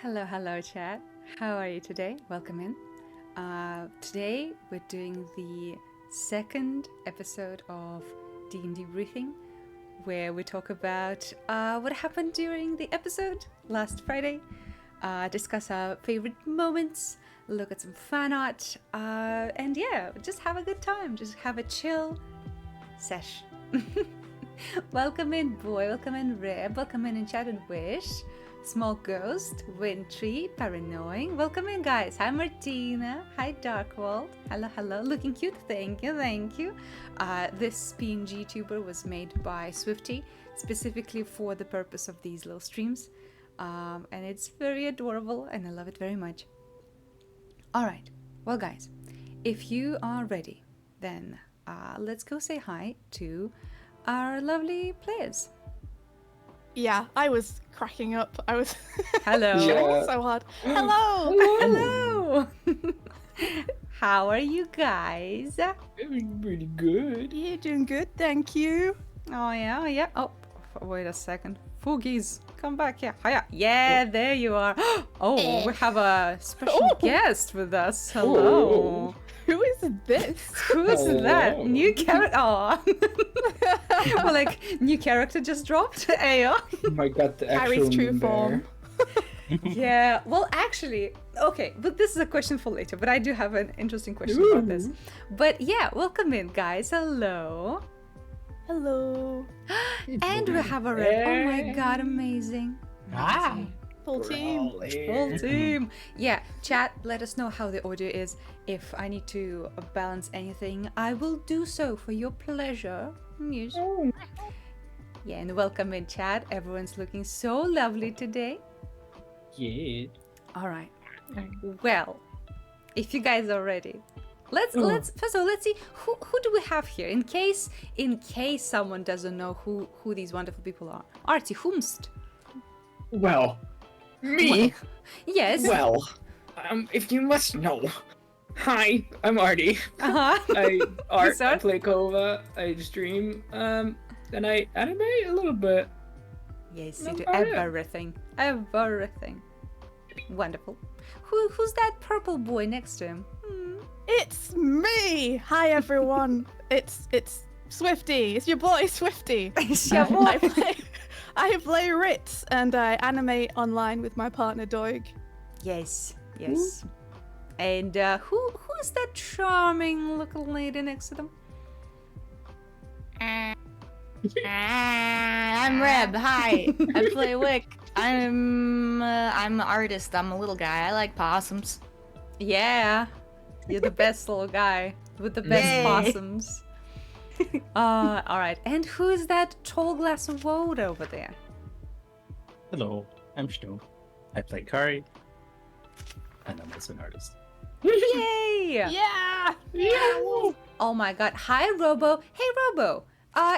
Hello, hello, chat. How are you today? Welcome in. Today we're doing the second episode of D&D Briefing, where we talk about what happened during the episode last Friday, discuss our favorite moments, look at some fan art, and yeah, just have a good time. Just have a chill sesh. Welcome in, Boy. Welcome in, Reb. Welcome in Chat and Wish. Small Ghost, Wintry, Paranoid. Welcome in, guys. Hi, Martina. Hi, Darkworld. Hello, hello. Looking cute. Thank you, thank you. This PNG tuber was made by Swifty specifically for the purpose of these little streams. And it's very adorable, and I love it very much. All right. Well, guys, if you are ready, then let's go say hi to our lovely players. Yeah, I was cracking up. I was Hello. trying so hard. Hello. Hello. How are you guys? Doing pretty good. You're doing good, thank you. Oh yeah, yeah. Oh, wait a second. Foogies, come back here. Hiya. Yeah, there you are. Oh, we have a special guest with us. Hello. Who is this? Who's that? Hello. New character. Oh. Well, like new character just dropped. Ayo. Oh my god, the actual Harry's true moon form. bear. Yeah, well, actually, okay, but this is a question for later. But I do have an interesting question about this. But yeah, welcome in, guys. Hello. Hello. And we have a red. Oh my god, amazing. Ah. Full team. Full team. Yeah, chat, let us know how the audio is. If I need to balance anything, I will do so for your pleasure. Yes. Yeah, and welcome in, chat. Everyone's looking so lovely today. Yeah. All right. Well, if you guys are ready, let's first of all let's see who do we have here in case someone doesn't know who these wonderful people are. Artie, whomst? Well, me? Yes. Well, if you must know. Hi, I'm Artie. Uh-huh. I art, Sir? I play Kova, I stream, and I animate a little bit. Yes, you Not do bad. everything. Everything. Wonderful. Who's that purple boy next to him? It's me. Hi everyone. it's Swifty. It's your boy Swifty. Yeah, I play Ritz and I animate online with my partner Doig. Yes, yes. And who's that charming looking lady next to them? I'm Reb. Hi. I play Wick. I'm an artist. I'm a little guy. I like possums. Yeah, you're the best little guy with the best Yay. possums. All right. And who is that tall glass of water over there? Hello, I'm Stu. I play Kari, and I'm also an artist. Yay! Yeah. Oh my God! Hi, Robo. Hey, Robo.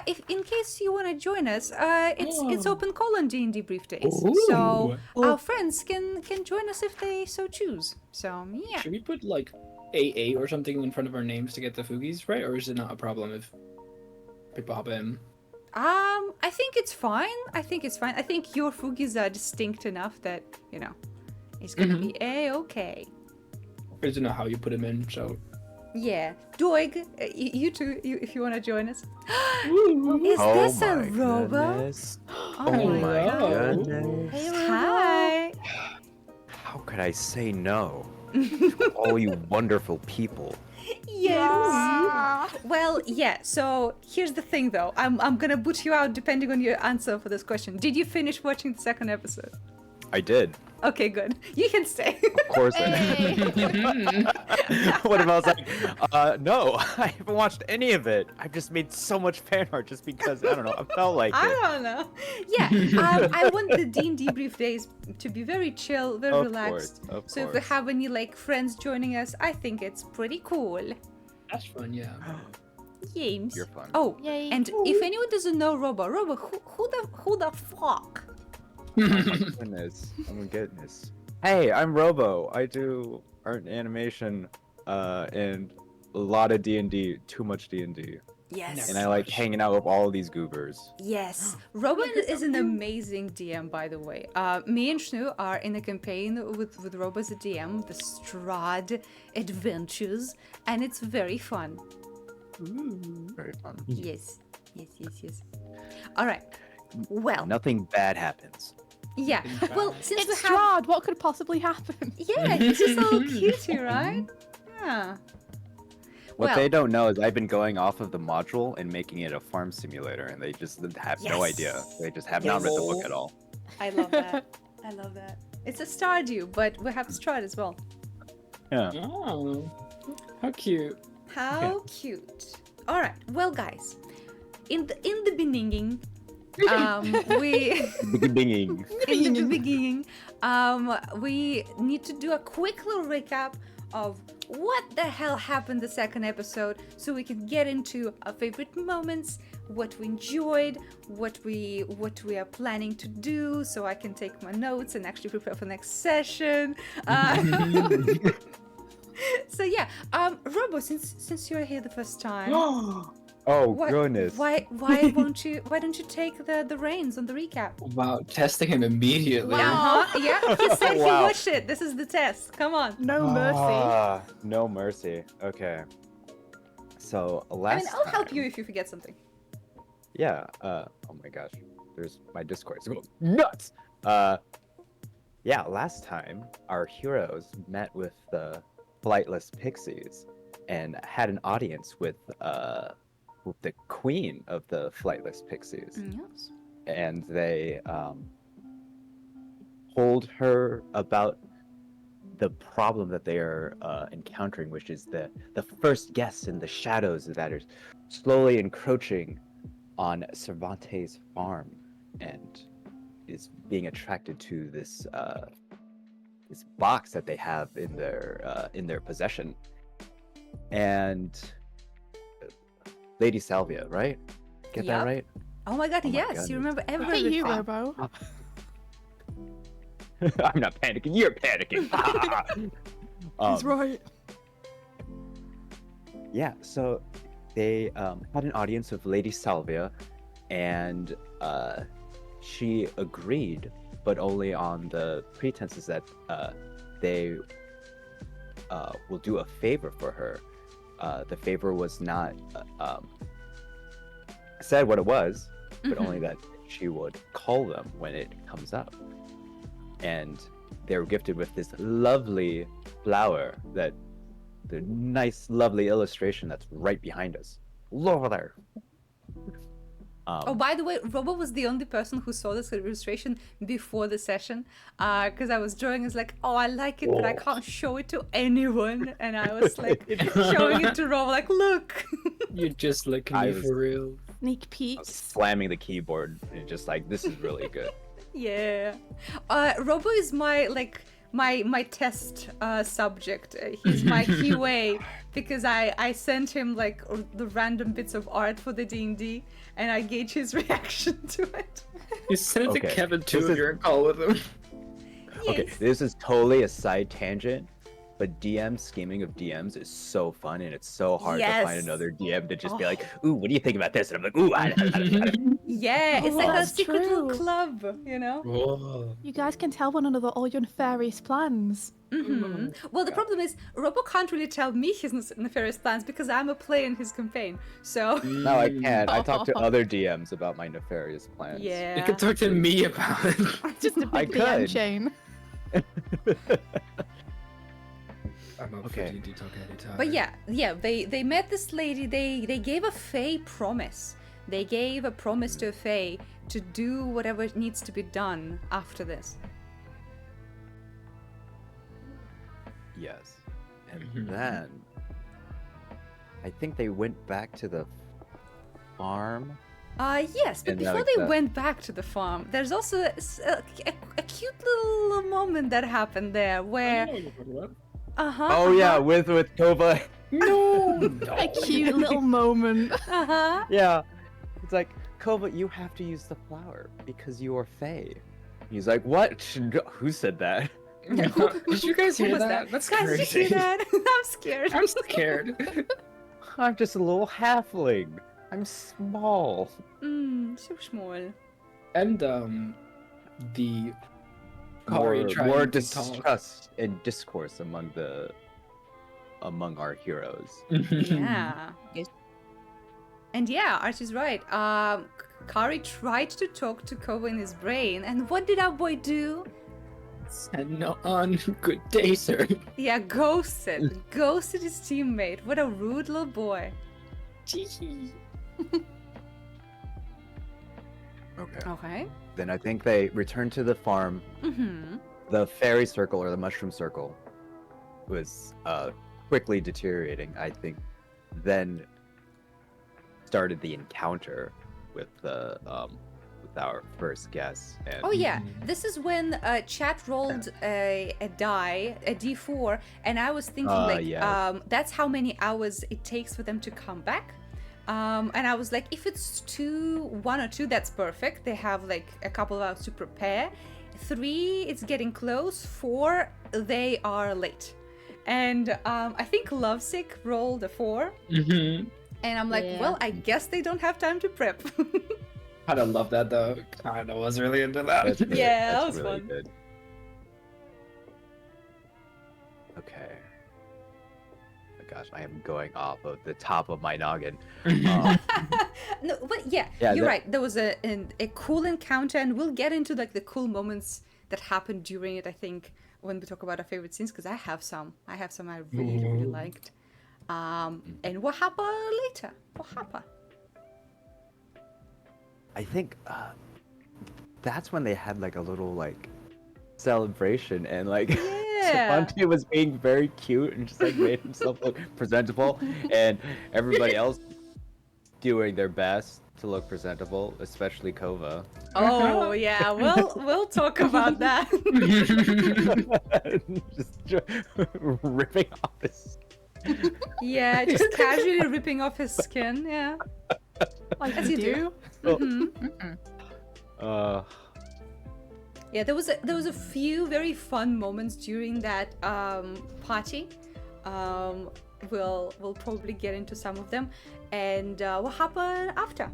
If in case you want to join us, it's open call on D&D Brief days, so our friends can join us if they so choose. So yeah. Should we put like AA or something in front of our names to get the Foogies, right? Or is it not a problem if people hop in? I think it's fine. I think your Fugis are distinct enough that, you know, it's gonna be A-okay. I don't know how you put them in, so. Yeah. Doig, you too, if you want to join us. Is Oh this a my Robo? goodness. Oh, Oh my my God. goodness. Hi. How could I say no to all you wonderful people? Yes. Well, yeah. So here's the thing, though. I'm gonna boot you out depending on your answer for this question. Did you finish watching the second episode? I did. Okay, good. You can stay. Of course I did. What if I was like, no, I haven't watched any of it. I've just made so much fan art just because, I don't know, I felt like I it. don't know. Yeah, I want the D&D Brief days to be very chill, very Of relaxed. course, of So if we course. have any like friends joining us, I think it's pretty cool. That's fun, yeah. Games. You're fun. Oh, Yay. and if anyone doesn't know Robo, who the fuck? Oh my goodness. Oh my goodness. Hey, I'm Robo. I do art and animation, and a lot of D&D, too much D&D. Yes. and I like hanging out with all of these goobers. Yes, Robo is an amazing DM, by the way. Me and Shnu are in a campaign with Robo as a DM, the Strahd Adventures, and it's very fun. Very fun. Yes. All right. Well, Nothing bad happens. yeah. Well, since we It's have, Strahd. What could possibly happen? yeah, he's just a little cutie, right? Yeah. What Well- they don't know is I've been going off of the module and making it a farm simulator, and they just have no idea. Yes. They just have not read the book at all. I love that. I love that. It's a Stardew, but we have Strahd as well. Yeah. Oh, how cute. How cute. All right. Well, guys, in the beginning, we Binging. in the beginning, we need to do a quick little recap of what the hell happened the second episode, so we can get into our favorite moments, what we enjoyed, what we are planning to do, so I can take my notes and actually prepare for next session. So yeah, Robo, since you're here the first time, Oh why, goodness. why don't you take the reins on the recap? Wow, testing him immediately. Yeah, he said he Wow. watched it. This is the test. Come on. No mercy. No mercy. Okay. So I last mean, I'll help time- you if you forget something. Yeah. Oh my gosh. There's my Discord. It's going nuts. Yeah. Last time our heroes met with the flightless pixies and had an audience with the queen of the flightless pixies, Yes. and they told her about the problem that they are encountering, which is the first guests in the shadows that are slowly encroaching on Cervantes' farm and is being attracted to this this box that they have in their possession. And Lady Salvia, right? Get Yep. that right? Oh my god, Oh my yes, goodness. you remember Hey, everything. you, Robo. I'm not panicking. You're panicking. He's right. Yeah, so they had an audience of Lady Salvia, and she agreed, but only on the pretenses that they will do a favor for her. The favor was not said what it was, but only that she would call them when it comes up. And they were gifted with this lovely flower that the nice, lovely illustration that's right behind us. Over there. Oh, by the way, Robo was the only person who saw this illustration before the session, because I was drawing as like, oh, I like it, but I can't show it to anyone, and I was like showing it to Robo, like, look. You're just looking I at me was- for real. Sneak I was peeks. slamming the keyboard and just like, this is really good. Yeah. Robo is my test subject. He's my QA because I sent him like the random bits of art for the D&D, and I gauge his reaction to it. You sent it to Okay, Kevin too this if is- you're in call with him. Okay, Yes. this is totally a side tangent, but DM scheming of DMs is so fun, and it's so hard to find Yes. another DM to just be like, ooh, what do you think about this? And I'm like, ooh, Yeah, it's Oh, like a that's secret little true. club, you know? Whoa. You guys can tell one another all your nefarious plans. Well, the problem is, Robo can't really tell me his nefarious plans because I'm a player in his campaign. So, No, I can't. I talk to other DMs about my nefarious plans. yeah. You can talk to me about it. Just a I big DM could. chain. I'm up Okay. for D&D talk anytime. But yeah, they met this lady. They gave a fae promise. They gave a promise to a fae to do whatever needs to be done after this. Yes. And Mhm. then I think they went back to the farm. Yes, but And before like they that. went back to the farm, there's also a cute little moment that happened there where, Oh yeah, with Kova. No. A cute little moment. Yeah. It's like, Kova, you have to use the flower because you are Fae. He's like, what? Who said that? Did you guys Who hear was that? That's Guys, did you crazy. hear that? I'm scared. I'm scared. I'm just a little halfling. I'm small. So small. And the Kari trying More to talk. distrust and discourse among our heroes. Yeah. Yes. And yeah, Archie's right. Kari tried to talk to Kova in his brain, and what did our boy do? And no on. Good day, sir. Yeah, ghosted his teammate. What a rude little boy. Okay. Okay. Then I think they return to the farm. Mm-hmm. The fairy circle or the mushroom circle was quickly deteriorating. I think then started the encounter with the with our first guest. And Oh yeah, this is when chat rolled a die, a d4, and I was thinking yes. that's how many hours it takes for them to come back. And I was like, if it's 1 or 2, that's perfect. They have like a couple of hours to prepare. 3, it's getting close. 4, they are late. And I think Lovesick rolled a 4. Mm-hmm. And I'm like, Yeah. well, I guess they don't have time to prep. Kind of love that though. Kind of was really into that. That's really- Yeah, that that's was really fun. good. Okay. Oh my gosh, I am going off of the top of my noggin. No, but yeah, Yeah, you're that- right. There was a cool encounter, and we'll get into like the cool moments that happened during it. I think when we talk about our favorite scenes, because I have some I really liked. And what happened later? What happened? I think that's when they had like a little like celebration and like Yeah. Savante was being very cute and just like made himself look presentable and everybody else doing their best to look presentable, especially Kova. Oh yeah, we'll talk about that. Just ripping off his Yeah, just casually ripping off his skin. Yeah, Like as you do. Mhm. Yeah, there was a few very fun moments during that party. We'll probably get into some of them. And what happened after?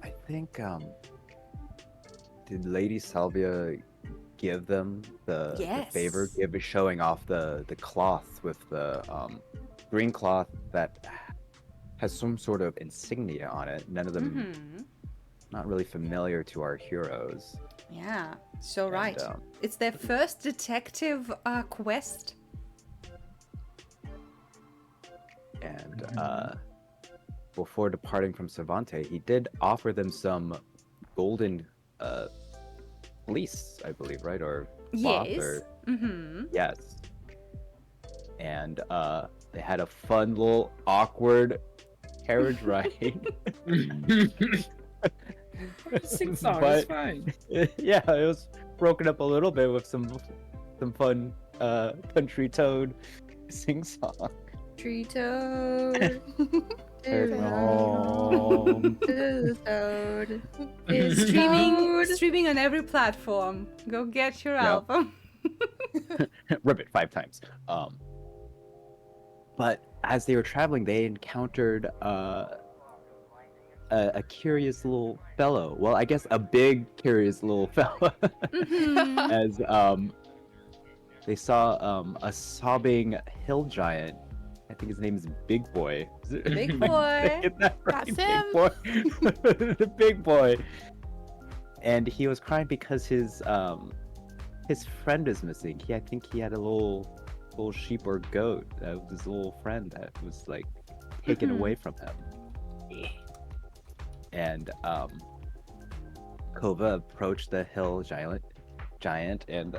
I think did Lady Salvia give them the favor, Yes. showing off the cloth with the green cloth that has some sort of insignia on it. None of them Mhm. not really familiar to our heroes. Yeah, so right. And, It's their first detective quest. and before departing from Savante, he did offer them some golden fleece, I believe, right? Or cloth, Yes. or Mm-hmm. yes. And they had a fun little awkward carriage ride. Sing song, But- it's fine. Yeah, it was broken up a little bit with some fun country toad sing song. Tree toad. Home. Toad. Streaming on every platform. Go get your Yep. album. Rip it 5 times. But as they were traveling, they encountered a curious little fellow. Well, I guess a big curious little fellow. Mhm. As they saw a sobbing hill giant. I think his name is Big Boy. Big Boy. Is that right? That's Big him. Boy. The Big Boy. And he was crying because his friend is missing. I think he had a little sheep or goat. That was his little friend that was like taken Mhm. away from him. And Kova approached the hill giant and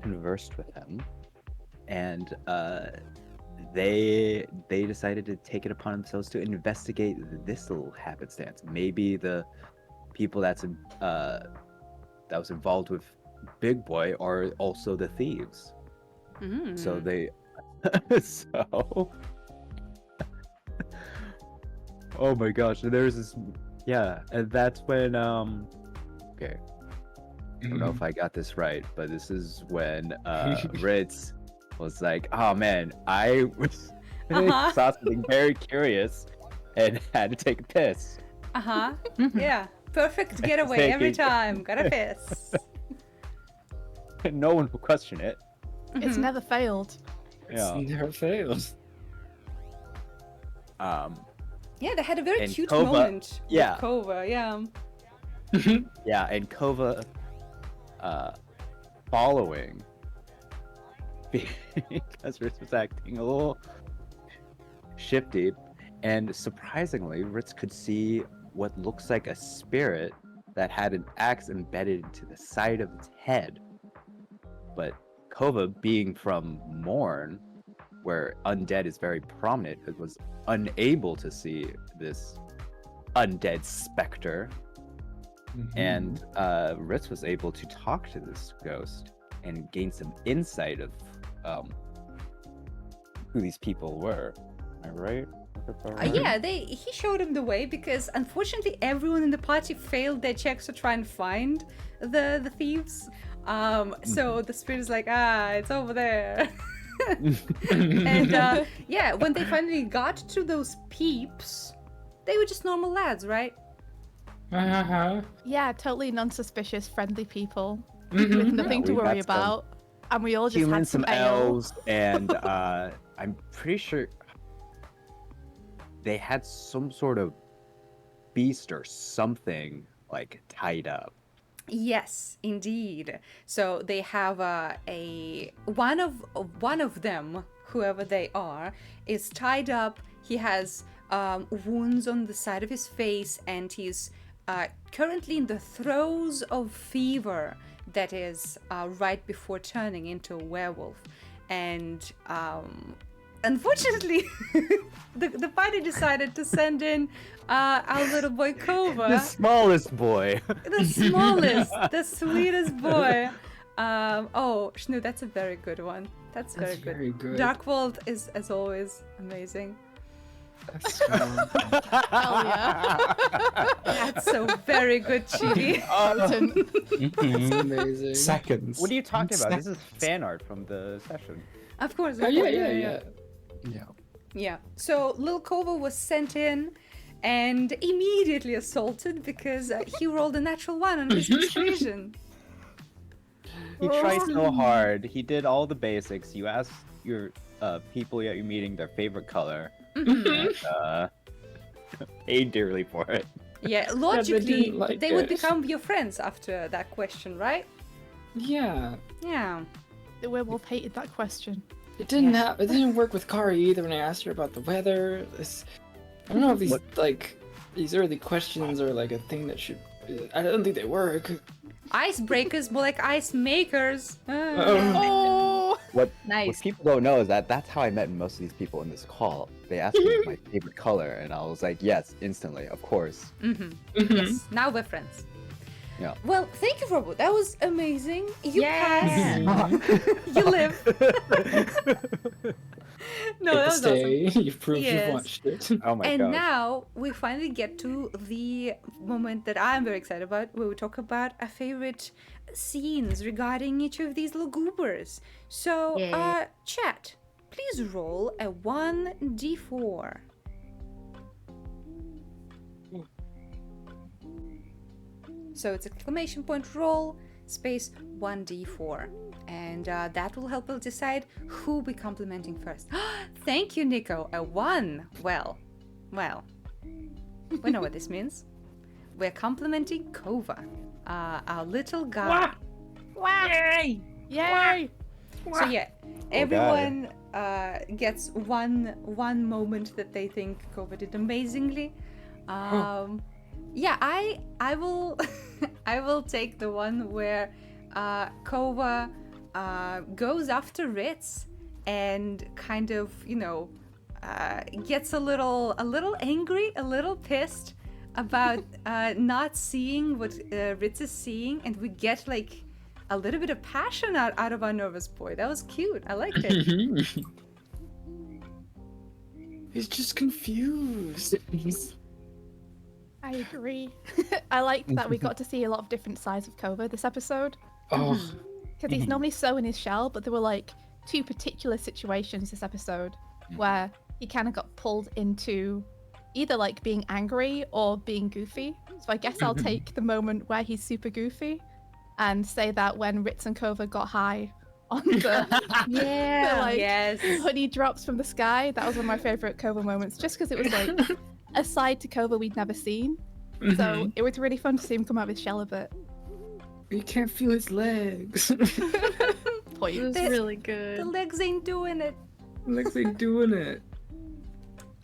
conversed with him. And they decided to take it upon themselves to investigate this little happenstance. Maybe the people that was involved with Big Boy are also the thieves. Mm. So they oh my gosh, and there's this, yeah, and that's when okay, I don't know if I got this right, but this is when Ritz was like, oh man, Uh-huh. saw something very curious and had to take a piss. Uh-huh. Mhm. Yeah. Perfect getaway every Taking- time. Gotta piss. No one will question it. It's Mhm. never failed. It's Yeah. never fails. Yeah, they had a very And cute Kova- moment yeah. with Kova, yeah. Yeah, and Kova following because Ritz was acting a little shifty, and surprisingly, Ritz could see what looks like a spirit that had an axe embedded into the side of its head. But Kova, being from Morn, where undead is very prominent, it was unable to see this undead specter. And Ritz was able to talk to this ghost and gain some insight of who these people were. Am I right? Yeah, he showed him the way because unfortunately everyone in the party failed their checks to try and find the thieves. So the spirit is like, it's over there. And yeah, when they finally got to those peeps, they were just normal lads, right? Uh-huh. Yeah, totally non-suspicious, friendly people Mhm. with nothing Yeah, to we worry got some about, and we all just had Humans, some some ale. elves, and I'm pretty sure they had some sort of beast or something like tied up. Yes, indeed. So they have one of them, whoever they are, is tied up. He has wounds on the side of his face, and he's currently in the throes of fever that is right before turning into a werewolf. And unfortunately, the party decided to send in our little boy Kova. The smallest boy. The smallest, the sweetest boy. Oh, Shnu, that's a very good one. That's very That's good. very good. Darkwold is, as always, amazing. That's strong. Hell yeah. That's so very good, Chidi. Potent. That's amazing. Seconds. What are you talking about? This is fan art from the session. Of course. Oh, yeah. Yeah. Yeah. So Lil Kova was sent in and immediately assaulted because he rolled a natural one on his persuasion. He tried so hard. He did all the basics. You asked your people that you're meeting their favorite color, and paid dearly for it. Yeah, logically, didn't like they would it. become your friends after that question, right? Yeah. Yeah. The werewolf hated that question. It didn't Yeah. it didn't work with Kari either when I asked her about the weather. I don't know if these these early questions are like a thing that should. I don't think they work. Icebreakers, more like ice makers. Oh! What Nice. people don't know is that that's how I met most of these people in this call. They asked me my favorite color, and I was like, yes, instantly, of course. Mm-hmm. Mhm. Yes, now we're friends. Yeah. Well, thank you, Robert. That was amazing. You Yeah. passed. You live. No, that was awesome. Stay. You've proved Yes. you've watched it. Oh my And god. now we finally get to the moment that I'm very excited about, where we talk about our favorite scenes regarding each of these little goobers. So, Yay. chat, please roll a 1d4. So it's exclamation point roll space 1d4. And that will help us decide who we're complimenting first. Thank you, Nico. A 1. Well. We know what this means. We're complimenting Kova, our little guy. Yay! Yay! So yeah, everyone gets one moment that they think Kova did amazingly. Yeah, I will I will take the one where Kova goes after Ritz and kind of, gets a little angry, a little pissed about not seeing what Ritz is seeing, and we get like a little bit of passion out of our nervous boy. That was cute. I liked it. He's just confused. I agree. I liked that we got to see a lot of different sides of Kova this episode. Oh, Because he's normally so in his shell, but there were like two particular situations this episode where he kind of got pulled into either like being angry or being goofy. So I guess I'll take the moment where he's super goofy and say that when Ritz and Kova got high on the, Yeah. the like Yes. honey drops from the sky, that was one of my favorite Kova moments, just because it was like a side to Kova we'd never seen. So it was really fun to see him come out of his shell a bit. You can't feel his legs. Point. It was This- really The good. legs ain't doing it. Legs ain't doing it.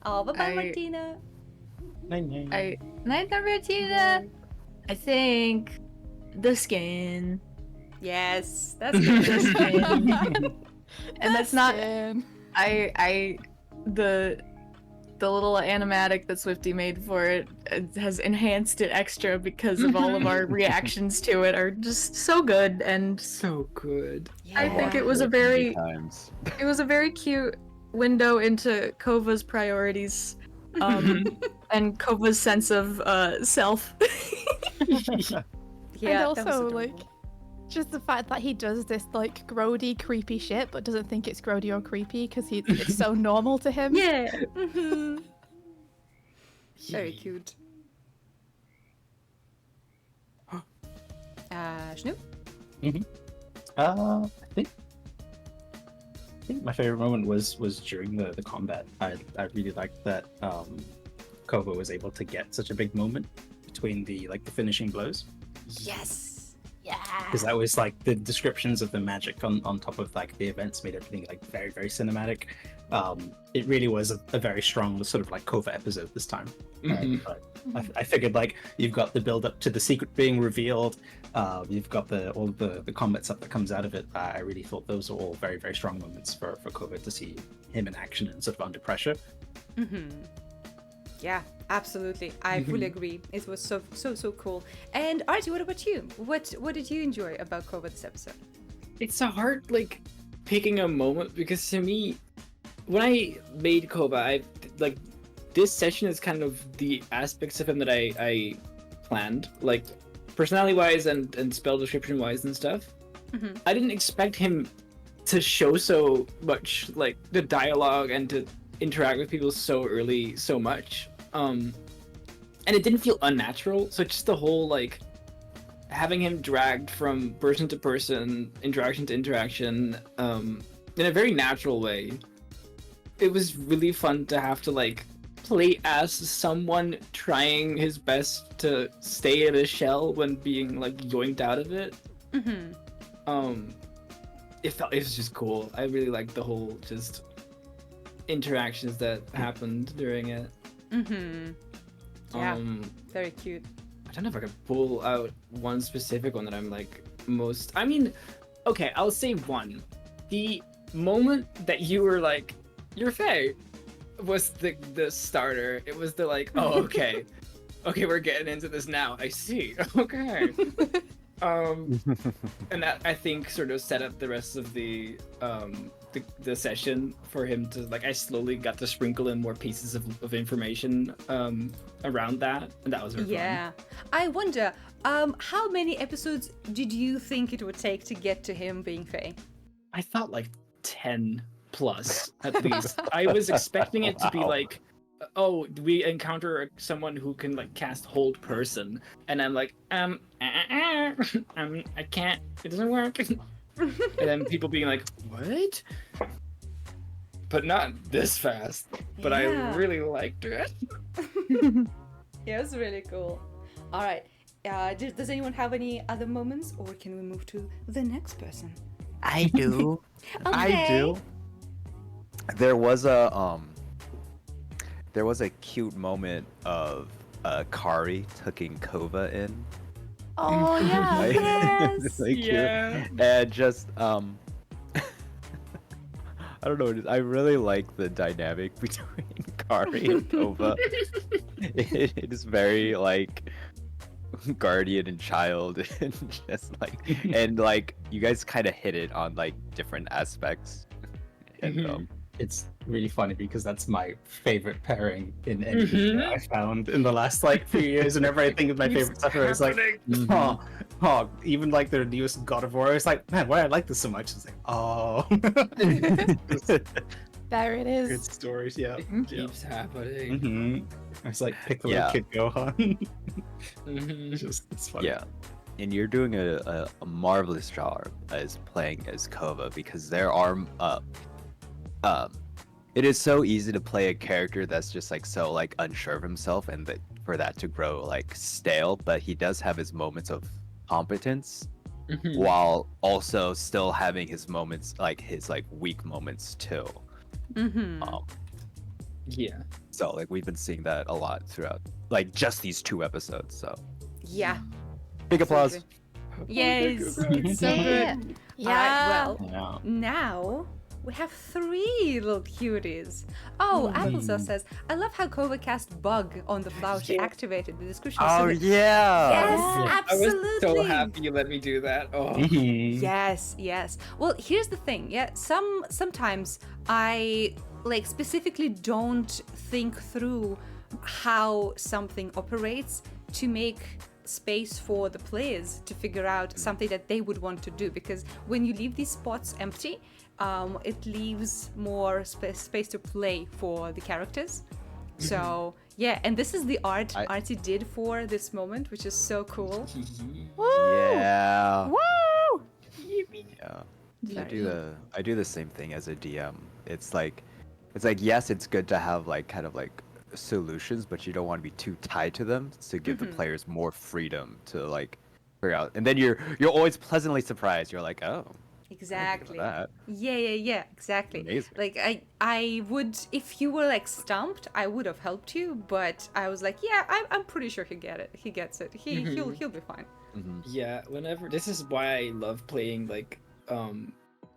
Oh, bye-bye, I- Martina. Night number Tina. I think the skin. Yes, that's The good. skin. And that's not Dustin. the little animatic that Swifty made for it has enhanced it extra because of all of our reactions to it are just so good, and So good. I think Yeah. it was a very times. cute window into Kova's priorities, and Kova's sense of self. Yeah, And that was also, adorable. like, just the fact that he does this, like, grody, creepy shit, but doesn't think it's grody or creepy because it's so normal to him. Yeah. Mhm. Very cute. Snoop? I think my favorite moment was during the combat. I really liked that Kova was able to get such a big moment between the finishing blows, Yes. because that was like the descriptions of the magic on top of like the events made everything like very, very cinematic. It really was a very strong sort of like Kova episode this time. But I figured like you've got the build up to the secret being revealed, you've got all the combat stuff that comes out of it. I really thought those were all very, very strong moments for Kova to see him in action and sort of under pressure. Yeah, absolutely. I fully agree. It was so cool. And Archie, what about you? What did you enjoy about Kova this episode? It's so hard, like, picking a moment, because to me, when I made Koba, I like this session is kind of the aspects of him that I planned, like personality wise and spell description wise and stuff. I didn't expect him to show so much, like the dialogue and to interact with people so early, so much. And it didn't feel unnatural. So just the whole like having him dragged from person to person, interaction to interaction, in a very natural way. It was really fun to have to like play as someone trying his best to stay in a shell when being like yoinked out of it. It was just cool. I really liked the whole just interactions that happened during it. Yeah, very cute. I don't know if I could pull out one specific one that I'm like most. I mean, okay, I'll say one. The moment that you were like, "You're Faye," was the starter. It was the like, "Oh, okay, okay, we're getting into this now. I see. Okay." And that I think sort of set up the rest of the session for him to like. I slowly got to sprinkle in more pieces of information around that, and that was very fun. Yeah. I wonder, how many episodes did you think it would take to get to him being Faye? I thought like 10 plus at least. I was expecting it to be like, oh, we encounter someone who can like cast hold person, and I'm like, I can't. It doesn't work. And then people being like, what? But not this fast. But Yeah. I really liked it. Yeah, it was really cool. All right. Does anyone have any other moments, or can we move to the next person? I do. I Okay. do. There was a cute moment of Kari tucking Kova in. Oh, yeah. Like, yes. like cute. And just I don't know what it is. I really like the dynamic between Kari and Kova. It is very like guardian and child, and just like, and like you guys kind of hit it on like different aspects. And It's really funny because that's my favorite pairing in anything that I found in the last like few years. Whenever I think of my favorite stuff, it's like, oh, even like the newest God of War, it's like, man, why I like this so much? It's like, oh, There it Good is. stories, yeah. It Yeah. keeps happening. Mm-hmm. It's like Piccolo Yeah. Kid Gohan. Mhm. It's funny. Yeah. And you're doing a marvelous job as playing as Kova, because there are it is so easy to play a character that's just like so like unsure of himself, and that for that to grow like stale, but he does have his moments of competence Mhm. while also still having his moments, like his like weak moments too. Mm-hmm. Yeah. So like we've been seeing that a lot throughout like just these 2 episodes. So Yeah. big applause. Absolutely. Yes, it's so Yeah. good. Yeah. All right, well, Yeah. now we have 3 little cuties. Oh, Applesauce says, I love how Kova cast bug on the flower to Yes. activate it. The description Oh is yeah. Yes, Yeah. I was absolutely. so happy you let me do that. Oh. Mhm. Yes, yes. Well, here's the thing. Yeah, sometimes I like specifically don't think through how something operates to make space for the players to figure out something that they would want to do, because when you leave these spots empty, it leaves more space to play for the characters. So yeah, and this is the art Artie did for this moment, which is so cool. Yeah. Woo! Yeah. Very I do the same thing as a DM. It's like yes, it's good to have like kind of like solutions, but you don't want to be too tied to them to give the players more freedom to like figure out. And then you're always pleasantly surprised. You're like, oh, Exactly. that. Yeah, exactly. Amazing. Like I would, if you were like stumped, I would have helped you, but I was like, yeah, I'm pretty sure he gets it. He'll be fine. Yeah, whenever this is why I love playing like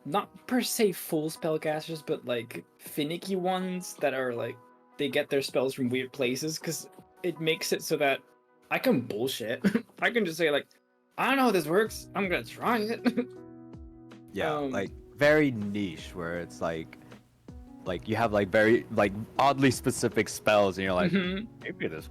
not per se full spellcasters, but like finicky ones that are like they get their spells from weird places, because it makes it so that I can bullshit. I can just say like, I don't know how this works. I'm gonna try it. Yeah, like very niche, where it's like you have like very like oddly specific spells, and you're like, Mhm. maybe this.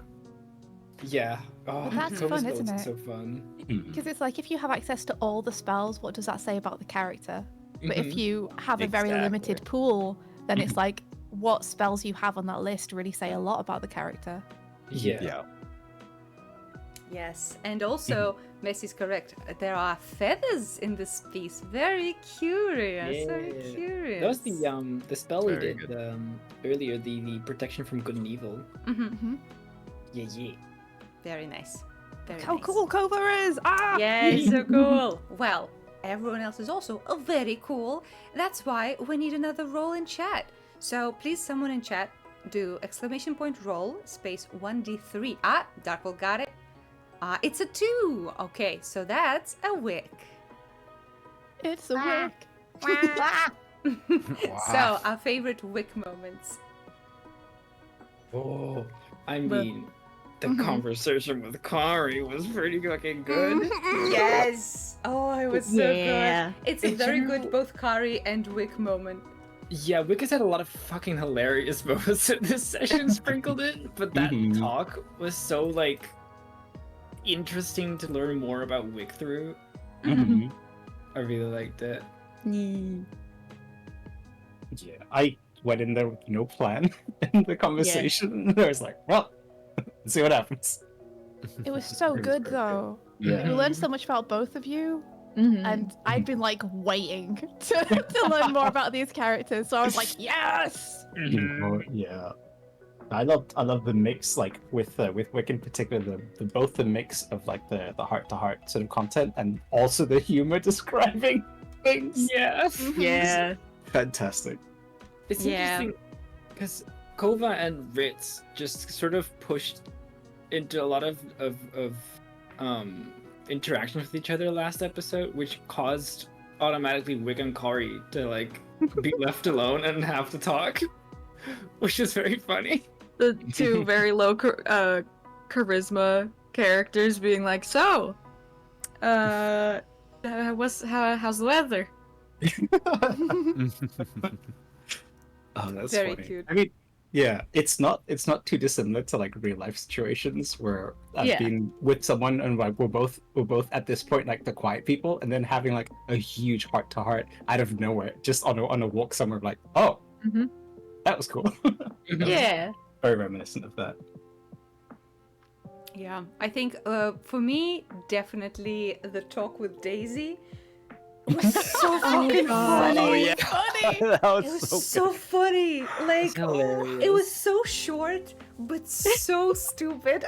Yeah. Oh, But that's Kova fun, spells isn't are it? so fun. Because it's like if you have access to all the spells, what does that say about the character? But if Mhm. you have a very Exactly. limited pool, then it's like what spells you have on that list really say a lot about the character. Yeah. Yeah. Yes, and also Messi's correct. There are feathers in this piece. Very curious. Very Yeah. curious. That was the spell we Very did earlier, the protection from good and evil. Mm-hmm. Yeah. Very nice. Very How nice. cool Kova is! Ah! Yes, so cool. Well, everyone else is also very cool. That's why we need another roll in chat. So please, someone in chat, do !roll space 1d3. Ah, Darkwell got it. It's a 2. Okay, so that's a wick. It's a wick. So, our favorite wick moments. Oh, I mean, the conversation with Kari was pretty fucking good. Yes. Oh, it was so Yeah. good. It's a Did very you- good both Kari and wick moment. Yeah, Wickes had a lot of fucking hilarious moments in this session sprinkled in, but that Mhm. talk was so like interesting to learn more about Wick through. Mhm. I really liked it. Yeah, I went in there with no plan in the conversation. I was like, well, let's see what happens. It was so It was good very good. though. Yeah. We learned so much about both of you, Mhm. and I'd been like waiting to learn more about these characters. So I was like, yes! Yeah. I love the mix, like with Wick in particular, both the mix of like the heart to heart sort of content and also the humor describing things. Yes. Yeah. Fantastic. It's Yeah. interesting because Kova and Ritz just sort of pushed into a lot of interaction with each other last episode, which caused automatically Wick and Kari to like be left alone and have to talk, which is very funny. The two very low charisma characters being like, so, how's the weather? Oh, that's Very funny. cute. I mean, yeah, it's not too dissimilar to like real life situations where I've Yeah. been with someone and like we're both at this point like the quiet people, and then having like a huge heart to heart out of nowhere just on a walk somewhere, like, oh, Mhm. That was cool. Yeah. Very reminiscent of that. Yeah, I think for me, definitely the talk with Daisy was so fucking funny. Oh yeah, that was, It was so so good. funny. Like, hilarious. it was so short, but so stupid.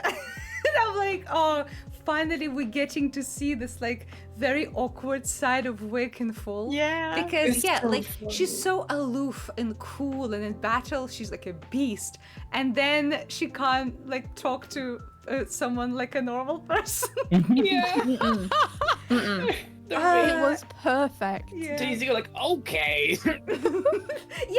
And I'm like, oh, finally we're getting to see this like very awkward side of Wick in full. Yeah. Because It's yeah, so like funny. she's so aloof and cool, and in battle she's like a beast, and then she can't like talk to someone like a normal person. Yeah. It was perfect. Yeah. Daisy, you're like, okay. Yeah,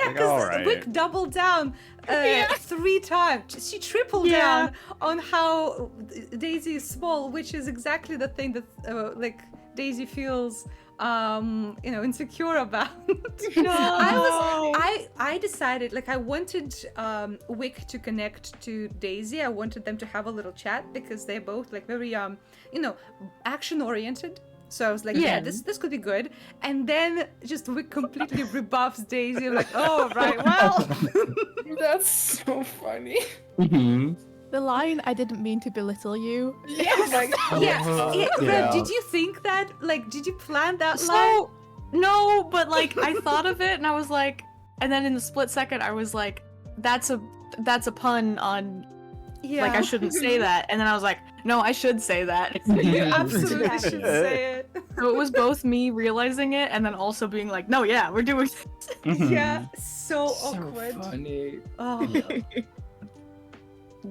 Like, because alright. Wick doubled down 3 times. She tripled Yeah. down on how Daisy is small, which is exactly the thing that like Daisy feels insecure about. I decided, like, I wanted Wick to connect to Daisy. I wanted them to have a little chat because they're both like very action oriented. So I was like, yeah, this could be good. And then just Wick completely rebuffs Daisy. I'm like, oh, right, well. That's so funny. The line, "I didn't mean to belittle you." Yeah, Reb, did you think that? Like, did you plan that line? So, no, but like I thought of it and I was like, and then in the split second I was like, that's a pun on, Yeah. like I shouldn't say that. And then I was like, no, I should say that. You absolutely should say it. So it was both me realizing it and then also being like, no, yeah, we're doing this. Yeah, so So awkward. funny. Oh.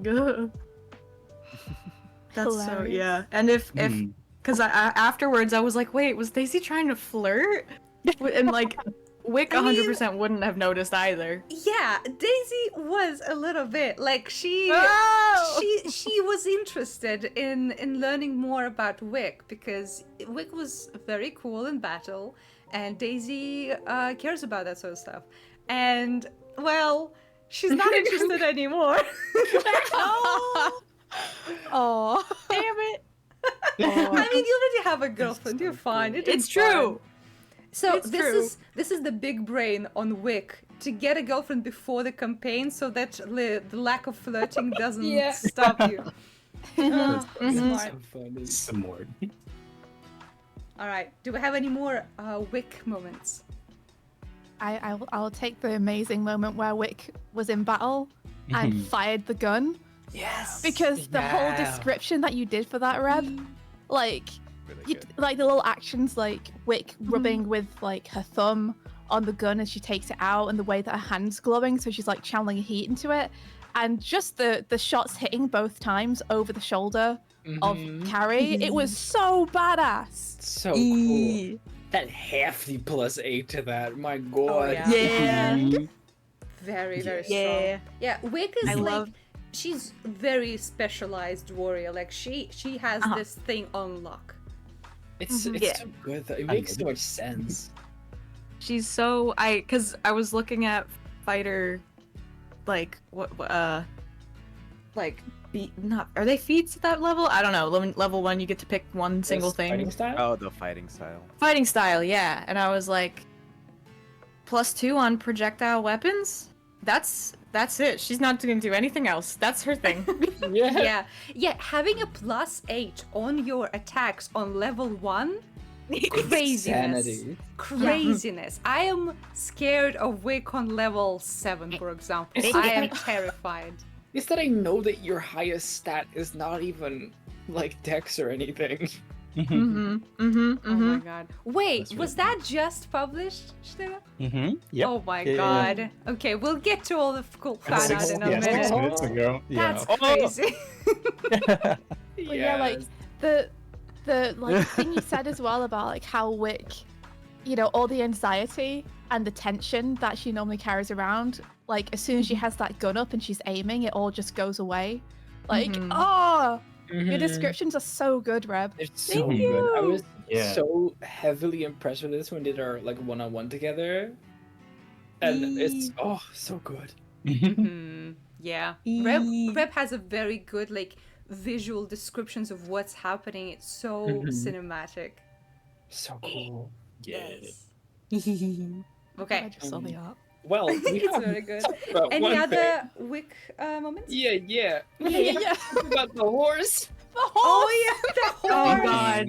Good. That's so, Hilarious. yeah. And if because I afterwards I was like, wait, was Daisy trying to flirt? And like Wick I mean- 100% wouldn't have noticed either. Yeah, Daisy was a little bit like she was interested in learning more about Wick because Wick was very cool in battle, and Daisy cares about that sort of stuff. And well, she's not interested anymore. Oh, Damn it. I mean, you already have a girlfriend. You're fine. It's true. So It's this true. is the big brain on Wick to get a girlfriend before the campaign, so that the lack of flirting doesn't Yeah. stop you. That's Smart. so funny. Some more. All right. Do we have any more Wick moments? I'll take the amazing moment where Wick was in battle and fired the gun, Yes. because the whole Yeah. description that you did for that, Reb, like Really good. like the little actions, like Wick rubbing with like her thumb on the gun as she takes it out, and the way that her hand's glowing, so she's like channeling heat into it, and just the shots hitting both times over the shoulder of Carrie. It was so badass. So cool. That hefty +8 to that. My god. yeah. Yeah. Very, very Yeah. strong. Yeah, Wick is I like love- she's very specialized warrior. Like she has Uh-huh. this thing on lock. It's Yeah. so good though. It makes so much sense. She's so because I was looking at fighter, like like not are they feats at that level? I don't know. Level 1, you get to pick one single This thing. Fighting style? Oh, the fighting style. Fighting style, yeah. And I was like, +2 on projectile weapons. That's it. She's not going to do anything else. That's her thing. Yeah. Yeah, having a +8 on your attacks on level 1, craziness. Insanity. Craziness. I am scared of Wick on level 7, for example. It's I am terrified. It's that I know that your highest stat is not even like dex or anything. Oh my god. Wait, That's was really that just published, Stella? Yep. Oh my Yeah. god. Okay, we'll get to all the cool fan art in a yeah, 6 minute. minutes ago. Yeah. That's crazy. But yeah, like the like thing you said as well about like how Wick, all the anxiety and the tension that she normally carries around, like as soon as she has that gun up and she's aiming, it all just goes away. Like, your descriptions are so good, Reb. It's so Thank good. I was Yeah. so heavily impressed with this when we did our like one-on-one together. And it's so good. Yeah. Reb has a very good like visual descriptions of what's happening. It's so cinematic. So cool. Yeah. I Okay. just saw the art. Well, we It's have very good. talked about Any one other thing. Wick moments? Yeah. Yeah. About the horse. The horse. Oh yeah, the horse. Oh god.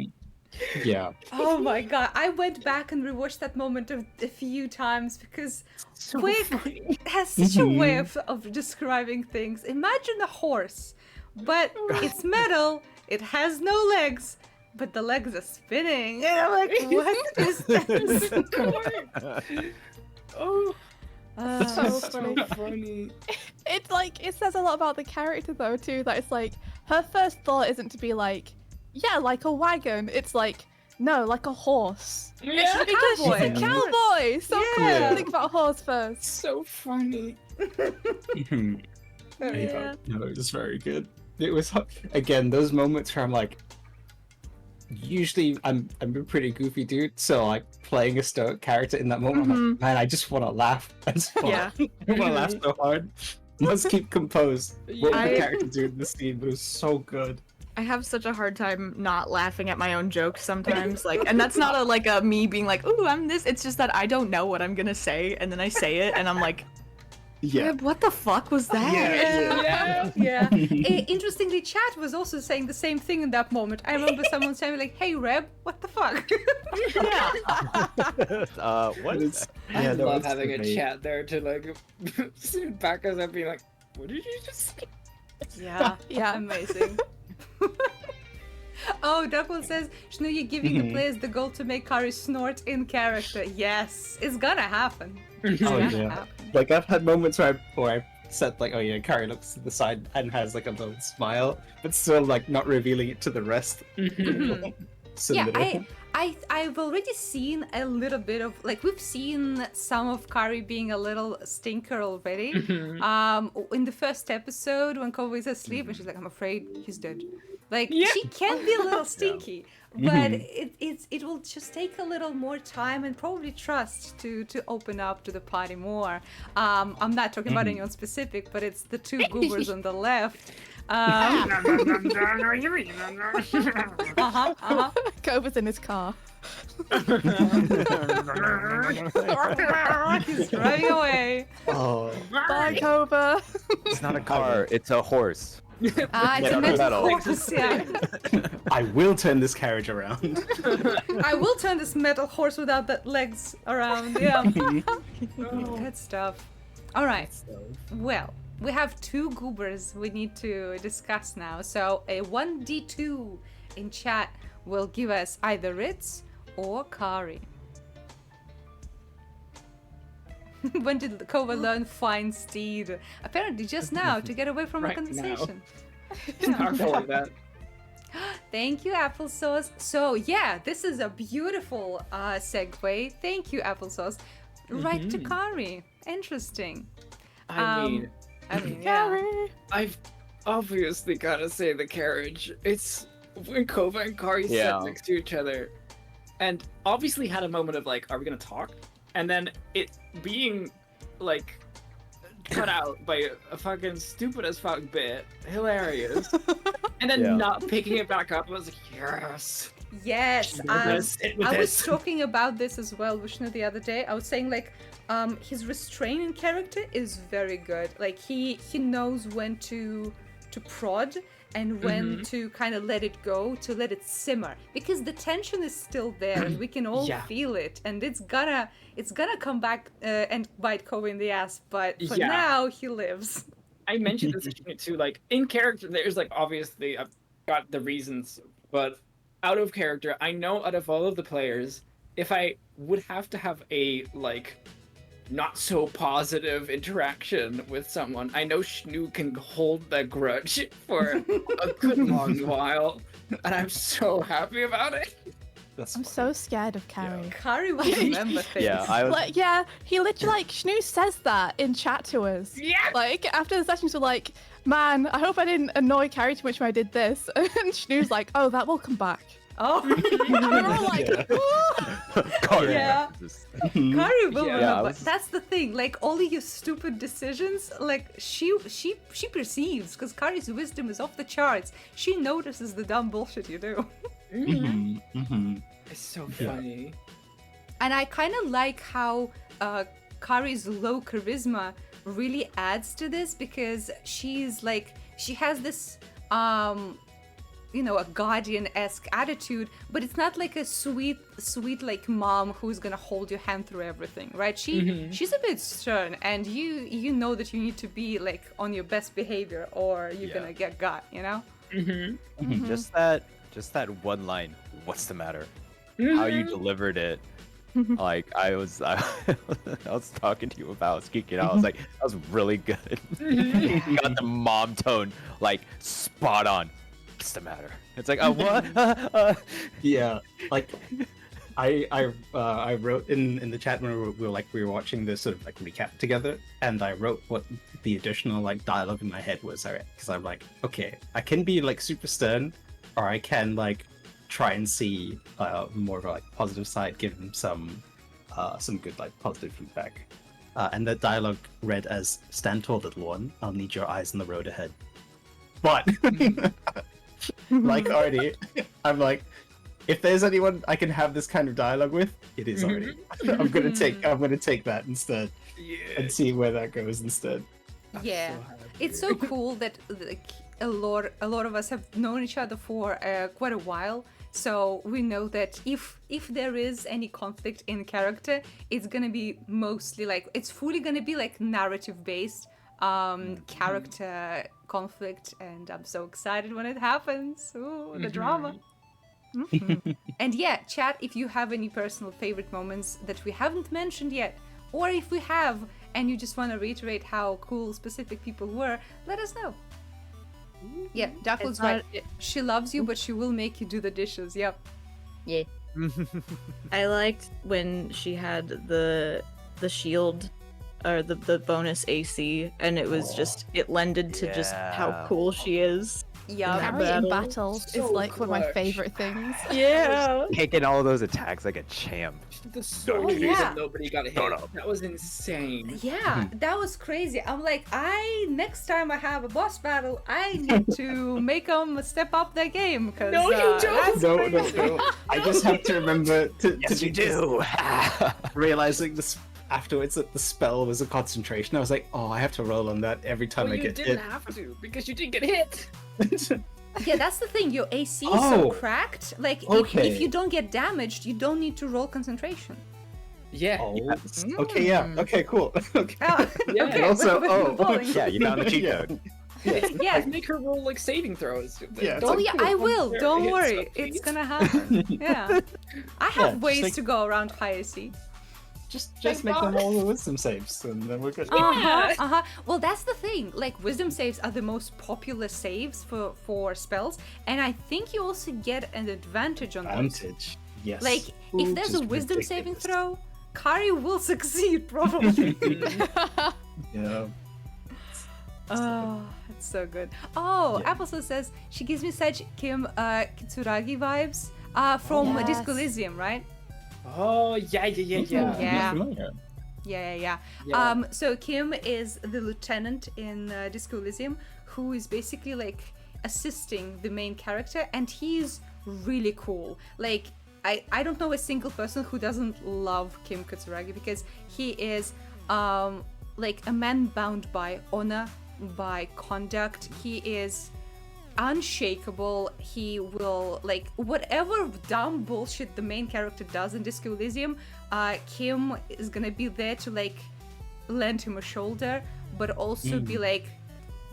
Yeah. Oh my god, I went back and rewatched that moment a few times because So Wick funny. has such a way of describing things. Imagine a horse, but it's metal, it has no legs, but the legs are spinning. And I'm like, what is this? Oh, So so funny. funny. It's like, it says a lot about the character though too, that it's like her first thought isn't to be like, yeah, like a wagon. It's like, no, like a horse. Yeah. Because she's a Cowboy. cowboy. So Yeah. cool to think about a horse first. So funny. Yeah. No, it was very good. It was again those moments where I'm like, usually I'm a pretty goofy dude, so like playing a stoic character in that moment, I'm like, man, I just want to laugh. I just want Yeah. I want to laugh so hard. Must keep composed. What would I- the character do in this scene? But it was so good. I have such a hard time not laughing at my own jokes sometimes, like, and that's not a me being like, "Ooh, I'm this." It's just that I don't know what I'm gonna say, and then I say it, and I'm like, Yeah. "Reb, what the fuck was that?" Yeah. Yeah. Interestingly, chat was also saying the same thing in that moment. I remember someone saying like, "Hey Reb, what the fuck?" What? It's- I Yeah, no, love it's having a great. chat there to like sit back us up being like, what did you just say? Yeah. Yeah. Amazing. Oh, Double says, Shnu, you're giving the players the goal to make Kari snort in character. Yes, it's gonna happen. It's Oh, gonna yeah. happen. Like I've had moments where I said like, oh yeah, Carrie looks to the side and has like a little smile, but still like not revealing it to the rest. Mhm. Submitted. Yeah, I've already seen a little bit of like we've seen some of Kari being a little stinker already. In the first episode when Kobe is asleep and she's like, I'm afraid he's dead. Like Yeah. she can be a little stinky, but it will just take a little more time and probably trust to open up to the party more. I'm not talking about anyone specific, but it's the two goobers on the left. Kova's in his car. He's driving away. Oh. Bye, Kova. It's not a car. It's a horse. It's Yeah, a no, metal metal. horse, yeah. I will turn this carriage around. I will turn this metal horse without the legs around. Yeah. Good stuff. All right. Well, we have two goobers we need to discuss now. So a 1d2 in chat will give us either Ritz or Kari. When did Kova learn fine steed? Apparently just now to get away from Right a now. conversation. Talk that. Thank you, Applesauce. So yeah, this is a beautiful segue. Thank you, Applesauce. Right to Kari. Interesting. I mean, Yeah. Gary. I've obviously gotta say the carriage. It's when Kova and Kari Yeah. sat next to each other, and obviously had a moment of like, are we gonna talk? And then it being like cut out by a fucking stupid as fuck bit, hilarious, and then Yeah. not picking it back up. I was like, yes. Yes. Sit with I was this. talking about this as well, Vishnu, the other day. I was saying like, his restraint in character is very good. Like he knows when to prod and when to kind of let it go, to let it simmer, because the tension is still there and we can all Yeah. feel it, and it's gonna come back and bite Kobe in the ass. But for Yeah. now, he lives. I mentioned this too, like in character, there's like obviously I've got the reasons, but out of character, I know out of all of the players, if I would have to have a like not so positive interaction with someone, I know Shnu can hold the grudge for a good long while, and I'm so happy about it. That's I'm fine. so scared of Carrie. Kari will remember things. Yeah, I was. Like, yeah, he literally, like, Shnu says that in chat to us. Yeah. Like, after the sessions, we're like, man, I hope I didn't annoy Carrie too much when I did this. And Shnu's like, oh, that will come back. Oh, And we're all like, Kari Yeah. references. Kari will Yeah, remember. I was- That's the thing. Like all of your stupid decisions, like she perceives, because Kari's wisdom is off the charts. She notices the dumb bullshit you do. It's so funny. And I kind of like how Kari's low charisma really adds to this because she's like, she has this a guardian-esque attitude, but it's not like a sweet like mom who's gonna hold your hand through everything, right? She's a bit stern, and you know that you need to be like on your best behavior or you're gonna get got, you know? Just that one line, what's the matter? How you delivered it. Like I was talking to you about, I was geeking out. I was like, that was really good. Got the mom tone like spot on. What's the matter? It's like, what? Yeah, like I wrote in the chat when we were watching this sort of like recap together, and I wrote what the additional like dialogue in my head was, because I'm like, okay, I can be like super stern, or I can like try and see more of a like positive side, give him some good like positive feedback. And the dialogue read as, "Stand tall, little one. I'll need your eyes on the road ahead." But like Artie, I'm like, if there's anyone I can have this kind of dialogue with, it is Artie. I'm gonna take that instead, and see where that goes instead. Yeah, it's so cool that like, a lot of us have known each other for quite a while, so we know that if there is any conflict in character, it's gonna be mostly like, it's fully gonna be like narrative based character conflict, and I'm so excited when it happens. Ooh, the drama. And yeah, chat, if you have any personal favorite moments that we haven't mentioned yet, or if we have and you just want to reiterate how cool specific people were, let us know. Yeah, Darkwood's right. She loves you, but she will make you do the dishes. Yep. Yeah. I liked when she had the shield or the bonus AC, and it was just, it lended to just how cool she is. Yeah, Carry in battle is like one of my favorite things. Yeah. Taking all those attacks like a champ. The sole reason nobody got hit. That was insane. Yeah, that was crazy. I'm like, next time I have a boss battle, I need to make them step up their game. Cause, No, you don't. No. I just have to remember to Yes, you do. realizing this afterwards that the spell was a concentration. I was like, oh, I have to roll on that every time I get hit. You didn't have to, because you didn't get hit. Yeah, that's the thing. Your AC is so cracked. Like, if you don't get damaged, you don't need to roll concentration. Yeah. Oh, yes. Okay, yeah. Okay, cool. Okay. Oh, Yeah. okay, Also, Yeah, you found the cheat code. Yeah. Make her roll like saving throws. Yeah, Oh yeah, I will. Don't Hit worry, stuff, it's please. gonna happen. Yeah, I have just ways like- to go around high AC. Just make them all the wisdom saves, and then we're good. Well, that's the thing. Like, wisdom saves are the most popular saves for spells, and I think you also get an advantage on those. Advantage. Yes. Like, if there's a Just wisdom saving ridiculous. throw, Kari will succeed probably. Yeah. Oh, it's so good. Oh, Yeah. Applesauce says she gives me such Kim Kitsuragi vibes from Yes. Disco Elysium, right? Oh yeah. Yeah. Familiar. Yeah. Yeah. So Kim is the lieutenant in Disco Elysium, who is basically like assisting the main character, and he's really cool. Like, I don't know a single person who doesn't love Kim Katsuragi, because he is like a man bound by honor, by conduct. He is unshakable. He will, like, whatever dumb bullshit the main character does in Disco Elysium, Kim is gonna be there to like lend him a shoulder, but also be like,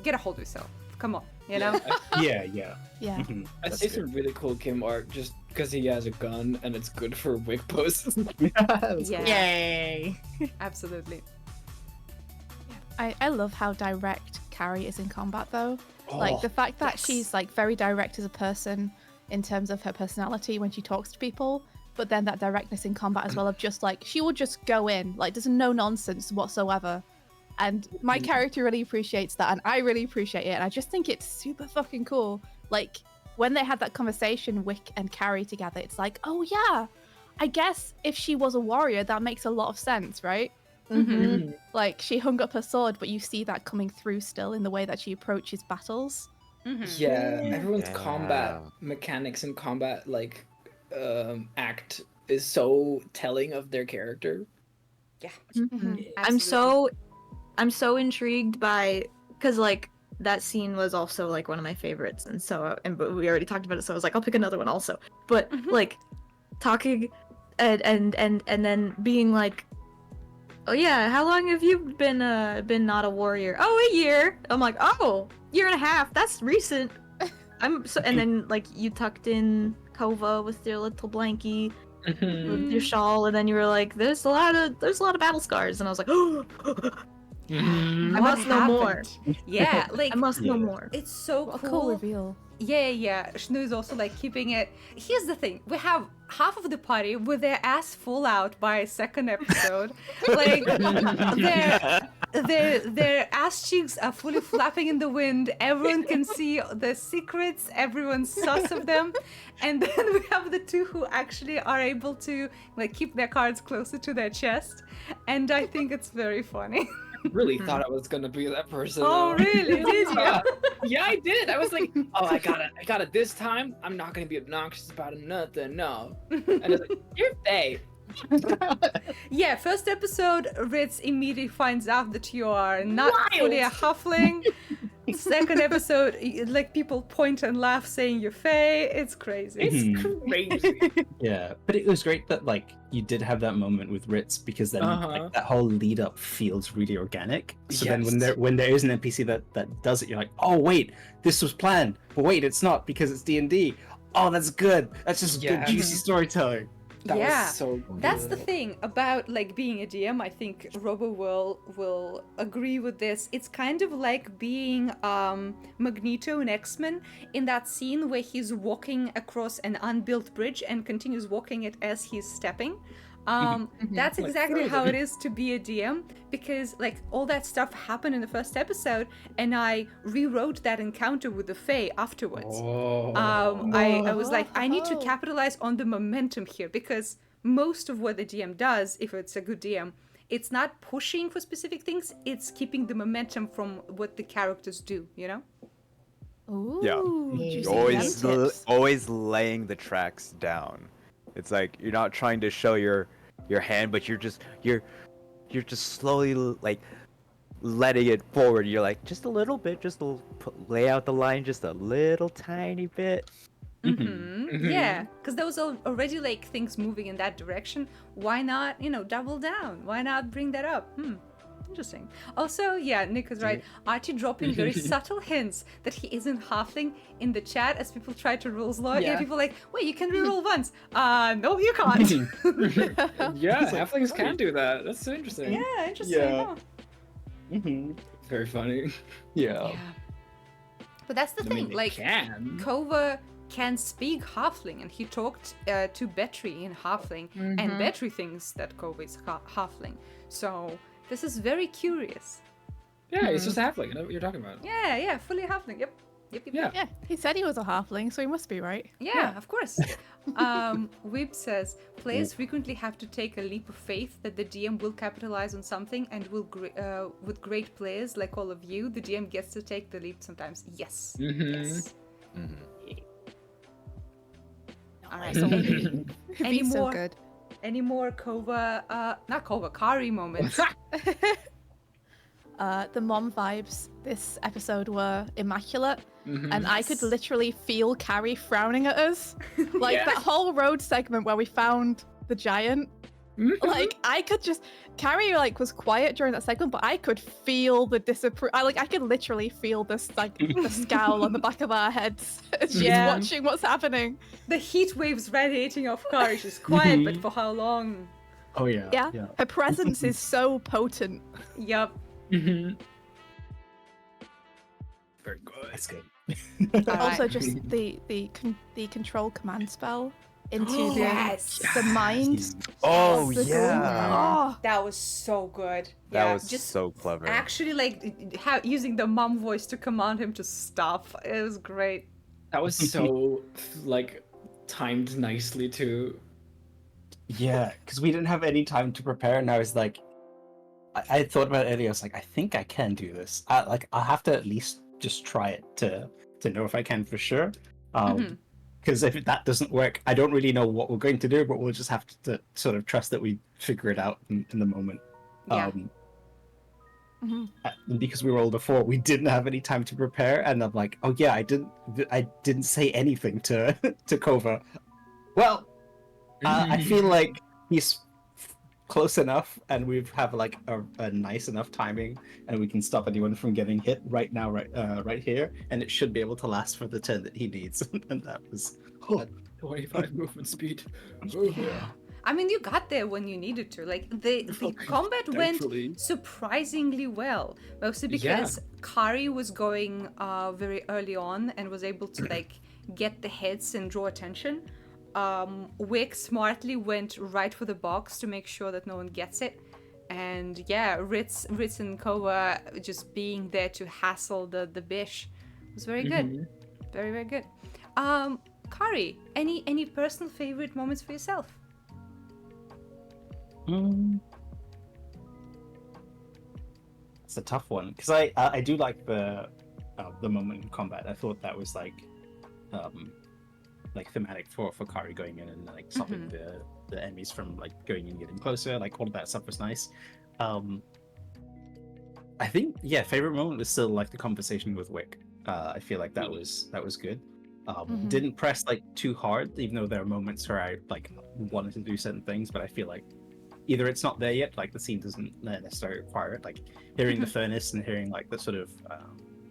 get a hold of yourself, come on, you know. Yeah. Yeah. Mhm. I see some really cool Kim art just because he has a gun and it's good for wig poses. Yeah, Yay. absolutely. I love how direct Carrie is in combat though. Like the fact that yes. she's like very direct as a person in terms of her personality when she talks to people, but then that directness in combat as well of just like, she will just go in, like there's no nonsense whatsoever. And my character really appreciates that, and I really appreciate it, and I just think it's super fucking cool. Like when they had that conversation, Wick and Carrie together, it's like, oh yeah, I guess if she was a warrior, that makes a lot of sense, right? Mm-hmm. Like she hung up her sword, but you see that coming through still in the way that she approaches battles. Mm-hmm. Yeah, everyone's Yeah. combat mechanics and combat like act is so telling of their character. Yeah. I'm so intrigued by, because like that scene was also like one of my favorites, and so but we already talked about it, so I was like, I'll pick another one also. But like talking and then being like, oh yeah, how long have you been not a warrior? Oh, a year. I'm like, oh, year and a half. That's recent. And then like you tucked in Kova with your little blankie, with your shawl, and then you were like, there's a lot of battle scars, and I was like, oh, I What must know more. Yeah, like I must know more. it's so What a cool. cool reveal. Yeah. Shnu is also like keeping it. Here's the thing: we have half of the party with their ass full out by second episode. Like their ass cheeks are fully flapping in the wind. Everyone can see the secrets. Everyone's sus of them. And then we have the two who actually are able to like keep their cards closer to their chest. And I think it's very funny. Really thought I was gonna be that person. Oh, though. really? Did you? Yeah, I did. I was like, oh, I got it this time. I'm not gonna be obnoxious about nothing. No. And I was like, you're Faye. Yeah, first episode, Ritz immediately finds out that you are not fully a halfling. Second episode, like people point and laugh saying you're Faye. It's crazy. It's crazy. Yeah, but it was great that like you did have that moment with Ritz because then like, that whole lead up feels really organic. So then when there is an NPC that does it, you're like, oh wait, this was planned, but wait, it's not because it's D&D. Oh, that's good. That's just good juicy storytelling. That Yeah, was so good. That's the thing about like being a DM. I think Robo will agree with this. It's kind of like being Magneto in X-Men in that scene where he's walking across an unbuilt bridge and continues walking it as he's stepping. That's exactly how it is to be a DM, because like all that stuff happened in the first episode and I rewrote that encounter with the Fae afterwards. I was like, I need to capitalize on the momentum here, because most of what the DM does, if it's a good DM, it's not pushing for specific things, it's keeping the momentum from what the characters do, you know? Ooh, Yeah. juicy Always, DM tips. always laying the tracks down. It's like you're not trying to show your hand, but you're just slowly like letting it forward. You're like just a little bit, lay out the line just a little tiny bit. Yeah, because there was already like things moving in that direction. Why not, double down? Why not bring that up? Interesting. Also, yeah, Nick is right. Archie dropping very subtle hints that he isn't halfling in the chat as people try to rules law. Yeah, people are like, wait, you can reroll once. No, you can't. Yeah, halflings can do that. That's so interesting. Yeah, interesting. Yeah. Very funny. Yeah. But that's the I thing. mean, they Like, can. Kova can speak halfling, and he talked to Betry in halfling, and Betry thinks that Kova is halfling. So this is very curious. Yeah, it's just a halfling. I know what you're talking about. Yeah, fully halfling. Yep. Yeah. Yeah, he said he was a halfling, so he must be right. Yeah, of course. Wib says, players frequently have to take a leap of faith that the DM will capitalize on something, and will with great players like all of you, the DM gets to take the leap sometimes. Yes. Yes. All right. So any so more? good. Any more Kova? Not Kova, Kari moments. The mom vibes this episode were immaculate, and I could literally feel Carrie frowning at us. Like that whole road segment where we found the giant. Like I could just Carrie like was quiet during that segment, but I could feel the disapproval. I could literally feel this like the scowl on the back of our heads as she's watching what's happening. The heat waves radiating off Kari. She's quiet, but for how long? Oh yeah. Yeah. Her presence is so potent. Yup. Very good. That's good. Also, just the control command spell into the mind. Oh of the ghoul. yeah. That was so good. That was just so clever. actually like using the mom voice to command him to stop. It was great. That was so like timed nicely too. Yeah, because we didn't have any time to prepare, and I was like, I thought about it earlier. I was like, I think I can do this. I'll have to at least just try it to know if I can for sure. Because if that doesn't work, I don't really know what we're going to do, but we'll just have to sort of trust that we figure it out in the moment. Yeah. Mhm. Because we rolled a 4, we didn't have any time to prepare, and I'm like, oh yeah, I didn't say anything to to Kova. Well, I feel like he's close enough, and we have like a nice enough timing, and we can stop anyone from getting hit right now, right here, and it should be able to last for the turn that he needs. And that was 25 movement speed. Yeah. I mean, you got there when you needed to. Like the combat went Thankfully. surprisingly well, mostly because Kari was going very early on and was able to like get the hits and draw attention. Wick smartly went right for the box to make sure that no one gets it. And yeah, Ritz and Kova just being there to hassle the bish was very good. Very, very good. Kari, any personal favorite moments for yourself? It's a tough one, because I do like the moment in combat. I thought that was like thematic for Kari going in and like stopping the enemies from like going and getting closer. Like all of that stuff was nice. I think favorite moment was still like the conversation with Wick. I feel like that was good. Didn't press like too hard, even though there are moments where I like wanted to do certain things, but I feel like either it's not there yet, like the scene doesn't necessarily require it. Like hearing the furnace and hearing like the sort of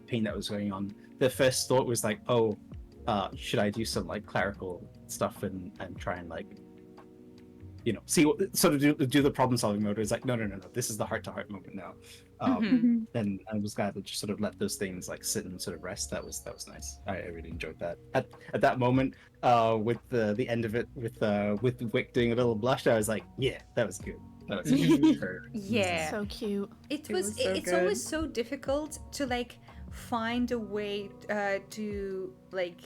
pain that was going on, the first thought was like, oh, should I do some like clerical stuff and try and like, you know, see what sort of do the problem solving mode. It's like no, this is the heart to heart moment now. And I was glad to just sort of let those things like sit and sort of rest. That was nice. I really enjoyed that. At that moment, with the end of it, with Wick doing a little blush, I was like, yeah, that was good. That was good. Yeah, So cute. it's good. always so difficult to like find a way to like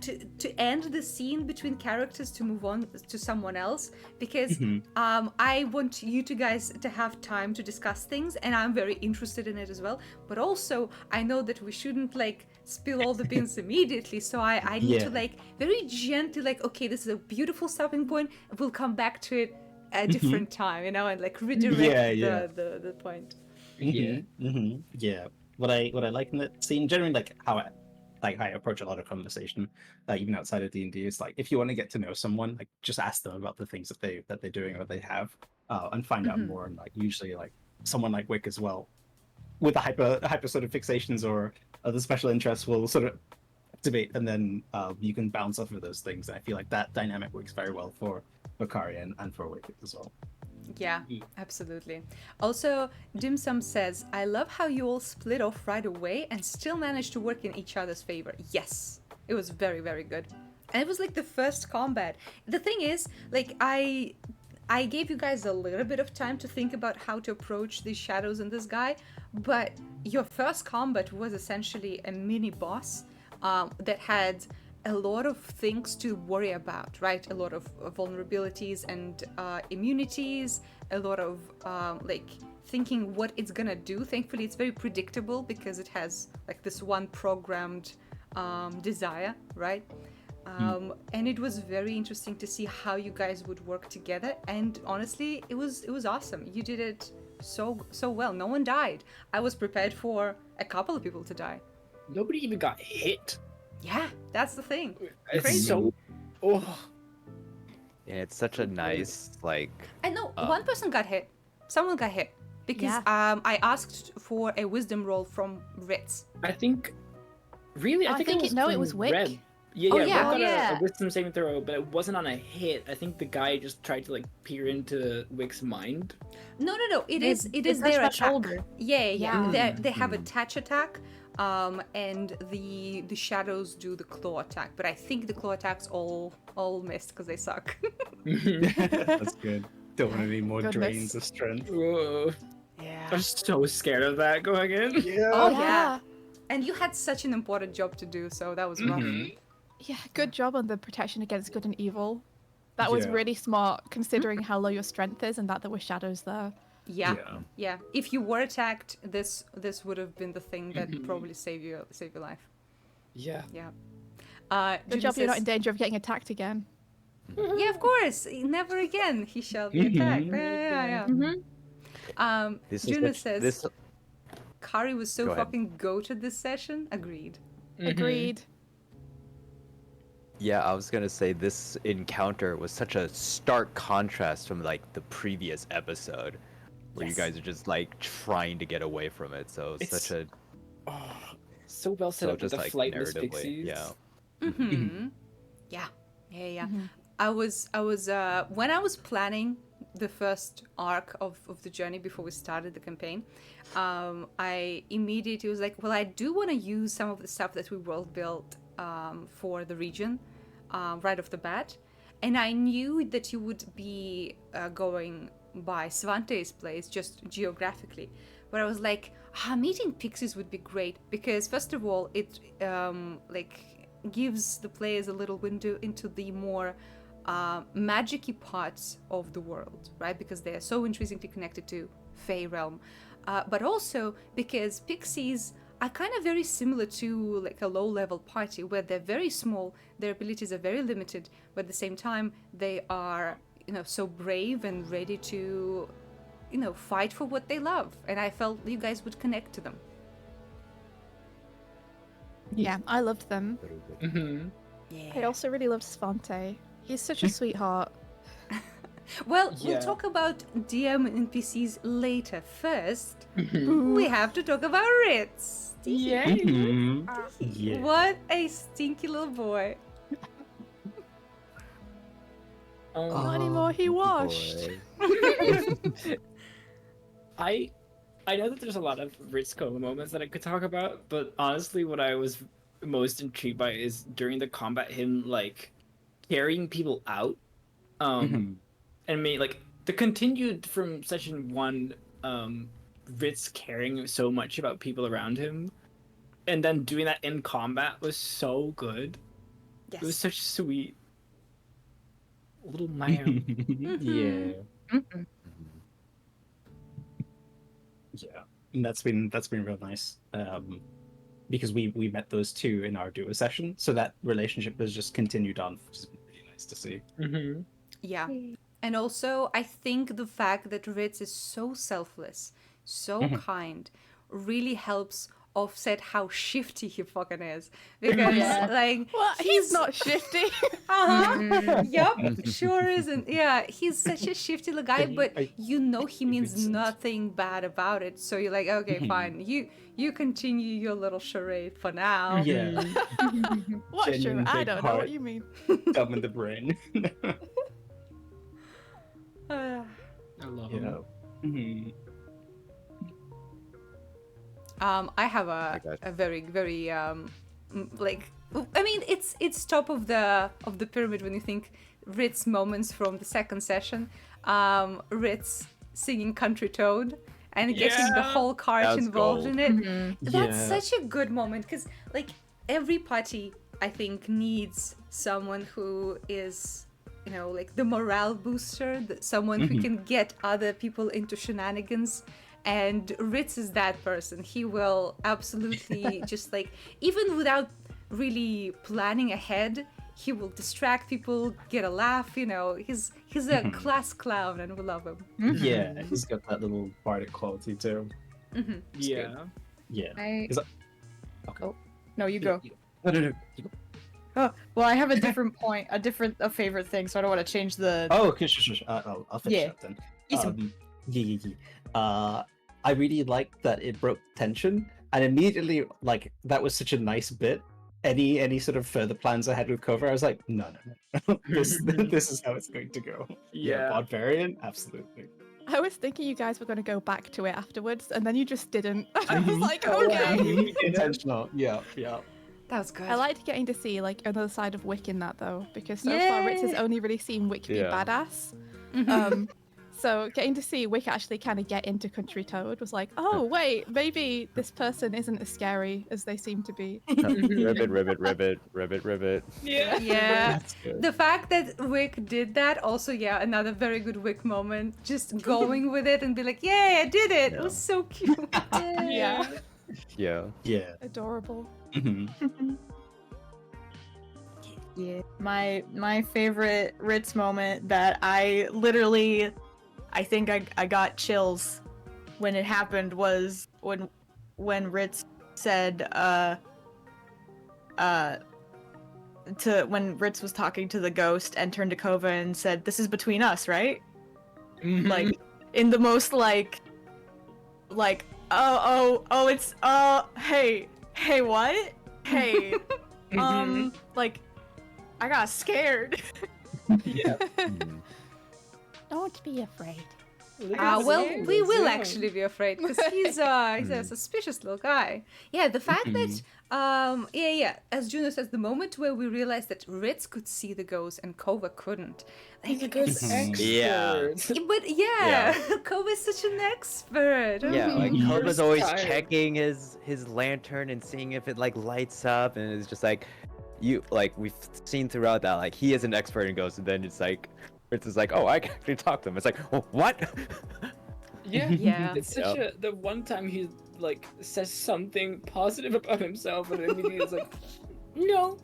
to end the scene between characters to move on to someone else, because I want you two guys to have time to discuss things, and I'm very interested in it as well, but also I know that we shouldn't like spill all the beans immediately, so I need to like very gently like, okay, this is a beautiful stopping point, we'll come back to it at a different time, you know, and like redirect the point. Yeah. What I like in that scene, generally like how I approach a lot of conversation, even outside of D&D, is like if you want to get to know someone, like just ask them about the things that they're doing or they have, and find out more. And like usually like someone like Wick as well, with the hyper sort of fixations or the special interests will sort of activate, and then you can bounce off of those things. And I feel like that dynamic works very well for Kari and for Wick as well. Yeah, absolutely. Also, Dim Sum says, I love how you all split off right away and still managed to work in each other's favor. Yes, it was very, very good. And it was like the first combat. The thing is, like, I gave you guys a little bit of time to think about how to approach these shadows and this guy, but your first combat was essentially a mini boss that had a lot of things to worry about, right? A lot of vulnerabilities and immunities, a lot of like thinking what it's gonna do. Thankfully, it's very predictable because it has like this one programmed desire, right? And it was very interesting to see how you guys would work together. And honestly, it was awesome. You did it so well. No one died. I was prepared for a couple of people to die. Nobody even got hit. Yeah, that's the thing. It's Crazy. so. Oh. And it's such a nice, like... I know, one person got hit. Someone got hit. Because I asked for a wisdom roll from Ritz. I think... Really? I think it was it was from Wick. Red. Yeah, Oh, Red yeah. got Yeah. a wisdom saving throw, but it wasn't on a hit. I think the guy just tried to like peer into Wick's mind. No. It is touched their my attack. shoulder. Yeah. They have a touch attack, and the shadows do the claw attack. But I think the claw attacks all missed because they suck. That's good. Don't want any more Goodness. drains of strength. Whoa. Yeah. I'm so scared of that going in. Yeah. Oh yeah. And you had such an important job to do, so that was rough. Yeah, good job on the protection against good and evil. That was Yeah. really smart, considering how low your strength is and that there were shadows there. Yeah. If you were attacked, this would have been the thing that probably save your life. Yeah. Yeah. Good job you're not in danger of getting attacked again. Yeah, of course. Never again he shall be attacked. Yeah. Juno says this. Kari was so Go ahead. fucking goated this session. Agreed. Agreed. Yeah, I was gonna say this encounter was such a stark contrast from like the previous episode, where you Yes. guys are just like trying to get away from it. So It's- such a Oh, so well set so up with just the like flightless narratively, pixies. yeah. Mm-hmm. Yeah. I was when I was planning the first arc of the journey before we started the campaign, I immediately was like, well, I do want to use some of the stuff that we world built for the region right off the bat, and I knew that you would be going by Svante's place just geographically, but I was like, meeting pixies would be great because first of all, it like gives the players a little window into the more magic-y parts of the world, right? Because they are so intrinsically connected to Fey realm, but also because pixies are kind of very similar to like a low-level party where they're very small, their abilities are very limited, but at the same time they are, so brave and ready to, fight for what they love. And I felt you guys would connect to them. Yeah, I loved them. Mm-hmm. Yeah. I also really loved Svante. He's such a sweetheart. Well, Yeah. we'll talk about DM and NPCs later. First, Mm-hmm. we have to talk about Ritz. Mhm. Yeah. What a stinky little boy. Not anymore, he washed. I know that there's a lot of Ritz-Coma moments that I could talk about, but honestly, what I was most intrigued by is during the combat, him like carrying people out, Mhm. and me like the continued from session 1, Ritz caring so much about people around him, and then doing that in combat was so good. Yes. It was such sweet little man. Yeah. Mm-mm. Yeah, and that's been real nice. Because we met those two in our duo session, so that relationship has just continued on, which is really nice to see. Mm-hmm. Yeah. And also, I think the fact that Ritz is so selfless, so kind, really helps offset how shifty he fucking is. Because, Yeah. like, Well, he's not shifty. Uh-huh. Yep, sure isn't. Yeah, he's such a shifty little guy, but he means Vincent. nothing bad about it. So you're like, okay, fine. You continue your little charade for now. Yeah, What sure? Genuine I big don't know heart. what you mean. dumb in the brain. Uh, I love you him. know. Mhm. I have a very very like, I mean, it's top of the pyramid when you think Ritz moments from the second session. Ritz singing Country Toad and getting the Yeah. whole cart That's involved gold. in it. Mhm. That's Yeah. such a good moment because like every party I think needs someone who is, like the morale booster, someone who can get other people into shenanigans. And Ritz is that person. He will absolutely just like, even without really planning ahead, he will distract people, get a laugh. He's a class clown, and we love him. Yeah, he's got that little bardic quality too. Yeah. Yeah. I... Is that- Oh, no, you go. No, you go. Oh, well, I have a different point, a favorite thing, so I don't want to change the... Oh, okay, sure. I'll finish Yeah. that then. Awesome. I really liked that it broke tension, and immediately, like, that was such a nice bit. Any sort of further plans I had with cover, I was like, no. This is how it's going to go. Yeah. Barbarian, absolutely. I was thinking you guys were going to go back to it afterwards, and then you just didn't. I was Mhm. like, Oh, okay. Intentional. Yeah. That was good. I liked getting to see like another side of Wick in that though, because so far Ritz has Yay! only really seen Wick be Yeah. badass. Mm-hmm. So getting to see Wick actually kind of get into Country Toad was like, oh wait, maybe this person isn't as scary as they seem to be. ribbit. Yeah. Yeah. That's good. The fact that Wick did that, also, yeah, another very good Wick moment. Just going with it and be like, yay, I did it. It was so cute. Yeah, Yeah. Yeah. adorable. Mhm. Yeah. My favorite Ritz moment that I think I got chills when it happened was when Ritz said when Ritz was talking to the ghost and turned to Kova and said, "This is between us, right?" Mhm. Like in the most like it's hey what? Hey. Like I got scared. Yeah. Don't be afraid. Well, we will actually be afraid because he's a suspicious little guy. Yeah, the fact that as Juno says, the moment where we realized that Ritz could see the ghost and Kova couldn't. He's a good expert. Yeah. But Kova's such an expert. Yeah, like Mhm. Kova's always Tired. checking his lantern and seeing if it like lights up, and it's just like we've seen throughout that like he is an expert in ghosts, and then it's like Ritz is like, oh, I can actually talk to him. It's like, oh, what? Yeah. Yeah. It's such the one time he like says something positive about himself, and immediately it's like, no.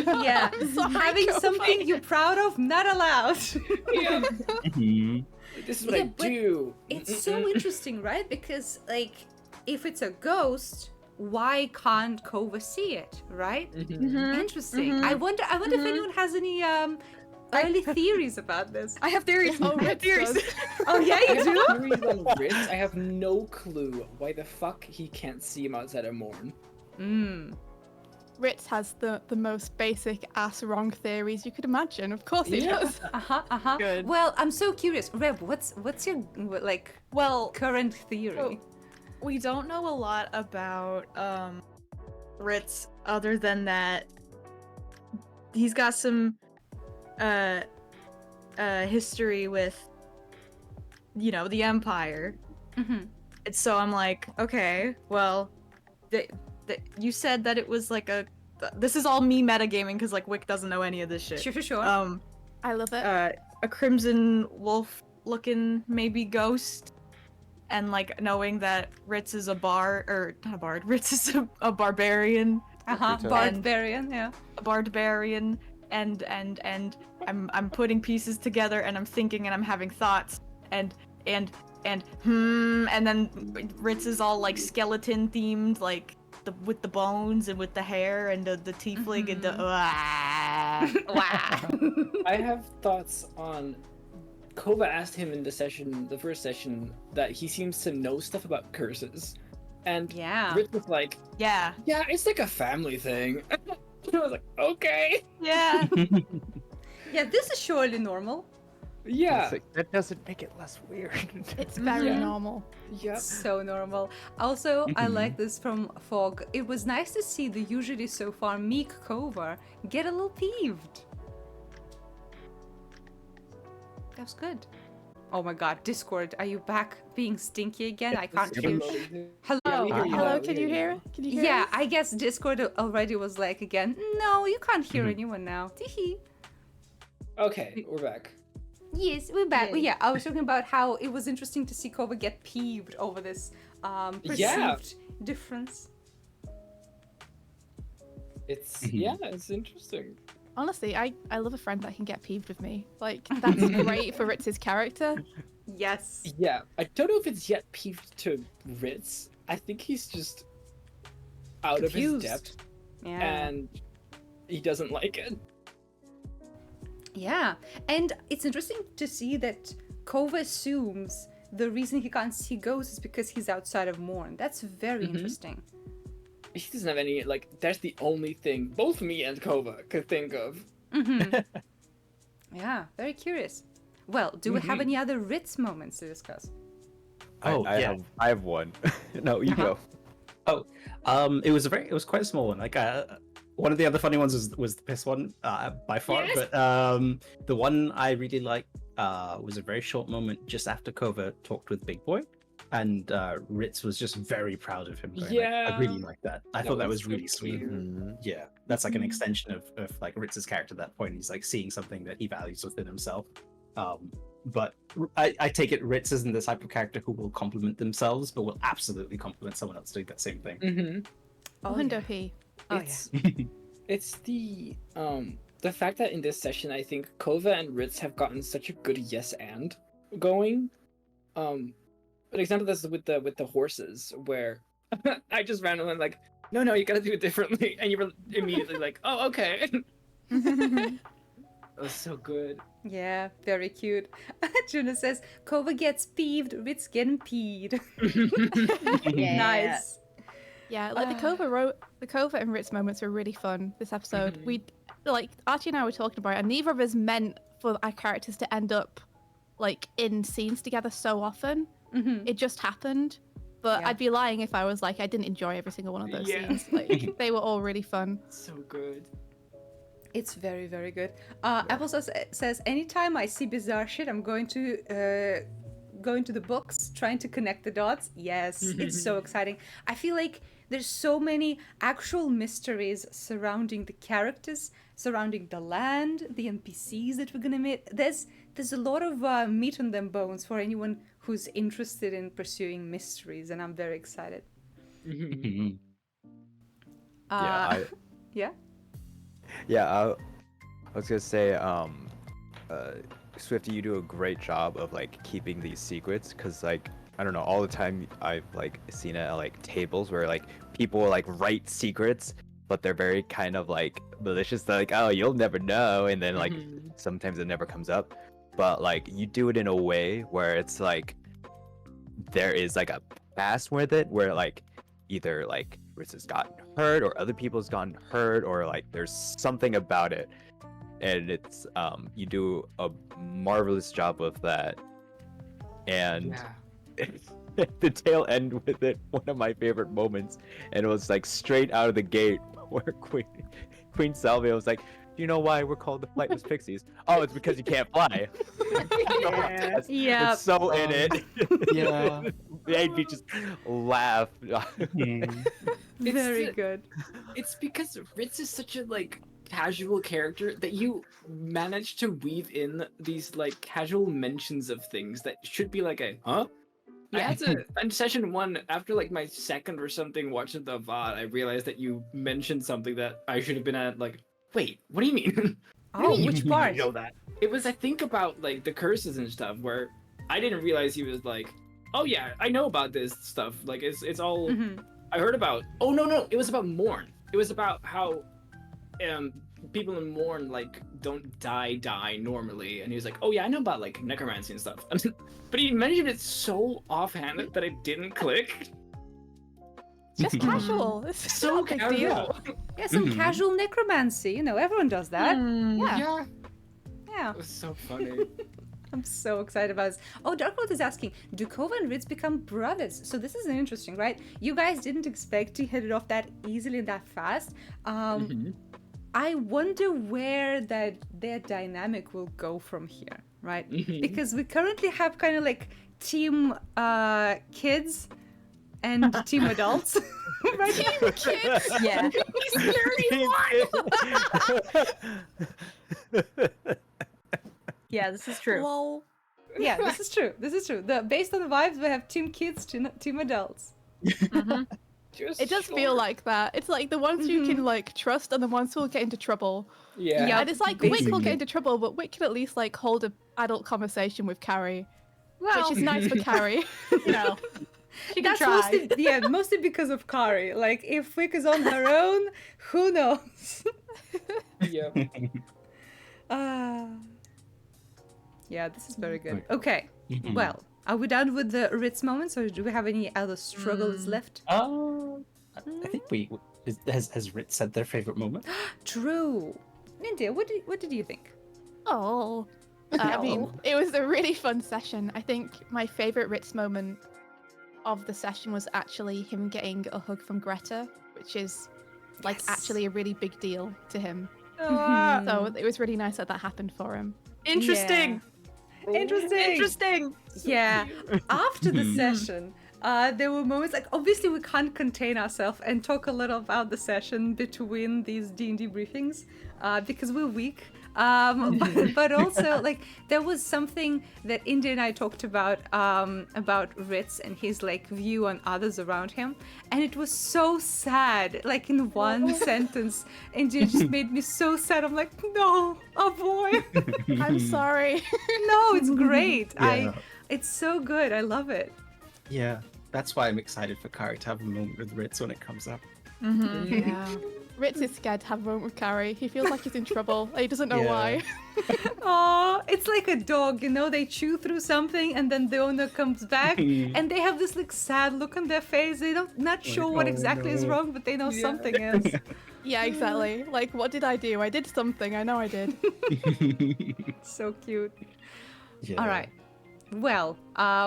Yeah, Sorry, having Kova. something you're proud of not allowed. Yeah. Mhm. This is what Yeah, I but do. It's so interesting, right? Because like, if it's a ghost, why can't Kova see it, right? Mhm. Interesting. I wonder if anyone has any early theories about this. I have theories. Oh, I have Ritz theories. does. Oh yeah, I you have do. theories on Ritz. I have no clue why the fuck he can't see him outside of Morn. Ritz has the most basic ass wrong theories you could imagine. Of course he Yeah. does. Good. Well, I'm so curious, Reb. What's your like Well, current theory? we don't know a lot about Ritz other than that he's got some history with the Empire. Mhm. And so I'm like, okay, well, you said that it was like this is all me metagaming because like Wick doesn't know any of this shit. Sure. I love it. A crimson wolf looking maybe ghost, and like knowing that Ritz is a Ritz is a barbarian, Barbarian, yeah. a barbarian, and I'm putting pieces together and I'm thinking and I'm having thoughts and then Ritz is all like skeleton themed, like with the bones and with the hair and the tiefling and the I have thoughts on. Kova asked him in the first session, that he seems to know stuff about curses, and Yeah. Ritz was like, yeah, it's like a family thing. I was like, okay, yeah. Yeah, this is surely normal. yeah, It's like, that doesn't make it less weird. It's very Yeah. normal. yep. So normal. Also, I like this from Fog. It was nice to see the usually so far meek Kova get a little peeved. That was good. Oh my god, Discord, are you back being stinky again? I can't hear. Hello. Yeah, we hear you Hello, now, can we you hear hear? Can you hear? Yeah, us? I guess Discord already was like again. No, you can't hear anyone now. Teehee. Okay, we're back. Yes, we're back. Yay. Yeah, I was talking about how it was interesting to see Kova get peeved over this perceived Yeah. difference. It's Mhm. it's interesting. Honestly, I love a friend that can get peeved with me. Like, that's great for Ritz's character. Yes. Yeah, I don't know if it's yet peeved to Ritz. I think he's just out Confused. of his depth, Yeah. and he doesn't like it. Yeah, and it's interesting to see that Kova assumes the reason he can't see ghosts is because he's outside of Morn. That's very interesting. He doesn't have any, like, that's the only thing both me and Kova could think of. Yeah, very curious. Well, do we have any other Ritz moments to discuss? I have one. No, you go. It was quite a small one. Like one of the other funny ones was the piss one by far. Yes. But the one I really liked was a very short moment just after Kova talked with Big Boy, and Ritz was just very proud of him. Going, like, I Yeah. really like that. I thought that was so really sweet. cute. Mhm. Yeah, that's like an extension of like Ritz's character at that point. He's like seeing something that he values within himself. But I take it Ritz isn't the type of character who will compliment themselves, but will absolutely compliment someone else doing that same thing. Mm-hmm. Oh, Hundo yeah. P. Oh, It's it's the fact that in this session I think Kova and Ritz have gotten such a good yes and going. an example of this is with the horses, where I just randomly like, no, you gotta do it differently, and you were immediately like, oh, okay. That was so good. Yeah, very cute. Juna says, Kova gets peeved, Ritz getting peed. Yeah. Nice. Yeah, like the Kova and Ritz moments were really fun this episode. Mhm. We like Archie and I were talking about it, and neither of us meant for our characters to end up like in scenes together so often. It just happened. But Yeah. I'd be lying if I was like I didn't enjoy every single one of those Yeah. scenes. Like they were all really fun. So good. It's very, very good. Apple says, anytime I see bizarre shit, I'm going to go into the books, trying to connect the dots. Yes, it's so exciting. I feel like there's so many actual mysteries surrounding the characters, surrounding the land, the NPCs that we're gonna meet. There's a lot of meat on them bones for anyone who's interested in pursuing mysteries, and I'm very excited. Mhm. Yeah, Yeah. Yeah, I was gonna say, Swifty, you do a great job of like keeping these secrets, cause like I don't know, all the time I've like seen it at like tables where like people will like write secrets, but they're very kind of like malicious. They're like, oh, you'll never know, and then like sometimes it never comes up. But like you do it in a way where it's like there is like a past with it, where like either like Ritz has gotten hurt or other people's gotten hurt, or like there's something about it, and it's you do a marvelous job of that. And the tail end with it, one of my favorite moments, and it was like straight out of the gate where Queen Salvia was like, do you know why we're called the Flightless Pixies? Oh, it's because you can't fly. That's, Yep. that's so in it. Yeah. Made me just laugh. Very good. It's because Ritz is such a like casual character that you manage to weave in these like casual mentions of things that should be like a huh? I had to in session 1, after like my second or something watching the VOD, I realized that you mentioned something that I should have been at like, wait, what do you mean? Oh, which part? I know that. It was, I think, about like the curses and stuff, where I didn't realize he was like, oh yeah, I know about this stuff. Like it's all I heard about. Oh no, it was about Morn. It was about how people in Morn like don't die normally, and he was like, oh yeah, I know about like necromancy and stuff. But he mentioned it so offhanded that it didn't click. Just casual. It's So not a big casual. deal. Yeah, some casual necromancy. You know, everyone does that. Yeah. Yeah. It was so funny. I'm so excited about this. Oh, Darkwood is asking, do Kova and Ritz become brothers? So this is interesting, right? You guys didn't expect to hit it off that easily and that fast. I wonder where their dynamic will go from here, right? Because we currently have kind of like team kids and team adults. Right? Team kids. Yeah. Yeah, this is true. Lol. Yeah, this is true. This is true. Based on the vibes, we have team kids, team adults. It does feel like that. It's like the ones you can like trust and the ones who will get into trouble. Yeah. And it's like Wick will get into trouble, but Wick can at least like hold an adult conversation with Carrie, which is nice for Carrie. No. She can That's try. mostly because of Kari. Like, if Wick is on her own, who knows? Yeah. Yeah, this is very good. Okay, well, are we done with the Ritz moments, or do we have any other struggles left? I think has Ritz said their favorite moment? True. Ninja, what did you think? Oh. I mean, it was a really fun session. I think my favorite Ritz moment of the session was actually him getting a hug from Greta, which is like actually a really big deal to him. So it was really nice that happened for him. Interesting. Interesting. Yeah. After the session, there were moments like, obviously we can't contain ourselves and talk a little about the session between these D&D briefings because we're weak. But also, like, there was something that India and I talked about Ritz and his like view on others around him, and it was so sad. Like in one sentence, India just made me so sad. I'm like, no, oh boy. I'm sorry. No, it's great. Yeah. It's so good. I love it. Yeah, that's why I'm excited for Kari to have a moment with Ritz when it comes up. Mm-hmm. Yeah. Ritz is scared to have a moment with Carrie. He feels like he's in trouble. He doesn't know Yeah. why. Oh, it's like a dog, you know, they chew through something and then the owner comes back and they have this like sad look on their face. They don't not sure what oh, exactly is no. wrong, but they know Yeah. something is. Yeah, exactly. Like, what did I do? I did something. I know I did. So cute. Yeah. All right. Well,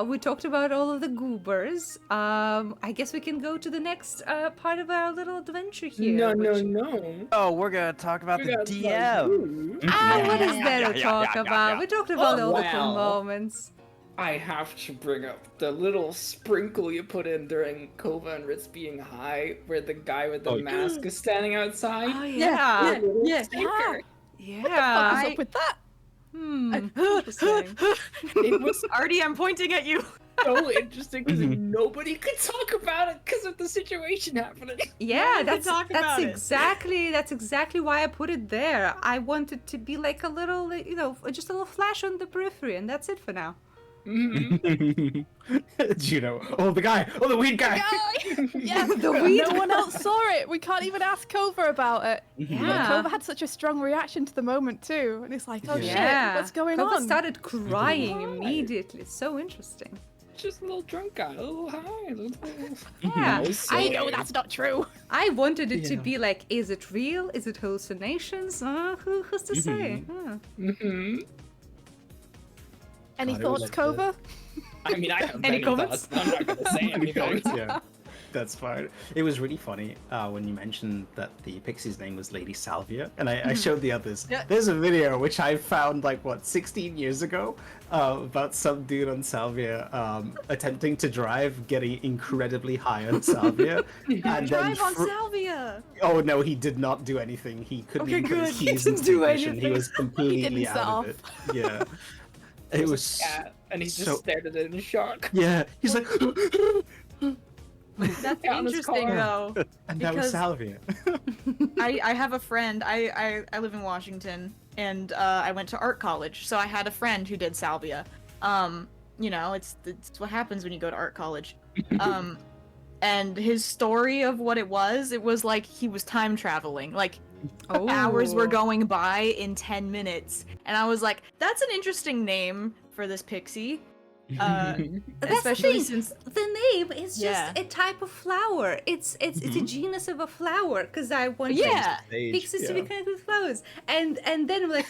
we talked about all of the goobers. I guess we can go to the next part of our little adventure here. No. Oh, we're gonna talk about We the got DM. What is there to yeah, talk yeah, about? yeah. We talked about all the cool wow. moments. I have to bring up the little sprinkle you put in during Kova and Ritz being high, where the guy with the Oh, mask is standing outside. Oh yeah. Yeah. Yeah. What's up with that? Interesting. It was Artie, I'm pointing at you. so interesting because nobody could talk about it because of the situation happening. Yeah, we could talk about it. that's exactly why I put it there. I want it to be like a little, you know, just a little flash on the periphery, and that's it for now. Mhm. Juno. Oh, the weed guy. Yeah, The weed no one else saw it. We can't even ask Kova about it. Yeah. Kova had such a strong reaction to the moment too, and it's like, oh Yeah. shit, what's going Kova on? started crying Why? immediately. So interesting. Just a little drunk guy, a little high. Yeah. I know that's not true. I wanted it to Yeah. be like, is it real? Is it hallucinations? Who's to say? Mm-hmm. Any God, it was thoughts, like the- Kova? I mean, I have Any many comments? thoughts. I'm not gonna say anything. Yeah, that's fine. It was really funny when you mentioned that the pixie's name was Lady Salvia, and I showed the others. Yeah. There's a video which I found like 16 years ago about some dude on Salvia attempting to drive, getting incredibly high on Salvia, and then Drive on Salvia. oh no, he did not do anything. He couldn't Okay, even put his good. keys He didn't into do ignition. He anything. was completely set out of it. Yeah, it was. Yeah, and he just so- stared at it in shock. Yeah, he's like, That's Yeah, on his interesting car. though. and that was Because- Salvia. I have a friend. I live in Washington, and I went to art college, so I had a friend who did salvia. You know, it's what happens when you go to art college. And his story of what it was like he was time traveling. Like hours were going by in 10 minutes, and I was like, that's an interesting name for this pixie. That's Especially the thing. since The name is just Yeah. a type of flower. It's a genus of a flower because I wanted Yeah. pixies to be connected with flowers, and then we're like,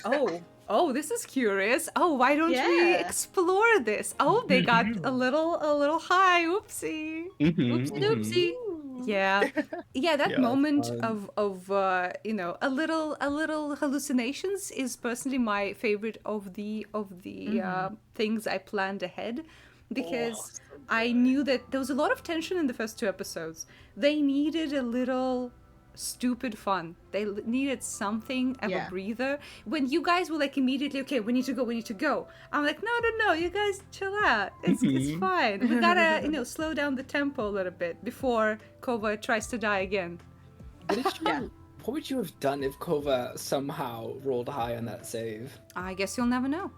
oh, this is curious. Oh, why don't we Yeah. explore this? Oh, they got a little high. Oopsie. Oopsie Doopsie. Yeah, yeah. That Yeah, moment fun. of you know, a little hallucinations is personally my favorite of the things I planned ahead, because I knew that there was a lot of tension in the first 2 episodes. They needed a little stupid fun. They needed something of Yeah. a breather. When you guys were like immediately, okay, we need to go. I'm like, no, you guys chill out. It's fine. We gotta, you know, slow down the tempo a little bit before Kova tries to die again. What would you have done if Kova somehow rolled high on that save? I guess you'll never know.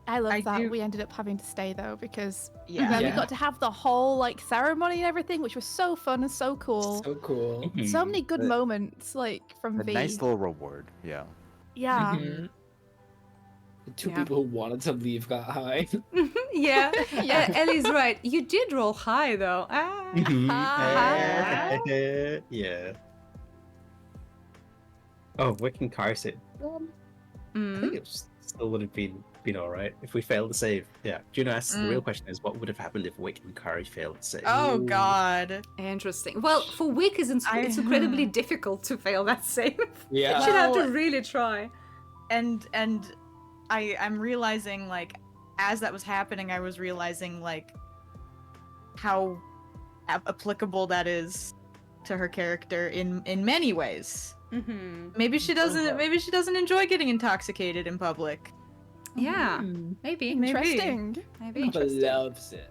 I love I that do- we ended up having to stay though, because Yeah. then we Yeah. got to have the whole like ceremony and everything, which was so fun and so cool. So cool. So many good The- moments, like from A V. nice little reward. Yeah. Yeah. Mhm. The 2 Yeah. people who wanted to leave got high. Yeah, Yeah. Ellie's right. You did roll high though. Ah. Yeah. Oh, what can Kari say? I think it still would have been all right if we failed to save. Yeah. Juno asks, the real question is, what would have happened if Wick and Kari failed to save? Oh God. Interesting. Well, for Wick, it's I- incredibly difficult to fail that save. Yeah. You should have to Well- really try. And I'm realizing, like, as that was happening, I was realizing like how applicable that is to her character in many ways. Mm-hmm. Maybe she doesn't enjoy getting intoxicated in public. Yeah, Hmm. maybe. Interesting. Maybe. But loves it.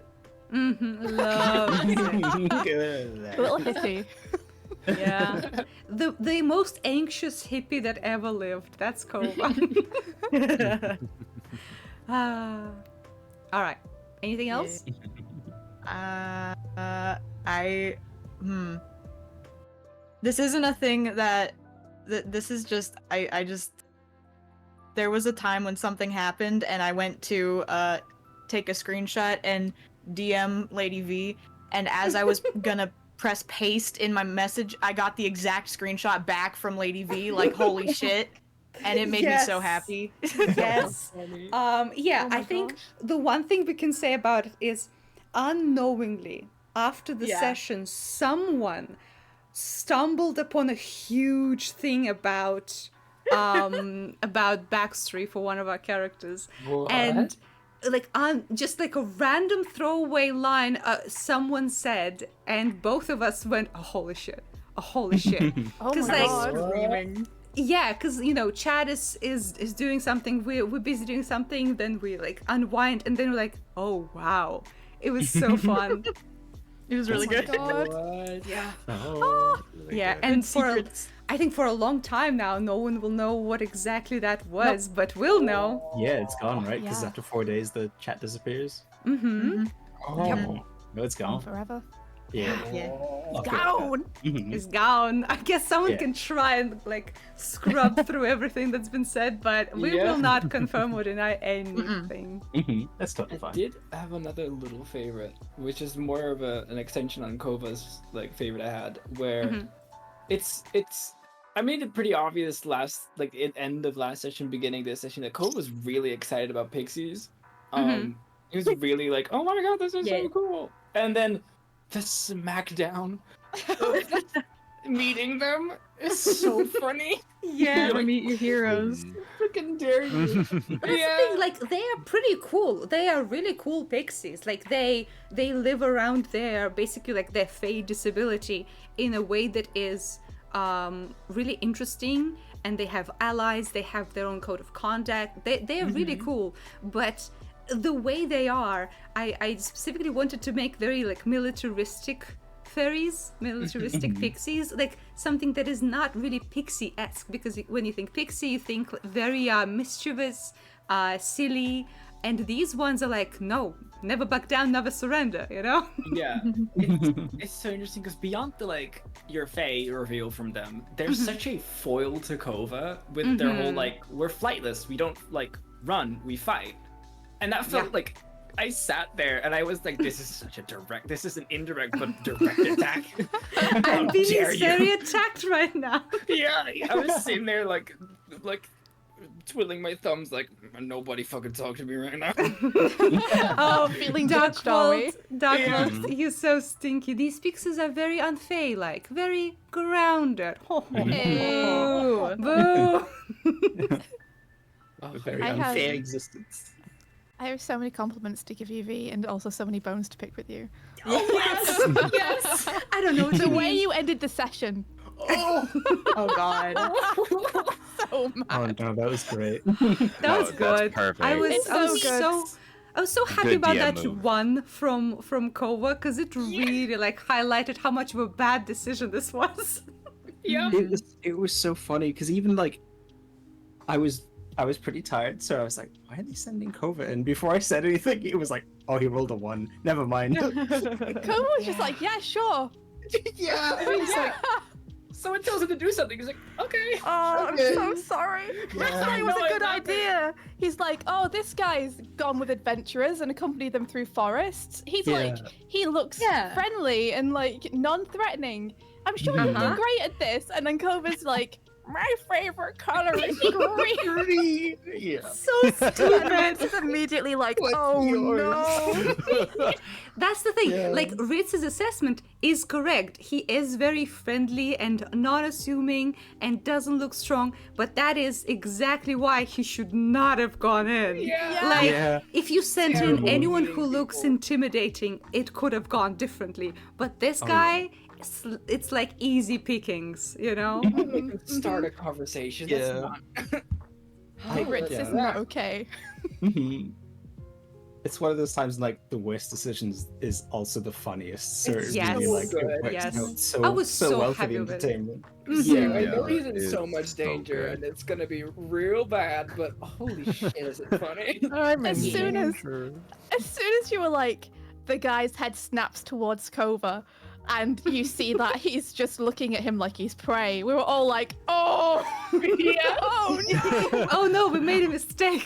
Mm-hmm. Love it. Good. A little hippie. Yeah. The most anxious hippie that ever lived. That's Kova. All right. Anything else? This isn't a thing that this is just I just there was a time when something happened and I went to take a screenshot and DM Lady V, and as I was gonna press paste in my message, I got the exact screenshot back from Lady V, like holy shit. And it made me so happy. Yes. Yeah, Oh my I think gosh. the one thing we can say about it is unknowingly, after the Yeah. session, someone stumbled upon a huge thing about backstory for one of our characters. And like just like a random throwaway line someone said, and both of us went, oh, holy shit. Oh, holy shit. Oh my like, god. Screaming. Yeah, because Chad is doing something, we're busy doing something, then we like unwind, and then we're like, oh wow, it was so fun. It was really good. God. Yeah. Oh, really Yeah, good. and Secrets. I think for a long time now, no one will know what exactly that was, but we'll know. Yeah, it's gone, right? Because Yeah. after 4 days, the chat disappears. Mm-hmm. Oh, no, it's gone. Forever. Yeah. Yeah. Okay. Gone. Mhm. It's gone. I guess someone Yeah. can try and like scrub through everything that's been said, but we Yeah. will not confirm or deny anything. Mhm. That's totally I fine. did have another little favorite, which is more of an extension on Kova's like favorite I had, where Mhm. it's I made it pretty obvious last like at end of last session, beginning this session, that Kova was really excited about pixies. He was really like, oh my god, this is so cool. And then the smackdown of meeting them is so funny. Yeah. You're like, Meet your heroes. freaking dare you. That's the thing, like they are pretty cool. They are really cool pixies. Like they live around their basically like their fey disability in a way that is really interesting, and they have allies, they have their own code of conduct. They are really cool, but the way they are, I specifically wanted to make very like militaristic fairies, militaristic pixies, like something that is not really pixie-esque, because when you think pixie, you think very mischievous, silly, and these ones are like, no, never back down, never surrender, you know? Yeah, it's so interesting because beyond the like your Fae reveal from them, there's such a foil to Kova with their whole like, we're flightless, we don't like run, we fight, and that felt like I sat there and I was like, this is such a direct, this is an indirect but direct attack. I'm How being dare very you? attacked right now. Yeah, I was sitting there like twiddling my thumbs like, nobody fucking talk to me right now. Oh, feeling judged, are we? Darkwold, he's so stinky. These pixies are very unfey-like, very grounded. Hey. Boo! Oh, Very I have- unfair existence. I have so many compliments to give you, V, and also so many bones to pick with you. Yes. Yes. I don't know what The you way mean. you ended the session. Oh god. So mad. Oh no, that was great. That was that's good. perfect. I was It's I so was good. I was so happy Good about DM that move. one from Kova, because it really like highlighted how much of a bad decision this was. yeah. It was so funny because even like I was pretty tired, so I was like, why are they sending Kova? And before I said anything, it was like, oh, he rolled a 1. Never mind. Koma was just like, yeah, sure. Yeah, and he's like, someone tells him to do something. He's like, okay. Oh, I'm so sorry. Yeah. I thought it was No, a good I love it. idea. He's like, oh, this guy's gone with adventurers and accompanied them through forests. He's like, he looks friendly and like non-threatening. I'm sure you'll do great at this. And then Kova's like, my favorite color is green. Yeah. So And stupid. Ritz is immediately like, What's oh yours? no. That's the thing. Yeah. Like Ritz's assessment is correct. He is very friendly and non-assuming and doesn't look strong, but that is exactly why he should not have gone in. Yeah. Like Yeah. if you sent in Terrible anyone meeting who looks people. intimidating, it could have gone differently. But this guy, it's like easy pickings, you know? Start a conversation. Yeah. That's not. I think Ritz Yeah. is not okay. Mhm. It's one of those times like the worst decisions is also the funniest. So it Yes. really, like, Good. it works Yes. out so, I was so well for happy the with it. entertainment. Yeah, I Yeah, know he's it in so is much so danger good. and it's gonna be real bad, but holy shit, is it funny? I'm As in soon as- danger. As soon as you were like, the guy's head snaps towards Kova, and you see that he's just looking at him like he's prey, we were all like, oh, Yeah. oh no. Oh no, we made a mistake.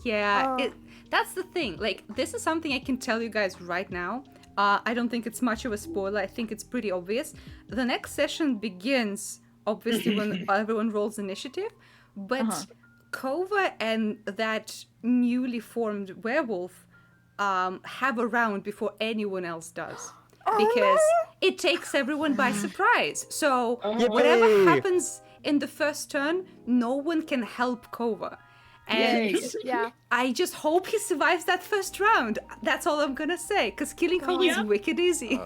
Yeah, Oh. that's the thing. Like, this is something I can tell you guys right now. I don't think it's much of a spoiler. I think it's pretty obvious. The next session begins, obviously, when everyone rolls initiative. But Kova and that newly formed werewolf have a round before anyone else does. Because it takes everyone by surprise. So whatever Yippee! happens in the first turn, no one can help Kova. And Yeah. I just hope he survives that first round. That's all I'm gonna say. Because killing Kova is wicked easy.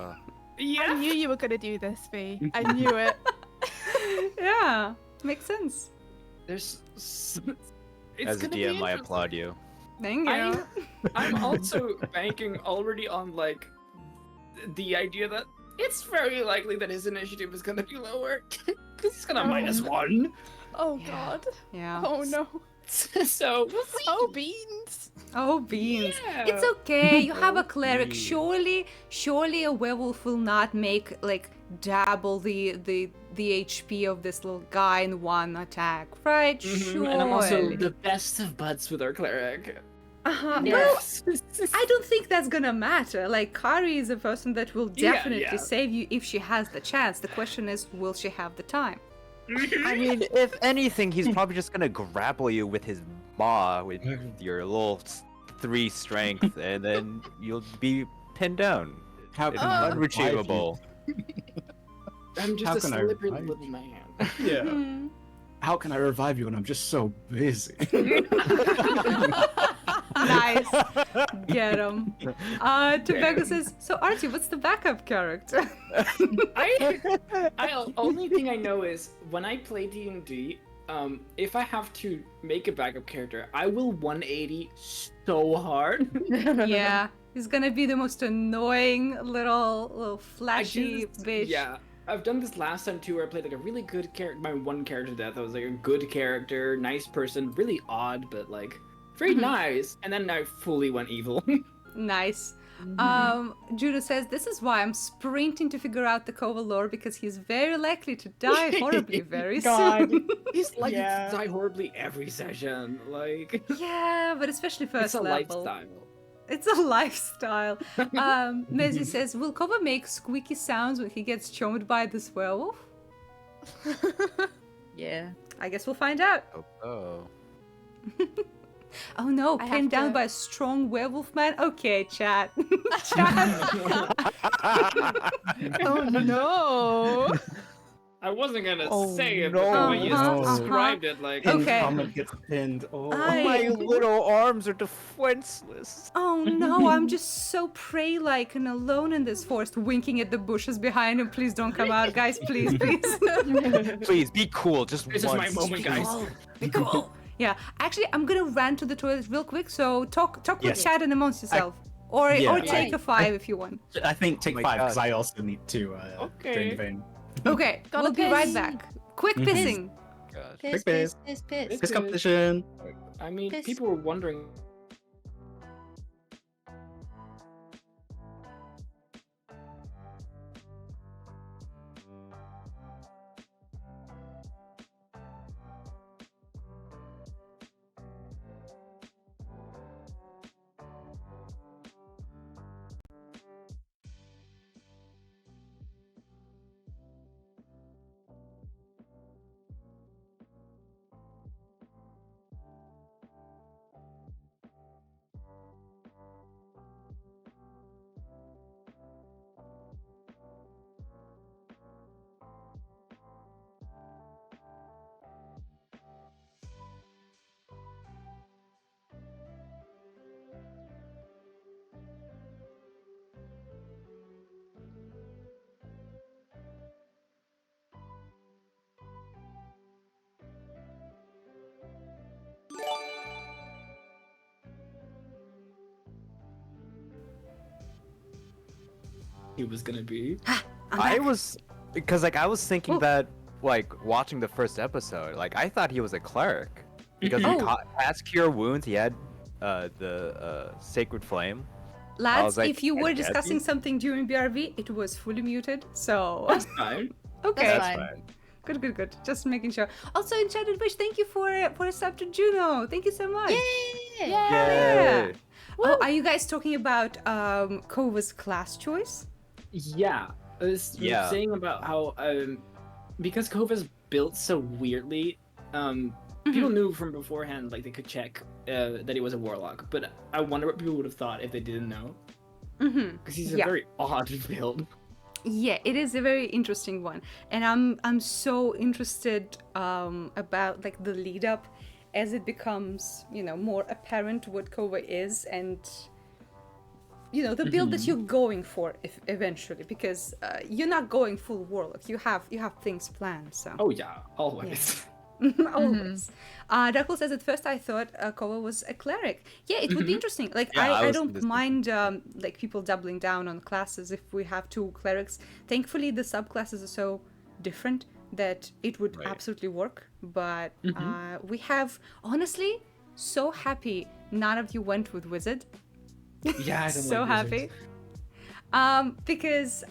I knew you were gonna do this, V. I knew it. Yeah, makes sense. There's. It's As a gonna be DM, I interesting. applaud you. Thank you. I'm also banking already on like the idea that it's very likely that his initiative is gonna be lower because he's gonna -1. Oh god. Yeah. Oh no. So we'll see. Oh beans. Oh, beans. Yeah. It's okay. You have a cleric. Surely a werewolf will not make, like, double the HP of this little guy in one attack, right? Sure. And I'm also the best of buds with our cleric. Well, Yes. I don't think that's gonna matter. Like, Kari is a person that will Yeah, definitely yeah. save you if she has the chance. The question is, will she have the time? I mean, if anything, he's probably just gonna grapple you with his maw with your little 3 strength, and then you'll be pinned down. How It's can I unretrievable. I'm just How a can I slippery revive little man. Yeah. How can I revive you when I'm just so busy? Nice. Get him. Tobacco says, so Archie, what's the backup character? Only thing I know is when I play D&D, if I have to make a backup character, I will 180 so hard. Yeah, he's gonna be the most annoying little I flashy do this- bitch. Yeah, I've done this last time too, where I played like a really good character. My one character death, I was like a good character, nice person, really odd, but like very nice. And then I fully went evil. Nice. Judah says, this is why I'm sprinting to figure out the Kova lore, because he's very likely to die horribly very soon. He's like to die horribly every session. Like Yeah, but especially first it's a level. lifestyle. It's a lifestyle. Mezzy says, will Kova make squeaky sounds when he gets chommed by this werewolf? Yeah. I guess we'll find out. Oh. Oh no, I pinned have down to- by a strong werewolf man? Okay, chat. Chat. Oh no. I wasn't gonna Oh, say it, no. but the way you Uh-huh, described it, like Okay. Comment gets pinned. Oh. My little arms are defenseless. Oh no, I'm just so prey-like and alone in this forest, winking at the bushes behind him. Please don't come out, guys. Please, please. Please be cool, just this once. is my moment, guys. Oh, be cool. Yeah, actually, I'm gonna run to the toilet real quick. So talk with Yes. chat and amongst yourself, or Yeah, take a 5 if you want. I think take my 5 because God. I also need to Okay. drain the vein. Okay, Gotta we'll be right piss. back. Quick Mhm. pissing. Gosh. Quick piss. piss. Piss competition. I mean, Piss. people were wondering. He was gonna be. I was because like I was thinking Ooh. that like watching the first episode, like I thought he was a cleric. because Mhm. Oh. past cure wounds, he had the sacred flame. Lads, like, if you were "Yes, discussing yes." something during BRV, it was fully muted. So That's fine. okay, That's That's fine. fine. good, good, good. Just making sure. Also, Enchanted Wish, thank you for a sub to Juno. Thank you so much. Yay! Yeah. Yay. Oh, are you guys talking about Kova's class choice? Yeah, I was Yeah. saying about how because Kova's built so weirdly, people knew from beforehand, like they could check that he was a warlock. But I wonder what people would have thought if they didn't know, Mm-hmm. because he's a Yeah. very odd build. Yeah, it is a very interesting one, and I'm so interested about like the lead up as it becomes more apparent what Kova is, and the build that you're going for eventually, because you're not going full warlock. You have things planned. So Oh yeah, always. always. Dracul says, at first I thought Kova was a cleric. Yeah, it would be interesting. Like Yeah, I I was don't listening. mind like people doubling down on classes if we have two clerics. Thankfully, the subclasses are so different that it would Right. absolutely work. But we have, honestly, so happy none of you went with wizard. Yeah, I don't So like happy. wizards. Because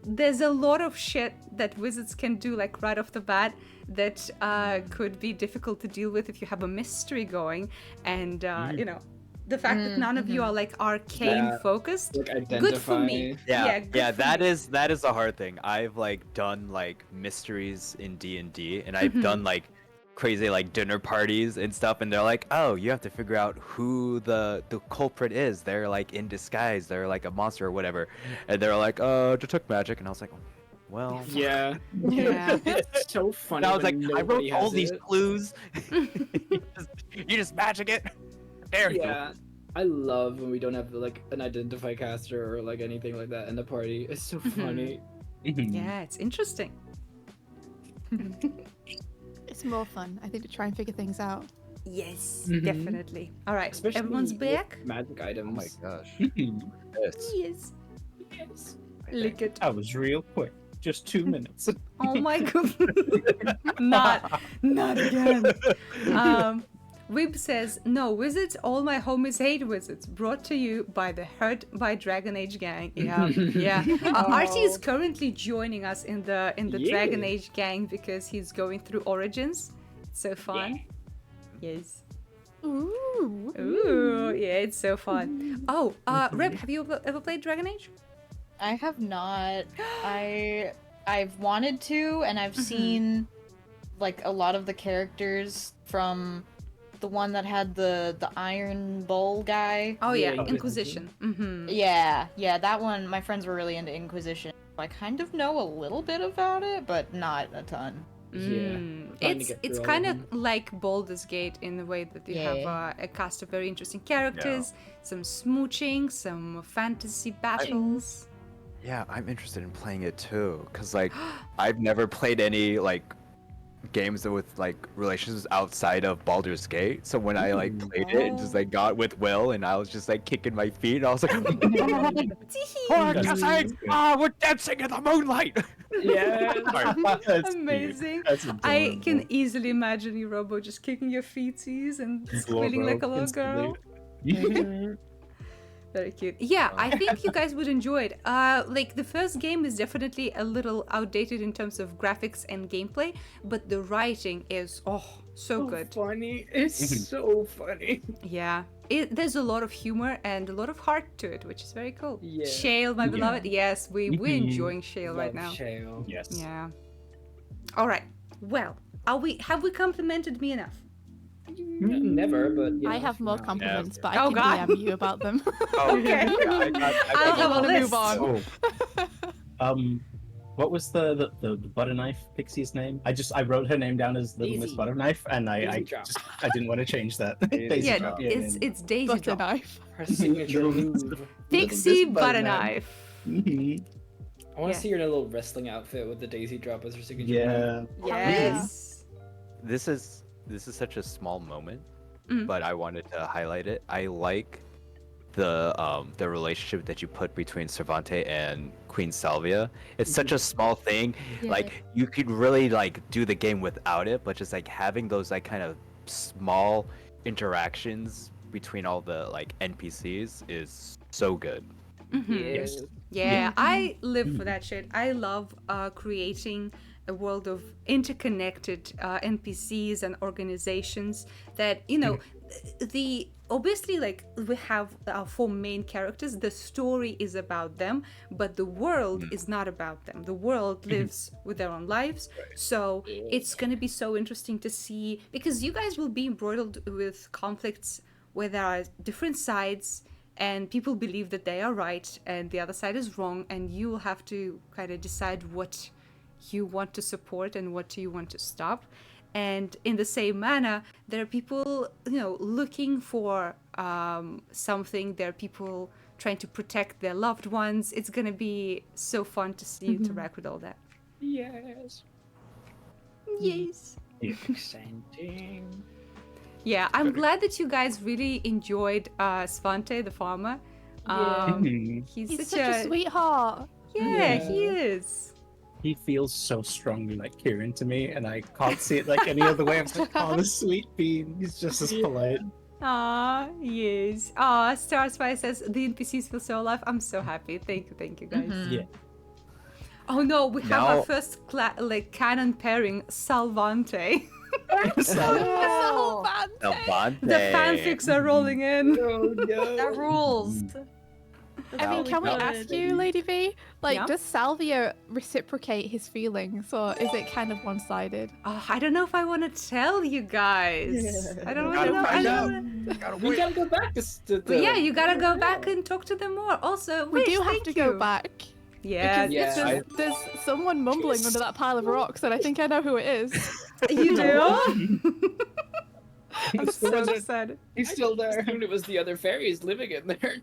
there's a lot of shit that wizards can do like right off the bat that could be difficult to deal with if you have a mystery going, and the fact that none of you are like arcane Yeah, focused. Like identify. Good for me. Yeah, good yeah, for that me. is the hard thing. I've like done like mysteries in D&D, and I've done like crazy like dinner parties and stuff, and they're like, oh, you have to figure out who the culprit is. They're like in disguise. They're like a monster or whatever, and they're like, detect magic, and I was like, well. Yeah. Yeah. It's so funny. And I was like, when I wrote nobody all has these it. clues. you just magic it. There you go. Yeah. I love when we don't have like an identify caster or like anything like that in the party. It's so funny. Yeah, it's interesting. It's more fun, I think, to try and figure things out. Yes, Mhm. definitely. All right, Especially everyone's with back. magic items. Oh my gosh. Yes. Yes. Yes. Lick it. That was real quick. Just 2 minutes. Oh my god. not again. Wib says, no, wizards, all my homies hate wizards. Brought to you by the Hurt by Dragon Age gang. Yeah, yeah. Artie is currently joining us in the Yeah. Dragon Age gang because he's going through Origins. It's so fun. Yes. Ooh. Ooh, yeah, it's so fun. Oh, Reb, have you ever played Dragon Age? I have not. I've wanted to, and I've seen like a lot of the characters from the one that had the Iron Bull guy. Oh yeah, Yeah, Inquisition. Mm-hmm. Yeah, that one. My friends were really into Inquisition. I kind of know a little bit about it, but not a ton. Yeah. Trying to It's get it's through all of kind of them. like Baldur's Gate in the way that you have Yeah. a cast of very interesting characters, some smooching, some fantasy battles. Yeah, I'm interested in playing it too, cause like I've never played any like games with like relationships outside of Baldur's Gate. So when I like played it and just like got with Will, and I was just like kicking my feet, and I was like, "Oh, we're dancing in the moonlight." Yeah. That's cute. Amazing. That's I adorable. can easily imagine you, Robo, just kicking your feetsies and squealing like a little girl. Very cute. Yeah, I think you guys would enjoy it. Like the first game is definitely a little outdated in terms of graphics and gameplay, but the writing is so good. Funny. It's so funny. Yeah, there's a lot of humor and a lot of heart to it, which is very cool. Yeah. Shale, my beloved. Yes, we're Mhm. enjoying Shale right Love now. Shale. Yes. Yeah. All right. Well, have we complimented me enough? Never, but you I know, have more no. compliments, but Oh, I God. can DM you about them. Okay. I'll have a wanna list. move on. What was the butter knife pixie's name? I wrote her name down as Little Miss Daisy. Butterknife, and I Daisy Drop. I didn't want to change that. Daisy Daisy Yeah, Drop. it's Daisy Butter Drop. knife. Her signature move. Pixie Miss butter Butterknife. knife. Mhm. I want to Yeah. see her in a little wrestling outfit with the Daisy Drop as her signature. Yeah. Yes. This is such a small moment, Mhm. but I wanted to highlight it. I like the relationship that you put between Cervante and Queen Salvia. It's such a small thing. Yeah. Like you could really like do the game without it, but just like having those like kind of small interactions between all the like NPCs is so good. Yes. Yeah, I live for that shit. I love creating a world of interconnected NPCs and organizations that, you know, the obviously, like, we have our 4 main characters. The story is about them, but the world is not about them. The world lives with their own lives. So it's going to be so interesting to see, because you guys will be embroiled with conflicts where there are different sides and people believe that they are right and the other side is wrong, and you will have to kind of decide what you want to support and what you want to stop. And in the same manner, there are people, you know, looking for something. There are people trying to protect their loved ones. It's going to be so fun to see you interact with all that. Yes. Yes. Exciting. Yeah, I'm glad that you guys really enjoyed Svante the farmer. He's such a sweetheart. Yeah, he is. He feels so strongly like Kieran to me, and I can't see it like any other way. I'm like, oh, the sweet bean. He's just as polite. Ah, yes. Ah, Star Spy says the NPCs feel so alive. I'm so happy. Thank you, guys. Yeah. Oh no, we have Now- our first canon pairing, Salvante. Salvante. Salvante. The fanfics are rolling in. Oh no. That rules. I mean, can we ask you, Lady V? Like, Yeah? does Salvia reciprocate his feelings, or is it kind of one-sided? Oh, I don't know if I want to tell you guys. I don't Gotta know. I find don't out. We gotta go back to But yeah, you gotta go back and talk to them more. Also, We Wish, do have thank to you. go back. Yeah, Because Yeah, there's someone mumbling under that pile of rocks, and I think I know who it is. you do. I'm so Was it- excited. He's still there. I assumed it was the other fairies living in there.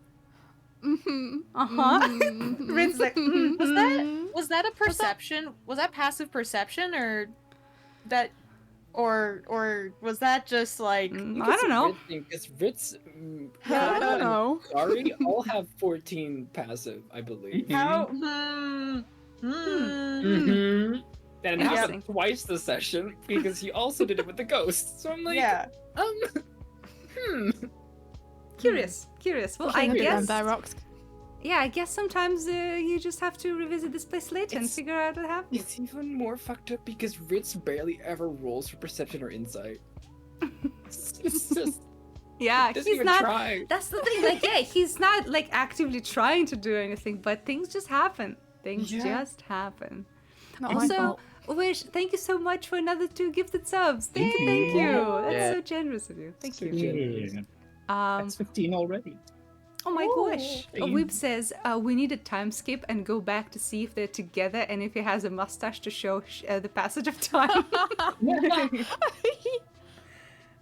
Mm-hmm. Rin's like, Was that a perception? Was that passive perception, or that, or was that just like? I don't know. Because Ritz, I don't know. Ari all have 14 passive, I believe. How? Mm-hmm. And it Interesting. happened twice this session because he also did it with the ghost. So I'm like, Yeah. Curious. Well, I Looking guess. under them rocks. Yeah, I guess sometimes you just have to revisit this place later and It's- figure out what happened. It's even more fucked up because Ritz barely ever rolls for perception or insight. It's just Yeah, doesn't he's even not. try. That's the thing. Like, yeah, he's not like actively trying to do anything, but things just happen. Things Yeah. just happen. Not my Also, fault. Wish, thank you so much for another 2 gifted subs. Thank you. That's Yeah. so generous of you. Thank you. Yeah. That's 15 already. Oh my gosh. thank Weeb says we need a time skip and go back to see if they're together and if he has a mustache to show the passage of time.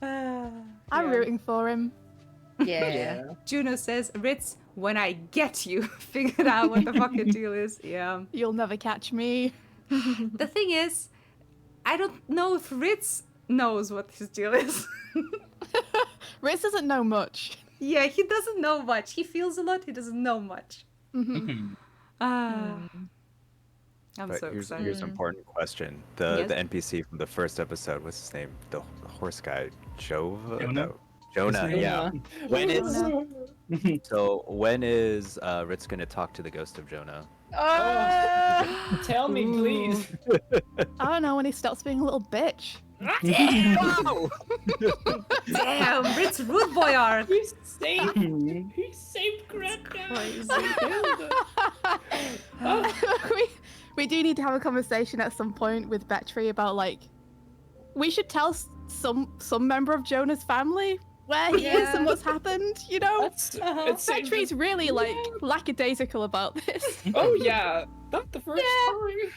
I'm Yeah. rooting for him. Yeah. Juno says, Ritz, when I get you, figured out what the fuck your deal is. Yeah. You'll never catch me. The thing is, I don't know if Ritz knows what his deal is. Ritz doesn't know much. Yeah, he doesn't know much. He feels a lot, he doesn't know much. Mhm. I'm But so here's excited. an important question. The Yes? the NPC from the first episode, what's his name? The horse guy, Jova? Jonah? No. Jonah, yeah. When is when is Ritz gonna talk to the ghost of Jonah? Tell me, please. I don't know when he stops being a little bitch. Wow! Damn, Ritz rude boy arc. He saved Greta. we do need to have a conversation at some point with Betry about like we should tell some member of Jonah's family where he is and what's happened, you know? It's Betry's really like lackadaisical about this. Oh yeah, not the first time.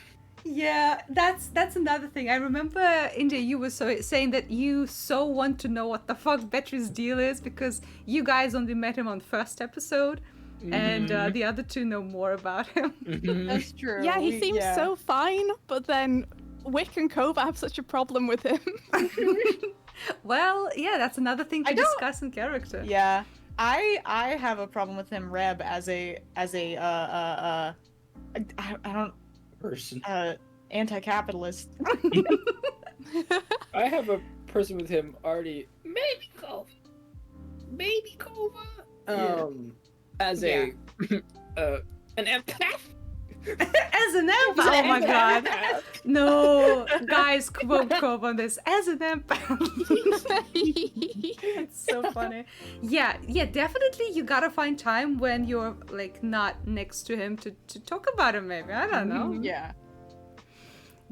Yeah, that's another thing. I remember, India, you were saying that you so want to know what the fuck Betry's deal is because you guys only met him on first episode, and the other 2 know more about him. That's true. Yeah, he seems so fine, but then Wick and Kova have such a problem with him. Well, yeah, that's another thing to I don't- discuss in character. Yeah. I have a problem with him, Reb, as a I don't Person. anti-capitalist. I have a person with him already. Maybe Kova. As Yeah. an empath. As an empath. Oh my god. No, guys, quote Cove on this. As an empath. It's so funny. Yeah, definitely you gotta find time when you're like not next to him to talk about him, maybe. I don't know. Yeah.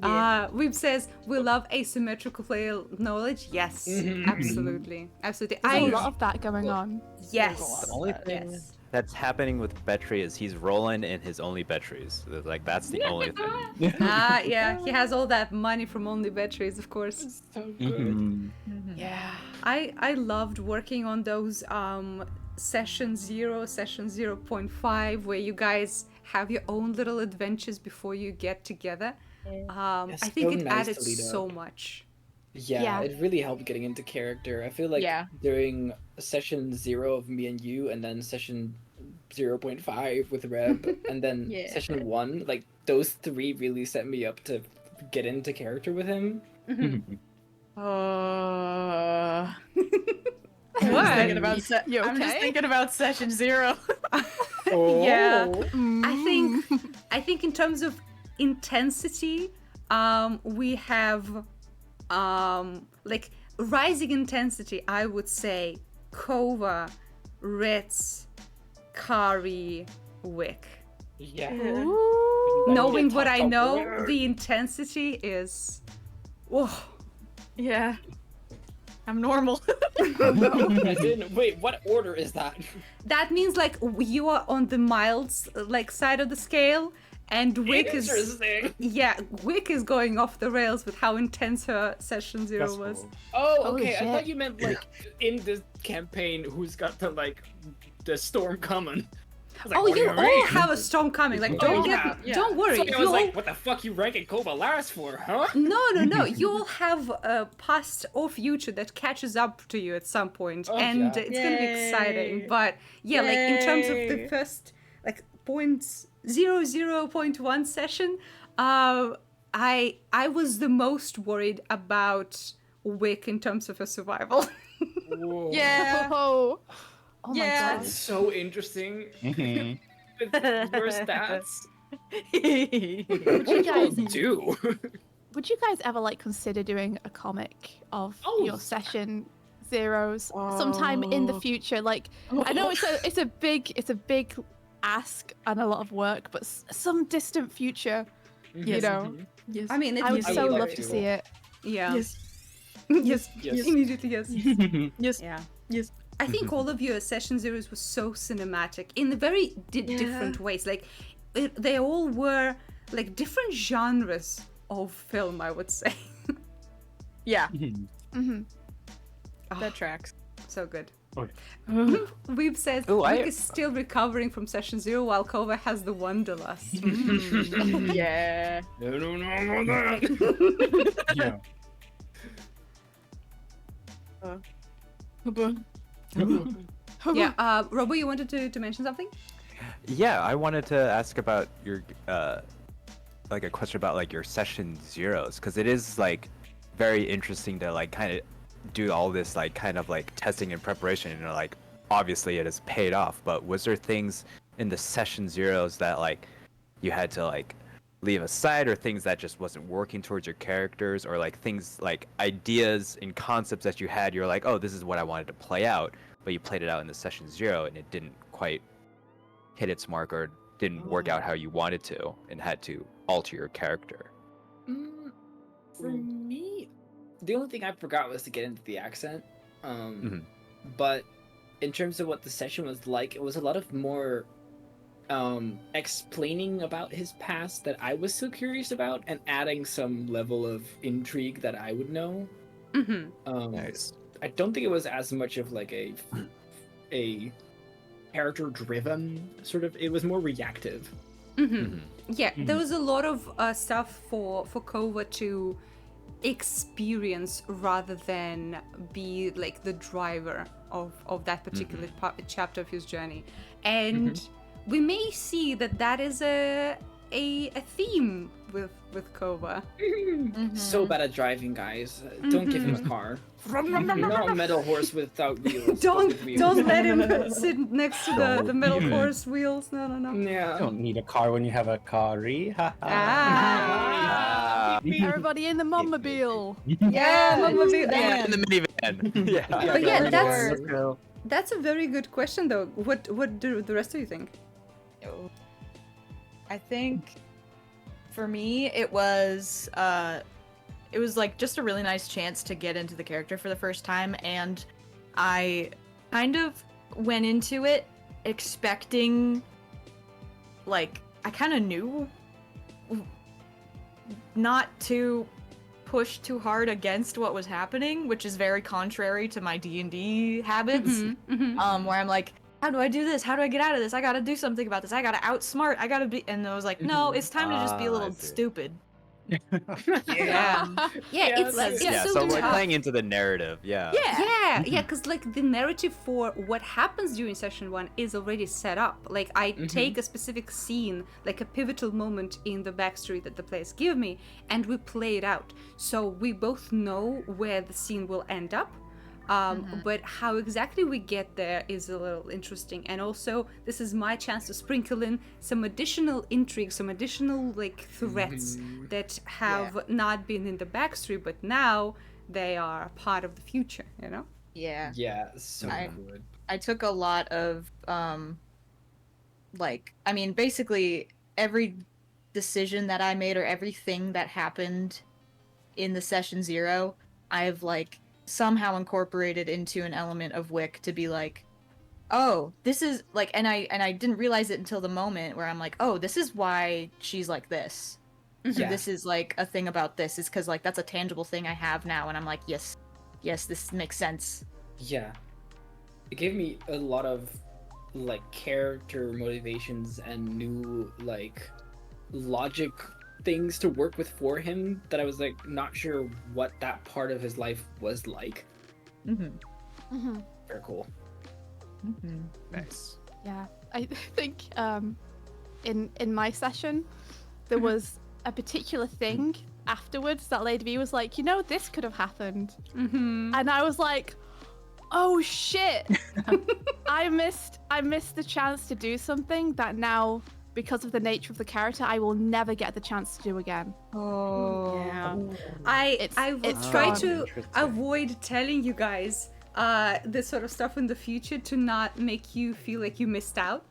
Weeb says we love asymmetrical player knowledge. Yes, absolutely. There's a lot of that going on. Yes. The only thing that's happening with Betry is he's rolling in his only batteries. Like that's the only thing. Yeah, he has all that money from only batteries, of course. So good. Yeah, I loved working on those session 0, session 0.5, where you guys have your own little adventures before you get together. I think so it nice added to lead so up. much. Yeah, it really helped getting into character. I feel like during session 0 of me and you, and then session 0.5 with Reb, and then session 1, like those 3 really set me up to get into character with him. I'm What? just thinking about You I'm just okay? thinking about session 0. Yeah, Mm. I think in terms of intensity, we have like rising intensity. I would say Kova, Ritz, Kari, Wick. Yeah. Knowing what I Top know, word. the intensity is. Whoa. Yeah. I'm normal. I didn't. Wait, what order is that? That means like you are on the mild like side of the scale, and Wick is Interesting. Wick is going off the rails with how intense her session 0 was. Oh, Holy okay. I shit. thought you meant like in this campaign, who's got the storm coming. I was like, Oh, what do you mean? all have a storm coming. Like, don't Yeah. don't worry. So I You was all, like, what the fuck you ranking Kova last for, huh? no. You all have a past or future that catches up to you at some point, Oh, and yeah. it's gonna be exciting. Yay. But yeah, like in terms of the Yay. first like 0.00.1 session, I was the most worried about Wick in terms of her survival. Whoa. Yeah. Oh my Yeah. god. That's so interesting. Mhm. With your stats. Would you What guys do you do? would you guys ever like consider doing a comic of Oh, your session zeros sometime in the future? Like I know it's a big ask and a lot of work, but some distant future, you know. Yes. I mean, I would I so would like love to to. see it. yeah. Yes. yes, Yes. immediately yes. Yes. Yeah. Yes. I think all of your session zeros were so cinematic in the very different ways. Like, they all were like different genres of film, I would say. Yeah. Hmm. That tracks. So good. Okay. Weeb says Ooh, Rick is still recovering from session 0 while Kova has the wanderlust. Yeah. No, that. Yeah. Yeah, Robo, you wanted to mention something? Yeah, I wanted to ask about your like a question about like your session zeros, because it is like very interesting to like kind of do all this like kind of like testing and preparation, and like obviously it has paid off, but was there things in the session zeros that like you had to like leave aside, or things that just wasn't working towards your characters, or like things like ideas and concepts that you had, you're like, oh, this is what I wanted to play out, but you played it out in the session 0 and it didn't quite hit its mark, or didn't work out how you wanted to, and had to alter your character? For me, the only thing I forgot was to get into the accent. Mhm. But in terms of what the session was like, it was a lot of more explaining about his past that I was so curious about, and adding some level of intrigue that I would know. Mm-hmm. Nice. I don't think it was as much of like a character driven sort of. It was more reactive. Mm-hmm. Yeah, there was a lot of stuff for Kova to experience rather than be like the driver of that particular chapter of his journey. And we may see that is a a theme with Kova. So bad at driving, guys. Don't give him a car. Not a metal horse without wheels. but Don't with wheels. don't let him sit next to the Don't metal even. horse wheels. No. You Yeah. don't need a car when you have a carry. Ha ha. Ah. Everybody in the Mumobile. Yeah, Mamma Mia. Dan. In the minivan. Yeah. But yeah, Let's go. that's a very good question though. What do the rest of you think? I think for me it was like just a really nice chance to get into the character for the first time, and I kind of went into it expecting, like, I kind of knew not to push too hard against what was happening, which is very contrary to my D&D habits. Where I'm like, how do I do this? How do I get out of this? I gotta do something about this. I gotta outsmart. I gotta be. And I was like, no, it's time to just be a Ah, I little see. stupid. Yeah, it's that's- Yeah, so so we're tough. playing into the narrative. Yeah. Yeah, because like the narrative for what happens during session 1 is already set up. Like I take a specific scene, like a pivotal moment in the backstory that the players give me, and we play it out. So we both know where the scene will end up. But how exactly we get there is a little interesting, and also this is my chance to sprinkle in some additional intrigue, some additional like threats that have not been in the backstory, but now they are part of the future, you know? Yeah. Yeah, so good. I took a lot of basically every decision that I made or everything that happened in the session 0, I've like somehow incorporated into an element of Wick to be like, oh, this is like, and I didn't realize it until the moment where I'm like, oh, this is why she's like this. Yeah. This is like a thing about this, is because like that's a tangible thing I have now, and I'm like, yes, this makes sense. Yeah. It gave me a lot of like character motivations and new like logic things to work with for him that I was like not sure what that part of his life was like. Very cool. Nice. Yeah, I think in my session there was a particular thing afterwards that Lady V was like, you know, this could have happened, and I was like, oh shit, I missed the chance to do something that now, because of the nature of the character, I will never get the chance to do again. Oh. Yeah. I will it's try gone. to Interesting. avoid telling you guys this sort of stuff in the future to not make you feel like you missed out,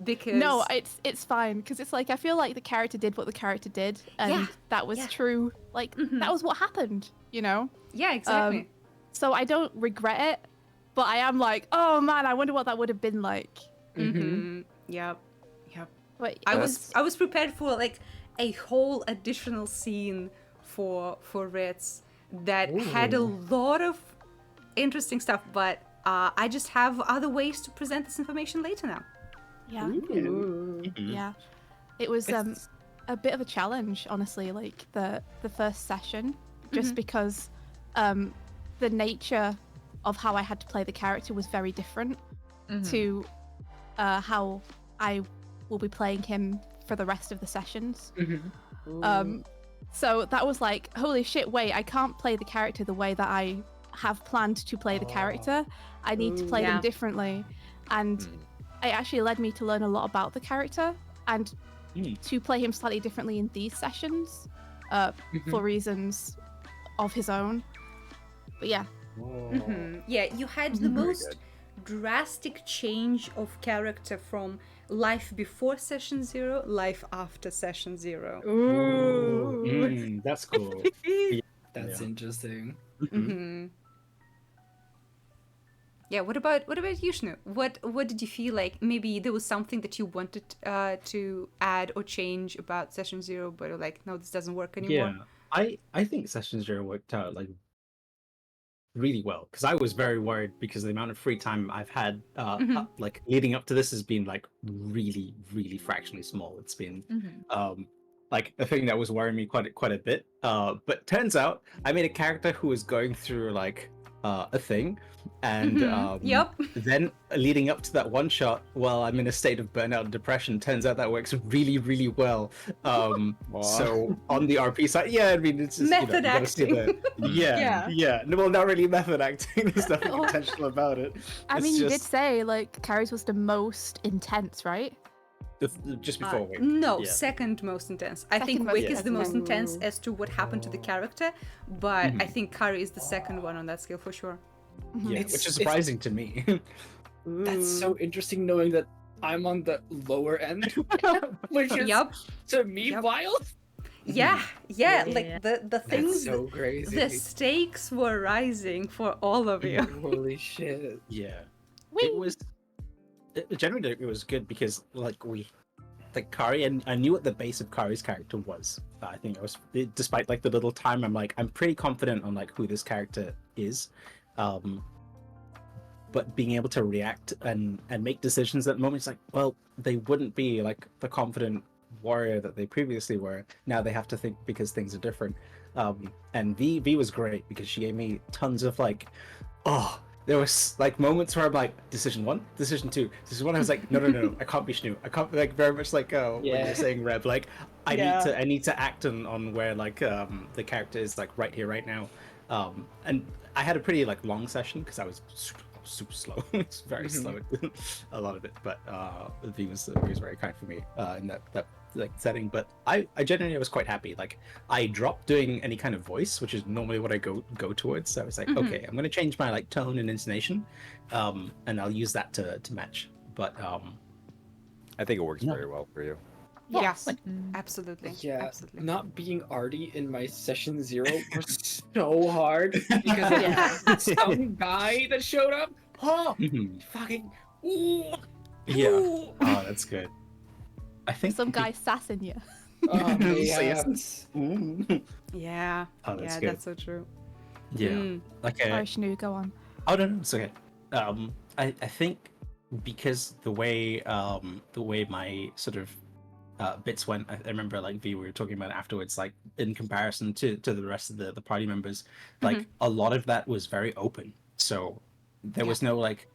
because No, it's fine, because it's like I feel like the character did what the character did, and Yeah, that was yeah. true. Like that was what happened, you know. yeah, exactly. So I don't regret it, but I am like, oh man, I wonder what that would have been like. Yep. But I it was prepared for like a whole additional scene for Ritz that had a lot of interesting stuff, but I just have other ways to present this information later now. yeah, yeah. It was a bit of a challenge, honestly. Like the first session, just because the nature of how I had to play the character was very different to how I will be playing him for the rest of the sessions. So that was like, holy shit, wait, I can't play the character the way that I have planned to play the character. I need to play them differently. And it actually led me to learn a lot about the character and to play him slightly differently in these sessions for reasons of his own. But yeah. Yeah, you had the most drastic change of character from life before session 0, life after session 0. That's cool. That's interesting. Yeah, what about you, Shnu? What did you feel like? Maybe there was something that you wanted to add or change about session 0, but you're like, no, this doesn't work anymore. Yeah, I think session 0 worked out like really well, because I was very worried because the amount of free time I've had like leading up to this has been like really fractionally small. It's been like a thing that was worrying me quite a bit, but turns out I made a character who was going through like a thing, and Yep. then leading up to that one shot, while I'm in a state of burnout and depression, turns out that works really, really well. So on the RP side, yeah, I mean, it's just, Method you gotta see the, Yeah. no, well, not really method acting. There's nothing intentional about it. I It's mean, you did just say like Carrie's was the most intense, right? just before Wick. No, Yeah. second most intense. I think Second most Wick is the most intense. intense as to what happened to the character, but I think Kari is the second one on that scale for sure. Yeah, It's- which is it's- surprising to me. That's so interesting knowing that I'm on the lower end, which is Yup. to me Yep. wild. Yeah, like the That's things, so crazy. the stakes were rising for all of you. Holy shit. Yeah, it was generally it was good because Kari, and I knew what the base of Kari's character was. I think I was, despite like the little time, I'm pretty confident on like who this character is, but being able to react and make decisions at moments, like, well, they wouldn't be like the confident warrior that they previously were. Now they have to think because things are different. And V was great because she gave me tons of like, there was like moments where I'm like, decision 1, decision 2, decision 1. I was like, no, I can't be Shnu. I can't, like, very much like when you're saying Reb, like I need to act on where like the character is like right here, right now. And I had a pretty like long session because I was super slow. It's very slow, a lot of it. But V was very kind for me in that like setting. But I genuinely was quite happy. Like I dropped doing any kind of voice, which is normally what I go towards. So I was like, okay, I'm gonna change my like tone and intonation, and I'll use that to match. But I think it works very well for you. Yes, absolutely. Yeah, absolutely. not being arty in my session 0 was so hard because of some guy that showed up. Fucking. Ooh, Yeah. ooh. Oh, that's good. I think Some guy sassing you. Oh, yeah. Yeah, Oh, that's yeah, good. that's so true. Yeah. Like Sorry, Shnu, go on. Oh no, it's okay. I think because the way my sort of bits went, I remember like V, we were talking about it afterwards, like in comparison to the rest of the party members, like a lot of that was very open. So there was no like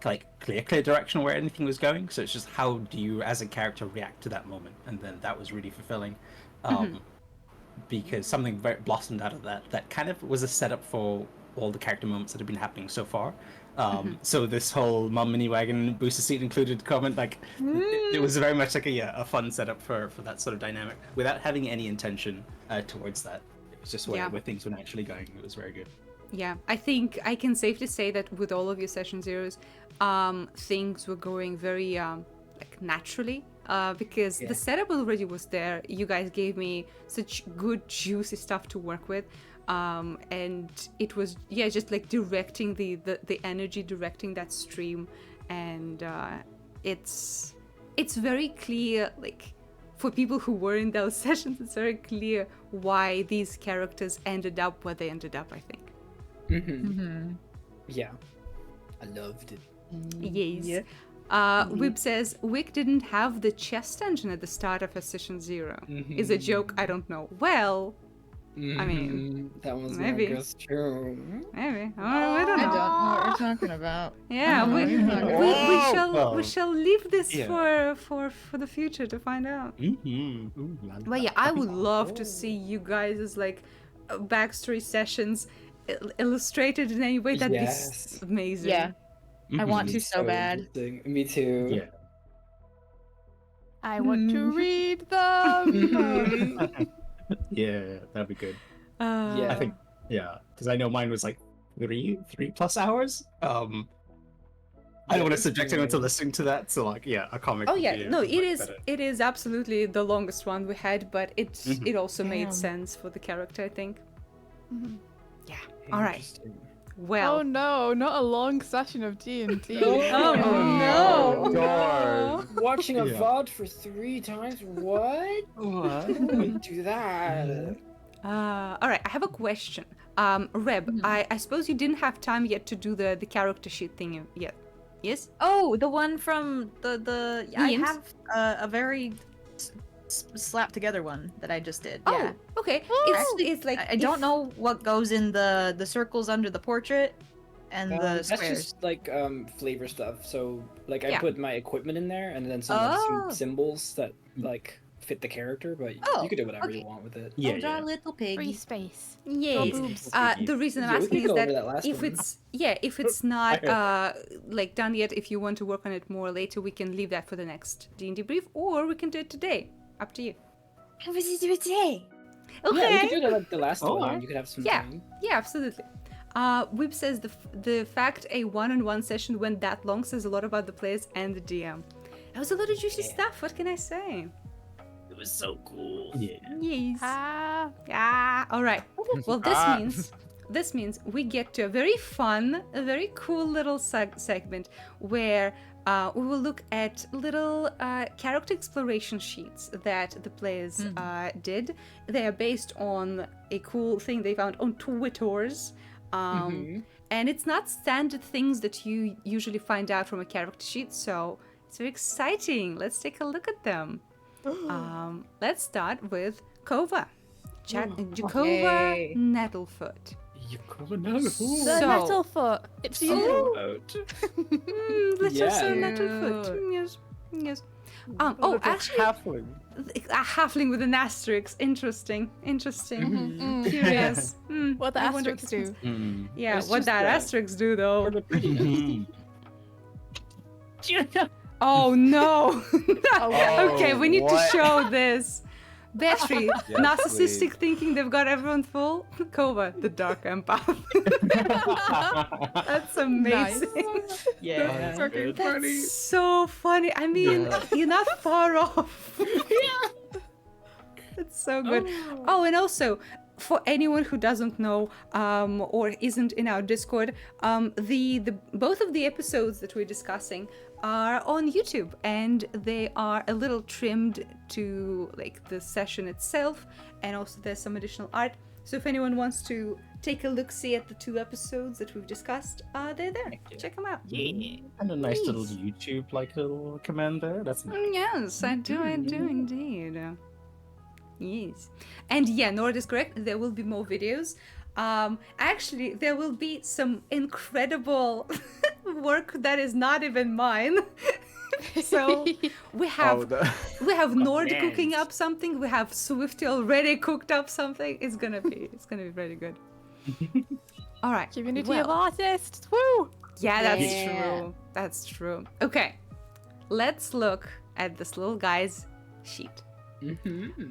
clear direction where anything was going. So it's just how do you as a character react to that moment, and then that was really fulfilling. Because something very blossomed out of that kind of was a setup for all the character moments that have been happening so far. So this whole mum mini wagon booster seat included comment, like it was very much like a fun setup for that sort of dynamic without having any intention towards that. It was just where things were naturally going. It was very good. Yeah, I think I can safely say that with all of your session zeros, things were going very like naturally. Because the setup already was there. You guys gave me such good, juicy stuff to work with. And it was, just like directing the energy, directing that stream. And it's very clear, like, for people who were in those sessions, it's very clear why these characters ended up where they ended up, I think. Yeah. I loved it. Yes. Yeah. Wib says, Wick didn't have the chest engine at the start of her session 0. Is a joke? I don't know. Well, I mean, that one's maybe. not just true. Maybe. I don't know. I don't know what you're talking about. Yeah, we shall leave this for the future to find out. But yeah, I would love to see you guys' like backstory sessions illustrated in any way. That'd be amazing. Yeah. I want to so bad. Me too. Yeah. I want to read them. Yeah, that'd be good. Yeah. I think, because I know mine was like 3+ hours. I don't want to subject anyone to listening to that, so like, a comic. Oh would yeah, be, no, like, it is. better. It is absolutely the longest one we had, but it also made sense for the character, I think. Yeah. All right. Well. Oh no, not a long session of D&D. Oh no! God. Watching a VOD for 3 times? What? What? Wouldn't do that. All right, I have a question. Reb, I suppose you didn't have time yet to do the character sheet thing yet. Yes? Oh, the one from the I Memes? have a very slap together one that I just did. Oh, Yeah. okay. Actually, It's like I don't know what goes in the circles under the portrait and the That's squares. just like flavor stuff. So like I Yeah. put my equipment in there, and then some Oh. symbols that like fit the character. But Oh, you could do whatever okay. you want with it. Yeah, I'll draw yeah. a little Free piggy. space. Yes. boobs. The reason I'm Yeah, we asking could is go that over that last if one. if it's not like done yet, if you want to work on it more later, we can leave that for the next D&D brief, or we can do it today. Up to you. How was you do it today? Yeah, we Okay. could do it like the last Oh, one. alright. You could have some Yeah. time. Yeah, absolutely. Wib says the fact a one-on-one session went that long says a lot about the players and the DM. That was a lot of juicy stuff. What can I say? It was so cool. Yeah. Yes. Ah. All right. Well, this means we get to a very fun, a very cool little segment where we will look at little character exploration sheets that the players did. They are based on a cool thing they found on Twitters. And it's not standard things that you usually find out from a character sheet, so it's very exciting. Let's take a look at them. Let's start with Kova. Jakova Yay. Nettlefoot. You could know. The So- Nettlefoot. It's you. Little Yeah. Sir Nettlefoot. Yes. Yes. Oh, actually, halfling. a halfling with an asterisk. Interesting. Curious. What the I wonder asterisks do. Yeah, It's what just that that- asterisk do though? For the prettiness. Oh no! Oh, Okay, we need what? to show this. Battery, Yes, narcissistic please. thinking they've got everyone full. Kova, the dark empath. That's amazing. Yeah. Fucking funny. That's so funny. I mean, you're not far off. It's so good. Oh, and also, for anyone who doesn't know or isn't in our Discord, the both of the episodes that we're discussing are on YouTube, and they are a little trimmed to like the session itself, and also there's some additional art. So if anyone wants to take a look, see at the 2 episodes that we've discussed, they're there. Check them out. And a nice little YouTube like little command there. That's nice. Yes, I do indeed. Yes. And yeah, Nord is correct. There will be more videos. Actually, there will be some incredible work that is not even mine. So we have Nord cooking up something. We have Swifty already cooked up something. It's gonna be really good. All right. Community well, of artists. Woo! Yeah, that's Yeah. true. That's true. Okay, let's look at this little guy's sheet.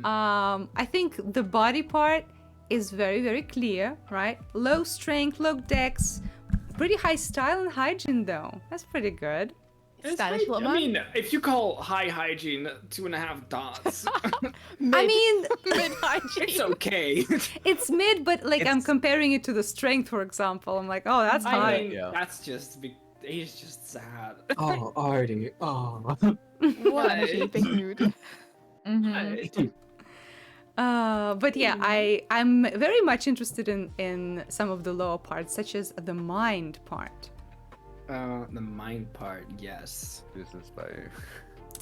I think the body part is very, very clear, right? Low strength, low dex, pretty high style and hygiene though. That's pretty good. Stylish little man. I mean, if you call high hygiene 2.5 dots, I mean, it's okay. it's mid, but like I'm It's- comparing it to the strength, for example. I'm like, oh, that's I high. mean, Yeah. that's just he's just sad. Oh, Artie. Oh. What energy, big mood. But yeah, I'm very much interested in some of the lower parts, such as the mind part. The mind part, yes. This is my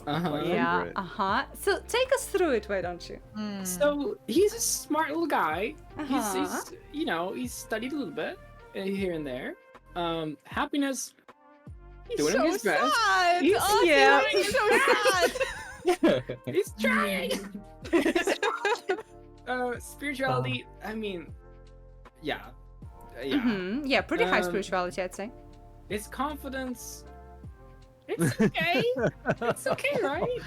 Uh-huh. Yeah, favorite. So take us through it, why don't you? So he's a smart little guy. Uh-huh. He's he's studied a little bit here and there. Happiness, doing his best. sad. He's- Oh, yeah. he's so sad. He's trying. Spirituality. I mean, yeah. Yeah, pretty high Um, spirituality, I'd say. His confidence. It's okay. It's okay, right?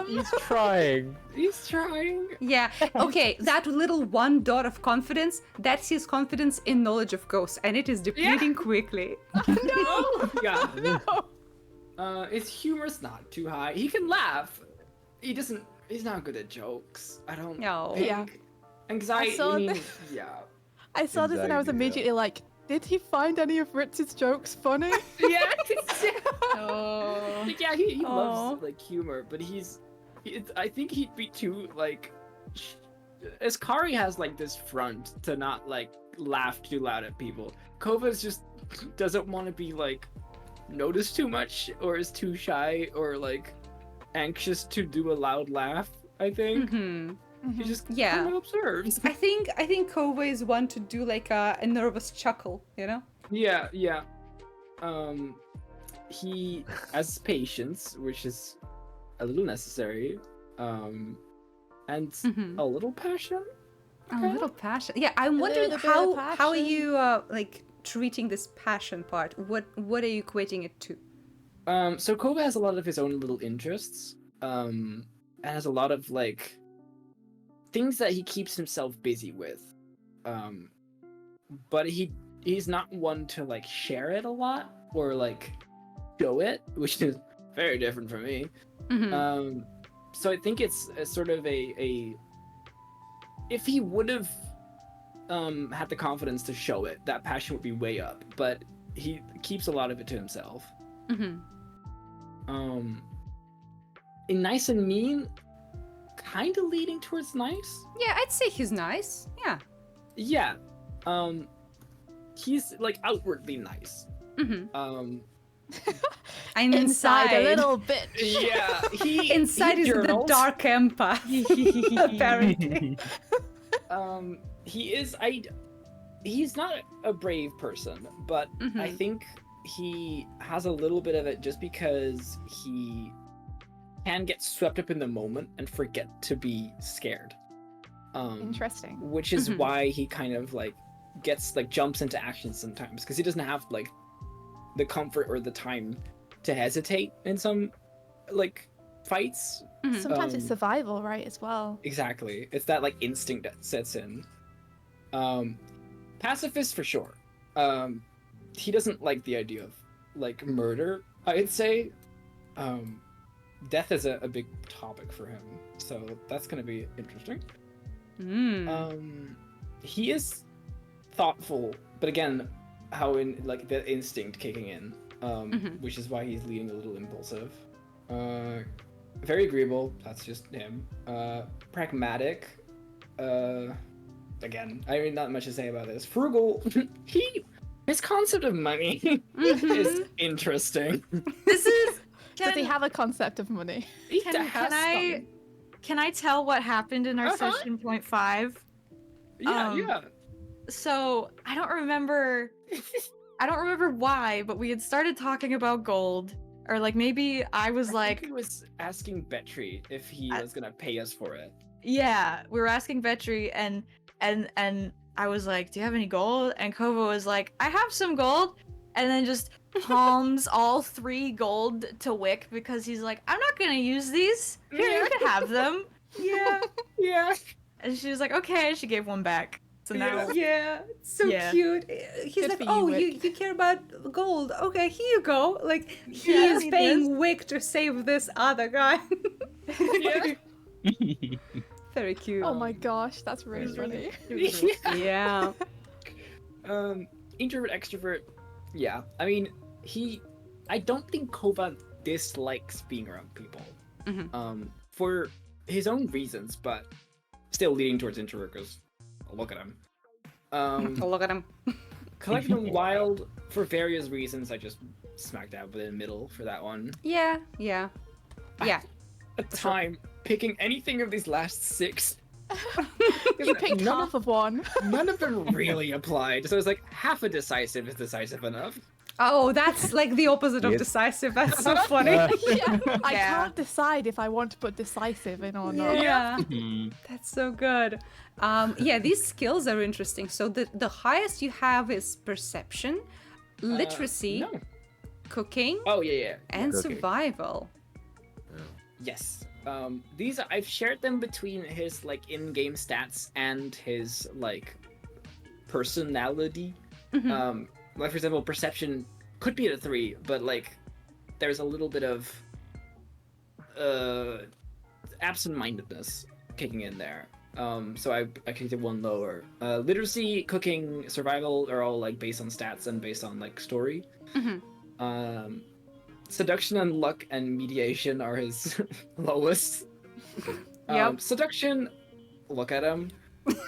He's trying. He's trying. Yeah. Okay, that little 1 dot of confidence, that's his confidence in knowledge of ghosts, and it is depleting quickly. Oh, yeah. No. His humor's not too high. He can laugh. He's not good at jokes. I don't No. think. Yeah. Anxiety. I saw I mean, that. yeah. I saw this and I was Anxiety, yeah. immediately like, did he find any of Ritz's jokes funny? Yeah. Oh. Like, yeah, he Aw. loves like humor, but I think he'd be too like. Askari has like this front to not like laugh too loud at people. Kova's just doesn't want to be like noticed too much, or is too shy, or like, anxious to do a loud laugh, I think. He just kind of observes. I think Kova is one to do like a nervous chuckle, you know? Yeah. He has patience, which is a little necessary, and a little passion. A little passion. Yeah, I'm wondering little bit of how are passion. you like treating this passion part? What are you equating it to? So Kova has a lot of his own little interests, and has a lot of like things that he keeps himself busy with, but he's not one to like share it a lot or like show it, which is very different from me. So I think it's a sort of a if he would have had the confidence to show it, that passion would be way up, but he keeps a lot of it to himself. In nice and mean, kind of leading towards nice. Yeah, I'd say he's nice. Yeah. Yeah. He's like outwardly nice. And Inside a little bit. Yeah, inside he is the journals. dark empath. Apparently. He's not a brave person, but I think he has a little bit of it just because he can get swept up in the moment and forget to be scared. Interesting. Which is why he kind of like jumps into action sometimes, because he doesn't have like the comfort or the time to hesitate in some like fights. Sometimes it's survival, right, as well. Exactly. It's that like instinct that sets in. Pacifist for sure. He doesn't like the idea of like murder, I'd say. Death is a big topic for him, so that's gonna be interesting. He is thoughtful, but again, how in like the instinct kicking in, which is why he's leading a little impulsive. Very agreeable, that's just him. Pragmatic. Again, I mean, not much to say about this. Frugal. His concept of money is interesting. This is. Does he have a concept of money? Can I tell what happened in our session 0.5? Yeah. So I don't remember why, but we had started talking about gold, or like maybe I was I like, think he was asking Betry if he was gonna pay us for it. yeah, we were asking Vetri, and I was like, do you have any gold? And Kova was like, I have some gold, and then just palms all 3 gold to Wick because he's like, I'm not gonna use these. Here, you can have them. Yeah. And she was like, okay. She gave one back. So now, Yeah, so Yeah. cute. He's Good like, for you, oh, Wick." you care about gold. Okay, here you go. Like, he Yeah, is he paying Wick to save this other guy. Very cute. Oh my gosh, that's really funny. Yeah. Introvert, extrovert. Yeah. I mean, I don't think Kova dislikes being around people. For his own reasons, but still leading towards introvert because look at him. Look at him. Collective and wild for various reasons. I just smacked out in the middle for that one. Yeah. A time picking anything of these last 6. You picked None half of one. None of them really applied, so it's like half a decisive is decisive enough. Oh, that's like the opposite of Yes. decisive. That's so funny. Yeah, I Yeah. can't decide if I want to put decisive in or not. Yeah. That's so good. Yeah, these skills are interesting. So the highest you have is perception, literacy, No. cooking, Oh yeah. and Cooking. survival. Yes. These I've shared them between his like in-game stats and his like personality. Like for example, perception could be at a 3, but like there's a little bit of absent-mindedness kicking in there. So I kicked it 1 lower. Literacy, cooking, survival are all like based on stats and based on like story. Seduction and luck and mediation are his lowest. Yep. Seduction, look at him.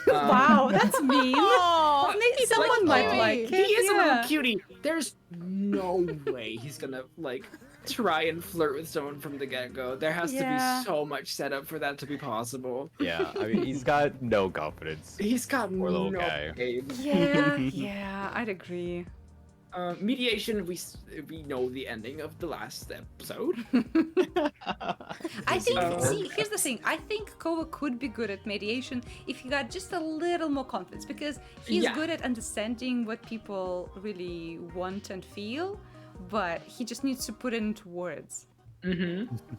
Wow, that's mean. Oh, Maybe someone might cutie. like He it. is a yeah. little cutie. There's no way he's gonna like try and flirt with someone from the get-go. There has to Yeah. be so much setup for that to be possible. Yeah, I mean, he's got no confidence. He's got Poor little no guy. game. Yeah, I'd agree. Mediation, we know the ending of the last episode. I think, Oh. see, here's the thing. I think Kova could be good at mediation if he got just a little more confidence, because he's Yeah. good at understanding what people really want and feel, but he just needs to put it into words.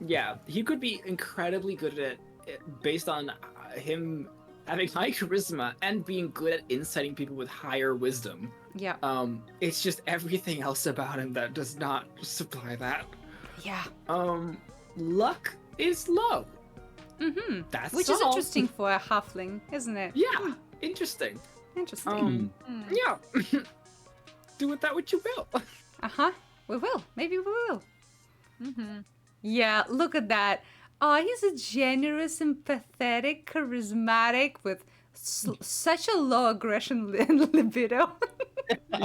Yeah, he could be incredibly good at it based on him having high charisma and being good at inciting people with higher wisdom. Yeah. It's just everything else about him that does not supply that. Yeah. Luck is low. Mm-hmm. That's Which is all. interesting for a halfling, isn't it? Yeah, interesting. Interesting. Yeah. Do with that what you will. Uh-huh. We will. Maybe we will. Mm-hmm. Yeah, look at that. Oh, he's a generous, empathetic, charismatic with such a low aggression libido.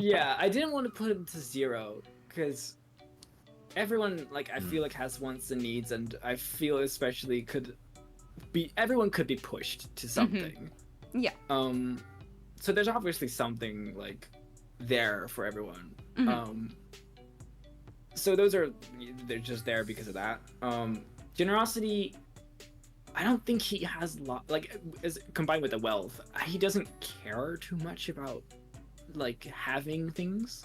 Yeah, I didn't want to put him to 0 because everyone, like, I feel like has wants and needs, and I feel especially everyone could be pushed to something. Yeah. So there's obviously something like there for everyone. So they're just there because of that. Generosity, I don't think he has as combined with the wealth, he doesn't care too much about like having things.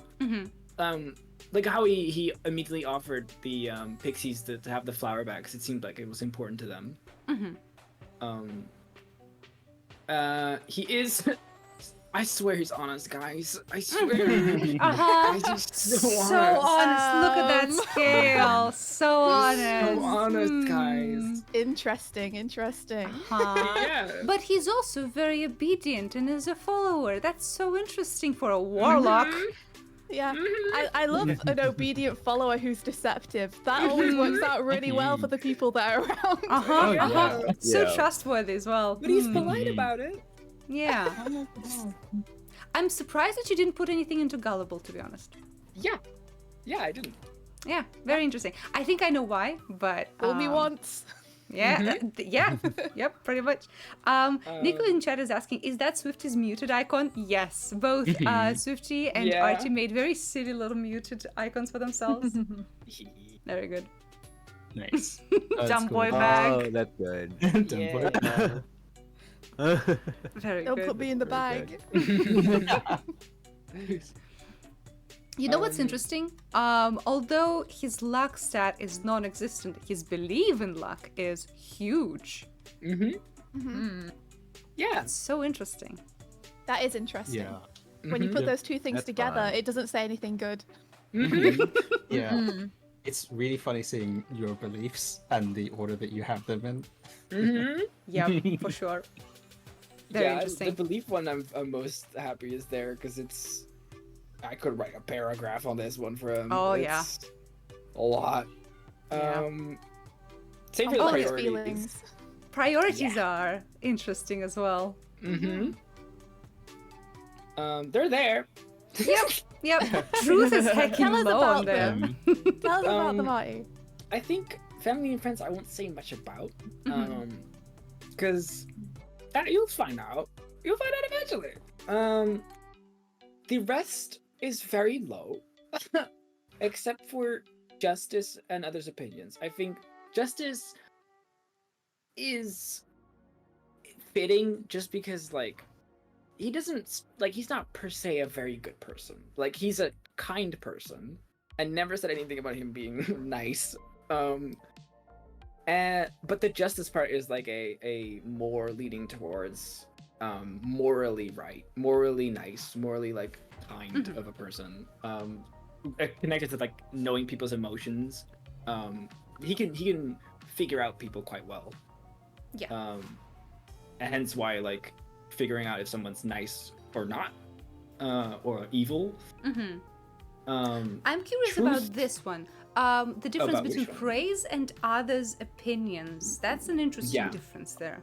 Like how he immediately offered the pixies to have the flower back because it seemed like it was important to them. He is. I swear he's honest, guys. I swear. He's So honest. Look at that scale. So honest. So honest, guys. Interesting. Yeah. But he's also very obedient and is a follower. That's so interesting for a warlock. Yeah, I love an obedient follower who's deceptive. That always works out really well for the people that are around. So Yeah. trustworthy as well. But he's polite about it. Yeah. I'm surprised that you didn't put anything into gullible, to be honest. Yeah. Yeah, I didn't. Yeah, very interesting. I think I know why, but Fool me once. yeah, yep, pretty much. Nico in chat is asking, is that Swifty's muted icon? Yes, both Swifty and Yeah. Archie made very silly little muted icons for themselves. Very good. Nice. Dumb boy Oh, bag. that's good. Dumb Very Don't good. put me in the Very bag. You know what's interesting? Although his luck stat is non-existent, his belief in luck is huge. Yeah. It's so interesting. That is interesting. Yeah. When you put Yeah. those two things That's together, fun. it doesn't say anything good. Yeah. It's really funny seeing your beliefs and the order that you have them in. Yeah, for sure. Very Yeah, interesting. the belief one I'm most happy is there because I could write a paragraph on this one for him. Oh, yeah. It's a lot. Yeah. Same for the All his priorities. feelings. Priorities are interesting as well. They're there. Yep. Truth is hecking Tell us low on about them. Tell us about the Um, Marty. I think family and friends I won't say much about. Because that you'll find out. You'll find out eventually. The rest is very low. Except for Justice and others' opinions. I think Justice is fitting just because he's not per se a very good person. Like he's a kind person and never said anything about him being nice. But the justice part is like a more leading towards morally right, morally nice, morally like kind of a person. Connected to like knowing people's emotions. He can figure out people quite well. Yeah. And hence why like figuring out if someone's nice or not, or evil. I'm curious Truth- about this one. The difference About which between one? praise and others' opinions. That's an interesting Yeah. difference there.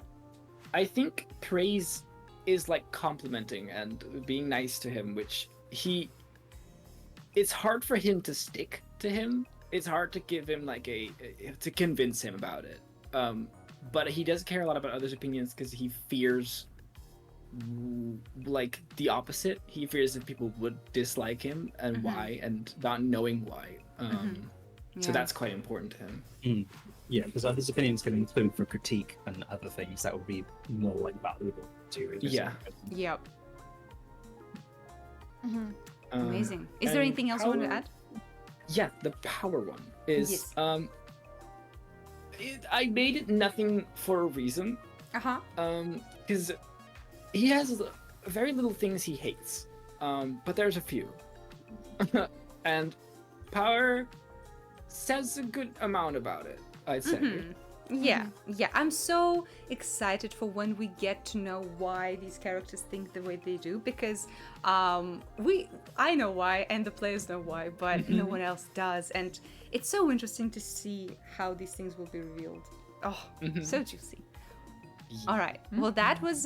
I think praise is like complimenting and being nice to him, which it's hard for him to stick to him it's hard to give him like to convince him about it. But he does care a lot about others' opinions because he fears like the opposite. He fears that people would dislike him and why, and not knowing why. So that's quite important to him. Yeah, because others' opinions can include for critique and other things that would be more like valuable to. Yeah. Yep. Mhm. Amazing. Is there anything else you want to add? Yeah, the power one is Yes. I made it nothing for a reason. Because he has very little things he hates. But there's a few. And power says a good amount about it, I'd say. Yeah, I'm so excited for when we get to know why these characters think the way they do, because I know why and the players know why, but no one else does, and it's so interesting to see how these things will be revealed. Oh, so juicy. All right, well that was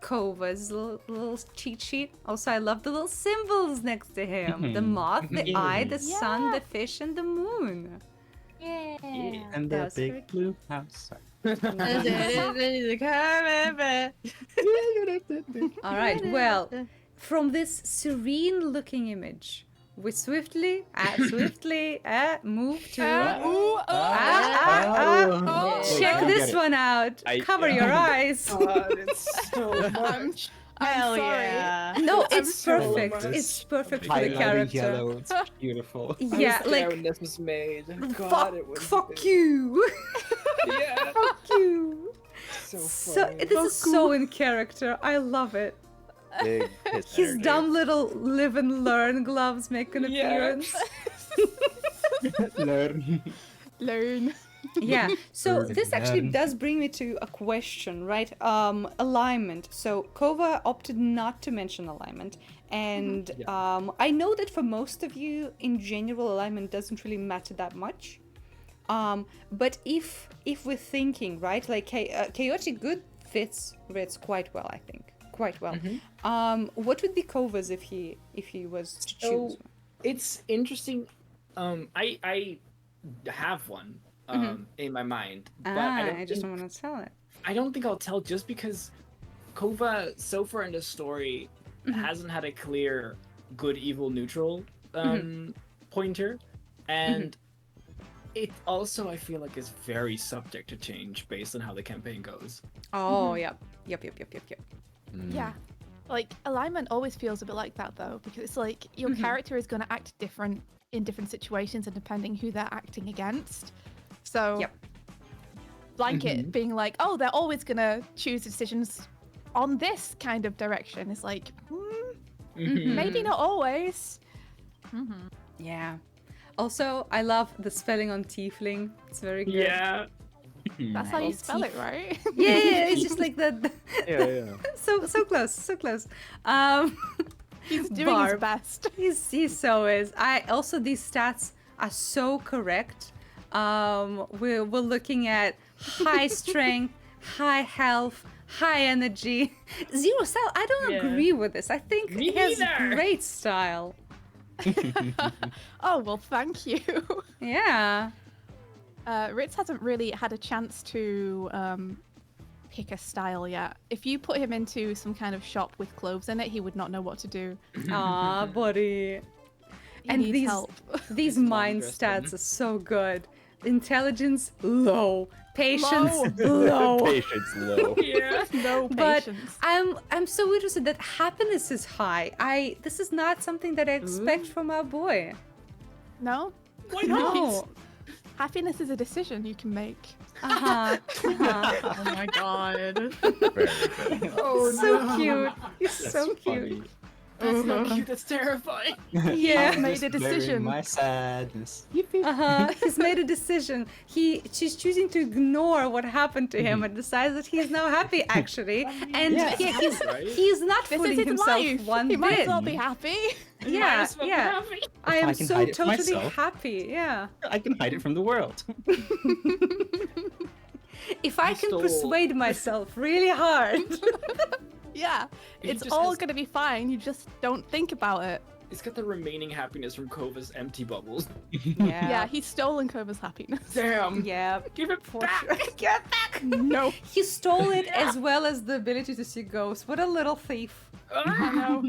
Kova's little cheat sheet. Also, I love the little symbols next to him: the moth, the eye, the sun, the fish, and the moon. Yeah, and the That's very big blue house. All right, well, from this serene-looking image, we swiftly move to... Check this one out. Cover your eyes. God, it's so much. Hell sorry. yeah. No, it's so perfect. much. It's perfect for the Highlighting character. yellow, it's beautiful. Yeah, When like, this was made. God, fuck, it was fuck you. Yeah. Fuck you. So So, funny. this is so in character. I love it. Big piss His energy. dumb little live and learn gloves make an appearance. Learn. Yeah, so Learn. this actually does bring me to a question, right? Alignment. So Kova opted not to mention alignment, and I know that for most of you, in general, alignment doesn't really matter that much. But if we're thinking, right, like chaotic good fits Ritz quite well, I think, quite well. What would be Kova's if he was to choose? So it's interesting. I have one in my mind, but I just don't want to tell it. I don't think I'll tell just because Kova so far in the story hasn't had a clear good, evil, neutral pointer, and it also I feel like is very subject to change based on how the campaign goes. Oh, yep. Yeah. Like, alignment always feels a bit like that, though, because it's like your character is going to act different in different situations and depending who they're acting against. So, blanket being like, oh, they're always going to choose decisions on this kind of direction. It's like, maybe not always. Yeah. Also, I love the spelling on tiefling. It's very good. Yeah. That's how you spell it, right? Yeah, it's just like that. Yeah. so close, so close. He's doing his best. He so is. These stats are so correct. We're looking at high strength, high health, high energy, 0 style. I don't agree with this. I think Me he has neither. great style. Oh, well, thank you. Yeah. Ritz hasn't really had a chance to pick a style yet. If you put him into some kind of shop with clothes in it, he would not know what to do. Aw, buddy. He And needs these help. these mind stats are so good. Intelligence low, patience low. Patience low. Yeah. No But patience. I'm so interested that happiness is high. This is not something that I expect from our boy. No? Why not? No. Happiness is a decision you can make. Oh my god. Very good. Oh So cute. He's so cute. That's not cute. That's terrifying. Yeah. Made a decision. My sadness. He's made a decision. She's choosing to ignore what happened to him and decides that he's now happy actually. And he's not This fooling is his himself life. one He might bit. as well be happy. Yeah. I am I can so hide it totally myself. happy. Yeah. I can hide it from the world. If I can persuade myself really hard. Yeah. He It's just all has- going to be fine. You just don't think about it. He's got the remaining happiness from Kova's empty bubbles. Yeah, he's stolen Kova's happiness. Damn. Yeah. Give it For back. sure. Give it back! No. He stole it as well as the ability to see ghosts. What a little thief. I know.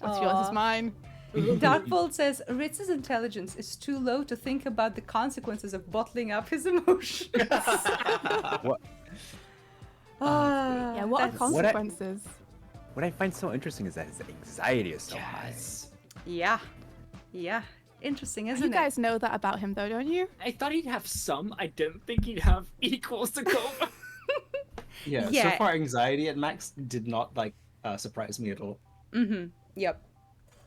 What's yours Aw. is mine. Darkbolt says Ritz's intelligence is too low to think about the consequences of bottling up his emotions. What Yeah, what are that's- consequences? what I find so interesting is that his anxiety is so high. Yes. Yeah. Yeah. Interesting, isn't You it? guys know that about him, though, don't you? I thought he'd have some. I didn't think he'd have equals to Kova. Yeah, Yeah. so far anxiety at max did not like surprise me at all. Mm-hmm. Yep.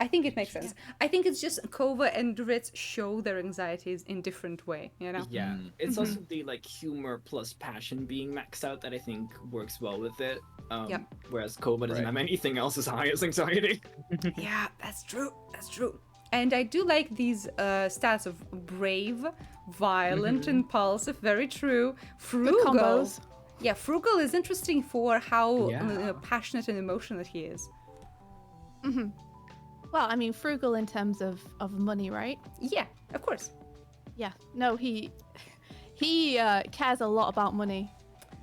I think it makes sense. I think it's just Kova and Ritz show their anxieties in different way, you know? Yeah, it's also the like humor plus passion being maxed out that I think works well with it. Yep. Whereas Kova doesn't Right. have anything else as high as anxiety. Yeah, that's true. That's true. And I do like these stats of brave, violent, impulsive. Very true. Good Frugal. combos. Yeah, frugal is interesting for how Yeah. passionate and emotional he is. Hmm. Well, I mean, frugal in terms of money, right? Yeah, of course. Yeah. No, he cares a lot about money,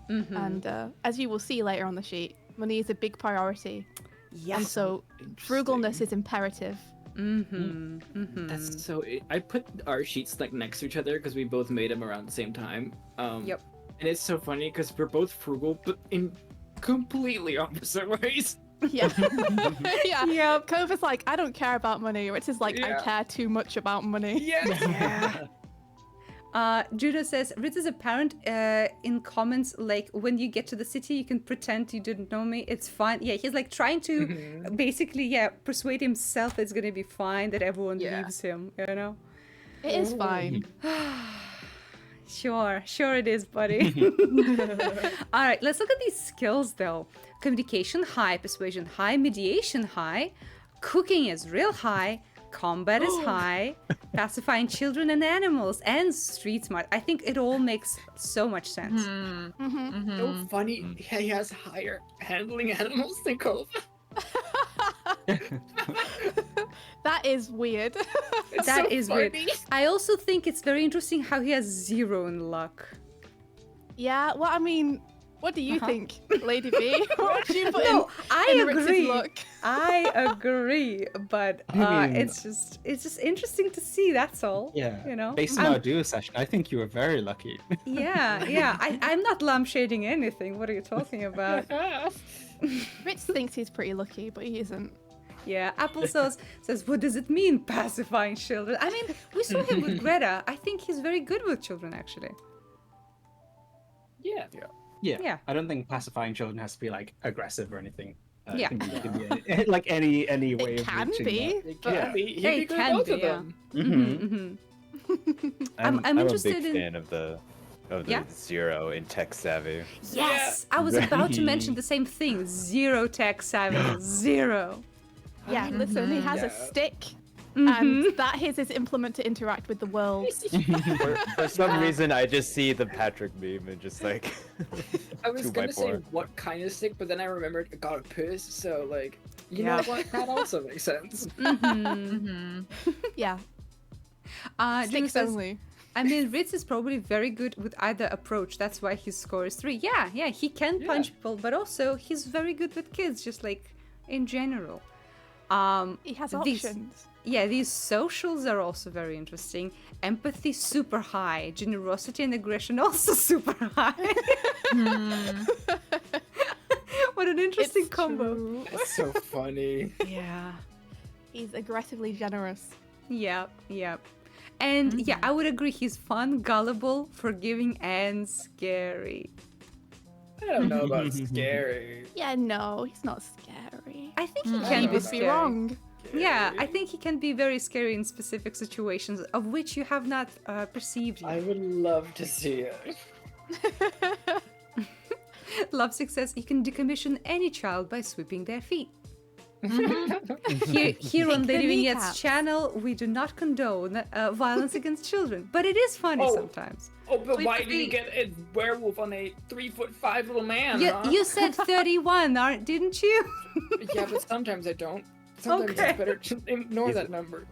Mm-hmm. and as you will see later on the sheet, money is a big priority, yes. and so frugalness is imperative. Mm-hmm. Mm-hmm. That's so. I put our sheets like next to each other because we both made them around the same time. Yep. And it's so funny because we're both frugal, but in completely opposite ways. Yeah. Yeah. Yep. Kova's like, I don't care about money. Which is like, Yeah. I care too much about money. Yeah. Judah says, Ritz is a parent in comments like, when you get to the city, you can pretend you didn't know me. It's fine. Yeah, he's like trying to basically, persuade himself it's going to be fine, that everyone leaves him, you know? It is fine. Sure it is, buddy. All right, let's look at these skills though. Communication high, persuasion high, mediation high, cooking is real high, combat is high, pacifying children and animals, and street smart. I think it all makes so much sense. Mm-hmm. So funny. He has higher handling animals than Kova. That is weird. That is weird. I also think it's very interesting how he has 0 in luck. Yeah, well, I mean, what do you think, Lady B? What would you put No, I in Ritz's agree. look? I agree, but I mean- it's just interesting to see. That's all. Yeah. You know. Based on I'm- our duo session, I think you were very lucky. Yeah. I'm not lampshading anything. What are you talking about? Ritz thinks he's pretty lucky, but he isn't. Yeah. Applesauce says, "What does it mean, pacifying children?" I mean, we saw him with Greta. I think he's very good with children, actually. Yeah. Yeah. I don't think pacifying children has to be like aggressive or anything. Yeah. It can be like any way It of can reaching be. that. It can Yeah. be. He'd Yeah, be it good can both be, of yeah. them. Mm-hmm. I'm I'm interested a big in- fan of the Yeah? 0 in tech savvy. Yes, I was about to mention the same thing. 0 tech savvy. 0. Yeah, listen, he has a Yeah. stick, Mhm. and that is his implement to interact with the world. For some reason, I just see the Patrick meme and just like. I was 2 by gonna say 4. what kind of stick, but then I remembered I got a piss, so like, you Yeah. know what? That also makes sense. Mm-hmm. Yeah, Drew sticks says, only. I mean, Ritz is probably very good with either approach. That's why his score is 3. Yeah, he can punch people, but also he's very good with kids, just like in general. He has these- options. Yeah, these socials are also very interesting. Empathy super high, generosity and aggression also super high. What an interesting It's combo. true. That's so funny. Yeah. He's aggressively generous. Yep. And yeah, I would agree. He's fun, gullible, forgiving, and scary. I don't know about scary. Yeah, no, he's not scary. I think he I can He be would scary. be wrong. Yeah, I think he can be very scary in specific situations of which you have not perceived I yet. would love to see it. Lovesick says you can decommission any child by sweeping their feet. Here on Kick their Lady Vignette's kneecaps. channel, we do not condone violence against children, but it is funny Oh. sometimes. Oh, but Sweep why the do you feet. get a werewolf on a 3'5" little man? You, huh? you said 31, didn't you? Yeah, but sometimes I don't. Sometimes Okay. it's better to ignore He's- that number.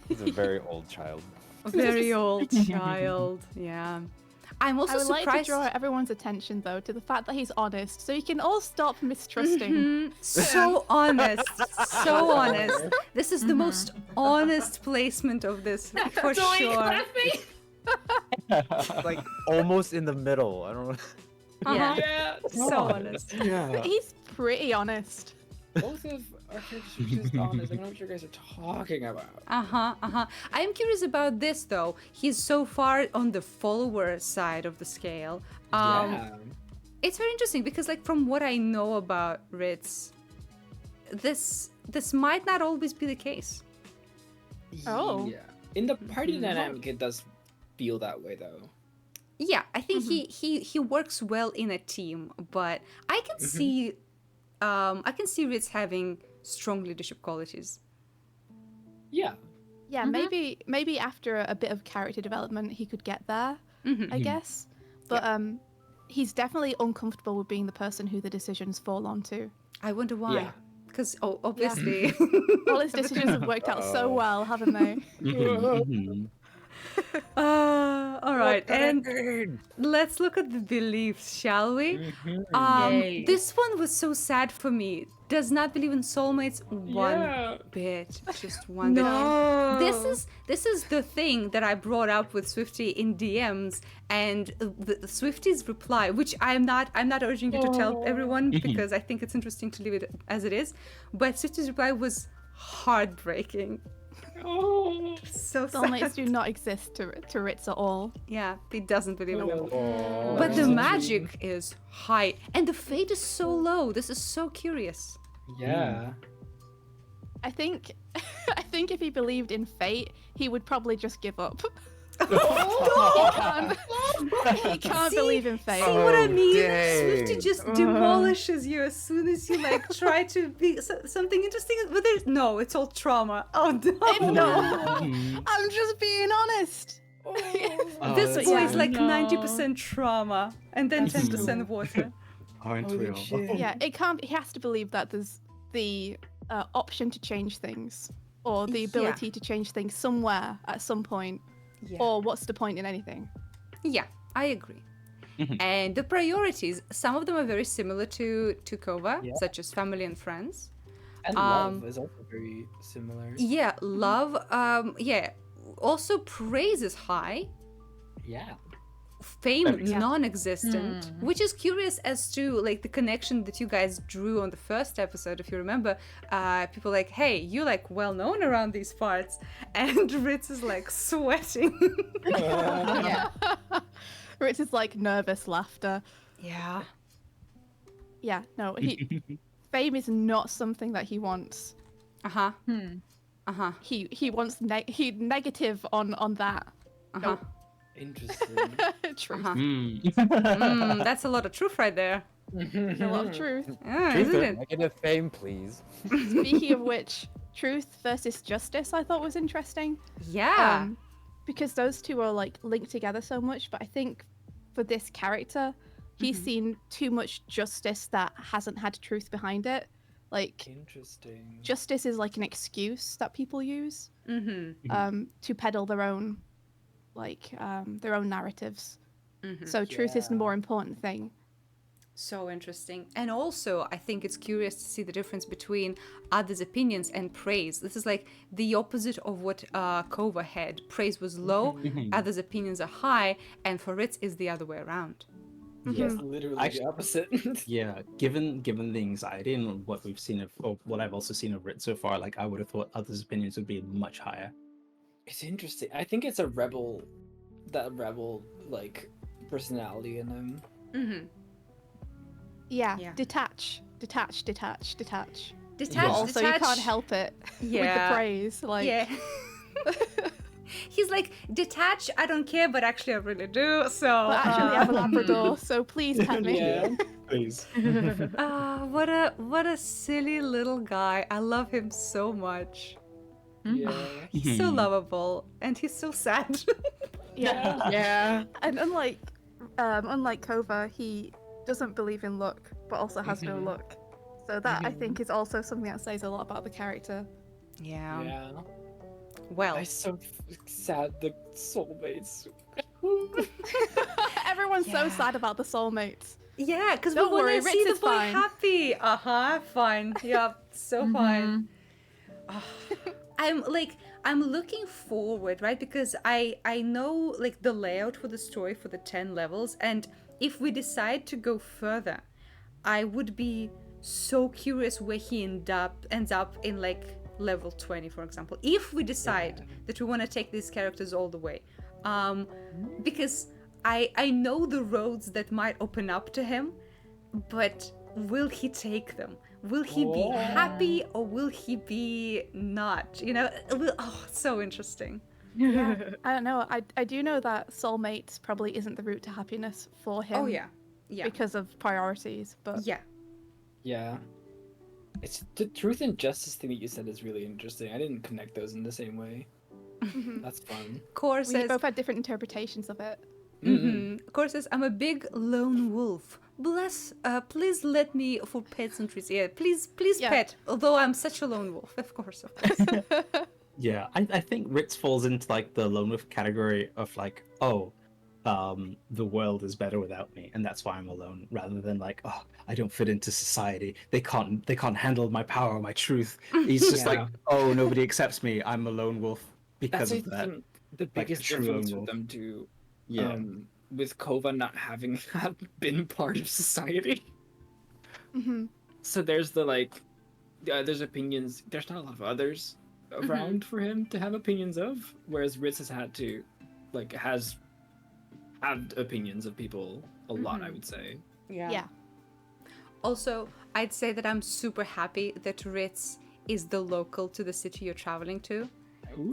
He's a very old child. A very old child. Yeah. I'm also I would surprised. like to draw everyone's attention though to the fact that he's honest, so you can all stop mistrusting. Mhm. So honest. So honest. This is the most honest placement of this for sure. Like almost in the middle. I don't know. Uh-huh. Yeah. So honest. Yeah. He's pretty honest. Both of our characters are just honest. I don't know what you guys are talking about. I am curious about this though. He's so far on the follower side of the scale. Yeah. It's very interesting because, like, from what I know about Ritz, this might not always be the case. Oh. Yeah. In the party dynamic, it does feel that way though. Yeah, I think he works well in a team, but I can see Ritz having strong leadership qualities. Yeah. Yeah, maybe after a bit of character development he could get there, I guess. But he's definitely uncomfortable with being the person who the decisions fall onto. I wonder why. Yeah. Because obviously. All his decisions have worked out so well, haven't they? All right, and let's look at the beliefs, shall we? Yay. This one was so sad for me. Does not believe in soulmates one Yeah. bit, just one bit. No. This is the thing that I brought up with Swifty in DMs, and the Swifty's reply, which I'm not urging you to tell everyone because I think it's interesting to leave it as it is, but Swifty's reply was heartbreaking. Oh. So Soulmates sad. do not exist to Ritz at all. Yeah, he doesn't believe in them. Oh. But the magic is high, and the fate is so low. This is so curious. Yeah. I think if he believed in fate, he would probably just give up. He can't believe in fate. See what I mean? dang. Swifty just demolishes you as soon as you like try to be something interesting. But no, it's all trauma. Oh no! No, I'm just being honest. This but boy yeah. is like No. 90% trauma and then 10% water. Aren't Holy we all? shit. Yeah, it can't. He has to believe that there's the option to change things, or the ability to change things somewhere at some point. Yeah. Or what's the point in anything? Yeah, I agree. And the priorities, some of them are very similar to Kova, Yeah. such as family and friends. And love is also very similar. Yeah, love. Yeah. Also, praise is high. Yeah. Fame Yeah. non-existent, which is curious as to like the connection that you guys drew on the first episode. If you remember, people like, "Hey, you like well known around these parts," and Ritz is like sweating. Yeah. Ritz is like nervous laughter. Yeah. Yeah, no, fame is not something that he wants. Uh huh. He wants negative on that. Uh huh. Interesting. Truth. Uh-huh. That's a lot of truth right there. A lot of truth. Yeah, isn't it? Negative fame, please. Speaking of which, truth versus justice I thought was interesting. Yeah. Because those two are like linked together so much, but I think for this character, he's seen too much justice that hasn't had truth behind it. Like Interesting. justice is like an excuse that people use to peddle their own narratives. So truth is the more important thing. So interesting. And also, I think it's curious to see the difference between others' opinions and praise. This is like the opposite of what Kova had. Praise was low, others' opinions are high, and for Ritz is the other way around. Yes, literally Actually- the opposite. Yeah, given the anxiety and what we've seen or what I've also seen of Rit so far, like I would have thought others' opinions would be much higher. It's interesting. I think it's that rebel like personality in him. Yeah, Yeah. detach. But Detached, also, you detached. can't help it with the Yeah. praise. Like, Yeah. He's like, detach, I don't care, but actually I really do. So but actually, I have a Labrador, so please pet me. Yeah. Please. what a silly little guy. I love him so much. Yeah. He's so lovable and he's so sad. Yeah. Yeah. And unlike Kova, he doesn't believe in luck, but also has no luck. So that I think is also something that says a lot about the character. Yeah. Yeah. Well, I'm so sad the soulmates. Everyone's so Yeah. sad about the soulmates. yeah, because we Don't want worry, to see Ritz the is boy fine. happy. Fine. Yeah, so fine. Ah, I'm looking forward, right? Because I know like the layout for the story for the 10 levels, and if we decide to go further, I would be so curious where he ends up in like level 20, for example, if we decide that we want to take these characters all the way. Because I know the roads that might open up to him, but will he take them? Will he be happy or will he be not? You know, so interesting. Yeah, I don't know. I do know that soulmates probably isn't the route to happiness for him. Oh yeah, yeah, Because of priorities, but yeah. Yeah. It's the truth and justice thing that you said is really interesting. I didn't connect those in the same way. That's fun. Core we says, both had different interpretations of it. Core says, I'm a big lone wolf. Please let me for pets and treats. Yeah, please Yeah. pet. Although I'm such a lone wolf, of course. Yeah, I think Ritz falls into like the lone wolf category of like, the world is better without me, and that's why I'm alone, rather than like, oh, I don't fit into society. They can't handle my power, my truth. He's just like, oh, nobody accepts me. I'm a lone wolf because That's, of I that. think, the like, biggest true difference lone with wolf. them too. Yeah. With Kova not having been part of society. So there's the like, there's opinions. There's not a lot of others around for him to have opinions of, whereas Ritz has had to, like, has had opinions of people a lot. I would say. Yeah. Also, I'd say that I'm super happy that Ritz is the local to the city you're traveling to.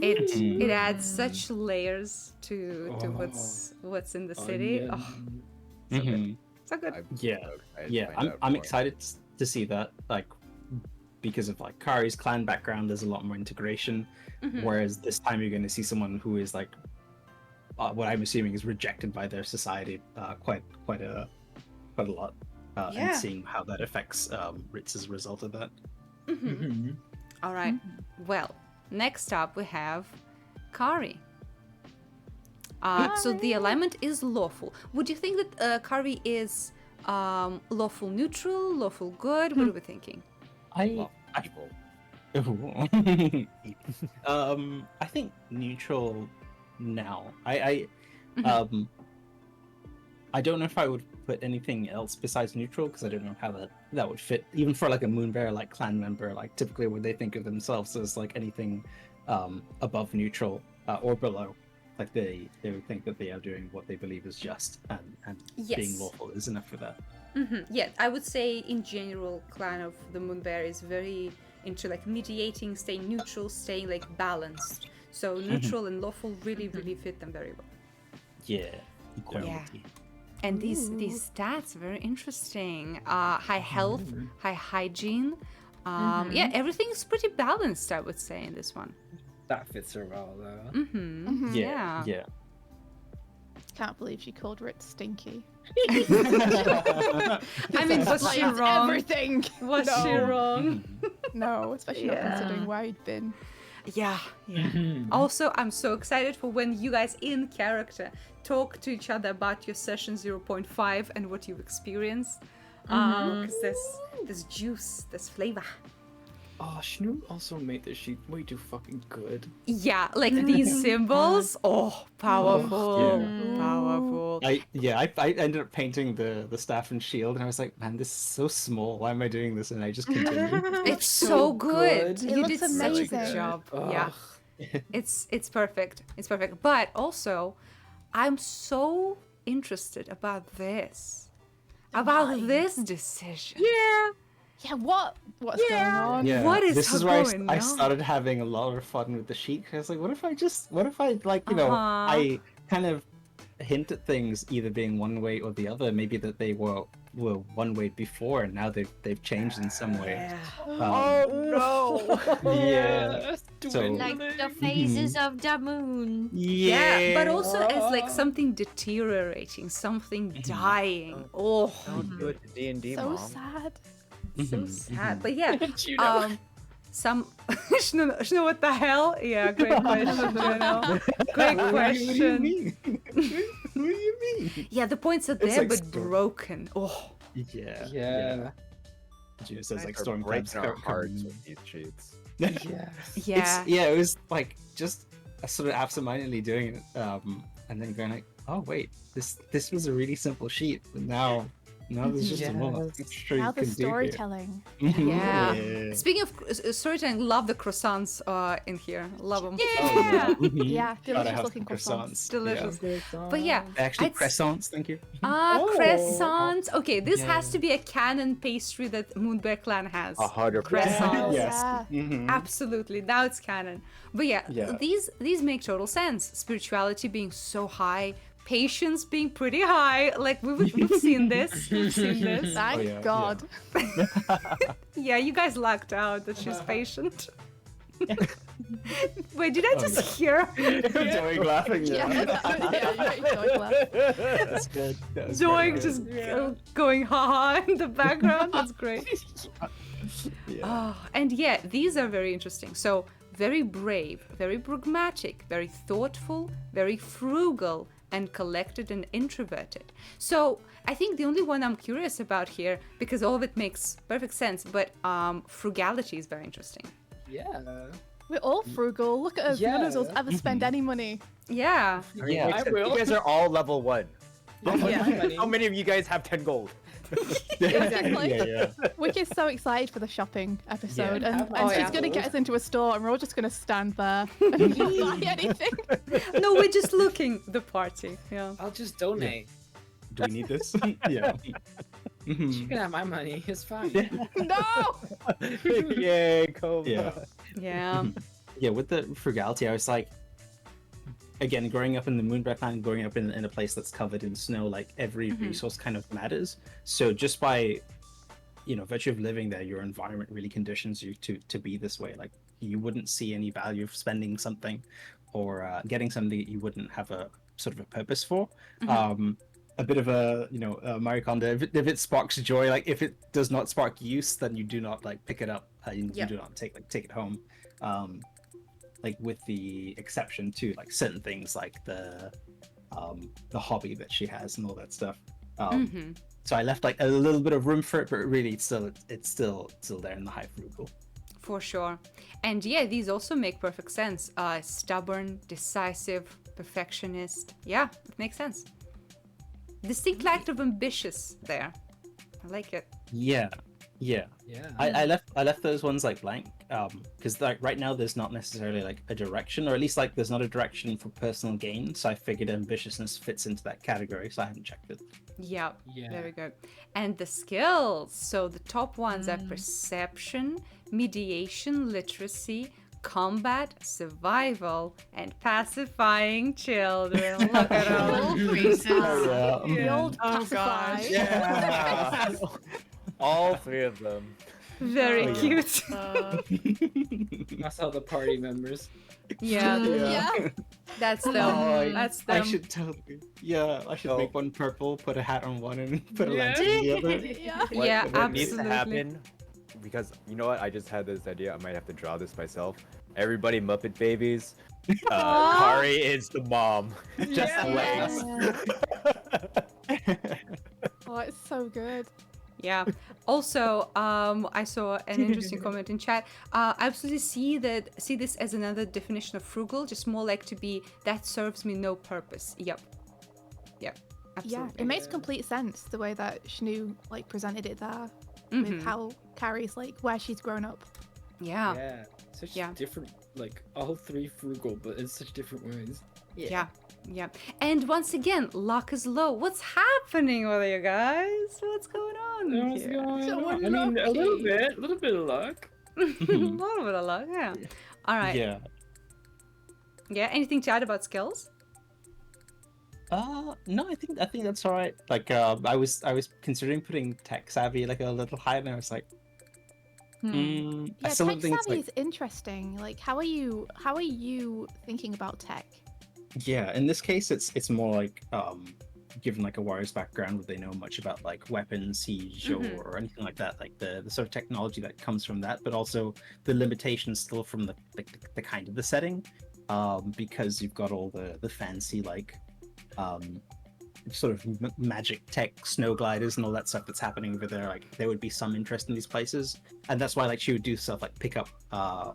It adds such layers to what's in the city. Onion. Oh, so good. So good. I'm Yeah. so excited to Yeah, find out I'm more. excited to see that, like, because of like Kari's clan background, there's a lot more integration. Whereas this time you're going to see someone who is like, what I'm assuming is rejected by their society, quite a lot, and seeing how that affects Ritz as a result of that. All right. Well, next up we have Kari. So the alignment is lawful. Would you think that Kari is lawful neutral, lawful good? What are we thinking? I think neutral now. I don't know if I would put anything else besides neutral, because I don't know how that would fit. Even for like a Moonbear like clan member, like typically would they think of themselves as like anything above neutral or below? Like they would think that they are doing what they believe is just, and being lawful is enough for that. Yeah, I would say in general, clan of the Moonbear is very into like mediating, staying neutral, staying like balanced. So neutral and lawful really fit them very well. Yeah, equality. And these stats are very interesting. High health, high hygiene. Yeah, everything's pretty balanced, I would say, in this one. That fits her well, though. Yeah. Can't believe she called Ritz stinky. I mean, was she Explains wrong? everything. Was she wrong? No, especially not considering where he'd been. Yeah. Also, I'm so excited for when you guys in character talk to each other about your session 0.5 and what you've experienced. Because there's juice, there's flavor. Oh, Shnu also made this sheet way too fucking good. Yeah, like these symbols. Oh, powerful. Powerful. I ended up painting the staff and shield, and I was like, man, this is so small. Why am I doing this? And I just continued. It's so good. It You looks did such a good amazing. job. Ugh. Yeah. It's perfect. It's perfect. But also, I'm so interested about this. About this decision. Yeah, what's going on? Yeah, What is this is where going I on? started having a lot of fun with the sheet. I was like, what if I like, you know, I kind of hint at things either being one way or the other. Maybe that they were one way before, and now they've changed in some way. No. Yeah. So Like the phases of the moon. Yeah, but also as like something deteriorating, something dying. Oh, Don't do it to D&D, So Mom. sad. So Mhm, sad. mhm. But yeah, Juno. some Shno, what the hell? Yeah, great question, Juno. Great What do you question. mean? What do you mean? Yeah, the points are It's there like but Storm. broken. Oh, Yeah. Yeah. Gina says like Guys are storm clouds breaking our come hearts in. with these cheats. Yeah. yeah. Yeah, it was like just sort of absentmindedly doing it, and then going like, oh wait, this was a really simple sheet, but now there's just a lot. I'm sure Now you the can do here. storytelling. Yeah. Yeah. Speaking of storytelling, love the croissants in here. Love them. Oh, yeah. Mhm. Yeah, Gotta delicious have looking some croissants. Delicious. Yeah. But yeah, Actually, I'd s- croissants. Thank you. Oh. croissants. Okay, this has Yeah. to be a canon pastry that Moonbear Clan has. 100%. Croissants. Yes. Yeah. Mhm. Absolutely. Now it's canon. But yeah, Yeah. these make total sense. Spirituality being so high, patience being pretty high. Like we've seen this. We've seen this. Thank yeah, God. Yeah, you guys lucked out that she's patient. Wait, did I Oh, just yeah. hear Doing laughing. Yeah, yeah, you make Joy laugh. That's good. That was very Zoink good. just going haha in the background? That's great. Yeah. Oh, and yeah, these are very interesting. So, very brave, very pragmatic, very thoughtful, very frugal, and collected and introverted. So, I think the only one I'm curious about here, because all of it makes perfect sense, but frugality is very interesting. Yeah. We're all frugal. Look at us. None of us Yeah. ever spend any money. Yeah. I mean, Yeah. except I will. you guys are all level 1. Yeah. How many of you guys have 10 gold? Exactly. Yeah. Wicky's so excited for the shopping episode, Yeah. and Oh, she's yeah. going to get us into a store, and we're all just going to stand there and not buy anything. No, we're just looking the party. Yeah. I'll just donate. Do we need this? Yeah. You Mhm. can have my money. It's fine. No! Yay, Cobra. Yeah. Yeah. Yeah, with the frugality, I was like, again, growing up in the Moonbear Clan, growing up in a place that's covered in snow, like every resource kind of matters. So just by, virtue of living there, your environment really conditions you to be this way. Like you wouldn't see any value of spending something or getting something that you wouldn't have a sort of a purpose for. A bit of a, Marie Kondo, if it sparks joy, like if it does not spark use, then you do not like pick it up. You do not take it home. Like with the exception to like certain things like the hobby that she has and all that stuff. So I left like a little bit of room for it, but really it's still there in the high frugal. For sure. And yeah, these also make perfect sense. Stubborn, decisive, perfectionist. Yeah, it makes sense. Distinct lack of ambitious there. I like it. Yeah. Yeah. I left those ones like blank because like right now there's not necessarily like a direction, or at least like there's not a direction for personal gain. So I figured ambitiousness fits into that category, so I haven't checked it. Yeah, Yeah. very good. And the skills. So the top ones are perception, mediation, literacy, combat, survival, and pacifying children. Look at all. The old Oh, pacify. gosh. Yeah. All 3 of them. Very Oh, yeah. cute. That's all the party members. Yeah, Yeah. that's them. Oh, That's I them. should totally. Yeah, I should Oh. make one purple, put a hat on one, and put a Yeah. lantern on the other. Yeah. Yeah, what needs to absolutely. happen, because you know what, I just had this idea, I might have to draw this myself. Everybody Muppet babies. Kari is the mom. Just legs. Oh, it's so good. Yeah. Also, I saw an interesting comment in chat. I absolutely see this as another definition of frugal, just more like to be that serves me no purpose. Yep. Yep. Absolutely. Yeah, it makes complete sense the way that Shnu like presented it there Mhm. with how Carrie's like where she's grown up. Yeah. Yeah. Such Yeah. different, like all 3 frugal, but in such different ways. Yeah. Yeah. And once again, luck is low. What's happening with you guys? What's going on What's here? going So on? we're I mean, a lucky. little bit of luck. A little bit of luck, yeah. All right. Yeah. Yeah. Anything to add about skills? No, I think that's all right. Like, I was considering putting tech savvy like a little higher, and I was like, I Yeah, still tech don't think it's savvy like. is interesting. Like, how are you thinking about tech? Yeah, in this case, it's more like given like a warrior's background, would they know much about like weapons, siege, or anything like that? Like the sort of technology that comes from that, but also the limitations still from the kind of the setting, because you've got all the fancy like sort of magic tech snow gliders and all that stuff that's happening over there. Like there would be some interest in these places, and that's why like she would do stuff like pick up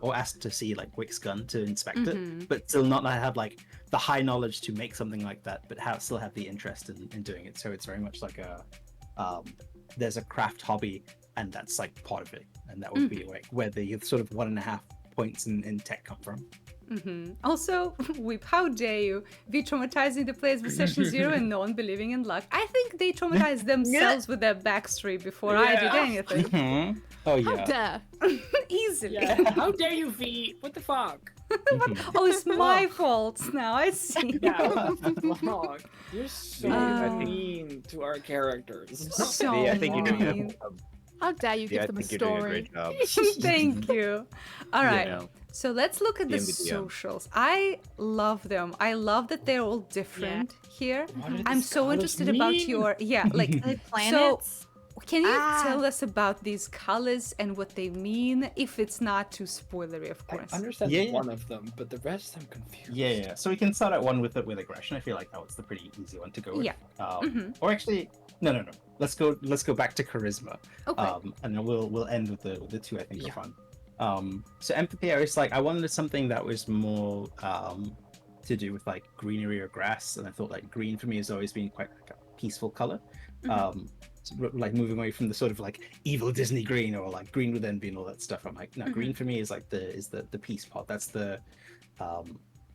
or ask to see like Wick's gun to inspect it, but still not have like the high knowledge to make something like that, but still have the interest in doing it. So it's very much like a there's a craft hobby, and that's like part of it, and that would be like where the sort of 1.5 points in tech come from. Also, Whip, how dare you be traumatizing the players with session 0 and no one believing in luck? I think they traumatized themselves with their backstory before I did anything. Oh How yeah. dare? Easily. Yeah. How dare you, V? What the fuck? Oh, it's my fault now. I see. Yeah. Fuck. You're so Uh, mean to our characters. So V, I think you're doing mean. How dare you V, I give them a think you're doing a story? great job. Thank you. All right. Yeah. So let's look at the DM the DM. socials. I love them. I love that they're all different here. I'm so interested about your like Like planets. can you tell us about these colors and what they mean, if it's not too spoilery, of I course. understand Yeah. one of them, but the rest I'm confused. Yeah. So we can start at one with aggression. I feel like that was the pretty easy one to go with. Yeah. Or actually, no. Let's go back to charisma. Okay. And then we'll end with the two I think are fun. So empathy, I was like, I wanted something that was more to do with like greenery or grass, and I thought like green for me has always been quite like a peaceful color. Like moving away from the sort of like evil Disney green or like green with envy and all that stuff. I'm like, no, green for me is like the peace part. That's the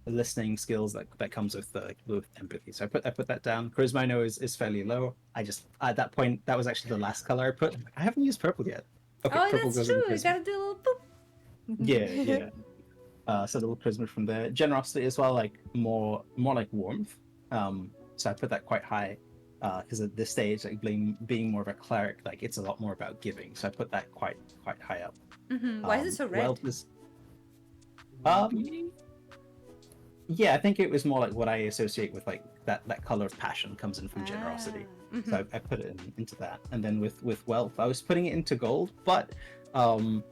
listening skills that comes with empathy. So I put that down. Charisma I know is fairly low. I just at that point that was actually the last color I put. I haven't used purple yet. Okay, Oh, purple that's goes in true. You charisma. gotta do a little boop. Yeah. So a little charisma from there. Generosity as well, like more like warmth. So I put that quite high, because at this stage, like being more of a cleric, like it's a lot more about giving. So I put that quite high up. Why is it so red? Wealth is, yeah, I think it was more like what I associate with like that color of passion comes in from generosity. So I put it into that, and then with wealth, I was putting it into gold, but I'm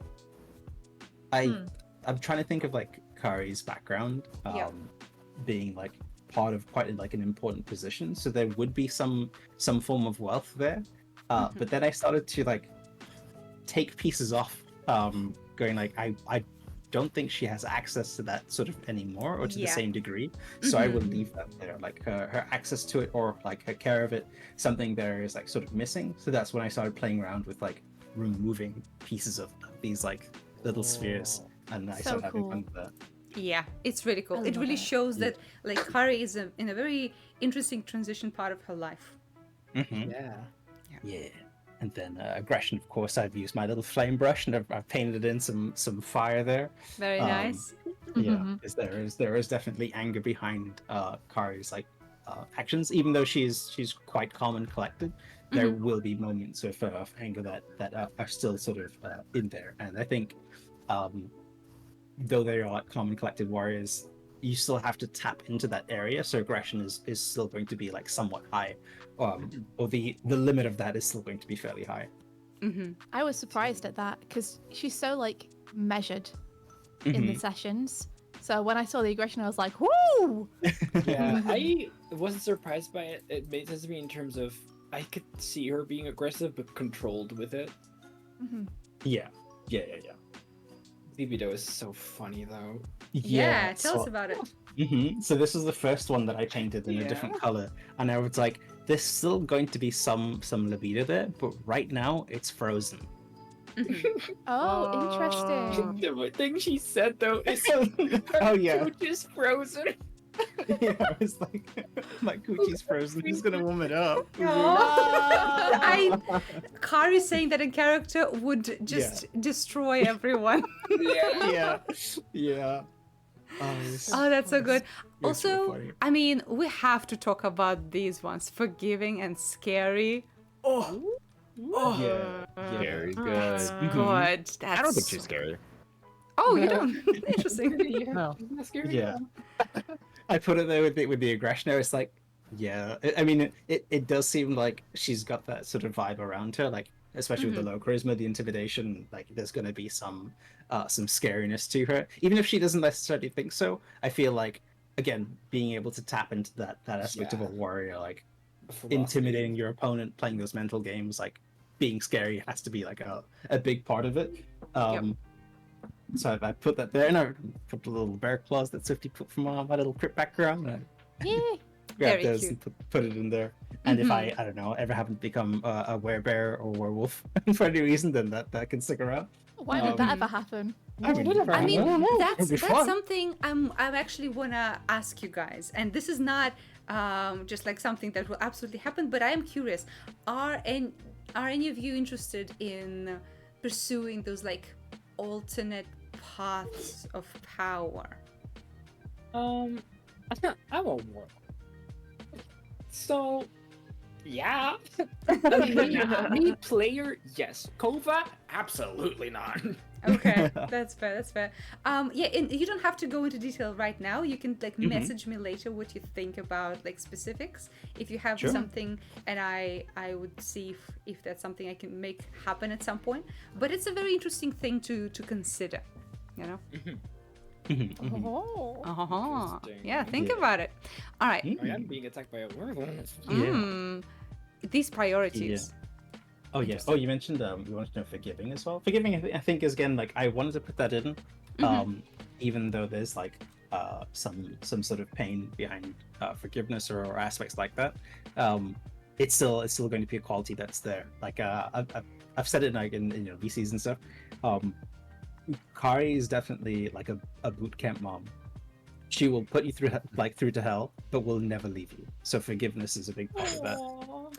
trying to think of like Kari's background, being like part of quite like an important position, so there would be some form of wealth there. But then I started to like take pieces off, going like I don't think she has access to that sort of anymore, or to the same degree. So I would leave that there, like her access to it or like her care of it. Something there is like sort of missing. So that's when I started playing around with like removing pieces of these like little spheres, and I started having fun with that. Yeah, it's really cool. It really shows that like Kari is in a very interesting transition part of her life. Yeah. And then aggression, of course, I've used my little flame brush and I've painted in some fire there. Very nice. Yeah, because there is definitely anger behind Kari's like actions, even though she's quite calm and collected. There will be moments of anger that are still sort of in there, and I think though they are like calm and collected warriors, you still have to tap into that area. So aggression is still going to be like somewhat high, or the limit of that is still going to be fairly high. I was surprised at that because she's so like measured in the sessions. So when I saw the aggression, I was like, "Woo!" Yeah, I wasn't surprised by it. It made sense to me in terms of I could see her being aggressive but controlled with it. Yeah. Libido is so funny though. Yeah, tell us about it. So this is the first one that I painted in a different color, and I was like, there's still going to be some libido there, but right now it's frozen. Oh, interesting. The thing she said though is Oh yeah. Coochie's frozen. Yeah, I was like, my coochie's frozen. Who's gonna warm it up? Kari saying that in character would just destroy everyone. Yeah. Oh, that's so good. so Also, funny. I mean, we have to talk about these ones, forgiving and scary. Yeah. Very good. That's good. That's... I don't think she's scary. Oh, you don't? Interesting. No. Yeah. I put it there with the aggression. I was like, Yeah, I mean, it does seem like she's got that sort of vibe around her, like especially with the low charisma, the intimidation. Like, there's going to be some scariness to her, even if she doesn't necessarily think so. I feel like, again, being able to tap into that aspect of a Yeah. warrior, like Ferocity. intimidating your opponent, playing those mental games, like being scary has to be like a big part of it. So I put that there, and I put the little bear claws that Swifty put from my little crypt background. And Yeah. grab Very those cute. and put it in there. And if I don't know, ever happen to become a werebear or werewolf for any reason, then that can stick around. Why would that ever happen? I mean, I mean, don't know. that's It'll be that's fun. something I'm actually wanna ask you guys, and this is not just like something that will absolutely happen, but I am curious. Are any of you interested in pursuing those like alternate paths of power? I'm a warlock. So, yeah. Me player, yes. Kova, absolutely not. Okay, that's fair. That's fair. Yeah, and you don't have to go into detail right now. You can like message me later what you think about like specifics. If you have Sure. something, and I would see if that's something I can make happen at some point. But it's a very interesting thing to consider. You know. Oh. Interesting. Yeah, think Yeah. about it. All right. I am being attacked by a werewolf. These priorities. Oh yeah. Oh, you mentioned you wanted to know forgiving as well. Forgiving, I think is again like I wanted to put that in, even though there's like some sort of pain behind forgiveness or aspects like that. It's still going to be a quality that's there. Like I've said it like in VCs and stuff. Kari is definitely like a boot camp mom. She will put you through to hell, but will never leave you. So forgiveness is a big part of that.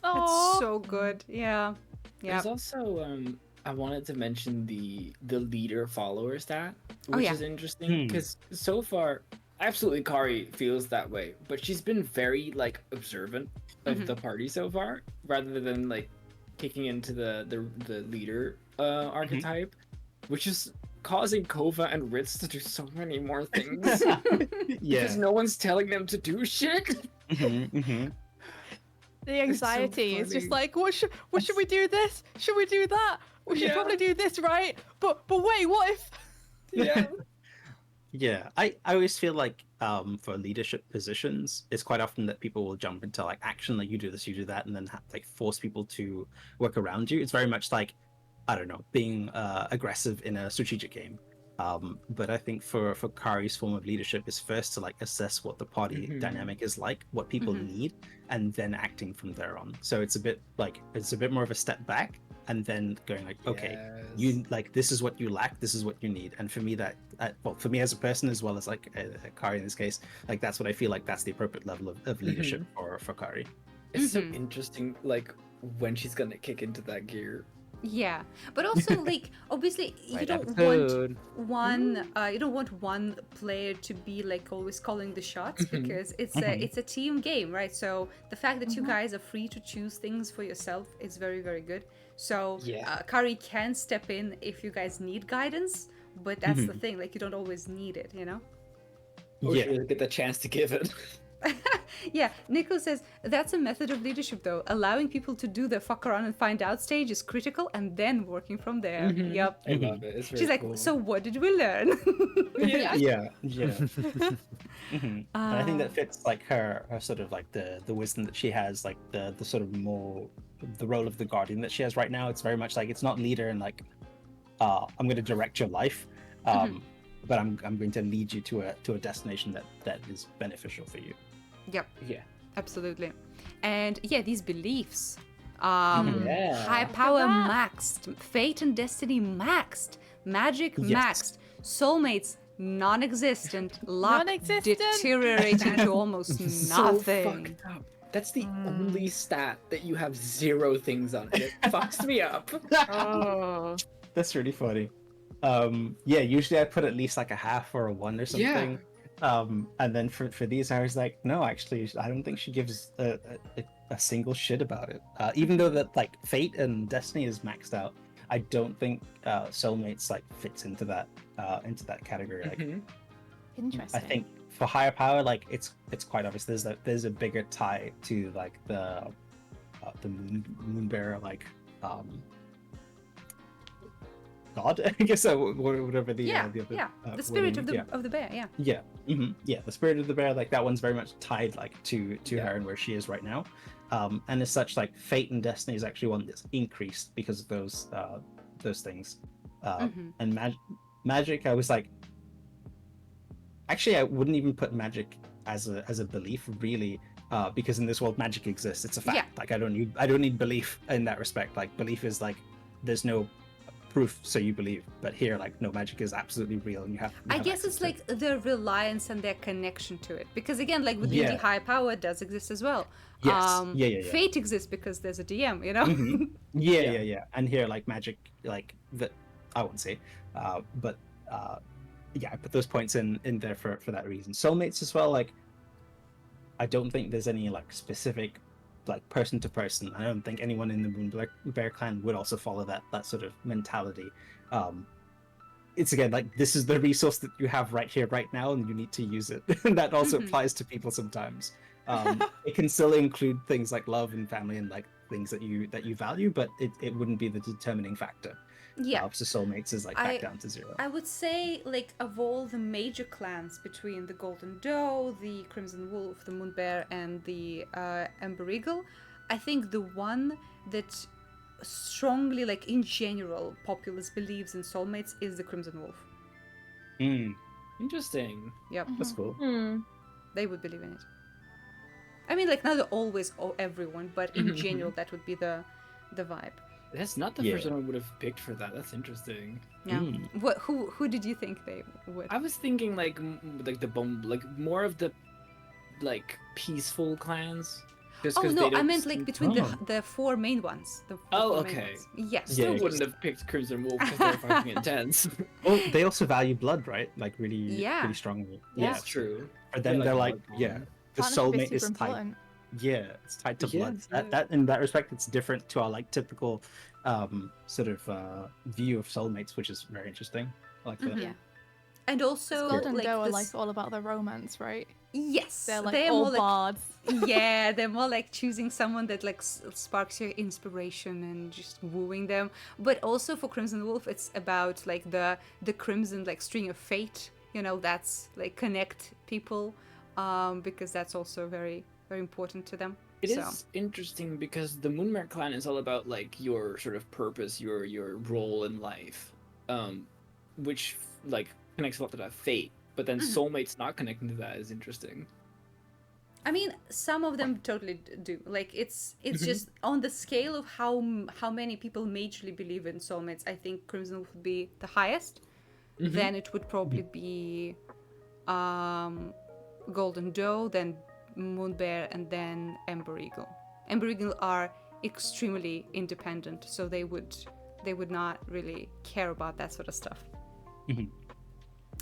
That's so good. Yeah. Yeah. There's also I wanted to mention the leader follower stat, Oh, which yeah. is interesting because so far absolutely Kari feels that way, but she's been very like observant of the party so far, rather than like kicking into the leader archetype, which is causing Kova and Ritz to do so many more things because no one's telling them to do shit. The anxiety is just like, what should we do this? Should we do that? We should probably do this, right? But wait, what if? Yeah. Yeah, I always feel like for leadership positions, it's quite often that people will jump into like action, like you do this, you do that, and then like force people to work around you. It's very much like, I don't know, being aggressive in a strategic game. But I think for Kari's form of leadership is first to like assess what the party dynamic is like, what people need, and then acting from there on. So it's a bit more of a step back, and then going like, okay, you like this is what you lack, this is what you need. And for me for me as a person as well as like Kari in this case, like that's what I feel like that's the appropriate level of leadership for Kari. It's so interesting, like when she's gonna kick into that gear. Yeah, but also like obviously you Right don't episode. want one player to be like always calling the shots because it's a team game, right? So the fact that you guys are free to choose things for yourself is very, very good. So Kari can step in if you guys need guidance, but that's the thing, like you don't always need it, you know? Or she doesn't get the chance to give it. Yeah, Nico says that's a method of leadership though. Allowing people to do the fuck around and find out stage is critical, and then working from there. Yep. I love it. It's very She's like, cool. so what did we learn? Yeah. And I think that fits like her sort of like the wisdom that she has, like the sort of more the role of the guardian that she has right now. It's very much like it's not leader and like I'm going to direct your life, but I'm going to lead you to a destination that is beneficial for you. Yep. Yeah. Absolutely. And yeah, these beliefs. Yeah. High power maxed, fate and destiny maxed, magic maxed, soulmates non-existent, luck Non-existent. deteriorating to almost So nothing. fucked up. That's the only stat that you have 0 things on it. It fucks me up. Oh. That's really funny. Yeah, usually I put at least like a half or a 1 or something. And then for these I was like, no, actually I don't think she gives a single shit about it. Even though that like fate and destiny is maxed out, I don't think soulmates like fits into that category. Like Interesting. for higher power, like it's quite obvious. There's a bigger tie to like the moon bearer, like god, I guess, whatever the other, the spirit wording, of the bear. The spirit of the bear, like that one's very much tied like to her and where she is right now. And as such, like fate and destiny is actually one that's increased because of those things. And magic, I was like, actually, I wouldn't even put magic as a belief, really, because in this world, magic exists. It's a fact. Yeah. Like I don't need belief in that respect. Like belief is like there's no proof, so you believe. But here, like no, magic is absolutely real, and you have. I guess it's like their reliance and their connection to it, because again, like with D&D, high power does exist as well. Yes. Fate exists because there's a DM, you know. Yeah. And here, like magic, like that, I wouldn't say, but I put those points in there for that reason. Soulmates as well, like I don't think there's any like specific like person to person. I don't think anyone in the Moon Bear clan would also follow that sort of mentality. It's again like this is the resource that you have right here, right now, and you need to use it. And that also applies to people sometimes. It can still include things like love and family and like things that you value, but it wouldn't be the determining factor. So soulmates is like back down to 0. I would say, like, of all the major clans between the Golden Doe, the Crimson Wolf, the Moon Bear, and the Ember Eagle, I think the one that strongly, like in general, populace believes in soulmates is the Crimson Wolf. Interesting. Yep. That's cool. They would believe in it. I mean, like, not always everyone, but in general, that would be the vibe. That's not the first one I would have picked for that. That's interesting. Yeah. Who did you think they would? I was thinking like more of the like peaceful clans. Oh no, I meant like between the 4 main ones. Okay. Yes. Still wouldn't have picked Crimson Wolf because they're fucking intense. Oh, they also value blood, right? Like really strongly. Yeah, that's true. For them, they're like, the soulmate is tied. Important. Yeah, it's tied to blood. That in that respect, it's different to our like typical sort of view of soulmates, which is very interesting. I like that. Yeah. And also, Golden like, Doe are like all about the romance, right? Yes, They're like all bards. Yeah, they're more like choosing someone that like sparks your inspiration and just wooing them. But also for Crimson Wolf, it's about like the crimson like string of fate. You know, that's like connect people, because that's also very very important to them. It is interesting because the Moonmare clan is all about like your sort of purpose, your role in life, which like connects a lot to that fate. But then soulmates not connecting to that is interesting. I mean, some of them totally do. Like it's just on the scale of how many people majorly believe in soulmates. I think Crimson Wolf would be the highest. Then it would probably be Golden Doe, then Moon Bear, and then Ember Eagle. Ember Eagle are extremely independent, so they would not really care about that sort of stuff.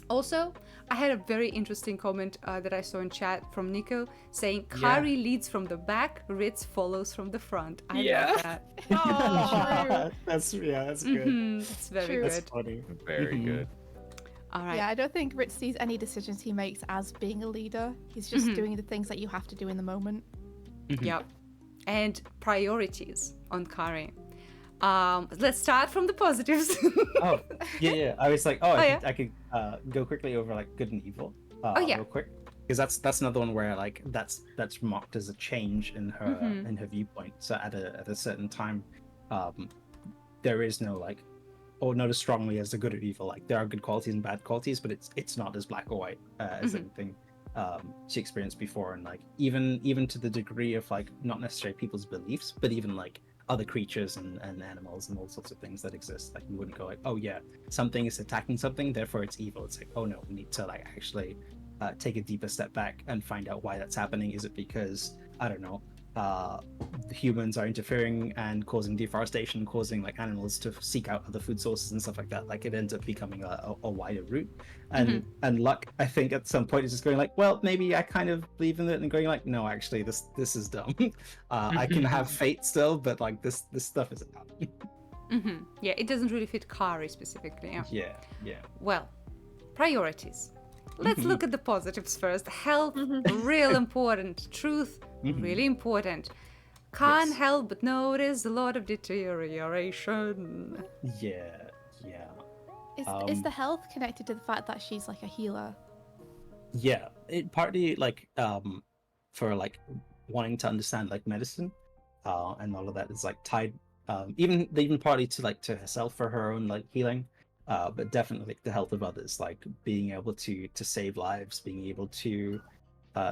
Also, I had a very interesting comment that I saw in chat from Nico saying Kari leads from the back, Ritz follows from the front. I love that. Oh, that's good. It's very good. That's funny. Very good. All right. Yeah, I don't think Ritz sees any decisions he makes as being a leader. He's just doing the things that you have to do in the moment. Yep. And priorities on Kari. Let's start from the positives. Yeah. I was like, I could go quickly over like good and evil. Real quick, because that's another one where like that's marked as a change in her viewpoint. So at a certain time, there is no like, or not as strongly as the good or evil. Like there are good qualities and bad qualities, but it's not as black or white as anything she experienced before. And like even to the degree of like not necessarily people's beliefs, but even like other creatures and animals and all sorts of things that exist. Like you wouldn't go like, oh yeah, something is attacking something, therefore it's evil. It's like, oh no, we need to like actually take a deeper step back and find out why that's happening. Is it because, I don't know, the humans are interfering and causing deforestation, causing like animals to seek out other food sources and stuff like that? Like it ends up becoming a wider route. And luck, I think at some point is just going like, well, maybe I kind of believe in it, and going like, no, actually this is dumb. I can have fate still, but like this stuff is dumb. Yeah, it doesn't really fit Kari specifically. Yeah. Well, priorities. let's look at the positives first. Health, real important. Truth, really important. Can't Yes. help but notice a lot of deterioration. Yeah, yeah. Is the health connected to the fact that she's like a healer? Yeah, it partly like for like wanting to understand like medicine, and all of that is like tied even partly to like to herself for her own like healing, but definitely like the health of others, like being able to save lives, being able to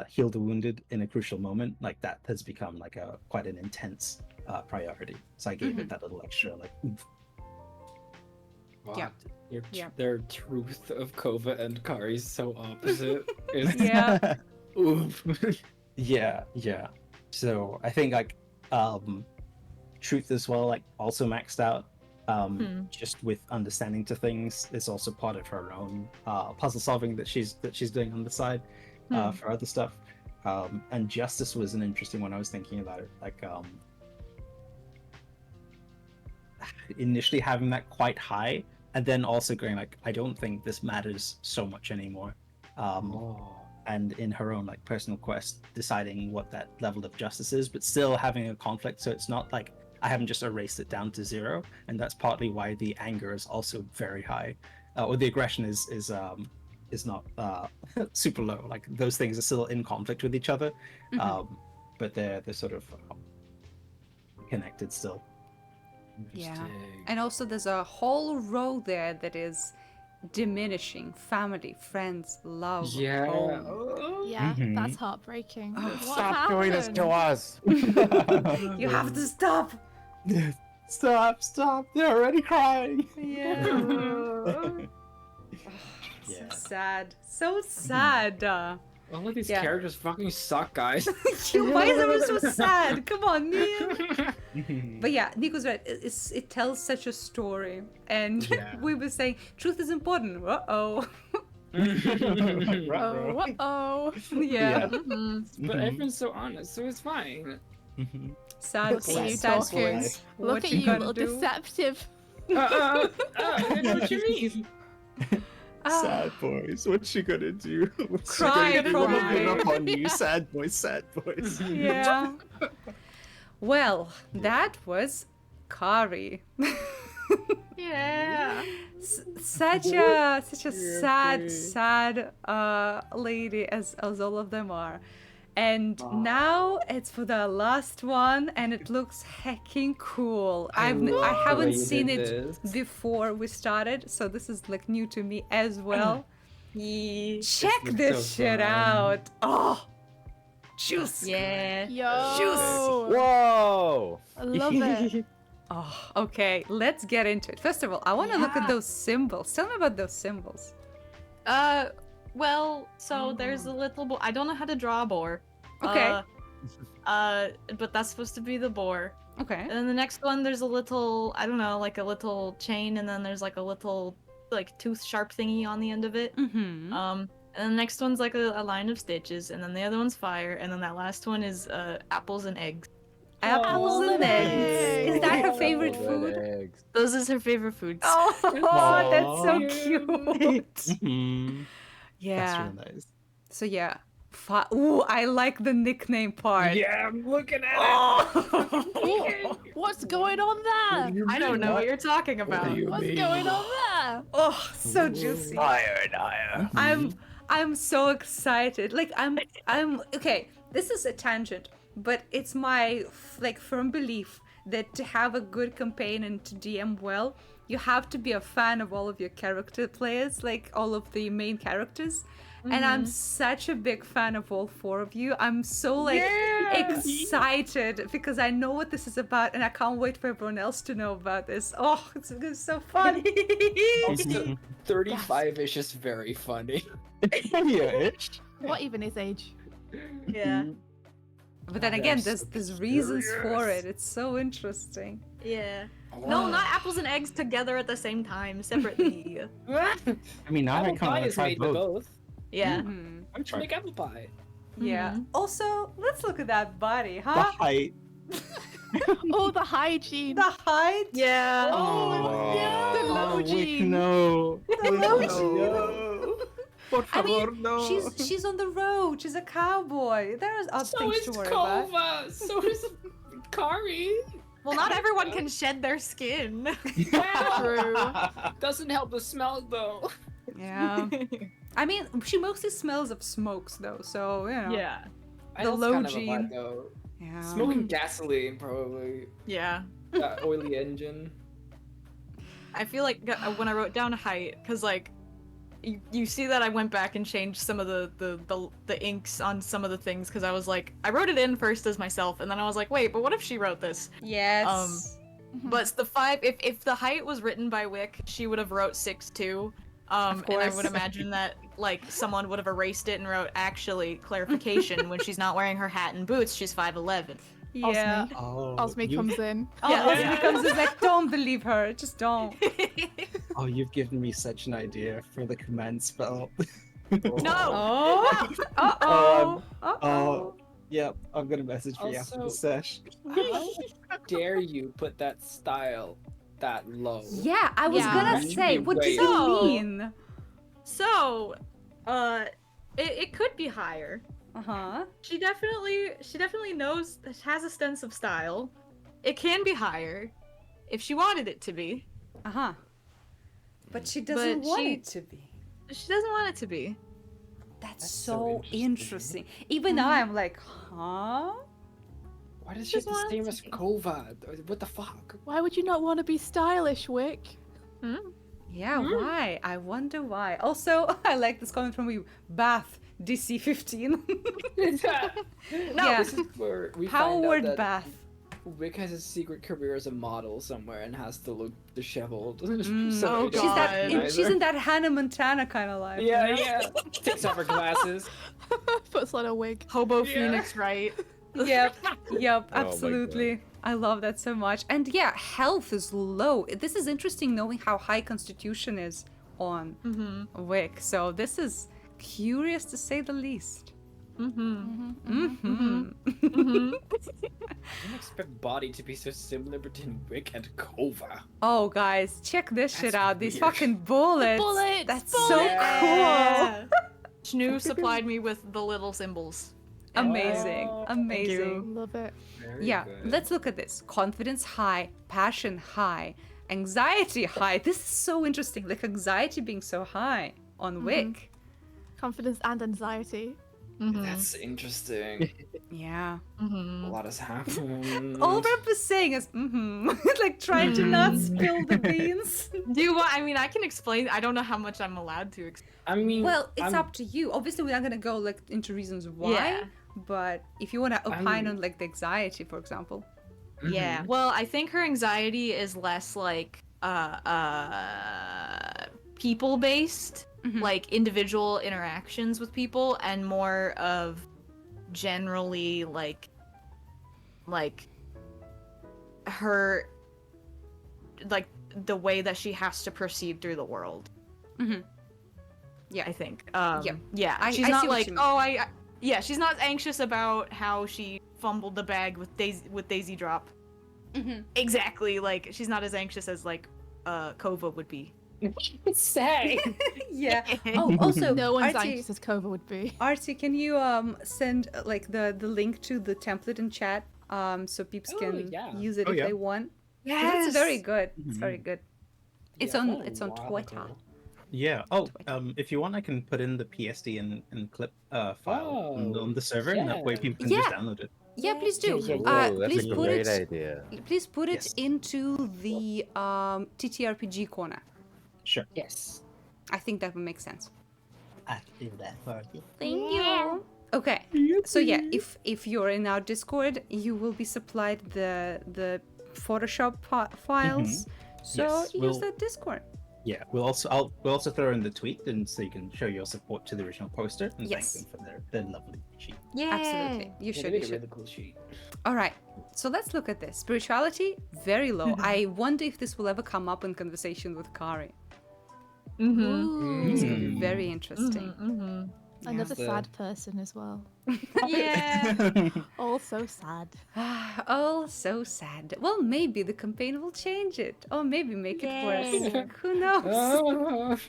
heal the wounded in a crucial moment, like that has become like a quite an intense priority. So I gave it that little extra like oomph. Wow. Yeah. Yeah. Their truth of Kova and Kari is so opposite. It's Yeah. oof. Yeah, yeah. So I think like truth as well, like also maxed out. Just with understanding to things is also part of her own puzzle solving that she's doing on the side for other stuff. And justice was an interesting one. I was thinking about it, like initially having that quite high, and then also going like, I don't think this matters so much anymore. And in her own like personal quest, deciding what that level of justice is, but still having a conflict. So it's not like I haven't just erased it down to 0, and that's partly why the anger is also very high, or the aggression is not super low. Like those things are still in conflict with each other, but they're sort of connected still. Yeah. And also there's a whole row there that is diminishing: family, friends, love, Yeah. home. Yeah, that's heartbreaking. What Stop doing this to us. You have to stop. Stop! They're already crying. Yeah. Yeah. So sad. So sad. All of these Yeah. characters fucking suck, guys. Why is everyone so sad? Come on, Neil. But yeah, Nico's right. It tells such a story, and Yeah. we were saying truth is important. Uh-oh. Oh. Yeah. But everyone's so honest, so it's fine. Sad, Look at you sad talking. boys. Look What at you, gonna little do? deceptive. What you mean? Ah, Sad boys, what's she gonna do? What's she Cry, gonna do when they probably. give up on you? Sad boys. Yeah. Well, that was Kari. Yeah. Such a sad lady as all of them are. And now it's for the last one, and it looks hecking cool. I love the way haven't you seen did it this. before we started, so this is like new to me as well. Check looks this so shit fun. out. Oh, juice. Yeah. Yo. Whoa! I love it. Oh, okay. Let's get into it. First of all, I want to look at those symbols. Tell me about those symbols. Well, so there's a little boar. I don't know how to draw a boar. Okay. But that's supposed to be the boar. Okay. And then the next one, there's a little, I don't know, like a little chain, and then there's like a little, like tooth sharp thingy on the end of it. Mm-hmm. And then the next one's like a line of stitches, and then the other one's fire, and then that last one is apples and eggs. Apples and eggs. Is that her favorite Apples and food? eggs. Those is her favorite foods. Oh, that's so cute. That's Yeah. really nice. So yeah. Ooh, I like the nickname part. Yeah, I'm looking at Oh, What's going on there? I don't know what you're talking about. What's going on there? oh, so juicy. Higher and higher. I'm so excited. Like I'm okay. This is a tangent, but it's my like firm belief that to have a good campaign and to DM well, you have to be a fan of all of your character players, like all of the main characters. And I'm such a big fan of all 4 of you. I'm so like excited because I know what this is about, and I can't wait for everyone else to know about this. Oh, it's so fun. Also, 35-ish is very funny. Yeah. What even is age? Yeah. But then again, there's reasons for it. It's so interesting. Yeah. No, not apples and eggs together at the same time, separately. I mean, now I Apple kind of pie want to is try made with both. both. Yeah. Mhm. I'm trying to make apple pie. Yeah. Also, let's look at that body, The huh? height. Oh, the hygiene. The height. Yeah. Oh, yeah. The low Wick, gene. no. The low No. Por I mean, favor, no. she's on the road. She's a cowboy. There's other So things is to worry about. Kova. So is Kari. Well, not everyone can shed their skin. True. Doesn't help the smell though. Yeah. I mean, she mostly smells of smokes though, so you know. Yeah. The That's low kind of a gene. vibe, though. Yeah. Smoking gasoline, probably. Yeah. That oily engine. I feel like when I wrote down height, because like, you see that I went back and changed some of the inks on some of the things, because I was like, I wrote it in first as myself, and then I was like, wait, but what if she wrote this? Yes. But the 5, if the height was written by Wick, she would have wrote 6'2". And I would imagine that like someone would have erased it and wrote actually clarification when she's not wearing her hat and boots, she's 5'11". Yeah. Osme comes in. Yeah. Yeah. Osme comes in like, don't believe her. Just don't. Oh, you've given me such an idea for the command spell. No. Oh. Uh-oh. Uh-oh. Yep, I'm gonna message you after the sesh. How dare you put that style that low? Yeah, I was Yeah. gonna You say, should what does wait. it mean? So, it could be higher. Uh-huh. She definitely knows, has a sense of style. It can be higher, if she wanted it to be. Uh-huh. But she doesn't But want she- it to be. She doesn't want it to be. That's so so interesting. Even now I'm like, huh? Why does she have Just the want same to as be. Kova? What the fuck? Why would you not want to be stylish, Wick? Yeah, why? I wonder why. Also, I like this comment from you. Bath, DC 15. Yeah. This is where we find out Howard that Bath. Wick has a secret career as a model somewhere and has to look disheveled. Mm. So Oh, we don't She's God. know she's either. in that Hannah Montana kind of life. Yeah, you know? yeah. Takes off her glasses. Puts on a wig. Hobo Yeah. Phoenix, right? Yep, yep, my absolutely. I love that so much. And yeah, health is low. This is interesting knowing how high constitution is on Wick. So this is curious to say the least. Mm-hmm. I didn't expect body to be so similar between Wick and Kova. Oh, guys, check this shit That's out. These weird. fucking bullets. bullets, That's Yeah. so Shnu supplied me with the little symbols. cool. Amazing. Oh, Amazing. Love it. Very Yeah, good. let's look at this. Confidence high, passion high, anxiety high. This is so interesting. Like anxiety being so high on Wick. Confidence and anxiety. That's interesting. Yeah. A lot has happened. All Rep is saying is, like trying to not spill the beans. Do you want? I mean, I can explain. I don't know how much I'm allowed to explain. I mean, Well, it's I'm- up to you. Obviously, we're not gonna go like into reasons why. Yeah. But if you want to opine I'm- on like the anxiety, for example. Yeah. Well, I think her anxiety is less like people based, like individual interactions with people, and more of generally like her like the way that she has to proceed through the world. Yeah. I think. Yep. Yeah. I She's see not what like, you mean. oh, yeah, she's not anxious about how she fumbled the bag with Daisy Drop. Exactly. Like she's not as anxious as like Kova would be. say. Yeah. Oh, also, No one's Artie, anxious as Kova would be. Artie, can you send like the link to the template in chat so peeps Oh, can yeah. use it Oh, if yeah. they want? 'Cause That's very good. It's very good. It's Yeah, on a it's on while Twitter. ago. Yeah. Oh, if you want, I can put in the PSD and clip file on the server, and that way yeah. people can just Yeah. download it. Yeah, please do. Yeah, Whoa, that's Please a put great it. idea. Please put it Yes. into the TTRPG corner. Sure. Yes. I think that would make sense. I do that for you. Thank you. Okay. So yeah, if you're in our Discord, you will be supplied the Photoshop files. So Yes, use we'll- the Discord. Yeah, we'll also throw in the tweet, and so you can show your support to the original poster and Yes. thank them for their lovely sheet. Yeah. Absolutely. You Yeah, should. they You made a should. really cool sheet. All right. So let's look at this. Spirituality, very low. I wonder if this will ever come up in conversation with Kari. It's gonna be very interesting. Another the- sad person as well. Yeah. All so sad. Oh, so sad. Well, maybe the campaign will change it, or maybe make it worse. Who knows?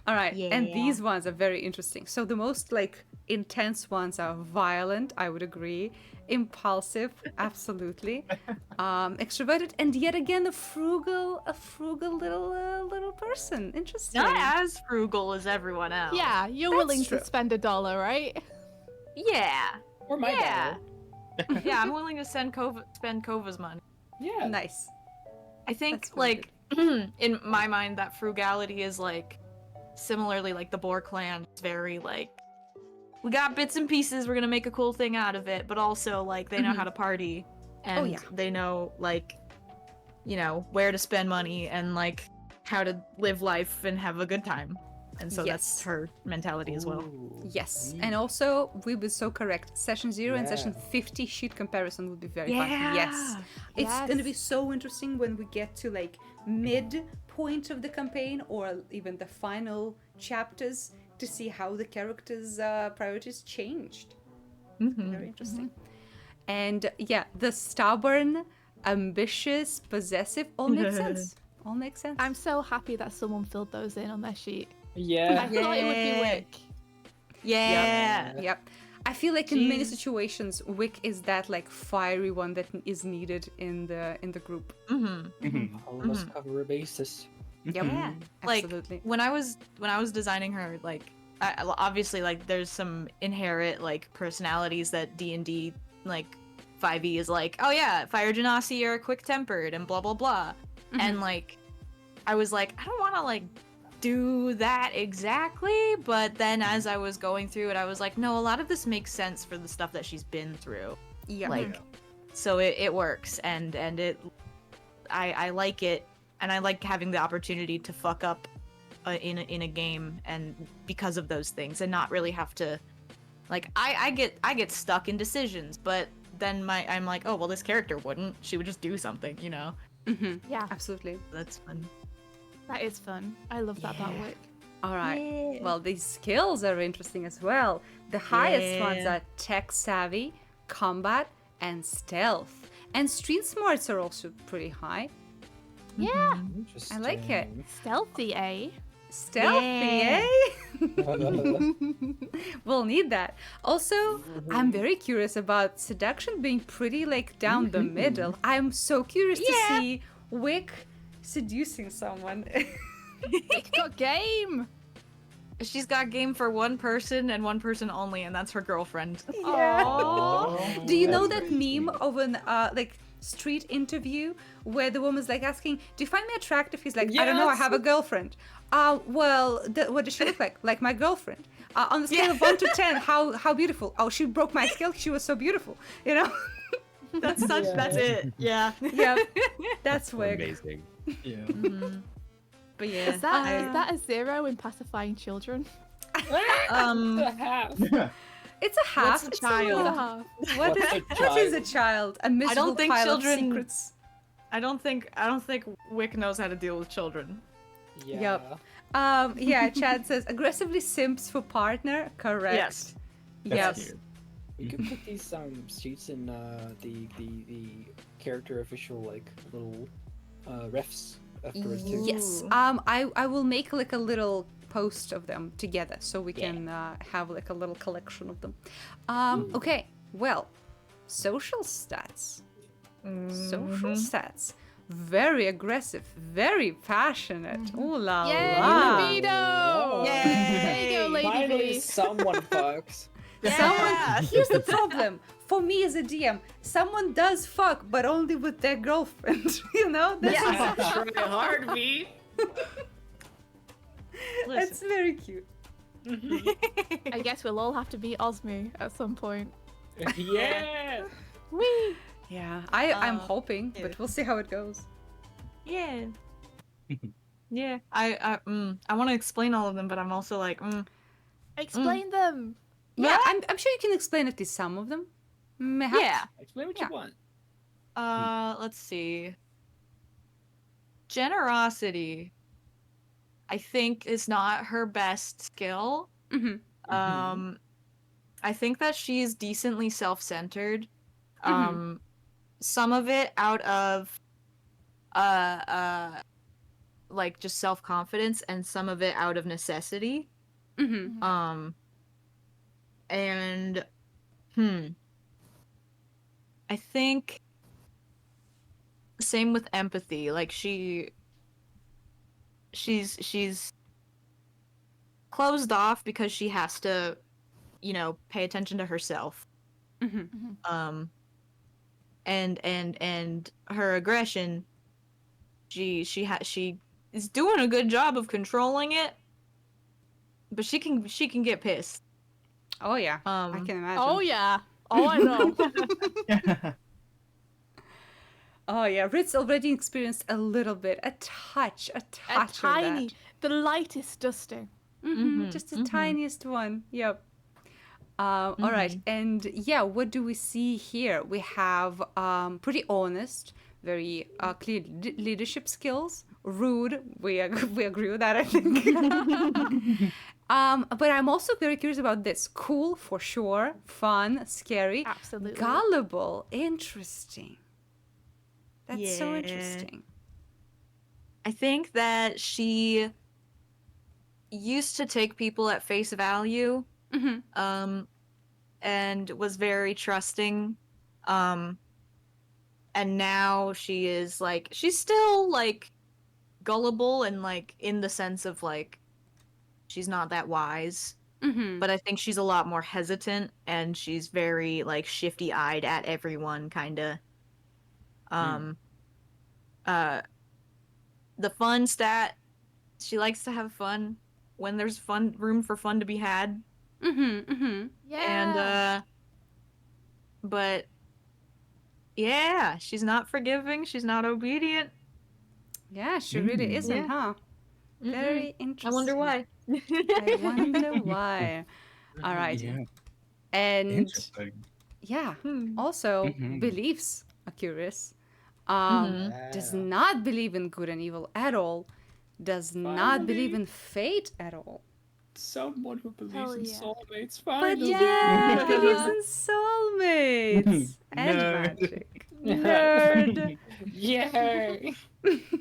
All right, and Yeah. these ones are very interesting. So the most like intense ones are violent, I would agree, impulsive, absolutely, extroverted, and yet again a frugal little person. Interesting. Not as frugal as everyone else. Yeah, you're That's willing true. to spend $1, right? Yeah. Or my Yeah. dollar. Yeah, I'm willing to spend Kova's money. Yeah. Nice. I think That's very like in my mind that frugality is like similarly like the Boar clan is very like we got bits and pieces, we're gonna make a cool thing out of it, but also like they know Mhm. how to party and yeah. they know like where to spend money and like how to live life and have a good time. And so that's Yes. her mentality as well. Ooh, Yes, neat. and also we were so correct. Session 0 and session Yeah. 50 sheet comparison would be very fun. Yes. It's going to be Yes. so interesting when we get to like mid point of the campaign or even the final chapters to see how the characters' priorities changed. Very interesting. And yeah, the stubborn, ambitious, possessive all makes sense. All makes sense. I'm so happy that someone filled those in on their sheet. I Yeah. thought it would be Yeah. Wick. Yeah. Yep. I feel like in many Jeez. situations, Wick is that like fiery one that is needed in the group. Mm-hmm. All of us cover a basis. Yep. Yeah. Like Absolutely. when I was designing her, like obviously like there's some inherent like personalities that D&D like 5e is like, oh yeah, Fire Genasi are quick tempered and blah blah blah. And like I was like, I don't want to like do that exactly, but then as I was going through it, I was like, no, a lot of this makes sense for the stuff that she's been through. Yeah. Like so it works and it I like it, and I like having the opportunity to fuck up in a game and because of those things and not really have to like I get stuck in decisions, but then I'm like, oh well, this character wouldn't, she would just do something, Yeah, Absolutely. that's fun. that is fun. I love that about Wick. All right. Well, these skills are interesting as well. The highest ones Yeah. are tech savvy, combat, and stealth. And street smarts are also pretty high. Yeah, I like it. stealthy, eh? Stealthy, Yeah. eh? We'll need that. Also, I'm very curious about seduction being pretty like down the middle. I'm so curious to Yeah. see Wick seducing someone. Wick got game. She's got game for one person and one person only, and that's her girlfriend. Aww. Do you know that meme of an like street interview where the woman's like asking, "Do you find me attractive?" He's like, "I don't know. I Yes. have a girlfriend." Well, what does she look like? Like my girlfriend. On the scale of 1 to 10, how beautiful? Oh, she broke my scale. She was so beautiful. You know? That's that's it. Yeah. Yeah, that's Wick. Amazing. Yeah. But yeah. Is that a 0 in pacifying children? Half. It's a half. What's a it's child? little half. What is a child? A miserable think pile children- of secrets. I don't think Wick knows how to deal with children. Yeah. Yep. Yeah, Chad says aggressively simps for partner. Correct. Yes. Yep. That's cute. We could put these sheets in the character official like little refs afterwards too. Yes. Ooh. I will make like a little post of them together so we Yeah. can have like a little collection of them. Okay. Well, social stats. Social stats. Very aggressive, very passionate. Ooh la Yay, la. libido! Wow. There you go, Lady Finally, V. someone fucks. Someone. Here's the problem. For me as a DM, someone does fuck, but only with their girlfriend. You know? That's, Try hard, V. that's very cute. I guess we'll all have to beat Osmu at some point. Yeah. Whee! Yeah, I'm Uh, hoping, yeah. but we'll see how it goes. Yeah. Yeah. I want to explain all of them, but I'm also like, Explain them. Yeah, I'm sure you can explain at least some of them. Mayhaps. yeah. Explain what Yeah. you want. Let's see. Generosity, I think, is not her best skill. Mhm. I think that she's decently self-centered. Some of it out of like just self-confidence and some of it out of necessity. Mm-hmm. And I think same with empathy. Like she's closed off because she has to, pay attention to herself. Mm-hmm. And her aggression, she is doing a good job of controlling it, but she can get pissed. Oh yeah, I can imagine. Oh yeah. Oh, I know. Oh yeah, Ritz already experienced a little bit, a touch A of that. tiny, the lightest dusting. Just the tiniest one. Yep. All right, and yeah, what do we see here? We have pretty honest, very clear leadership skills. Rude, we agree with that, I think. But I'm also very curious about this. Cool for sure, fun, scary, Absolutely. gullible, interesting. That's so Yeah. interesting. I think that she used to take people at face value, and was very trusting. And now she is like, she's still like gullible and like in the sense of like she's not that wise. But I think she's a lot more hesitant and she's very like shifty-eyed at everyone, kind of. The fun stat, she likes to have fun when there's room for fun to be had. Yeah. And but yeah, she's not forgiving, she's not obedient. Yeah, she really isn't, Yeah. huh? Very interesting. I wonder why. I wonder why. All right. Yeah. And Interesting. yeah, also beliefs are curious. Mm-hmm. Does not believe in good and evil at all. Does not believe in fate at all. Someone who believes Hell in yeah. soulmates, But finally. yeah, believes in soulmates and Nerd. magic. Nerd. Yay!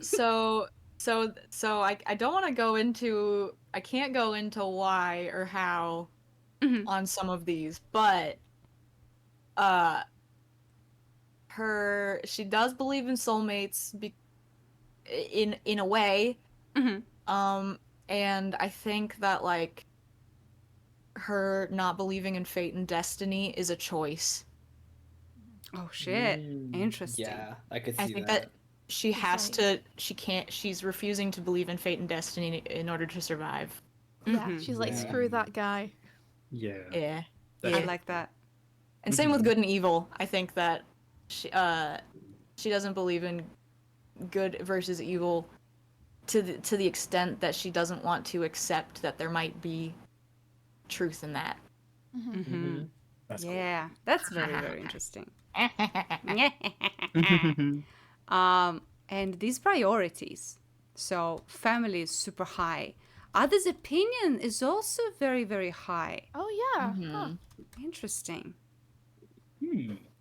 So I don't want to go into, I can't go into why or how on some of these, but she does believe in soulmates in a way. And I think that like her not believing in fate and destiny is a choice. Oh shit. Interesting. Yeah, I could see I think that. that she has to, she's refusing to believe in fate and destiny in order to survive. Yeah. She's like, Yeah. screw that guy. Yeah. Yeah. I like that. And same with good and evil. I think that she doesn't believe in good versus evil to the extent that she doesn't want to accept that there might be truth in that. That's Yeah, that's very, very interesting. cool. And these priorities. So family is super high. Others' opinion is also very, very high. Oh yeah. Huh. Interesting.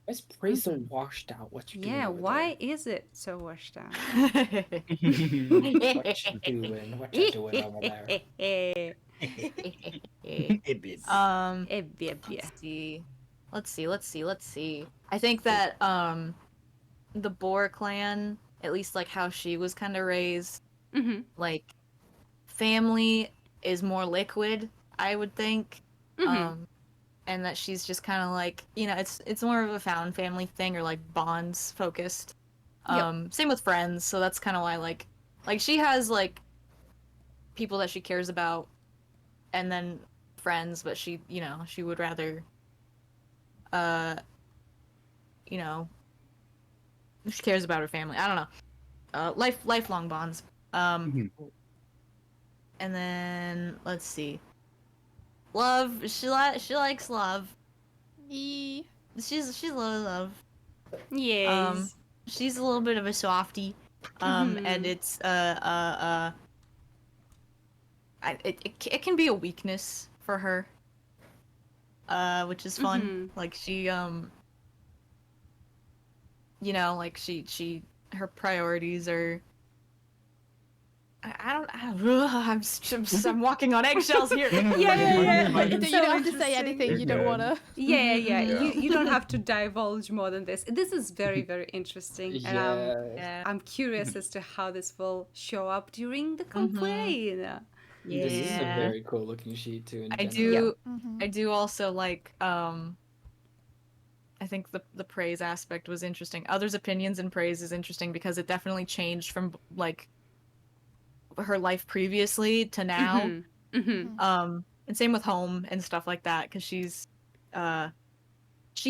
Why's praise so washed out? What you doing? Yeah, over why is it so washed out? there? What you doing? What you doing over there? Let's see. I think that the Boar clan, at least like how she was kind of raised, like family is more liquid, I would think. And that she's just kind of like, it's more of a found family thing or like bonds focused. Same with friends, so that's kind of why like she has like people that she cares about and then friends, but she would rather she cares about her family. I don't know. Lifelong bonds. And then let's see. Love. She likes love. Yee. She's love. Yes. She's a little bit of a softie. And it's it can be a weakness for her. Which is fun. Like she like she her priorities are I'm walking on eggshells here. Yeah. You It's don't so have to say interesting. anything you You're don't good. want to. Yeah. Yeah. You don't have to divulge more than this. This is very, very interesting. And Yeah. I'm curious as to how this will show up during the campaign. This is a Yeah. very cool looking sheet too. In I general. do. I do also like. I think the praise aspect was interesting. Others' opinions and praise is interesting because it definitely changed from like her life previously to now. And same with home and stuff like that because she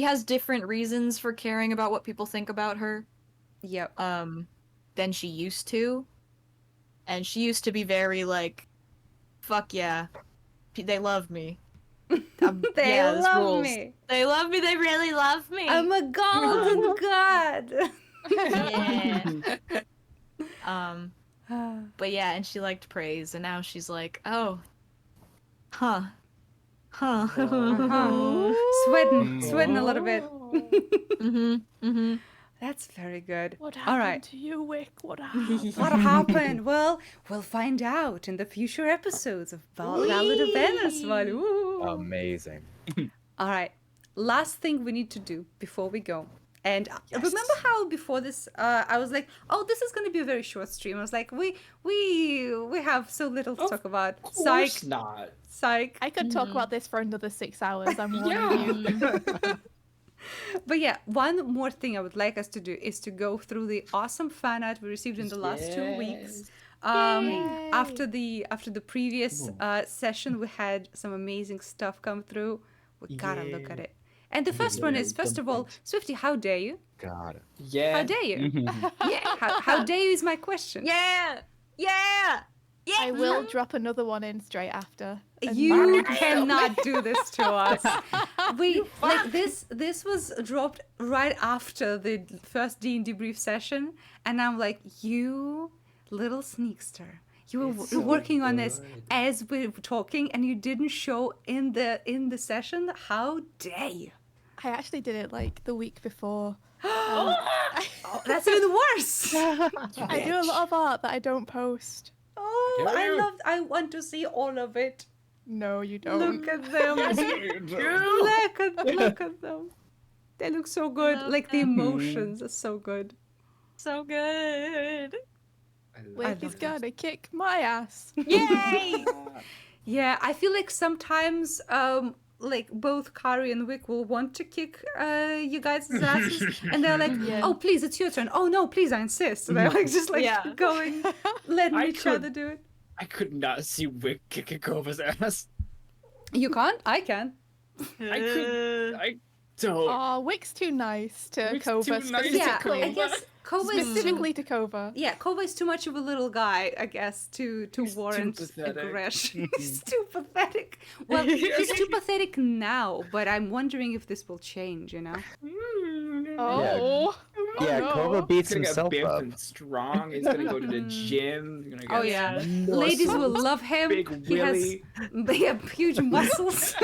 has different reasons for caring about what people think about her Yep. than she used to. And she used to be very like, fuck yeah, they love me. They yeah, this love rules. me. They love me. They really love me. I'm a golden god. yeah. But yeah, and she liked praise, and now she's like, oh, huh. Sweating a little bit. Mm-hmm. That's very good. What All happened right. to you, Wick? What happened? What happened? Well, we'll find out in the future episodes of Ballad of Ennersval. Ooh. Amazing. All right. Last thing we need to do before we go. And remember how before this, I was like, "Oh, this is going to be a very short stream." I was like, "We have so little to talk about." Of course not. Psych. I could talk about this for another 6 hours. I'm warning you. But yeah, one more thing I would like us to do is to go through the awesome fan art we received in the last 2 weeks. After the previous session, we had some amazing stuff come through. We gotta look at it. And the first one is, first of all, Swifty, how dare you? God. Yeah. How dare you? Yeah, how dare you is my question. Yeah. I will drop another one in straight after. and You cannot do this to us. We like this was dropped right after the first D&Debrief session, and I'm like, you little sneakster. You were working on this as we were talking, and you didn't show in the session. How dare you? I actually did it like the week before. Oh, that's even worse. I do a lot of art that I don't post. Oh, I want to see all of it. No, you don't. Look at them. Look at them. They look so good. Like the emotions are so good. So good. Wick is gonna kick my ass. Yay! Yeah, I feel like sometimes like both Kari and Wick will want to kick you guys' asses, and they're like, "Oh, please, it's your turn. Oh no, please, I insist." So they're like just like going, letting each other do it. I could not see Wick kicking Kova's ass. You can't. I can. I don't. Oh, Wick's too nice to Wick's Kova too nice to specifically. Yeah, I guess Kova is Specifically to Kova. Yeah, Kova is too much of a little guy, I guess, to warrant pathetic. aggression. He's too pathetic. Well, he's too pathetic now, but I'm wondering if this will change, you know? Oh. Yeah, no. Kova beats He's gonna get himself big up. and strong. He's gonna go to the gym. He's gonna get Oh, yeah. muscles, Ladies will love him. Big He has Willy. huge muscles.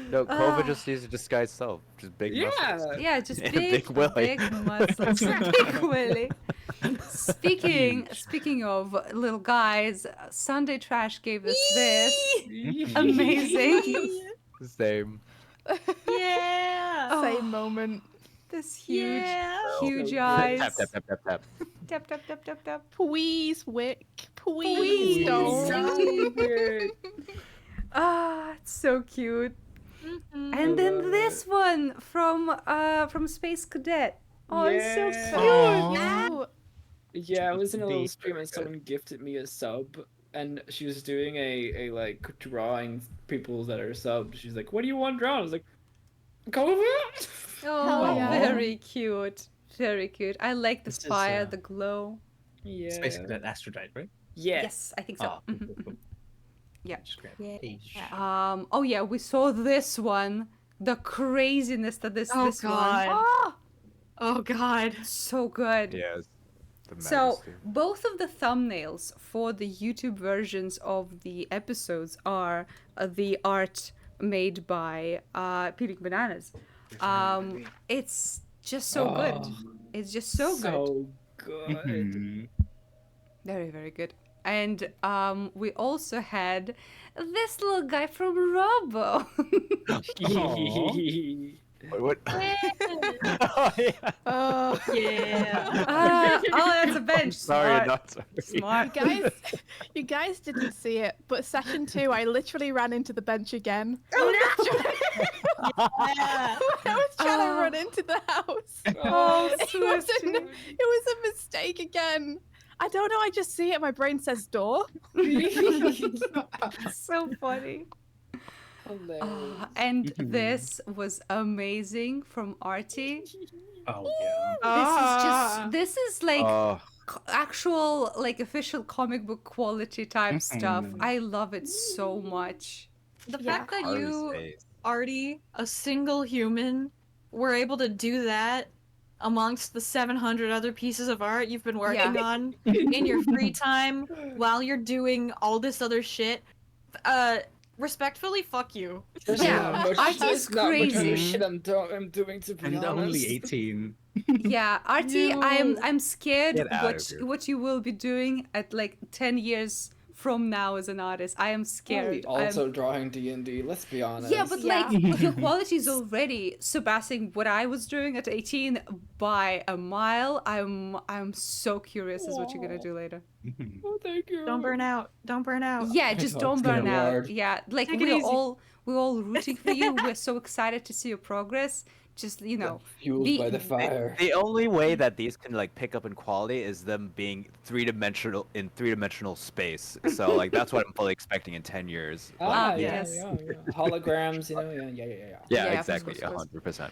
No, Kova just needs to disguise self. Just big muscles. Yeah, just And big, Big Willy. big muscles. Big Willy. Speaking of little guys, Sunday Trash gave us this. Amazing. Same. Yeah. Oh. Same moment. This huge, Yeah. huge So eyes. Tap, tap, tap, tap, tap. Tap, tap, tap, tap, tap. Please, Wick. Please, Please. don't. So good. Ah, it's so cute. And then this one from Space Cadet. Oh, it's so Yeah. cute. Oh, Yeah, I was in a little These stream are and good. someone gifted me a sub, and she was doing a like drawing people that are subbed. She's like, "What do you want drawn?" I was like, "Kova." Oh, yeah. very cute. Very cute. I like the This is, fire, the glow. Yeah. Space Cadet Astrodite, right? Yes. Yes, I think so. Oh, cool, cool, cool. Yeah. Just grab Yeah. each. Oh yeah, we saw this one. The craziness that this Oh this god. one. Oh god. So good. Yes. The So majesty. both of the thumbnails for the YouTube versions of the episodes are the art made by Peeling Bananas. It's just so good. It's just so good. So good. Mhm. Very, very good. And we also had this little guy from Robo. What? Oh, yeah. Oh, Yeah. Oh, that's a bench. Sorry, Smart. not sorry. Smart. you guys didn't see it, but session 2, I literally ran into the bench again. Yeah. I was trying to run into the house. Oh, it was Swifty. a mistake again. I don't know. I just see it. My brain says door. So funny. And this was amazing from Artie. Oh yeah. This is like Oh, actual like official comic book quality type stuff. I love it so much. The Yeah. fact that Harvey's you, face. Artie, a single human, were able to do that amongst the 700 other pieces of art you've been working on in your free time while you're doing all this other shit. Respectfully, fuck you. There's Yeah, not much, Archie's there's not much crazy. other shit I'm doing, to be And honest. only 18. Yeah, Artie, I'm scared Get out of here. what you will be doing at like 10 years from now as an artist. I am scared. Probably also drawing D&D, let's be honest. Yeah, but Yeah. like your quality is already surpassing what I was doing at 18 by a mile. I'm so curious as what you're gonna do later. Oh, thank you. Don't burn out. Don't burn out. Yeah, just Oh, don't it's gonna burn be out. hard. Yeah, like Take it easy. we're all rooting for you. We're so excited to see your progress. Just Fueled be- by the fire. The only way that these can like pick up in quality is them being three-dimensional in three-dimensional space. So like that's what I'm fully expecting in 10 years. Like, yes. yeah. Holograms, yeah. yeah, Yeah, exactly, of course. 100%.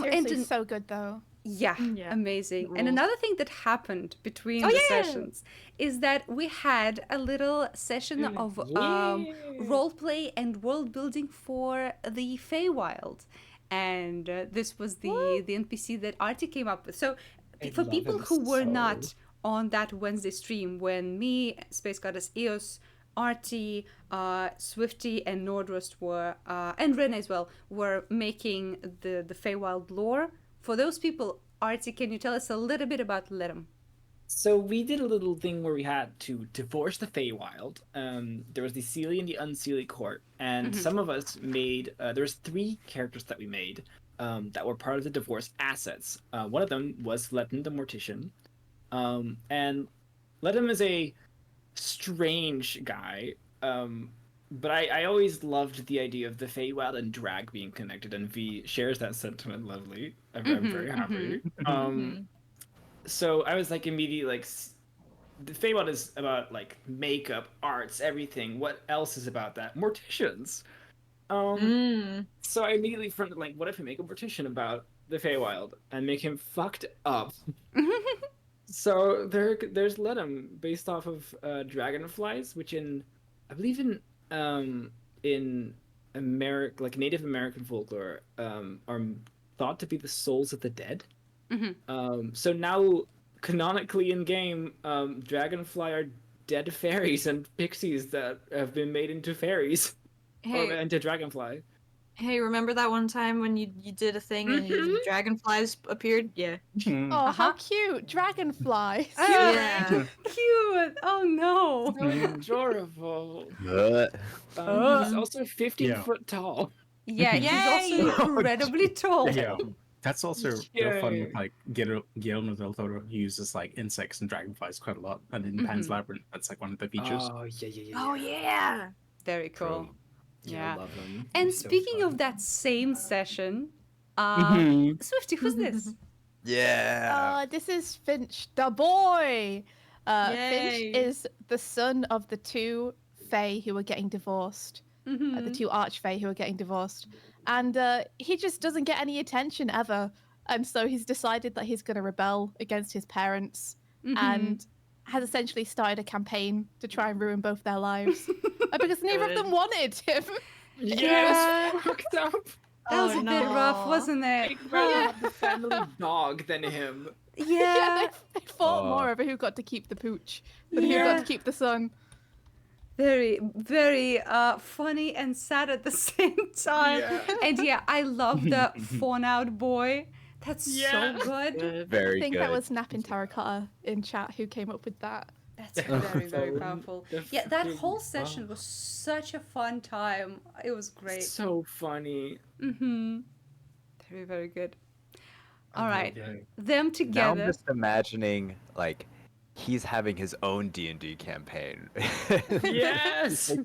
Seriously, and so good though. yeah, Yeah. amazing. It And rules. another thing that happened between Oh, the yeah! sessions is that we had a little session of role play and world building for the Feywild. And this was the NPC that Artie came up with. So I for love people him who were so. not on that Wednesday stream when me, Space Goddess Eos, Artie, Swifty, and Nordrust were, and Ren as well, were making the Feywild lore. For those people, Artie, can you tell us a little bit about Ledham? So we did a little thing where we had to divorce the Feywild. There was the Seelie and the Unseelie court, and some of us made. There was 3 characters that we made that were part of the divorce assets. One of them was Letton the Mortician, and Letton is a strange guy. But I always loved the idea of the Feywild and drag being connected, and V shares that sentiment. Lovely. I'm very happy. So I was like immediately like, the Feywild is about like makeup, arts, everything. What else is about that? Morticians. So I immediately fronted like, what if we make a mortician about the Feywild and make him fucked up? So there's Ledham based off of dragonflies, which I believe in America, like Native American folklore, are thought to be the souls of the dead. So now, canonically in game, dragonfly are dead fairies and pixies that have been made into fairies or Hey, into dragonfly. hey, remember that one time when you did a thing and dragonflies appeared? Yeah. Oh, how cute! Dragonflies. Yeah. Cute. Oh no. So adorable. Uh, He's also 15 Yeah. foot tall. Yeah, he's also incredibly tall. Yeah. That's also real fun. Yay. Like Guillermo del Toro uses like insects and dragonflies quite a lot, and in Pan's Labyrinth, that's like one of the features. Oh yeah. Oh yeah. Very cool. True. Yeah. I love him. And He's so speaking fun. of that same session, Mhm. Swifty, who's this? yeah. This is Finch, the boy. Yay. Finch is the son of the 2 Fae who are getting divorced. The 2 Archfey who are getting divorced. And he just doesn't get any attention ever. And so he's decided that he's going to rebel against his parents and has essentially started a campaign to try and ruin both their lives. Because neither of Good. them wanted him. Yeah, fucked up. That was Oh, a bit rough, no. wasn't it? I'd rather have the family dog than him. Yeah. They fought Oh. more over who got to keep the pooch than who got to keep the son. Very, very funny and sad at the same time. Yeah. And yeah, I love the fawn out boy. That's Yeah. so good. Good. Very I think good. that was Napping Terracotta in chat who came up with that. That's very, very Phone, powerful. the Yeah, that freaking whole session phone. was such a fun time. It was great. So funny. Mm-hmm. Very, very good. I All love right. it. Them Now I'm together. just imagining like he's having his own D&D campaign. Yes.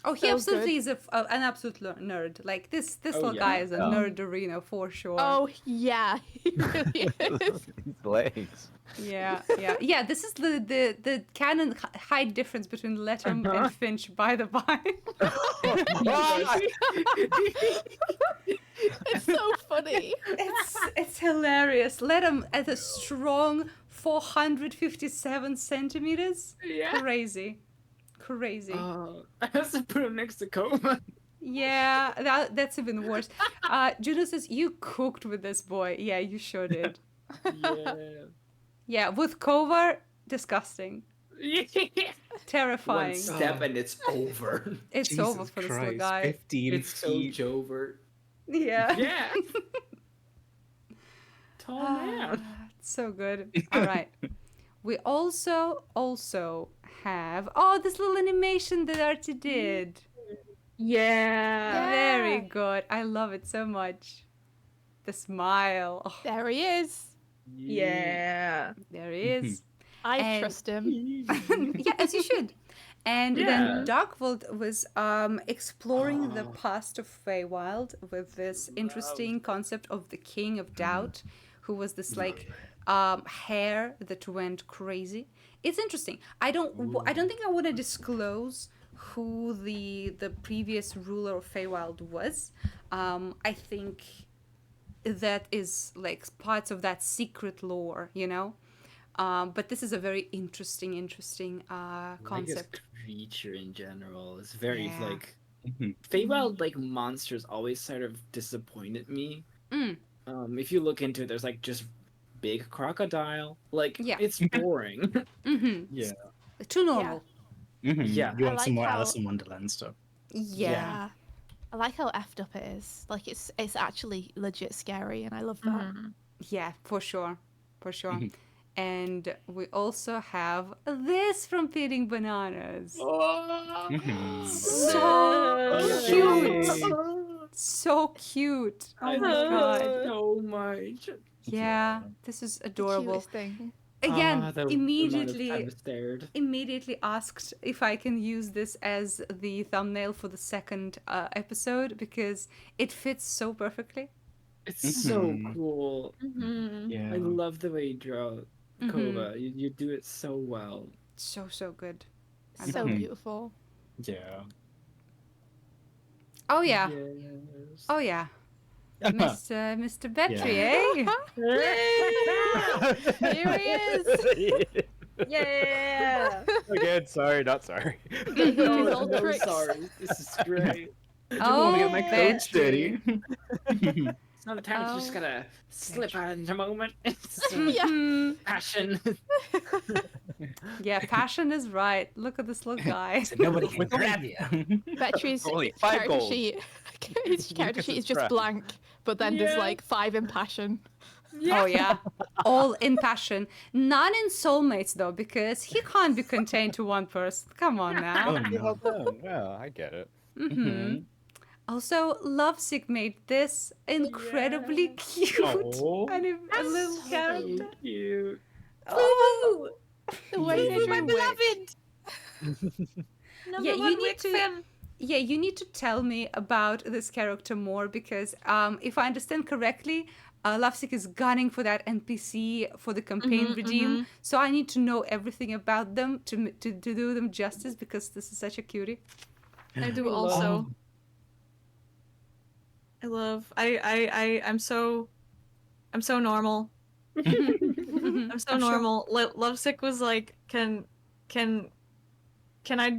Oh, he So absolutely good. is an absolute nerd. Like this Oh, little guy is a yeah. nerd arena for sure. Oh yeah, he really is. These legs. Yeah, yeah, yeah. This is the canon height difference between Letterman and Finch, by the by. It's so funny. It's hilarious. Letterman at a strong 457 centimeters. Yeah. Crazy. I have to put him next to Coma. Yeah, that's even worse. Juno says you cooked with this boy. Yeah, you sure did. Yeah. Yeah, with Kovar, disgusting, Yeah. terrifying. One step and it's over. It's Jesus over for this little Christ, guy. 15 It's so feet. Jovert. Yeah. Yeah. Tall man. It's so good. All right. We also have this little animation that Archie did. Yeah. Very good. I love it so much. The smile. Oh, There he is. Yeah. there he is. I And- trust him. Yeah, as you should. And Yeah. then Darkvolt was exploring the past of Feywild with this interesting concept of the King of Doubt, who was this like hair that went crazy. It's interesting. I don't think I want to disclose who the previous ruler of Feywild was. I think that is like parts of that secret lore, you know. But this is a very interesting concept. Like this creature in general is very Yeah. like Feywild like monsters always sort of disappointed me. Mm. If you look into it, there's like just big crocodile. Like Yeah. it's boring. Mm-hmm. Yeah. Too normal. Yeah. You I want some like more how- Alice in Wonderland stuff. Yeah. I like how effed up it is. Like it's actually legit scary, and I love that. Yeah, for sure. Mhm. And we also have this from Feeding Bananas. Mhm. So cute. So cute. Oh I my love god. it so much. Yeah, this is The adorable. cutest thing. Again, The amount of time immediately stared. asked if I can use this as the thumbnail for the second episode because it fits so perfectly. It's so Mhm. cool. Yeah. I love the way you draw Mhm. Kova. You do it so well. So good. I So love it. beautiful. Yeah. Oh yeah. Yes. Oh yeah. Mr. Betry, eh? Here he is. Yeah. Again, sorry, not sorry. Getting No, his old no, tricks. sorry. This is great. Oh, wanna get my code Betry. It's not a time to just Oh. gotta slip out in a moment. It's Yeah. Mhm. passion. Yeah, passion is right. Look at this little guy. Nobody can grab you. Betray's Only 5 character gold. sheet. His character sheet is just Crap. blank, but then there's Yeah. like 5 in passion. Oh yeah, all in passion. None in soulmates though, because he can't be contained to one person. Come on Oh now. no. Yeah, I get it. Hmm. Also, Lovesick made this incredibly cute Oh. a little character. So cute. Oh, The way they My drew Wick. beloved. Number Yeah, you one need Wick to- fan. yeah, you need to tell me about this character more because if I understand correctly, Lovesick is gunning for that NPC for the campaign redeem. So I need to know everything about them to do them justice because this is such a cutie. I do also. I'm so normal. I'm so normal. Lovesick was like, can I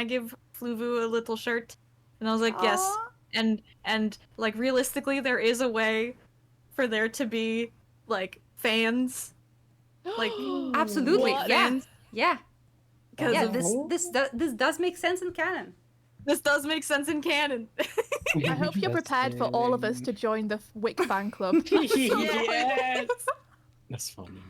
give Fluvu a little shirt? And I was like, yes. Aw. And like realistically, there is a way for there to be like fans, like Absolutely, What? yeah, Fans? yeah, 'Cause yeah. of- This does make sense in canon. this does make sense in canon. I hope you're prepared for all of us to join the Wick fan club. Yes. That's funny.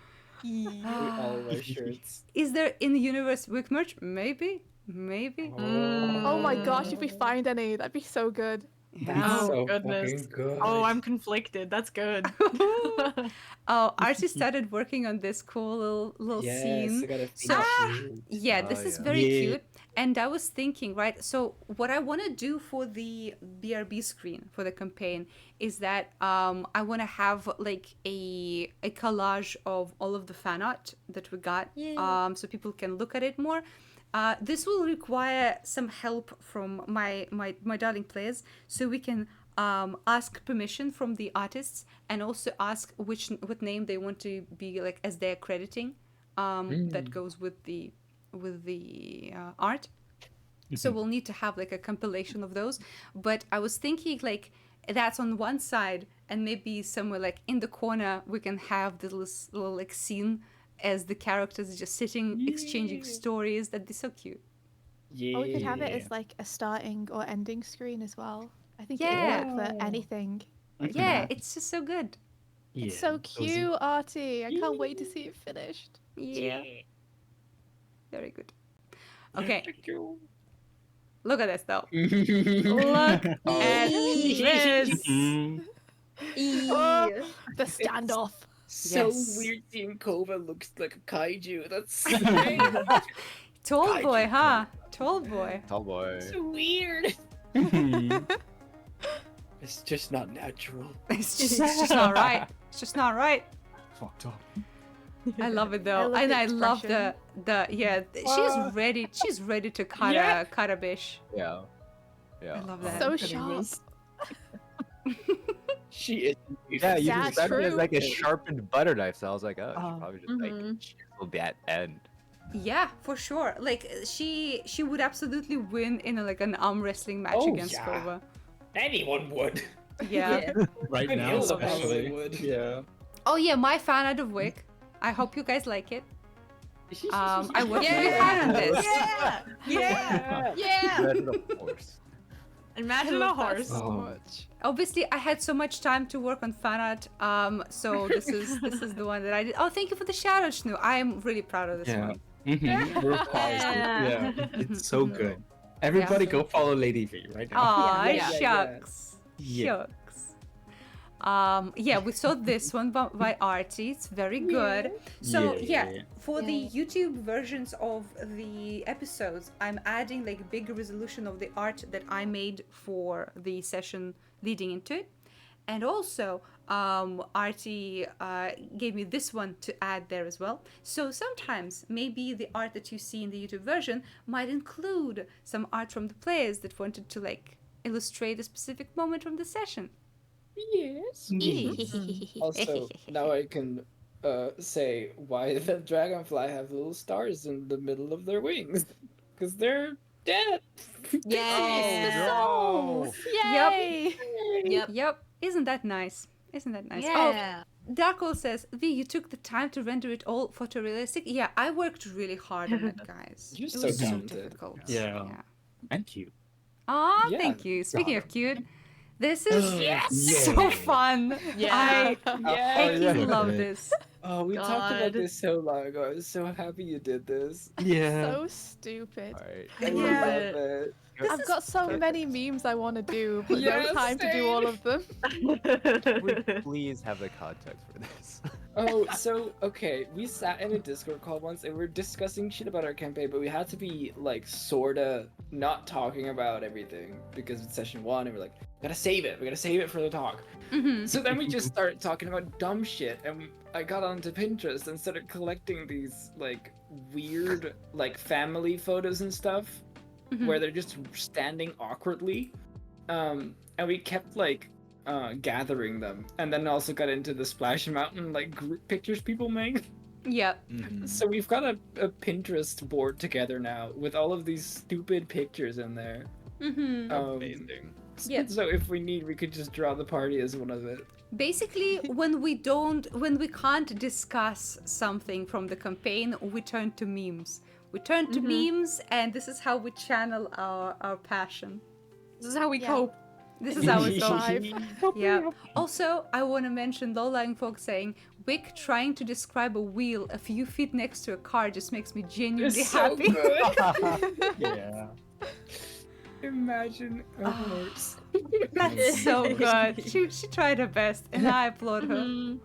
We all wear shirts. Is there in the universe Wick merch? Maybe. Maybe. Oh my gosh, if we find any, that'd be so good. That's Yeah. so goodness. fucking good. Oh, I'm conflicted. That's good. Oh, Archie started working on this cool little yes, scene. I got a So- feature. Yeah, this is very Yeah. cute. And I was thinking, right? So what I want to do for the BRB screen for the campaign is that I want to have like a collage of all of the fan art that we got, so people can look at it more. This will require some help from my darling players, so we can ask permission from the artists and also ask what name they want to be like as their crediting that goes with the art. So we'll need to have like a compilation of those. But I was thinking like that's on one side, and maybe somewhere like in the corner we can have this little like scene as the characters just sitting exchanging stories. That'd be so cute. Yeah. Or we could have it as like a starting or ending screen as well. I think Yeah. it would work for anything. Yeah, it's just so good. It's so cozy. cute, Artie. I can't wait to see it finished. Yeah. Very good. Okay. Look at this though. Look at this. Mm. The standoff. So Yes. weird seeing Kova looks like a kaiju. That's Tall boy, huh? Tall boy. Tall boy. so weird. It's just not natural. It's just not right. It's just not right. Fucked up. I love it I though, love and the I love expression. she's ready. She's ready to cut a bish. Yeah. I Yeah. love that. So sharp. She is. Yeah, you That's described it as true. like a sharpened butter knife, so I was like, oh, she Oh, probably just like chiseled that end. Yeah, for sure. Like she would absolutely win in like an arm wrestling match Oh, against yeah. Kova. Anyone would. Yeah. Right And now, Hilda probably especially. would. Yeah. Oh yeah, my fan out of Wick. I hope you guys like it. I worked really hard on this. Yeah. Yeah. Yeah. Dreaded, of course. Imagine a horse. So Oh. much. Obviously, I had so much time to work on fan art. So this is the one that I did. Oh, thank you for the shout out, Shnu. I am really proud of this Yeah. one. We're positive. Yeah. It's so good. Everybody go follow Lady V right now. Aw, Yeah. shucks. Yeah. Shucks. Yeah, we saw this one by Artie. It's very good. So yeah, Yeah. for the YouTube versions of the episodes, I'm adding like bigger resolution of the art that I made for the session leading into it. And also, Artie gave me this one to add there as well. So sometimes maybe the art that you see in the YouTube version might include some art from the players that wanted to like illustrate a specific moment from the session. Yes. Also, now I can say why the dragonfly have little stars in the middle of their wings. Because they're dead. Yeah. Oh, Yay! Yep. Isn't that nice? Isn't that nice? Yeah. Oh, Darko says, V, you took the time to render it all photorealistic. Yeah, I worked really hard on it, guys. You're it so was so talented. difficult. Yeah. And cute. Aw, Yeah. thank you. Speaking of cute, this is Yes. so fun. Yeah. I Yeah. fucking love Okay. this. Oh, we talked about God. this so long ago. I was so happy you did this. Yeah. So stupid. alright. I Yeah. love it. I've got so many memes I want to do, but Yes, no time to do all of them. Would you please have the context for this? Oh, so okay, we sat in a Discord call once and we were discussing shit about our campaign, but we had to be like sorta not talking about everything because it's session one, and we're like, we gotta save it for the talk. Mhm. So then we just started talking about dumb shit, and I got onto Pinterest and started collecting these like weird like family photos and stuff Mhm. where they're just standing awkwardly, and we kept like gathering them, and then also got into the Splash Mountain like group pictures people make. Yep. So we've got a Pinterest board together now with all of these stupid pictures in there. Mm-hmm. Amazing. Yeah. So if we need, we could just draw the party as one of it. Basically, when we can't discuss something from the campaign, we turn to memes. We turn to memes, and this is how we channel our passion. This is how we Yeah. cope. This is our Episode song. 5. Yeah. Also, I want to mention low-lying folk saying, Wick trying to describe a wheel a few feet next to a car just makes me genuinely It's so happy. good. Yeah. Imagine a horse. That's so good. She tried her best, and I applaud her. Mhm.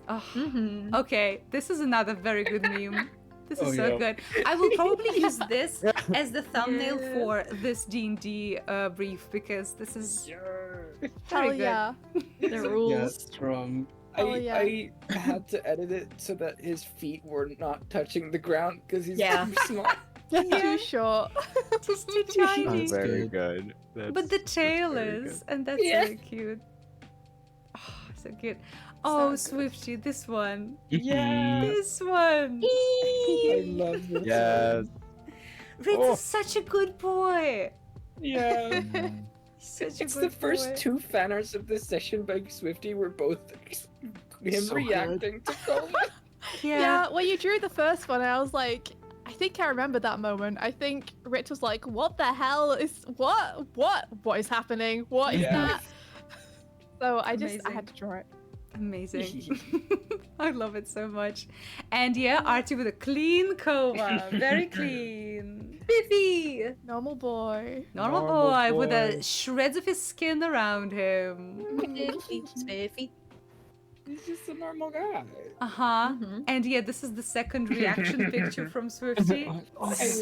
Oh, Mhm. okay, this is another very good meme. This is Oh, so yeah. good. I will probably use this as the thumbnail for this D&D brief because this is Hell very good. yeah. The Yeah, rules. strong. Oh, yeah. I had to edit it so that his feet were not touching the ground because he's Yeah. too small. Too short. Just too tiny. That's very good. But the tail very is, and that's Yeah. really cute. Oh, so cute. Oh, good. Swifty, this one. Yeah. This one. I love this. Yes. Ritz Oh. is such a good boy. Yeah. Such a It's good the first boy. 2 fan arts of this session by Swifty were both him So reacting to Cole. Yeah, when you drew the first one, I was like, I think I remember that moment. I think Rich was like, "What the hell is what is happening? What is Yeah. that?" So I Amazing. had to draw it. Amazing. I love it so much. And yeah, Archie with a clean coma. Very clean. Biffy! Normal boy. Normal Normal boy with boy. the shreds of his skin around him. Spiffy. He's just a normal guy. Uh-huh. Mhm. And yeah, this is the second reaction picture from Swifty. I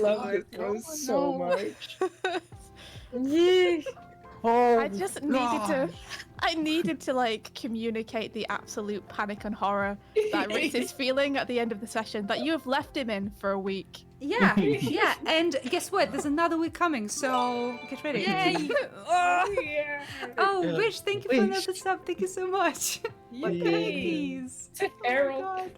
love this one so much. Oh, I just needed to like communicate the absolute panic and horror that Rich is feeling at the end of the session that you have left him in for a week. Yeah, yeah. And guess what? There's another week coming, so get ready. Yay! Yeah. Oh, Yeah. Wish, thank you for another sub. Thank you so much. What the heck, Yay. please? To Harold.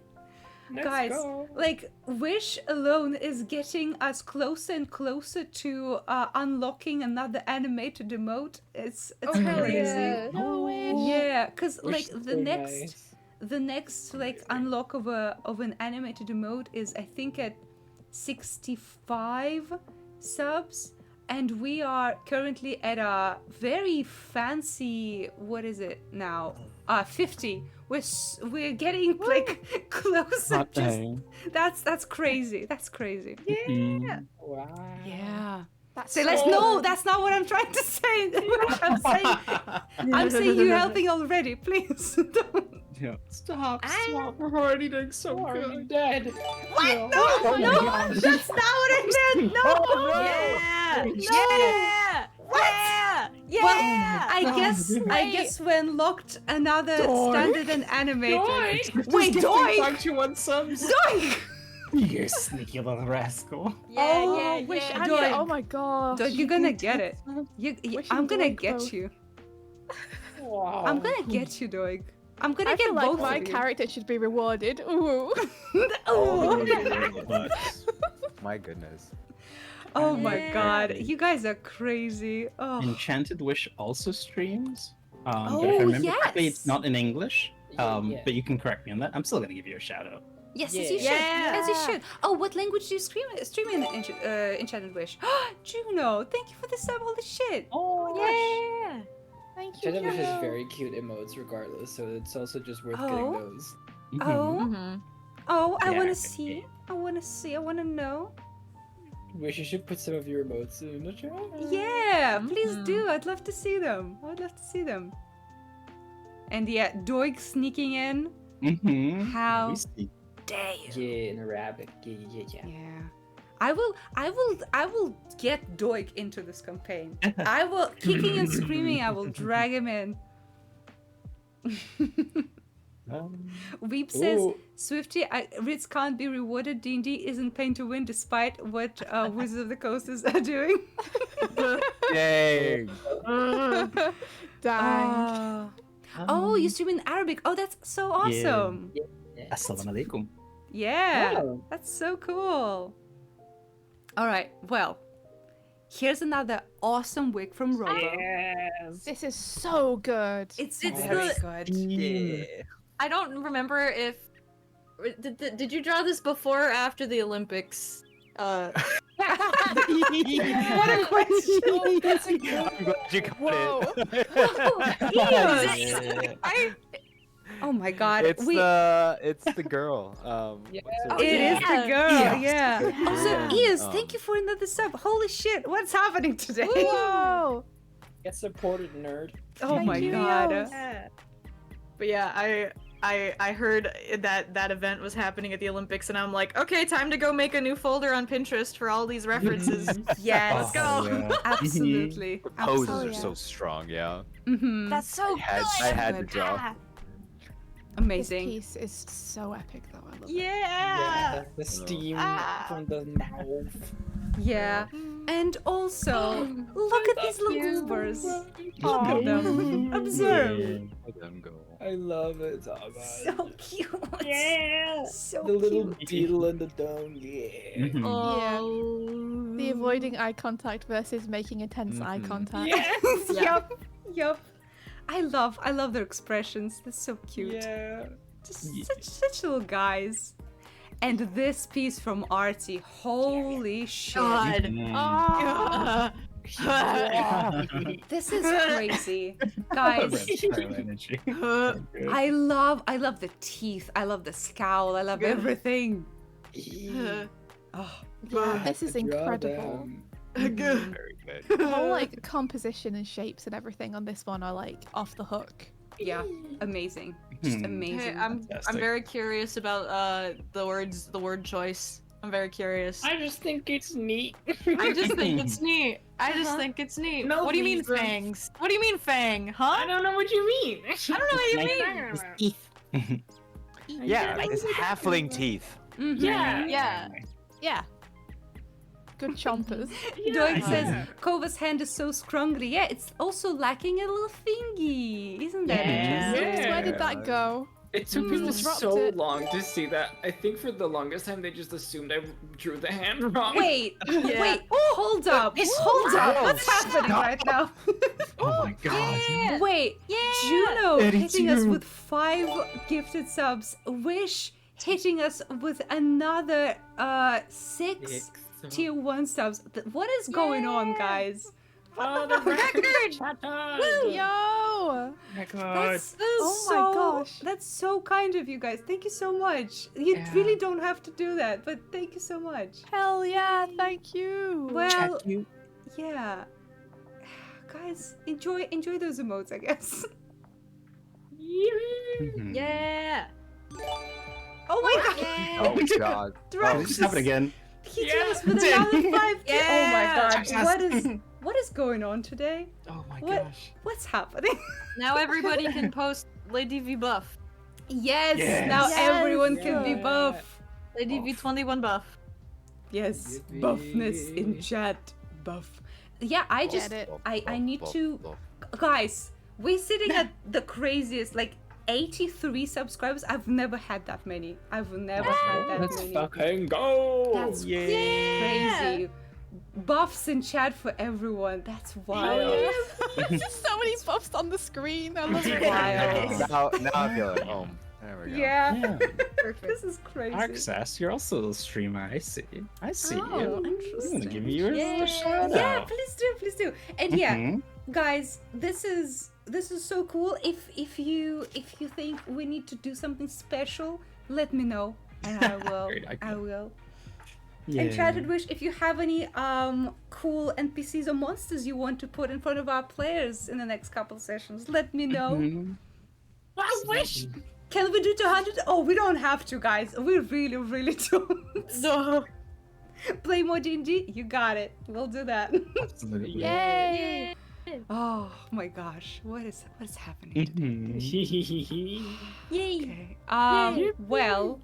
Let's Guys, go. like Wish alone is getting us closer and closer to unlocking another animated emote. It's crazy. No way. Yeah, because Wish like is the so next nice. the next like unlock of an animated emote is I think at 65 subs, and we are currently at a very fancy, what is it now, 50. We're getting like closer. hot Just dang. that's crazy. That's crazy. Yeah. Wow. Yeah. That's Say let's so- no, that's not what I'm trying to say. I'm saying you helping already, please. Don't. Yeah. Stop. Ah. We're already doing so Already good. dead. What? No, no, that's not what I meant. No. Yeah! No. Yeah! What? Yeah! Well, I Oh, guess dude. I guess when locked another Doink. standard and animated. Doink. Wait, Just Doink! back to 1 subs. Doink! You sneaky little rascal. Oh, Wish yeah, I Doink. oh my god. Doink, you're gonna get it. Wishing I'm gonna Doink get both. you. Wow. I'm gonna get you, Doink. I'm gonna I get feel like both my of you. character should be rewarded. Ooh. Oh. My goodness. Oh my Yeah. god, you guys are crazy. Oh, Enchanted Wish also streams. But if I Oh, remember correctly, yes. it's not in English. Yeah. But you can correct me on that. I'm still gonna give you a shout out. yes, Yeah. as you should. Yeah. As you should. Oh, what language do you stream in Enchanted Wish? Juno, thank you for the sub. Holy shit. Oh, Yeah. Thank you. Shadow Wish has Juno. very cute emotes regardless, so it's also just worth Oh. getting those. Oh, Mhm. oh, I Yeah, wanna yeah. see. I wanna see. I wanna know. Wish you should put some of your emotes in the chat. Yeah, please Mhm. do. I'd love to see them. I'd love to see them. And yeah, Doig sneaking in. Mm-hmm. How We see. dare you? Yeah, in Arabic. Yeah. Yeah. I will get Doig into this campaign. I will, kicking and screaming, I will drag him in. Weep says, Ooh. Swifty, Ritz can't be rewarded. D&D isn't paying to win despite what Wizards of the Coasters are doing. Dang. Dang. Oh, you stream in Arabic. Oh, that's so awesome. Assalamu alaikum. Yeah, Oh. that's so cool. All right, well, here's another awesome wig from Robo. Yes. This is so good. It's It's very the- good. Yeah. I don't remember if Did you draw this before or after the Olympics? What a question! Oh, that's a good. I'm glad you caught Whoa. it. Oh my god. It's the girl. What's her It name? is the girl, yeah. Yeah. Also, Yeah. Ias, thank you for another sub. Holy shit, what's happening today? Whoa. Get supported, nerd. Oh Thank my you, god. Eos. But yeah, I heard that event was happening at the Olympics, and I'm like, okay, time to go make a new folder on Pinterest for all these references. Yes. Let's go. Yeah. Absolutely. Poses Oh, are yeah. so strong, yeah. Mm-hmm. That's so I had to draw. Ah. This Amazing. piece is so epic, though. I love it. Yeah. The steam Ah. from the mouth. Yeah. And also, look at these little goobers. Look at them. Observe. Let them go. I love it so much. So cute. Yeah. So The little cute. beetle in the dome. Yeah. Mhm. Yeah. The avoiding eye contact versus making intense eye Mhm. contact. Yes. Yup. Yup. I love their expressions. They're so cute. Yeah. Just such little guys. And this piece from Artie, holy shit. God. Oh. This is crazy. Guys, Reptile energy. I love the teeth. I love the scowl. I love Good. everything. Oh, Yeah, this is Draw incredible. them. Very good. The whole like composition and shapes and everything on this one are like off the hook. yeah, amazing. Just Hmm. amazing. Hey, I'm Fantastic. very curious about the word choice. I'm very curious. I just think it's neat. I just think it's neat. I just Uh-huh. think it's neat. No What do you mean reason. fangs? What do you mean fang? Huh? I don't know what you mean. I don't know what you mean. Yeah, like his halfling teeth. Mhm. Yeah. Yeah. Yeah. Good chompers. Doink Yeah. says Kova's hand is so scrungly. Yeah, it's also lacking a little thingy. Isn't that Yeah. interesting? Where did that go? It took Mm, people disrupt so it. long to see that. I think for the longest time they just assumed I drew the hand wrong. Wait, Yeah. wait, hold up, hold up. What's happening right now? Oh my god. Wait, Yeah. Juno hitting us 32. with 5 gifted subs. Wish hitting us with another 6 tier 1 subs. What is going on, guys? Oh, the record! Yo! Oh my god. That's Oh my so, gosh. That's so kind of you guys. Thank you so much. You Yeah. really don't have to do that, but thank you so much. Hell yeah, thank you. Well, yeah. Guys, enjoy those emotes, I guess. Mhm. Yeah. Oh my god. Oh god. Drop Did it just happen again? He did Yeah. us with another 5. Oh my Yeah. god. What is going on today? Oh my What? gosh. What's happening? Now everybody can post Lady V buff. Yes, Yes. now Yes. everyone can be Yeah. buff. Lady V21 buff. Yes, Yippee. buffness in chat. Buff. Yeah, I just Get it. I need to guys, we're sitting at the craziest like 83 subscribers. I've never had that many. I've never had that Let's many. fucking go! That's Yay! crazy. Buffs in chat for everyone. That's wild. There's just so many buffs on the screen. I love it. Wild. Now I feel at home. There we go. Yeah, Yeah. this is crazy. Access, you're also a streamer. I see. I see Oh, you. I'm gonna interesting. give you a Yeah. little shout Yeah, out. please do. And yeah, Mhm. guys, this is so cool. If you think we need to do something special, let me know, and I will. Great idea. I will. Yeah. And Chatted Wish, if you have any cool NPCs or monsters you want to put in front of our players in the next couple sessions, let me know. Mhm. I wish! Can we do 200? Oh, we don't have to, guys. We really don't. No. Play more D&D? You got it. We'll do that. Absolutely. Yay! Oh my gosh, what is happening? Mhm. Yay. Okay. Well,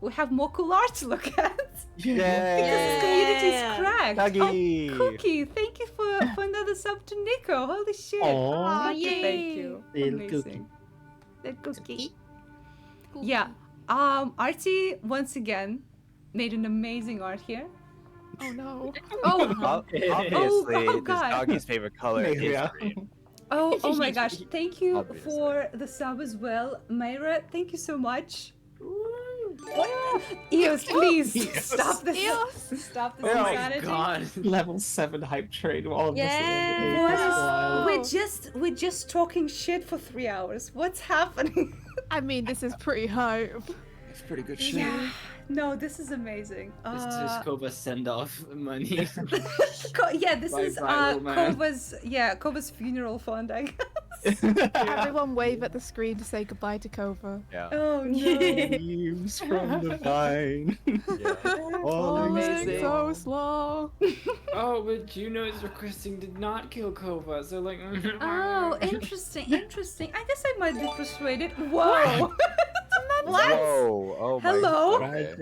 we have more cool art to look at. Yay! Because this community is cracked. Dougie. Oh, Cookie, thank you for another sub to Nico. Holy shit. Aw. Thank you, Yay. Thank you. Little Amazing. Little cookie. Cool. Yeah. Artie once again made an amazing art here. Oh no. Oh, Obviously, this God. doggy's favorite color is Yeah. green. oh my gosh. Thank you Obviously. for the sub as well. Myra, thank you so much. Eos, please Eos. stop this. Eos. Stop this Oh my insanity. god. Level 7 hype train. All of this. Yeah. What is- Wow. we're just talking shit for 3 hours. What's happening? I mean, this is pretty hype. It's pretty good shit. Yeah. No, this is amazing. This is Kova send off money. This My is bridal man. Kova's funeral fund, I guess. Everyone wave at the screen to say goodbye to Kova. Yeah. Oh no. Leaves from the vine. Falling Amazing. so slow. Oh, but Juno is requesting to not kill Kova, so like. Oh, interesting. I guess I might be persuaded. Whoa. What? Whoa! Oh my Hello? God. Okay.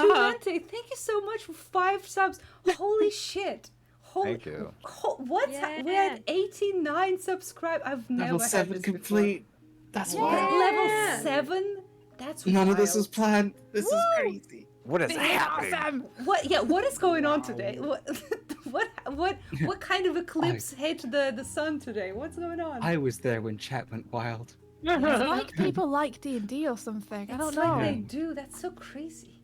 Durante, thank you so much for 5 subs. Holy shit. Thank you. What's we're at 89 subscribe. I've never Level had 7 this complete. That's before. why. Level 7? That's None of this wild. was planned. This is crazy. What is happening? What is going on today? What kind of eclipse hit the sun today? What's going on? I was there when chat went wild. It's like people like D&D or something. I don't It's know. like they do. That's so crazy.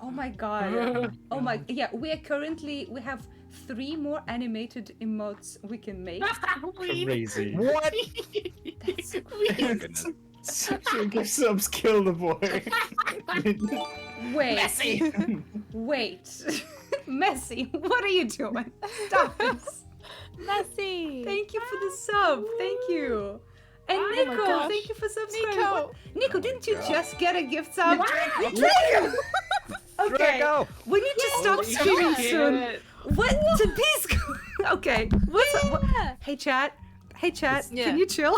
Oh my god. Oh my yeah. We have 3 more animated emotes we can make. Crazy. What? That's so Goodness. Give subs, kill the boy. Wait. Messy, what are you doing? Stop this. Messy. Thank you for the sub. Thank you. And Oh my Nico, gosh. thank you for subscribing. Nico. What? Nico, didn't you just get a gift sub? Okay. Draco! We need to stop streaming soon. What? To these? Okay. What? Hey chat. Yeah. Can you chill?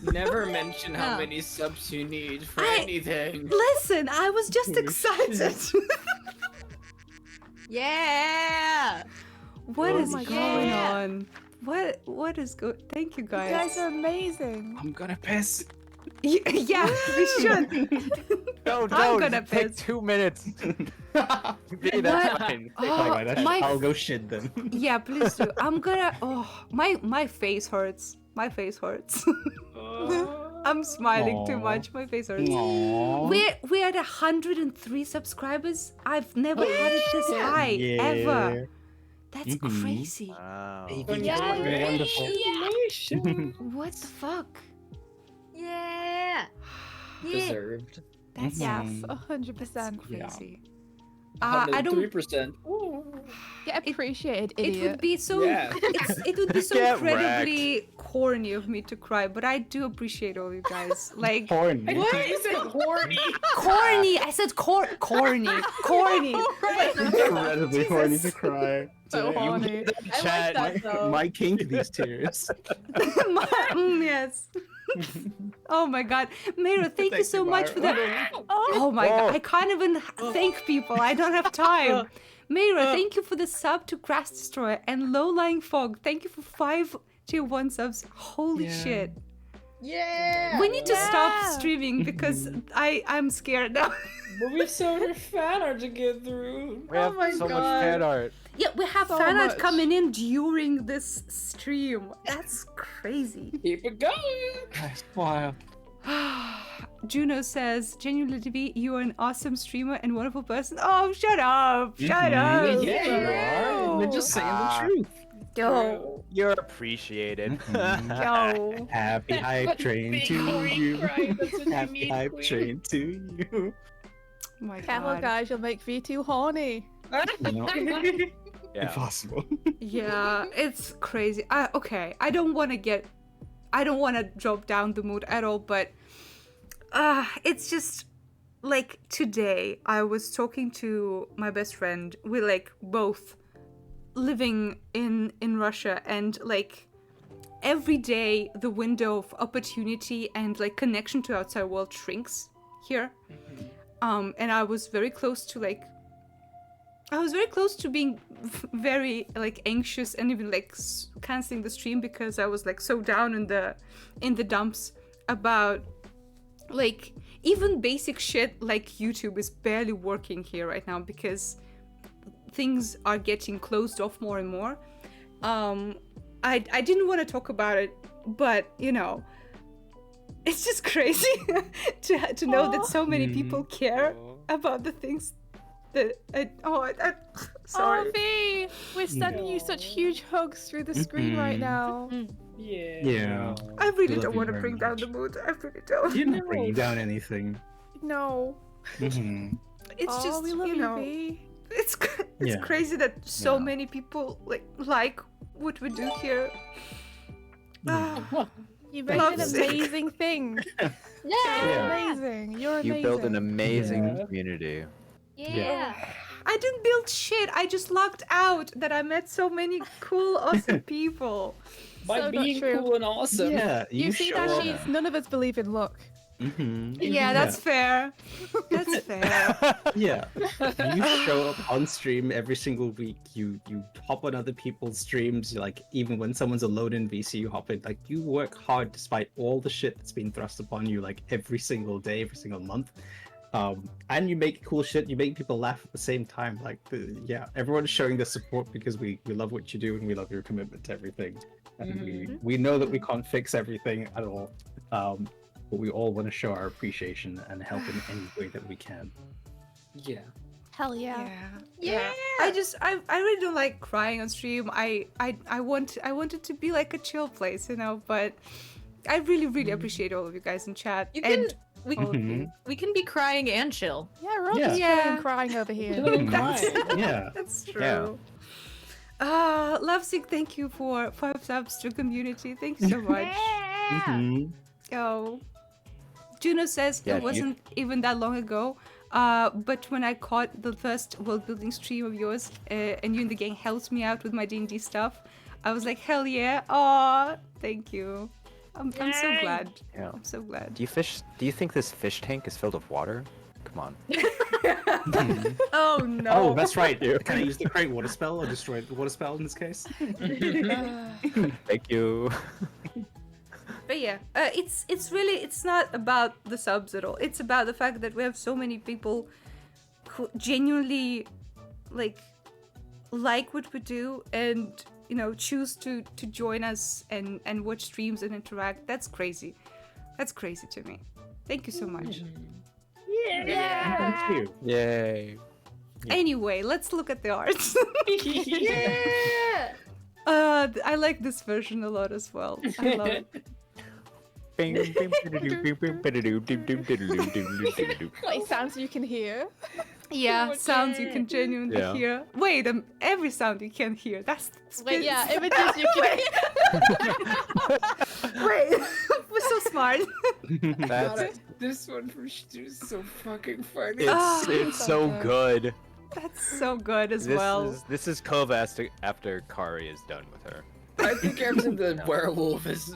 Never mention how No. many subs you need for I- anything. Listen, I was just excited. Yeah. What Oh is my going God. on? What is good? Thank you You guys. guys are amazing. I'm gonna piss. Yeah, we should. No, I'm gonna take piss. 2 minutes. Me, that's What? fine. Oh, my I'll go shit then. Yeah, please do. I'm gonna. Oh, my face hurts. My face hurts. I'm smiling too Aw. much. My face hurts. Aww. We're at 103 subscribers. I've never had it this high ever. That's Mhm. crazy. Wow. Wonderful. What the fuck? Yeah. Deserved. That's Yes, Mhm. 100%. crazy. I don't. 3%. Get appreciated, It idiot. would be so. Yeah. It would be so Get incredibly corny of me to cry, but I do appreciate all you guys. Like Porn. What? You said horny? corny. I said corny. Incredibly horny to cry. So Today. horny. Chat. My king to these tears. Yes. Oh my god. Mayra, thank you so much for that. Oh my Whoa. god. I can't even thank people. I don't have time. Mayra, thank you for the sub to Grass Destroyer and Low Lying Fog. Thank you for 5 tier 1 subs. Holy shit. Yeah. We need to stop streaming because I'm scared now. But we have so much fan art to get through. We have my so much God. fan art. Yeah, we have So fan art much. coming in during this stream. That's crazy. Keep it going. That's wild. Juno says, genuinely, TV, you are an awesome streamer and wonderful person. Oh, shut up. Shut up. Yeah, you are. They're just saying the truth. Yo. You're appreciated. Yo. Happy hype train to you. Happy hype train to you. Oh my Careful, god. guys, you'll make V too horny. No, Yeah. impossible. Yeah, it's crazy. Okay, I don't want to drop down the mood at all, but it's just like today I was talking to my best friend. We're like both living in Russia, and like every day the window of opportunity and like connection to outside world shrinks here. And I was very close to being very like anxious and even like canceling the stream because I was like so down in the dumps about like even basic shit like YouTube is barely working here right now because things are getting closed off more and more. I didn't want to talk about it, but you know, it's just crazy to know that so many people care Aw. about the things that sorry. Oh, V, we're sending you such huge hugs through the screen right now. Yeah. Yeah. I really Love don't you want to very bring down much. the mood. I really don't. You're not bringing down anything. No. Mhm. It's Oh, just we love you know, V. it's Yeah. crazy that so Yeah. many people like what we do here. You made Love an sick. amazing thing. Yeah. You're amazing. You're amazing. You build an amazing Yeah. community. Yeah. I didn't build shit. I just lucked out that I met so many cool, awesome people. By So not being true. cool and awesome. Yeah, You see show that up. she's none of us believe in luck. Mhm. Yeah, that's fair. That's fair. Yeah. You show up on stream every single week. You hop on other people's streams. You like even when someone's alone in VC, you hop in. Like you work hard despite all the shit that's been thrust upon you. Like every single day, every single month. And you make cool shit. You make people laugh at the same time. Like yeah, everyone's showing their support because we love what you do and we love your commitment to everything. And we know that we can't fix everything at all. But we all want to show our appreciation and help in any way that we can. Yeah. Hell yeah. Yeah. I really don't like crying on stream. I want it to be like a chill place, you know, but I really appreciate all of you guys in chat. You can, all of you. we can be crying and chill. Yeah, we're all Yeah. just Yeah. chilling crying over here. Yeah. That's true. Yeah. Lovesick, thank you for 5 subs to community. Thank you so much. Mhm. Oh. Juno says Yeah, it wasn't even that long ago, but when I caught the first world building stream of yours, and you and the gang helped me out with my D&D stuff, I was like, hell yeah! Aw, thank you. I'm so glad. Yeah. I'm so glad. Do you think this fish tank is filled with water? Come on. Oh no! Oh, that's right. Can I use the great water spell or destroy the water spell in this case? Thank you. But yeah, it's not about the subs at all. It's about the fact that we have so many people who genuinely like what we do and choose to join us and watch streams and interact. That's crazy. That's crazy to me. Thank you so much. Thank you. Yay. Anyway, let's look at the art. Yeah. I like this version a lot as well. I love it. Like sounds you can hear. Yeah, sounds you can genuinely Yeah. hear. Wait, every sound you can hear. That's Wait, yeah, images you can hear. Wait, we're so smart. That's This one from Stu is so fucking funny. it's so good. That's so good as This well. this is Kova after Kari is done with her. I think after the werewolf is,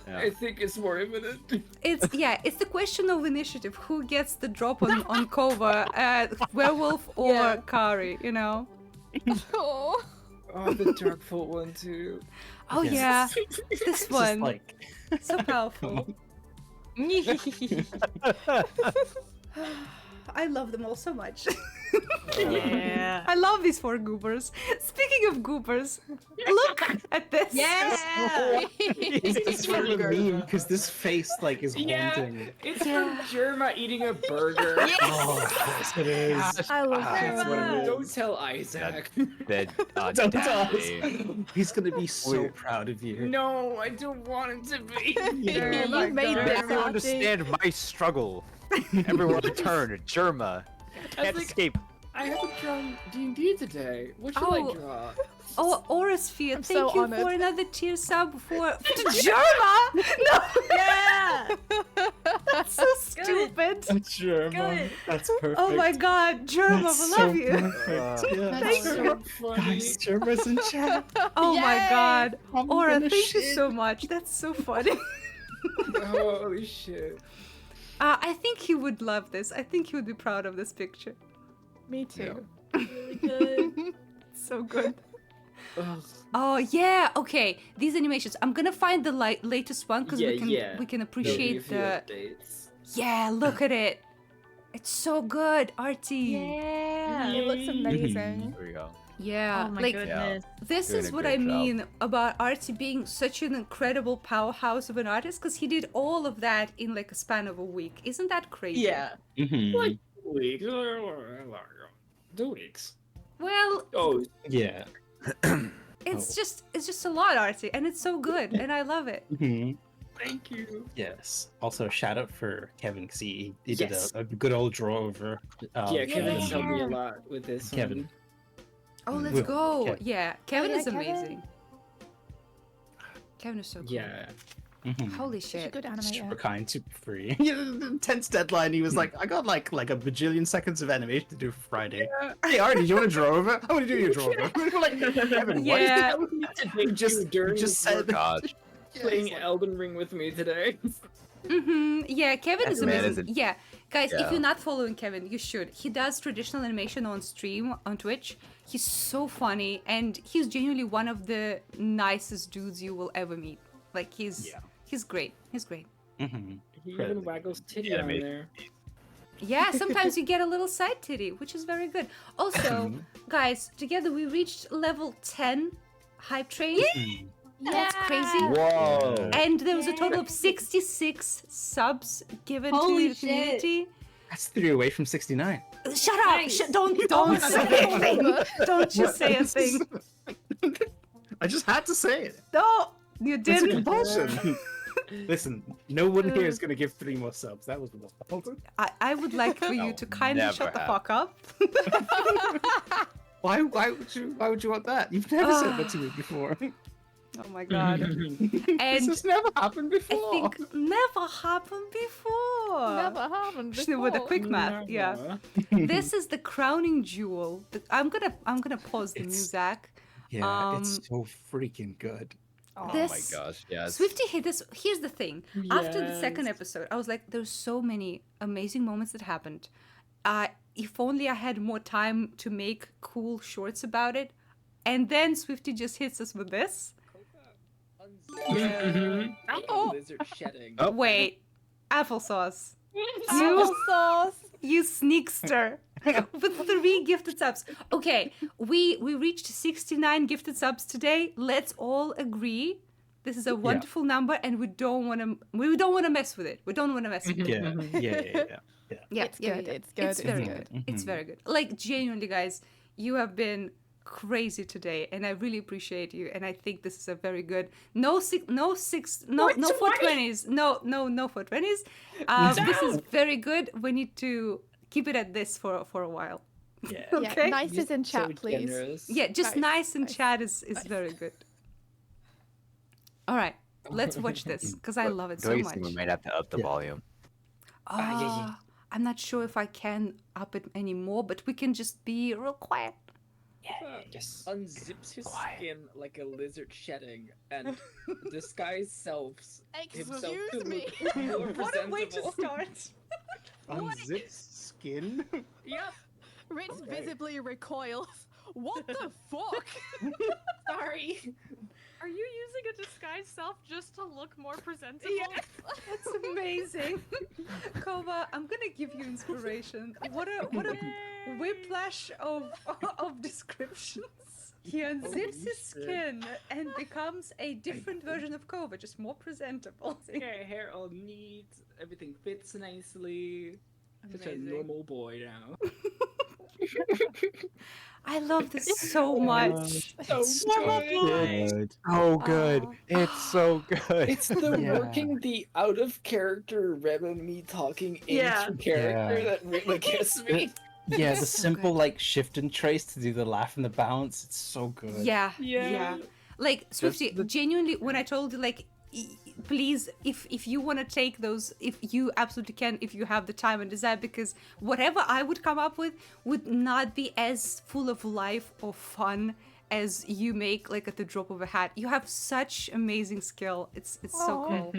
Yeah. I think it's more imminent. It's the question of initiative. Who gets the drop on Kova, werewolf or Yeah. Kari? You know? Oh. Oh, the Darkfoot one too. Oh Yes. yeah, this It's just one like so powerful. I love them all so much. Yeah. I love these 4 goobers. Speaking of goobers, look at this. Yeah. it's from a meme because this face like is haunting. It's from Jerma eating a burger. Oh, yes, it is. I love That's that. what it is. Don't tell Isaac. That Don't tell us. daddy. He's gonna be so Wait. proud of you. No, I don't want him to be. Yeah. You made You this, never Archie. understand my struggle. Everyone turn, Jerma. Can't like- escape. I haven't drawn D&D today. What should I Oh. draw? Oh, Aurasphere, I'm thank so you honored. for another tier sub for Jerma. No, Yeah. that's so stupid. German. That's perfect. Oh my God, Jerma, That's we so love you. perfect. Yeah. Thank so you. funny. Guys, Germa's in chat. Oh my Yay! God, I'm Aura, gonna thank you shit. so much. That's so funny. Holy shit. I think he would love this. I think he would be proud of this picture. Me too. Really good. So good. Ugh. Oh yeah, okay. These animations. I'm gonna find the latest one because we can There'll be appreciate a few the. updates. Yeah, look at it. It's so good, Artie. Yeah. It looks amazing. There we go. Yeah, Oh my like goodness. this Doing is a what great I job. mean about Artie being such an incredible powerhouse of an artist, because he did all of that in like a span of a week. Isn't that crazy? Yeah. Mhm. Like 2 weeks. 2 weeks. Well, Oh, Yeah. it's Oh. just a lot, Artie, and it's so good, and I love it. Mhm. thank you. Yes. Also, shout out for Kevin because he Yes. did a good old draw over. Yeah, Kevin's Yeah. helped me a lot with this Kevin. one. Oh, let's Will, go. Kevin. Yeah, Kevin yeah, is Kevin. amazing. Kevin is so cool. Yeah. Mhm. Holy Such a shit. good Super animator. kind, super free. Yeah, intense deadline. He was like, I got like a bajillion seconds of animation to do for Friday. Hey, Artie, do you want to draw over? I want to do your draw over. We're like, Kevin, what? Yeah. You You just said Gosh. playing Yeah, it's Elden Ring with me today. Yeah, Kevin is That man is amazing. Yeah, guys, if Yeah. you're not following Kevin, you should. He does traditional animation on stream on Twitch. He's so funny, and he's genuinely one of the nicest dudes you will ever meet. Like he's great. He's great. Mhm. He even waggles titty Yeah, on mate. there. Yeah, sometimes you get a little side titty, which is very good. Also, guys, together we reached level 10 hype train. Mhm. That's crazy. Whoa. And there was a total of 66 subs given Holy to the shit. community. That's 3 away from 69. Shut up! Nice. Don't say a thing. Don't you say a thing. I just had to say it. No, you It's a didn't. compulsion. Listen, no one here is going to give 3 more subs. That was the most important. I would like for you No, to kindly never shut the have. fuck up. Why would you want that? You've never said that to me before. Oh my god. This And has never happened I before. think never happened before. Never happened Actually, with a before. quick math, yeah. This is the crowning jewel. I'm gonna pause the It's- music. Yeah, it's so freaking good. Oh This- my gosh, yes. Swifty hit this. Here's the thing. After the second Yes. episode, I was like, there's so many amazing moments that happened. If only I had more time to make cool shorts about it. And then Swifty just hits us with this. Lizard shedding. Oh. Wait, applesauce. Applesauce. You sneakster. With 3 gifted subs. Okay, we reached 69 gifted subs today. Let's all agree this is a wonderful number, and we don't want to mess with it. We don't want to mess with it. Yeah. Yeah, It's good, it's good, It's it's very good. good. It's very good. Like genuinely, guys, you have been crazy today, and I really appreciate you. And I think this is a very good. No 420s. No 420s. This is very good. We need to keep it at this for a while. Yeah. Okay. Yeah, nice is in chat, So please. generous. Yeah, just nice in nice. chat is very good. All right, let's watch this because I love it so Don't you much. think we might have to up the Yeah. volume? I'm not sure if I can up it anymore, but we can just be real quiet. Yes. Unzips his Quiet. skin like a lizard shedding and disguise selves himself to Excuse me. look more presentable. start. Unzip skin. Yep. Rich Okay. visibly recoils. What the fuck? Sorry. Are you using a disguised self just to look more presentable? That's amazing. Kova, I'm gonna give you inspiration. What a whiplash of descriptions. He unzips his skin and becomes a different version of Kova, just more presentable. Okay, hair all neat, everything fits nicely. Such a Amazing. normal boy now. I love this so much. So good. So good. Oh. It's so good. It's the Yeah. working the out of character Rem and me talking Yeah. into character Yeah. that really gets me. Yeah, the So simple good. like shift and trace to do the laugh and the bounce. It's so good. Yeah, Yeah. yeah. Like Swifty, genuinely, when I told you, like, please, if you want to take those, if you absolutely can, if you have the time and desire, because whatever I would come up with would not be as full of life or fun as you make, like at the drop of a hat. You have such amazing skill. It's so cool.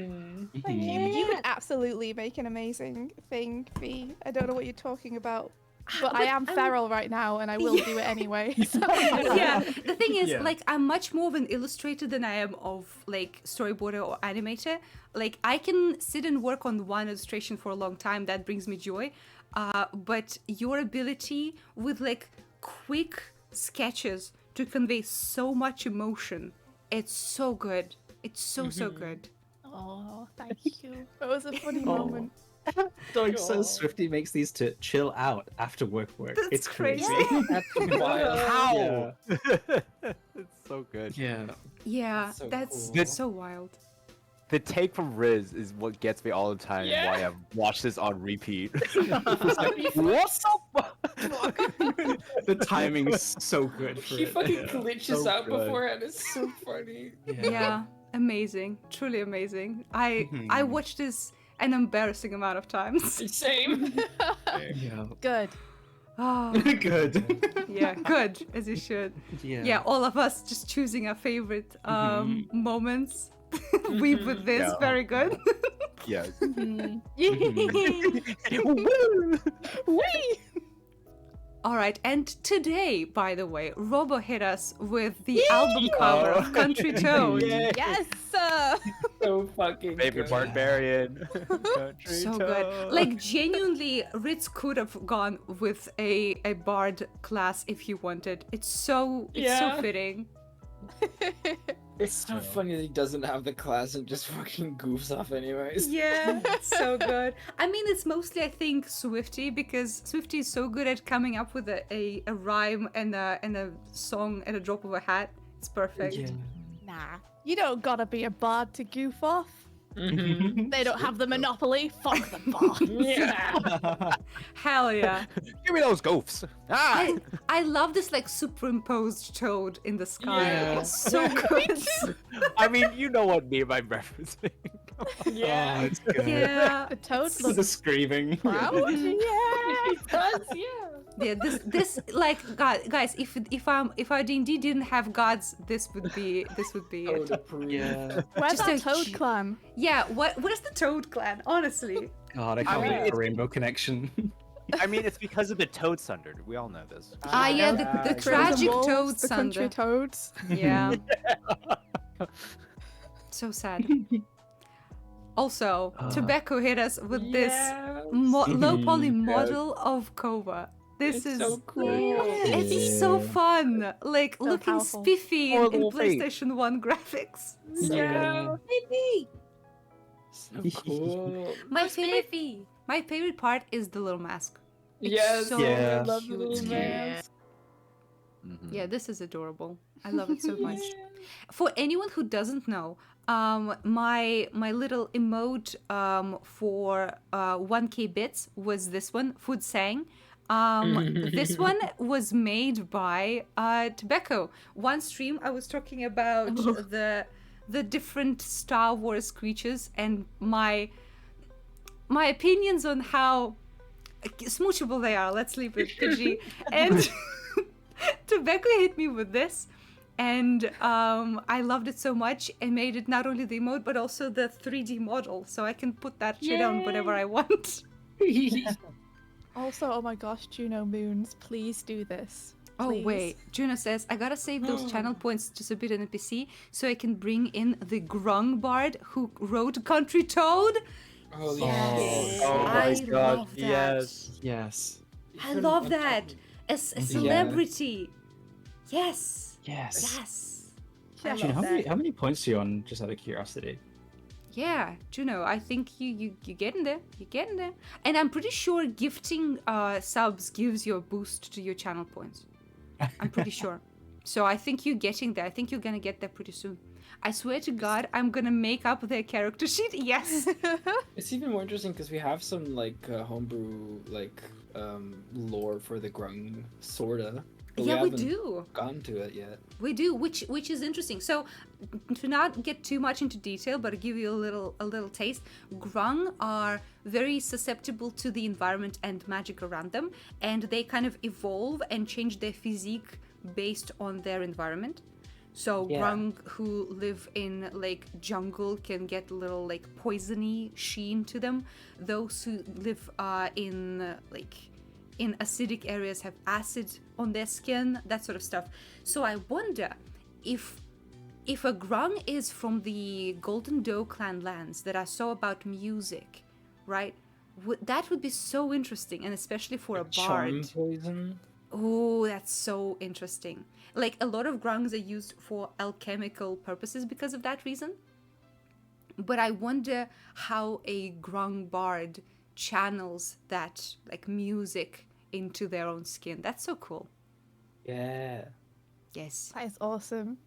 You would absolutely make an amazing thing, V. I don't know what you're talking about. But I am feral right now, and I will do it anyway. So. Yeah, the thing is, Yeah. like, I'm much more of an illustrator than I am of like storyboarder or animator. Like, I can sit and work on one illustration for a long time. That brings me joy. But your ability with like quick sketches to convey so much emotion. It's so good. It's so good. Oh, thank you. That was a funny moment. Doug says Swifty makes these to chill out after work. That's It's crazy. That's wild. How? It's so good. Yeah. Yeah, So that's cool. so wild. The take from Riz is what gets me all the time and why I've watched this on repeat. It's like, what the fuck? The timing is so good for He it. fucking glitches So out good. beforehand. It's so funny. Yeah, amazing. Truly amazing. I watched this an embarrassing amount of times. Same. Yeah. Good. Oh, Good. yeah, good, as you should. Yeah, all of us just choosing our favorite moments. We with this, Yeah. very good. Yes. All right, and today, by the way, Robo hit us with the album cover of Country Toad. Yes. So fucking Baby good. Barbarian. Country So Toad. good. Like, genuinely, Ritz could have gone with a bard class if he wanted. It's so Yeah. fitting. It's so funny that he doesn't have the class and just fucking goofs off anyways. Yeah, so good. I mean, it's mostly, I think, Swifty, because Swifty is so good at coming up with a rhyme and a song at a drop of a hat. It's perfect. Yeah. Nah, you don't gotta be a bard to goof off. Mhm. They don't have the monopoly. Fuck the bard. Yeah. Hell yeah. Give me those goofs. Ah! I love this, like, superimposed toad in the sky. Yeah. It's so good. I mean, you know what meme I'm referencing. Yeah. Oh, it's good. Yeah. The toads The look screaming. proud. He does, yeah. Yeah, this like guys, if our D&D didn't have gods, this would be I it. would approve. Yeah. Where's Just our a toad ju- clan? Yeah, what is the Toad Clan? Honestly, God, I can't mean, believe a rainbow connection. I mean, it's because of the Toad Sundered. We all know this. yeah, the The tragic wolves, Toad the country Sunder. toads. Yeah, so sad. Also, Tobacco hit us with this low poly model of Kova. This is so cool. it's so fun. Like So looking powerful. spiffy Poor in little feet. PlayStation 1 graphics. So Yeah. good. So cool. My favorite part is the little mask. It's Yes. so Yeah. I love the little cute. man. Yeah, this is adorable. I love it so much. For anyone who doesn't know, my little emote for 1K bits was this one, Food Sang. This one was made by Tobacco. One stream I was talking about the different Star Wars creatures and my opinions on how smoochable they are. Let's leave it PG. And Tobacco hit me with this, and I loved it so much and made it not only the emote but also the 3D model, so I can put that shit on whatever I want. Also, oh my gosh, Juno Moons, please do this. Oh Please. wait, Juno says I gotta save those channel points to submit an NPC so I can bring in the Grung Bard who wrote Country Toad. Holy Yes. shit. Oh my I god, love that. yes. Yes. I love that. As a celebrity. Yes. Yes. Yes. Yeah, I Juno, love that. how many points are you on, just out of curiosity? Yeah, Juno, I think you getting there. You're getting there. And I'm pretty sure gifting subs gives you a boost to your channel points. I'm pretty sure. So I think you're getting there. I think you're gonna get there pretty soon. I swear to God, I'm gonna make up their character sheet. Yes. It's even more interesting because we have some like homebrew like lore for the Grung sorta. but Yeah, we haven't do. Gotten to it yet. We do, which is interesting. So, to not get too much into detail, but to give you a little taste, Grung are very susceptible to the environment and magic around them, and they kind of evolve and change their physique based on their environment. So Yeah. Grung who live in like jungle can get a little like poisony sheen to them. Those who live in acidic areas have acid on their skin, that sort of stuff. So I wonder if a Grung is from the Golden Doe clan lands that I saw about music, right? That would be so interesting, and especially for a Charm bard. poison. Oh, that's so interesting. Like a lot of grungs are used for alchemical purposes because of that reason. But I wonder how a grung bard channels that like music into their own skin. That's so cool. Yeah. Yes. That is awesome.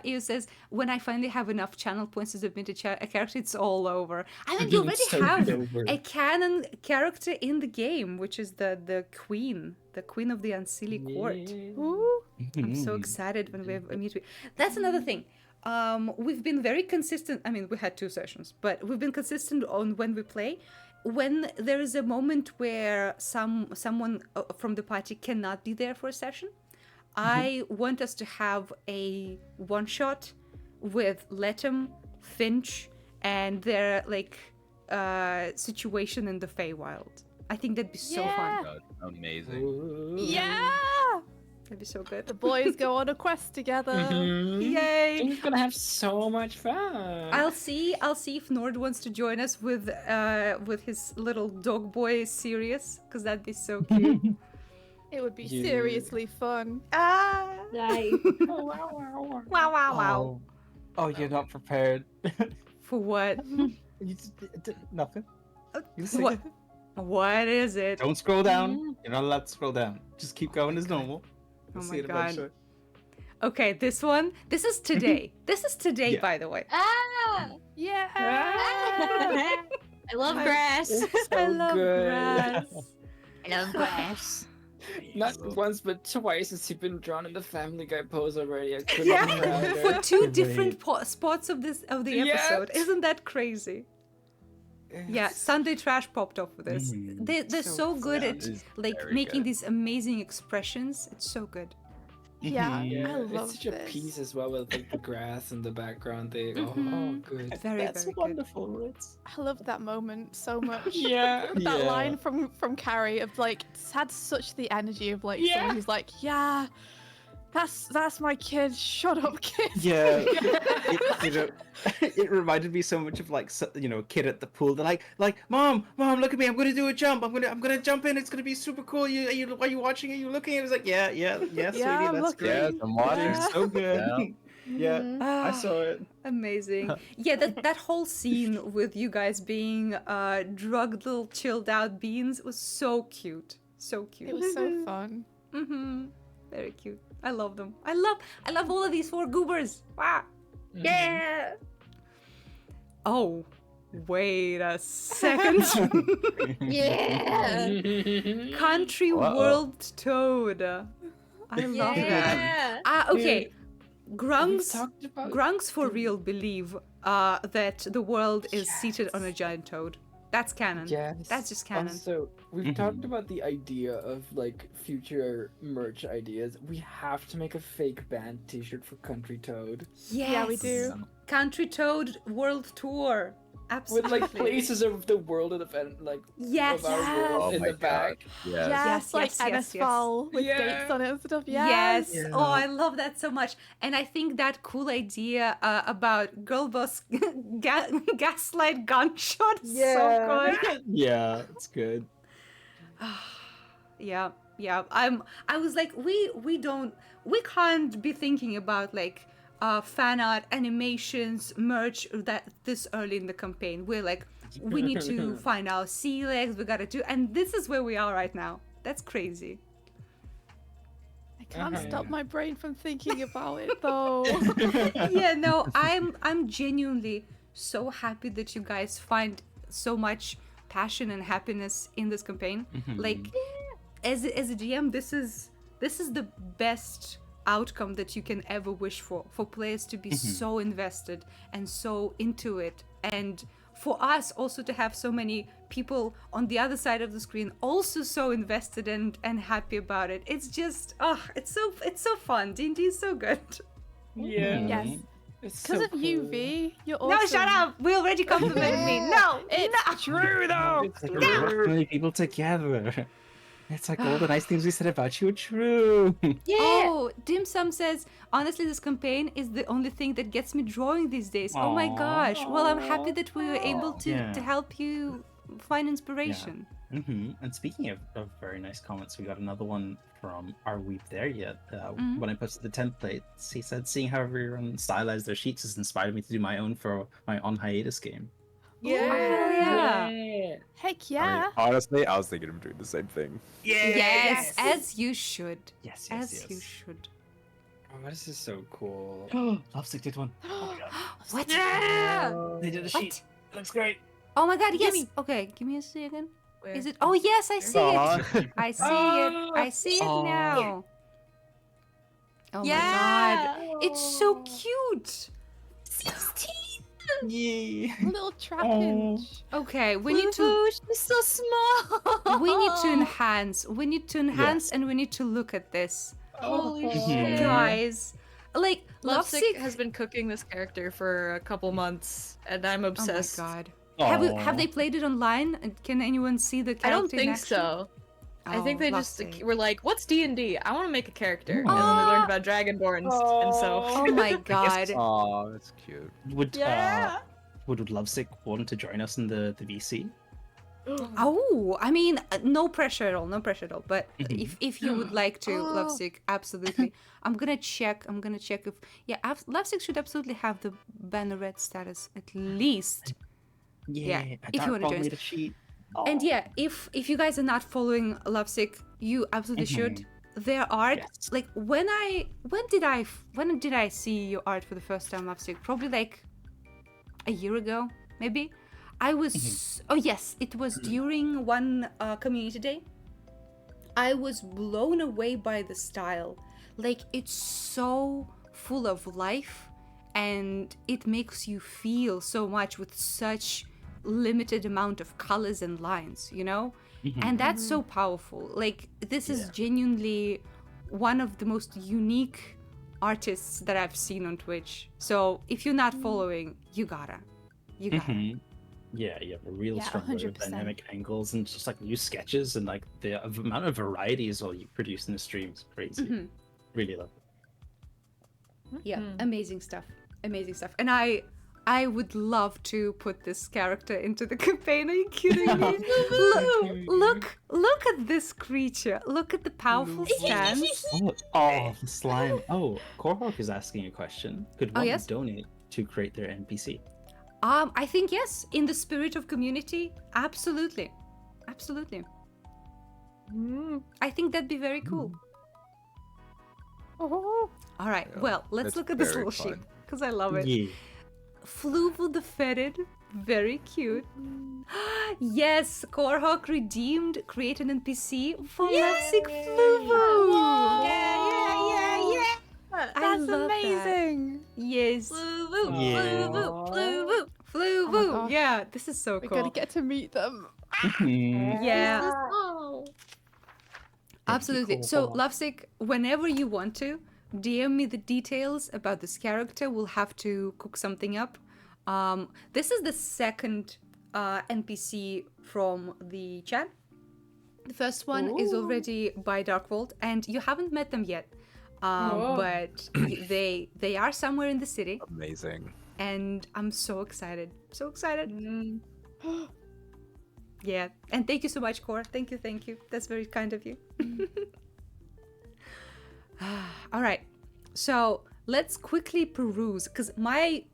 Eo says, when I finally have enough channel points to submit a character, it's all over. I mean, you already It's so have over. a canon character in the game, which is the queen of the Unseelie Court. Ooh. I'm so excited when we meet. That's another thing. We've been very consistent. I mean, we had 2 sessions, but we've been consistent on when we play. When there is a moment where someone from the party cannot be there for a session, I want us to have a one-shot with Letum, Finch, and their like situation in the Feywild. I think that'd be so fun. God, amazing. Ooh. Yeah. That'd be so good. The boys go on a quest together. Mhm. Yay! We're gonna have so much fun. I'll see if Nord wants to join us with his little dog boy Sirius, because that'd be so cute. It would be Yeah. seriously fun. Ah! Nice. Wow! Wow! Oh, you're not prepared. For what? You nothing. You What? What is it? Don't scroll down. You're not allowed to scroll down. Just keep going as normal. Oh You'll my see it God. eventually. Okay, this one. This is today. This is today, Yeah. by the way. Ah! Yeah. I love grass. It's so I love good. grass. I love grass. Not once, but twice since you've been drawn in the Family Guy pose already. I couldn't Yeah, be prouder. for 2 different spots of the Yes. episode. Isn't that crazy? Yeah, Yes. Sunday Trash popped off with this. Mm, They're so good Yeah, at it is like very making good. these amazing expressions. It's so good. Yeah. Yeah, I love it's such a this. piece as well with like the grass in the background. They oh Mhm. good. Very, That's very good. wonderful. It's... I love that moment so much. Yeah. That Yeah. line from Carrie of like it's had such the energy of like Yeah. someone who's like, yeah, that's my kid. Shut up, kid. Yeah, it reminded me so much of like a kid at the pool. They're like, mom, look at me. I'm gonna do a jump. I'm gonna jump in. It's gonna be super cool. Are you watching? Are you looking? It was like, yeah, sweetie, I'm that's looking. great. Yes, I'm watching. Yeah. So good. Yeah. Yeah, Ah, I saw it. amazing. Yeah, that whole scene with you guys being drugged little chilled out beans was so cute. So cute. It was so fun. Mm-hmm. Very cute. I love them. I love all of these 4 goobers. Wow. Yeah. Oh, wait a second. Yeah. Country Uh-oh. World Toad. I love that. Yeah. Okay. We've Grungs talked about Grungs for real believe that the world is seated on a giant toad. That's canon. Yes. That's just canon. Also, we've Mhm. talked about the idea of like future merch ideas. We have to make a fake band T-shirt for Country Toad Yes. Yeah, we do. Country Toad World Tour. Absolutely. with like places of the world of the Yes. of our world Oh in my the back. Yes. Yes, like yes, yes. Ennersval with Yeah. dates on it and stuff. Yes. Yes. Oh, I love that so much. And I think that cool idea about girl boss gaslight gunshot is so good. Yeah, it's good. Yeah. I was like, we can't be thinking about like fan art, animations, merch that this early in the campaign. We're like, we need to find our sea legs, we gotta do, and this is where we are right now. That's crazy. I can't Uh-huh. stop my brain from thinking about it though. Yeah, no, I'm genuinely so happy that you guys find so much passion and happiness in this campaign. Like, as a GM, this is the best outcome that you can ever wish for players to be so invested and so into it, and for us also to have so many people on the other side of the screen also so invested and happy about it. It's just it's so fun. D&D is so good. Yeah. Yes. It's Because so of cool. you, V. You're awesome. No, shut up. We already complimented me. No, It's true though. It's like we're really people together. It's like all the nice things we said about you are true. Yeah. Oh, Dim Sum says, honestly, this campaign is the only thing that gets me drawing these days. Oh my Aw. gosh. Well, I'm happy that we were able to Yeah. help you find inspiration. And speaking of very nice comments, we got another one from Are We There Yet? When I posted the templates, he said, seeing how everyone stylized their sheets has inspired me to do my own for my on hiatus game. Yeah. Heck I yeah. mean, honestly, I was thinking of doing the same thing. Yes, as you should. Yes, As you should. Oh, this is so cool. Oh, Lovesick did one. Oh my god. What? They did a sheet. It looks great. Oh my god, yes. Gimme. Okay, give me a second. Where? Is it? Oh yes, I see it. I see it. I see it Aw. now. Oh my Yeah. god, it's so cute. 16. Yay. A little trappage. Okay, we need to. Ooh, she's so small. We need to enhance. We need to enhance, Yes. and we need to look at this, Holy Mhm. shit. guys. Like Lovesick Lovesick has been cooking this character for a couple months, and I'm Oh my obsessed. god. Aw. Have they played it online? And can anyone see the I character? don't in think action? so. I think they just Lovesick. were like, "What's D&D? I want to make a character," and then Aw. we learned about Dragonborns, and so. Oh my god. Oh, that's cute. Would Yeah. would Lovesick want to join us in the VC? Oh, I mean, no pressure at all, no pressure at all. But Mhm. if you would like to, Lovesick, absolutely. I'm gonna check if Lovesick should absolutely have the banneret status at least. Yeah, if you wanna join us. made a sheet. And yeah, if you guys are not following Lovesick, you absolutely should. There are Yes. like when did I see your art for the first time, Lovesick? Probably like a year ago, maybe. I was oh yes, it was during one community day. I was blown away by the style. Like it's so full of life, and it makes you feel so much with such limited amount of colors and lines, you know? And that's so powerful. Like this is genuinely one of the most unique artists that I've seen on Twitch. So if you're not following, you gotta. Yeah, you have a real Yeah, strong 100%. dynamic angles and just like new sketches and like the amount of variety as well you produce in the stream is crazy. Really love it. Yeah, amazing stuff. Amazing stuff. And I would love to put this character into the campaign. Are you kidding me? Look at this creature. Look at the powerful stance. Oh, the slime. Oh, Korhawk is asking a question. Could one yes? donate to create their NPC? I think yes, in the spirit of community, absolutely. Absolutely. I think that'd be very cool. Oh. All right, Yeah, well, let's that's look at this very little sheet fun. because I love it. Yeah. Fluval the Fetid, very cute. Yes, Korhawk redeemed, create an NPC for Lovesick Fluval. Yeah. I That's love that. amazing. Yes. Yeah. Fluval. gosh. Yeah, this is so We're cool. gonna get to meet them. Yeah, Oh. absolutely. cool. So, Lovesick, whenever you want to, DM me the details about this character. We'll have to cook something up. This is the second NPC from the chat. The first one is already by Darkvolt, and you haven't met them yet. But they are somewhere in the city, Amazing. and I'm so excited. So excited. Yeah, and thank you so much, Cor. Thank you. That's very kind of you. All right, so let's quickly peruse because my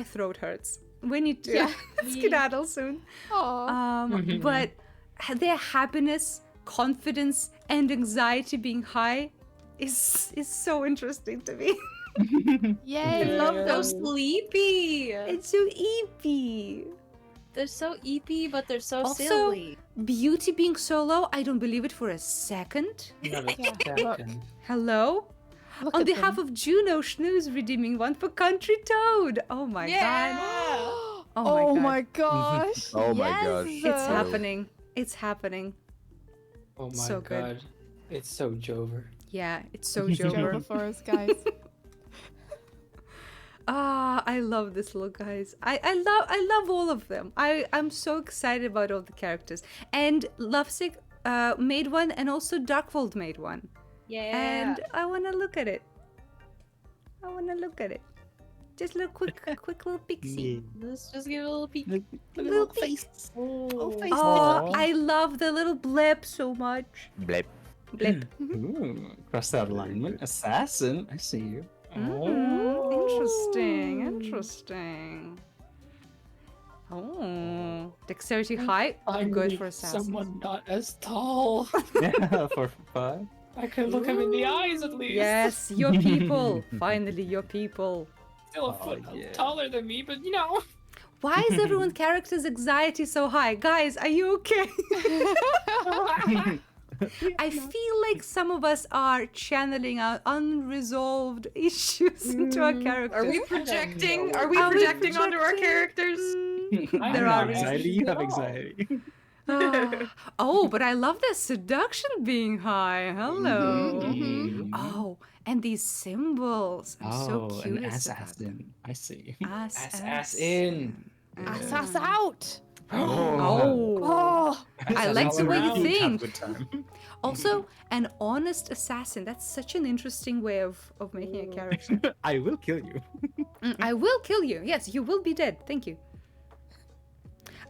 throat hurts. We need to skedaddle soon. Aww. But their happiness, confidence, and anxiety being high is so interesting to me. Yay. love So them. sleepy. It's so eepy. They're so eepy, but they're so Also, silly. Beauty being so low, I don't believe it for a second. Hello? Look On at behalf them. of Juno, Schnooze redeeming one for Country Toad. Oh my god. Oh god. my gosh. Oh my yes. gosh. It's happening. It's happening. Oh my So good. god. It's so Jover. Yeah, it's so Jover Jover. for us, guys. I love this little guys. I love all of them. I'm so excited about all the characters. And Lovesick made one, and also Darkvolt made one. Yeah. And I want to look at it. Just a little quick little pixie. Let's just give it a little peek. Little face. Oh, Aw. I love the little blip so much. Blip. Blip. Ooh, crossed out alignment. Assassin. I see you. Interesting. Interesting. Oh, dexterity high. Good for assassin. Someone not as tall. Yeah, for 5. I could look him in the eyes at least. Yes, your people. Finally, your people. Still a foot taller than me, but you know. Why is everyone's character's anxiety so high? Guys, are you okay? I feel like some of us are channeling our unresolved issues into our characters. Are we projecting? Are we Are we projecting onto our projecting? characters? There I are have anxiety. You have anxiety. Oh, but I love the seduction being high. Hello. Oh, and these symbols. I'm so Oh, an curious about them. assassin. I see. Ass in. Ass out. Oh. Oh. I like the way you Have think. good time. Also, an honest assassin. That's such an interesting way of making a character. I will kill you. I will kill you. Yes, you will be dead. Thank you.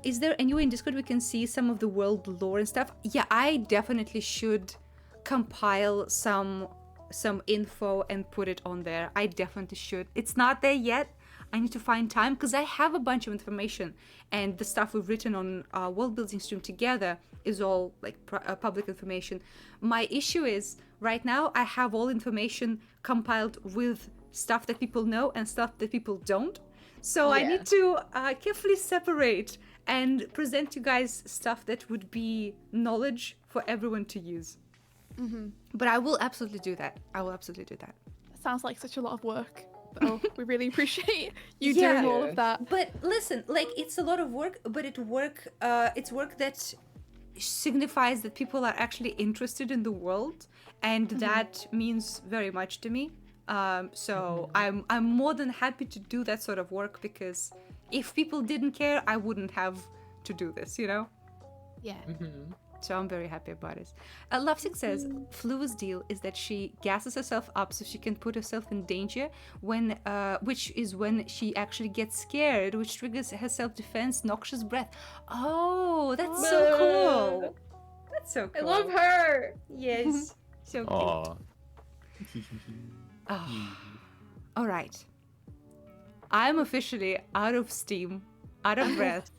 Is there anywhere in Discord we can see some of the world lore and stuff? Yeah, I definitely should compile some info and put it on there. I definitely should. It's not there yet. I need to find time because I have a bunch of information, and the stuff we've written on our world building stream together is all like public information. My issue is right now I have all information compiled with stuff that people know and stuff that people don't. So I need to carefully separate and present you guys stuff that would be knowledge for everyone to use. But I will absolutely do that. I will absolutely do that. Sounds like such a lot of work. Oh, we really appreciate you doing all of that. But listen, like it's a lot of work, but it's work that signifies that people are actually interested in the world, and that means very much to me. So I'm more than happy to do that sort of work, because if people didn't care, I wouldn't have to do this, you know? Yeah. So I'm very happy about it. Lovesick says, Flua's deal is that she gasses herself up so she can put herself in danger, when, which is when she actually gets scared, which triggers her self-defense, noxious breath. Oh, that's so cool. That's so cool. I love her. Yes. So cute. Aw. Oh. All right. I'm officially out of steam, out of breath.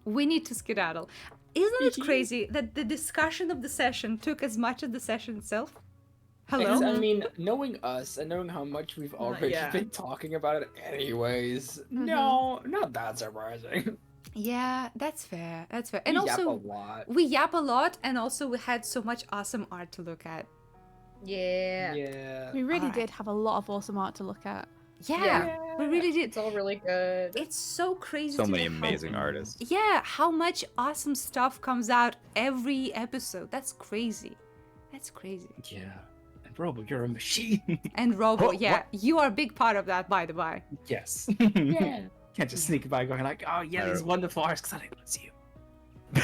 We need to skedaddle. Isn't it crazy that the discussion of the session took as much as the session itself? Hello? Because, I mean, knowing us and knowing how much we've already yeah. been talking about it anyways, no, not that surprising. Yeah, that's fair. That's fair. And We yap also, a lot. we yap a lot, and also we had so much awesome art to look at. Yeah. Yeah. We really Alright. did have a lot of awesome art to look at. Yeah, we really did. It's all really good. It's so crazy. So to many me how- amazing artists. Yeah, how much awesome stuff comes out every episode. That's crazy. That's crazy. Yeah. And Robo, you're a machine. And Robo, Oh, yeah, what? you are a big part of that, by the by. Yes. Yeah. Can't just sneak by going like, oh yeah, these wonderful artists, because I didn't see you.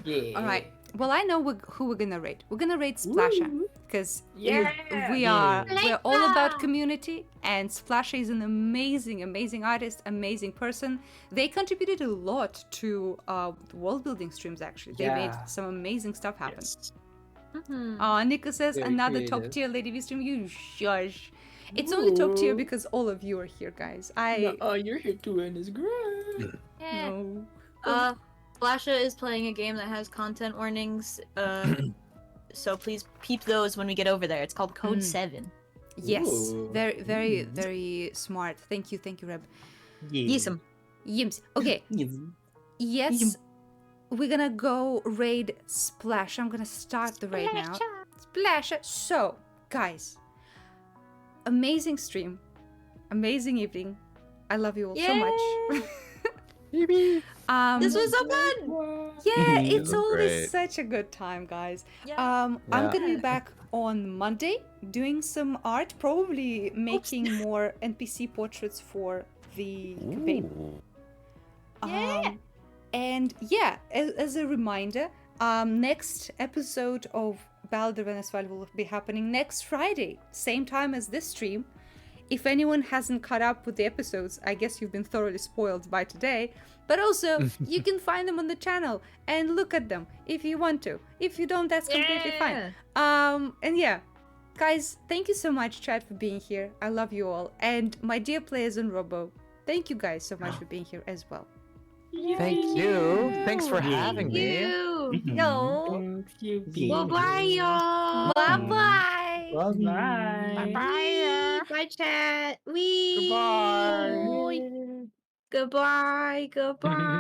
Yeah. All right. Well, I know who we're gonna rate. We're gonna rate Splasha because we're all about community, and Splasha is an amazing artist, amazing person. They contributed a lot to the world building streams. Actually, they made Yeah. some amazing stuff happen. Yes. Nico says Very another creative. top tier Lady V stream. You shush. It's only top tier Ooh. because all of you are here, guys. Oh, you're here too, and it's great. Yeah. No. Flasha is playing a game that has content warnings. So please peep those when we get over there. It's called Code 7. Yes, Ooh. very smart. Thank you, Reb. Yesum. Yims. Okay. Yes, we're gonna go raid Splash. I'm gonna start the raid now. Splash. So, guys, amazing stream, amazing evening. I love you all so much. This was so fun! Yeah, It it's was always great. such a good time, guys. Yeah. I'm Yeah. gonna be back on Monday doing some art, probably making more NPC portraits for the campaign. Ooh. And yeah, as a reminder, next episode of Ballad of Ennersval will be happening next Friday, same time as this stream. if anyone hasn't caught up with the episodes, I guess you've been thoroughly spoiled by today. But also, you can find them on the channel and look at them if you want to. If you don't, that's completely fine. And yeah, guys, thank you so much, chat, for being here. I love you all. And my dear players on Robo, thank you guys so much for being here as well. Thank you. Thanks for Yeah. having me. You. No. Thank you. Well, bye, y'all. Bye-bye. Bye. Bye. Bye, chat. Wee. Goodbye. Goodbye. Goodbye.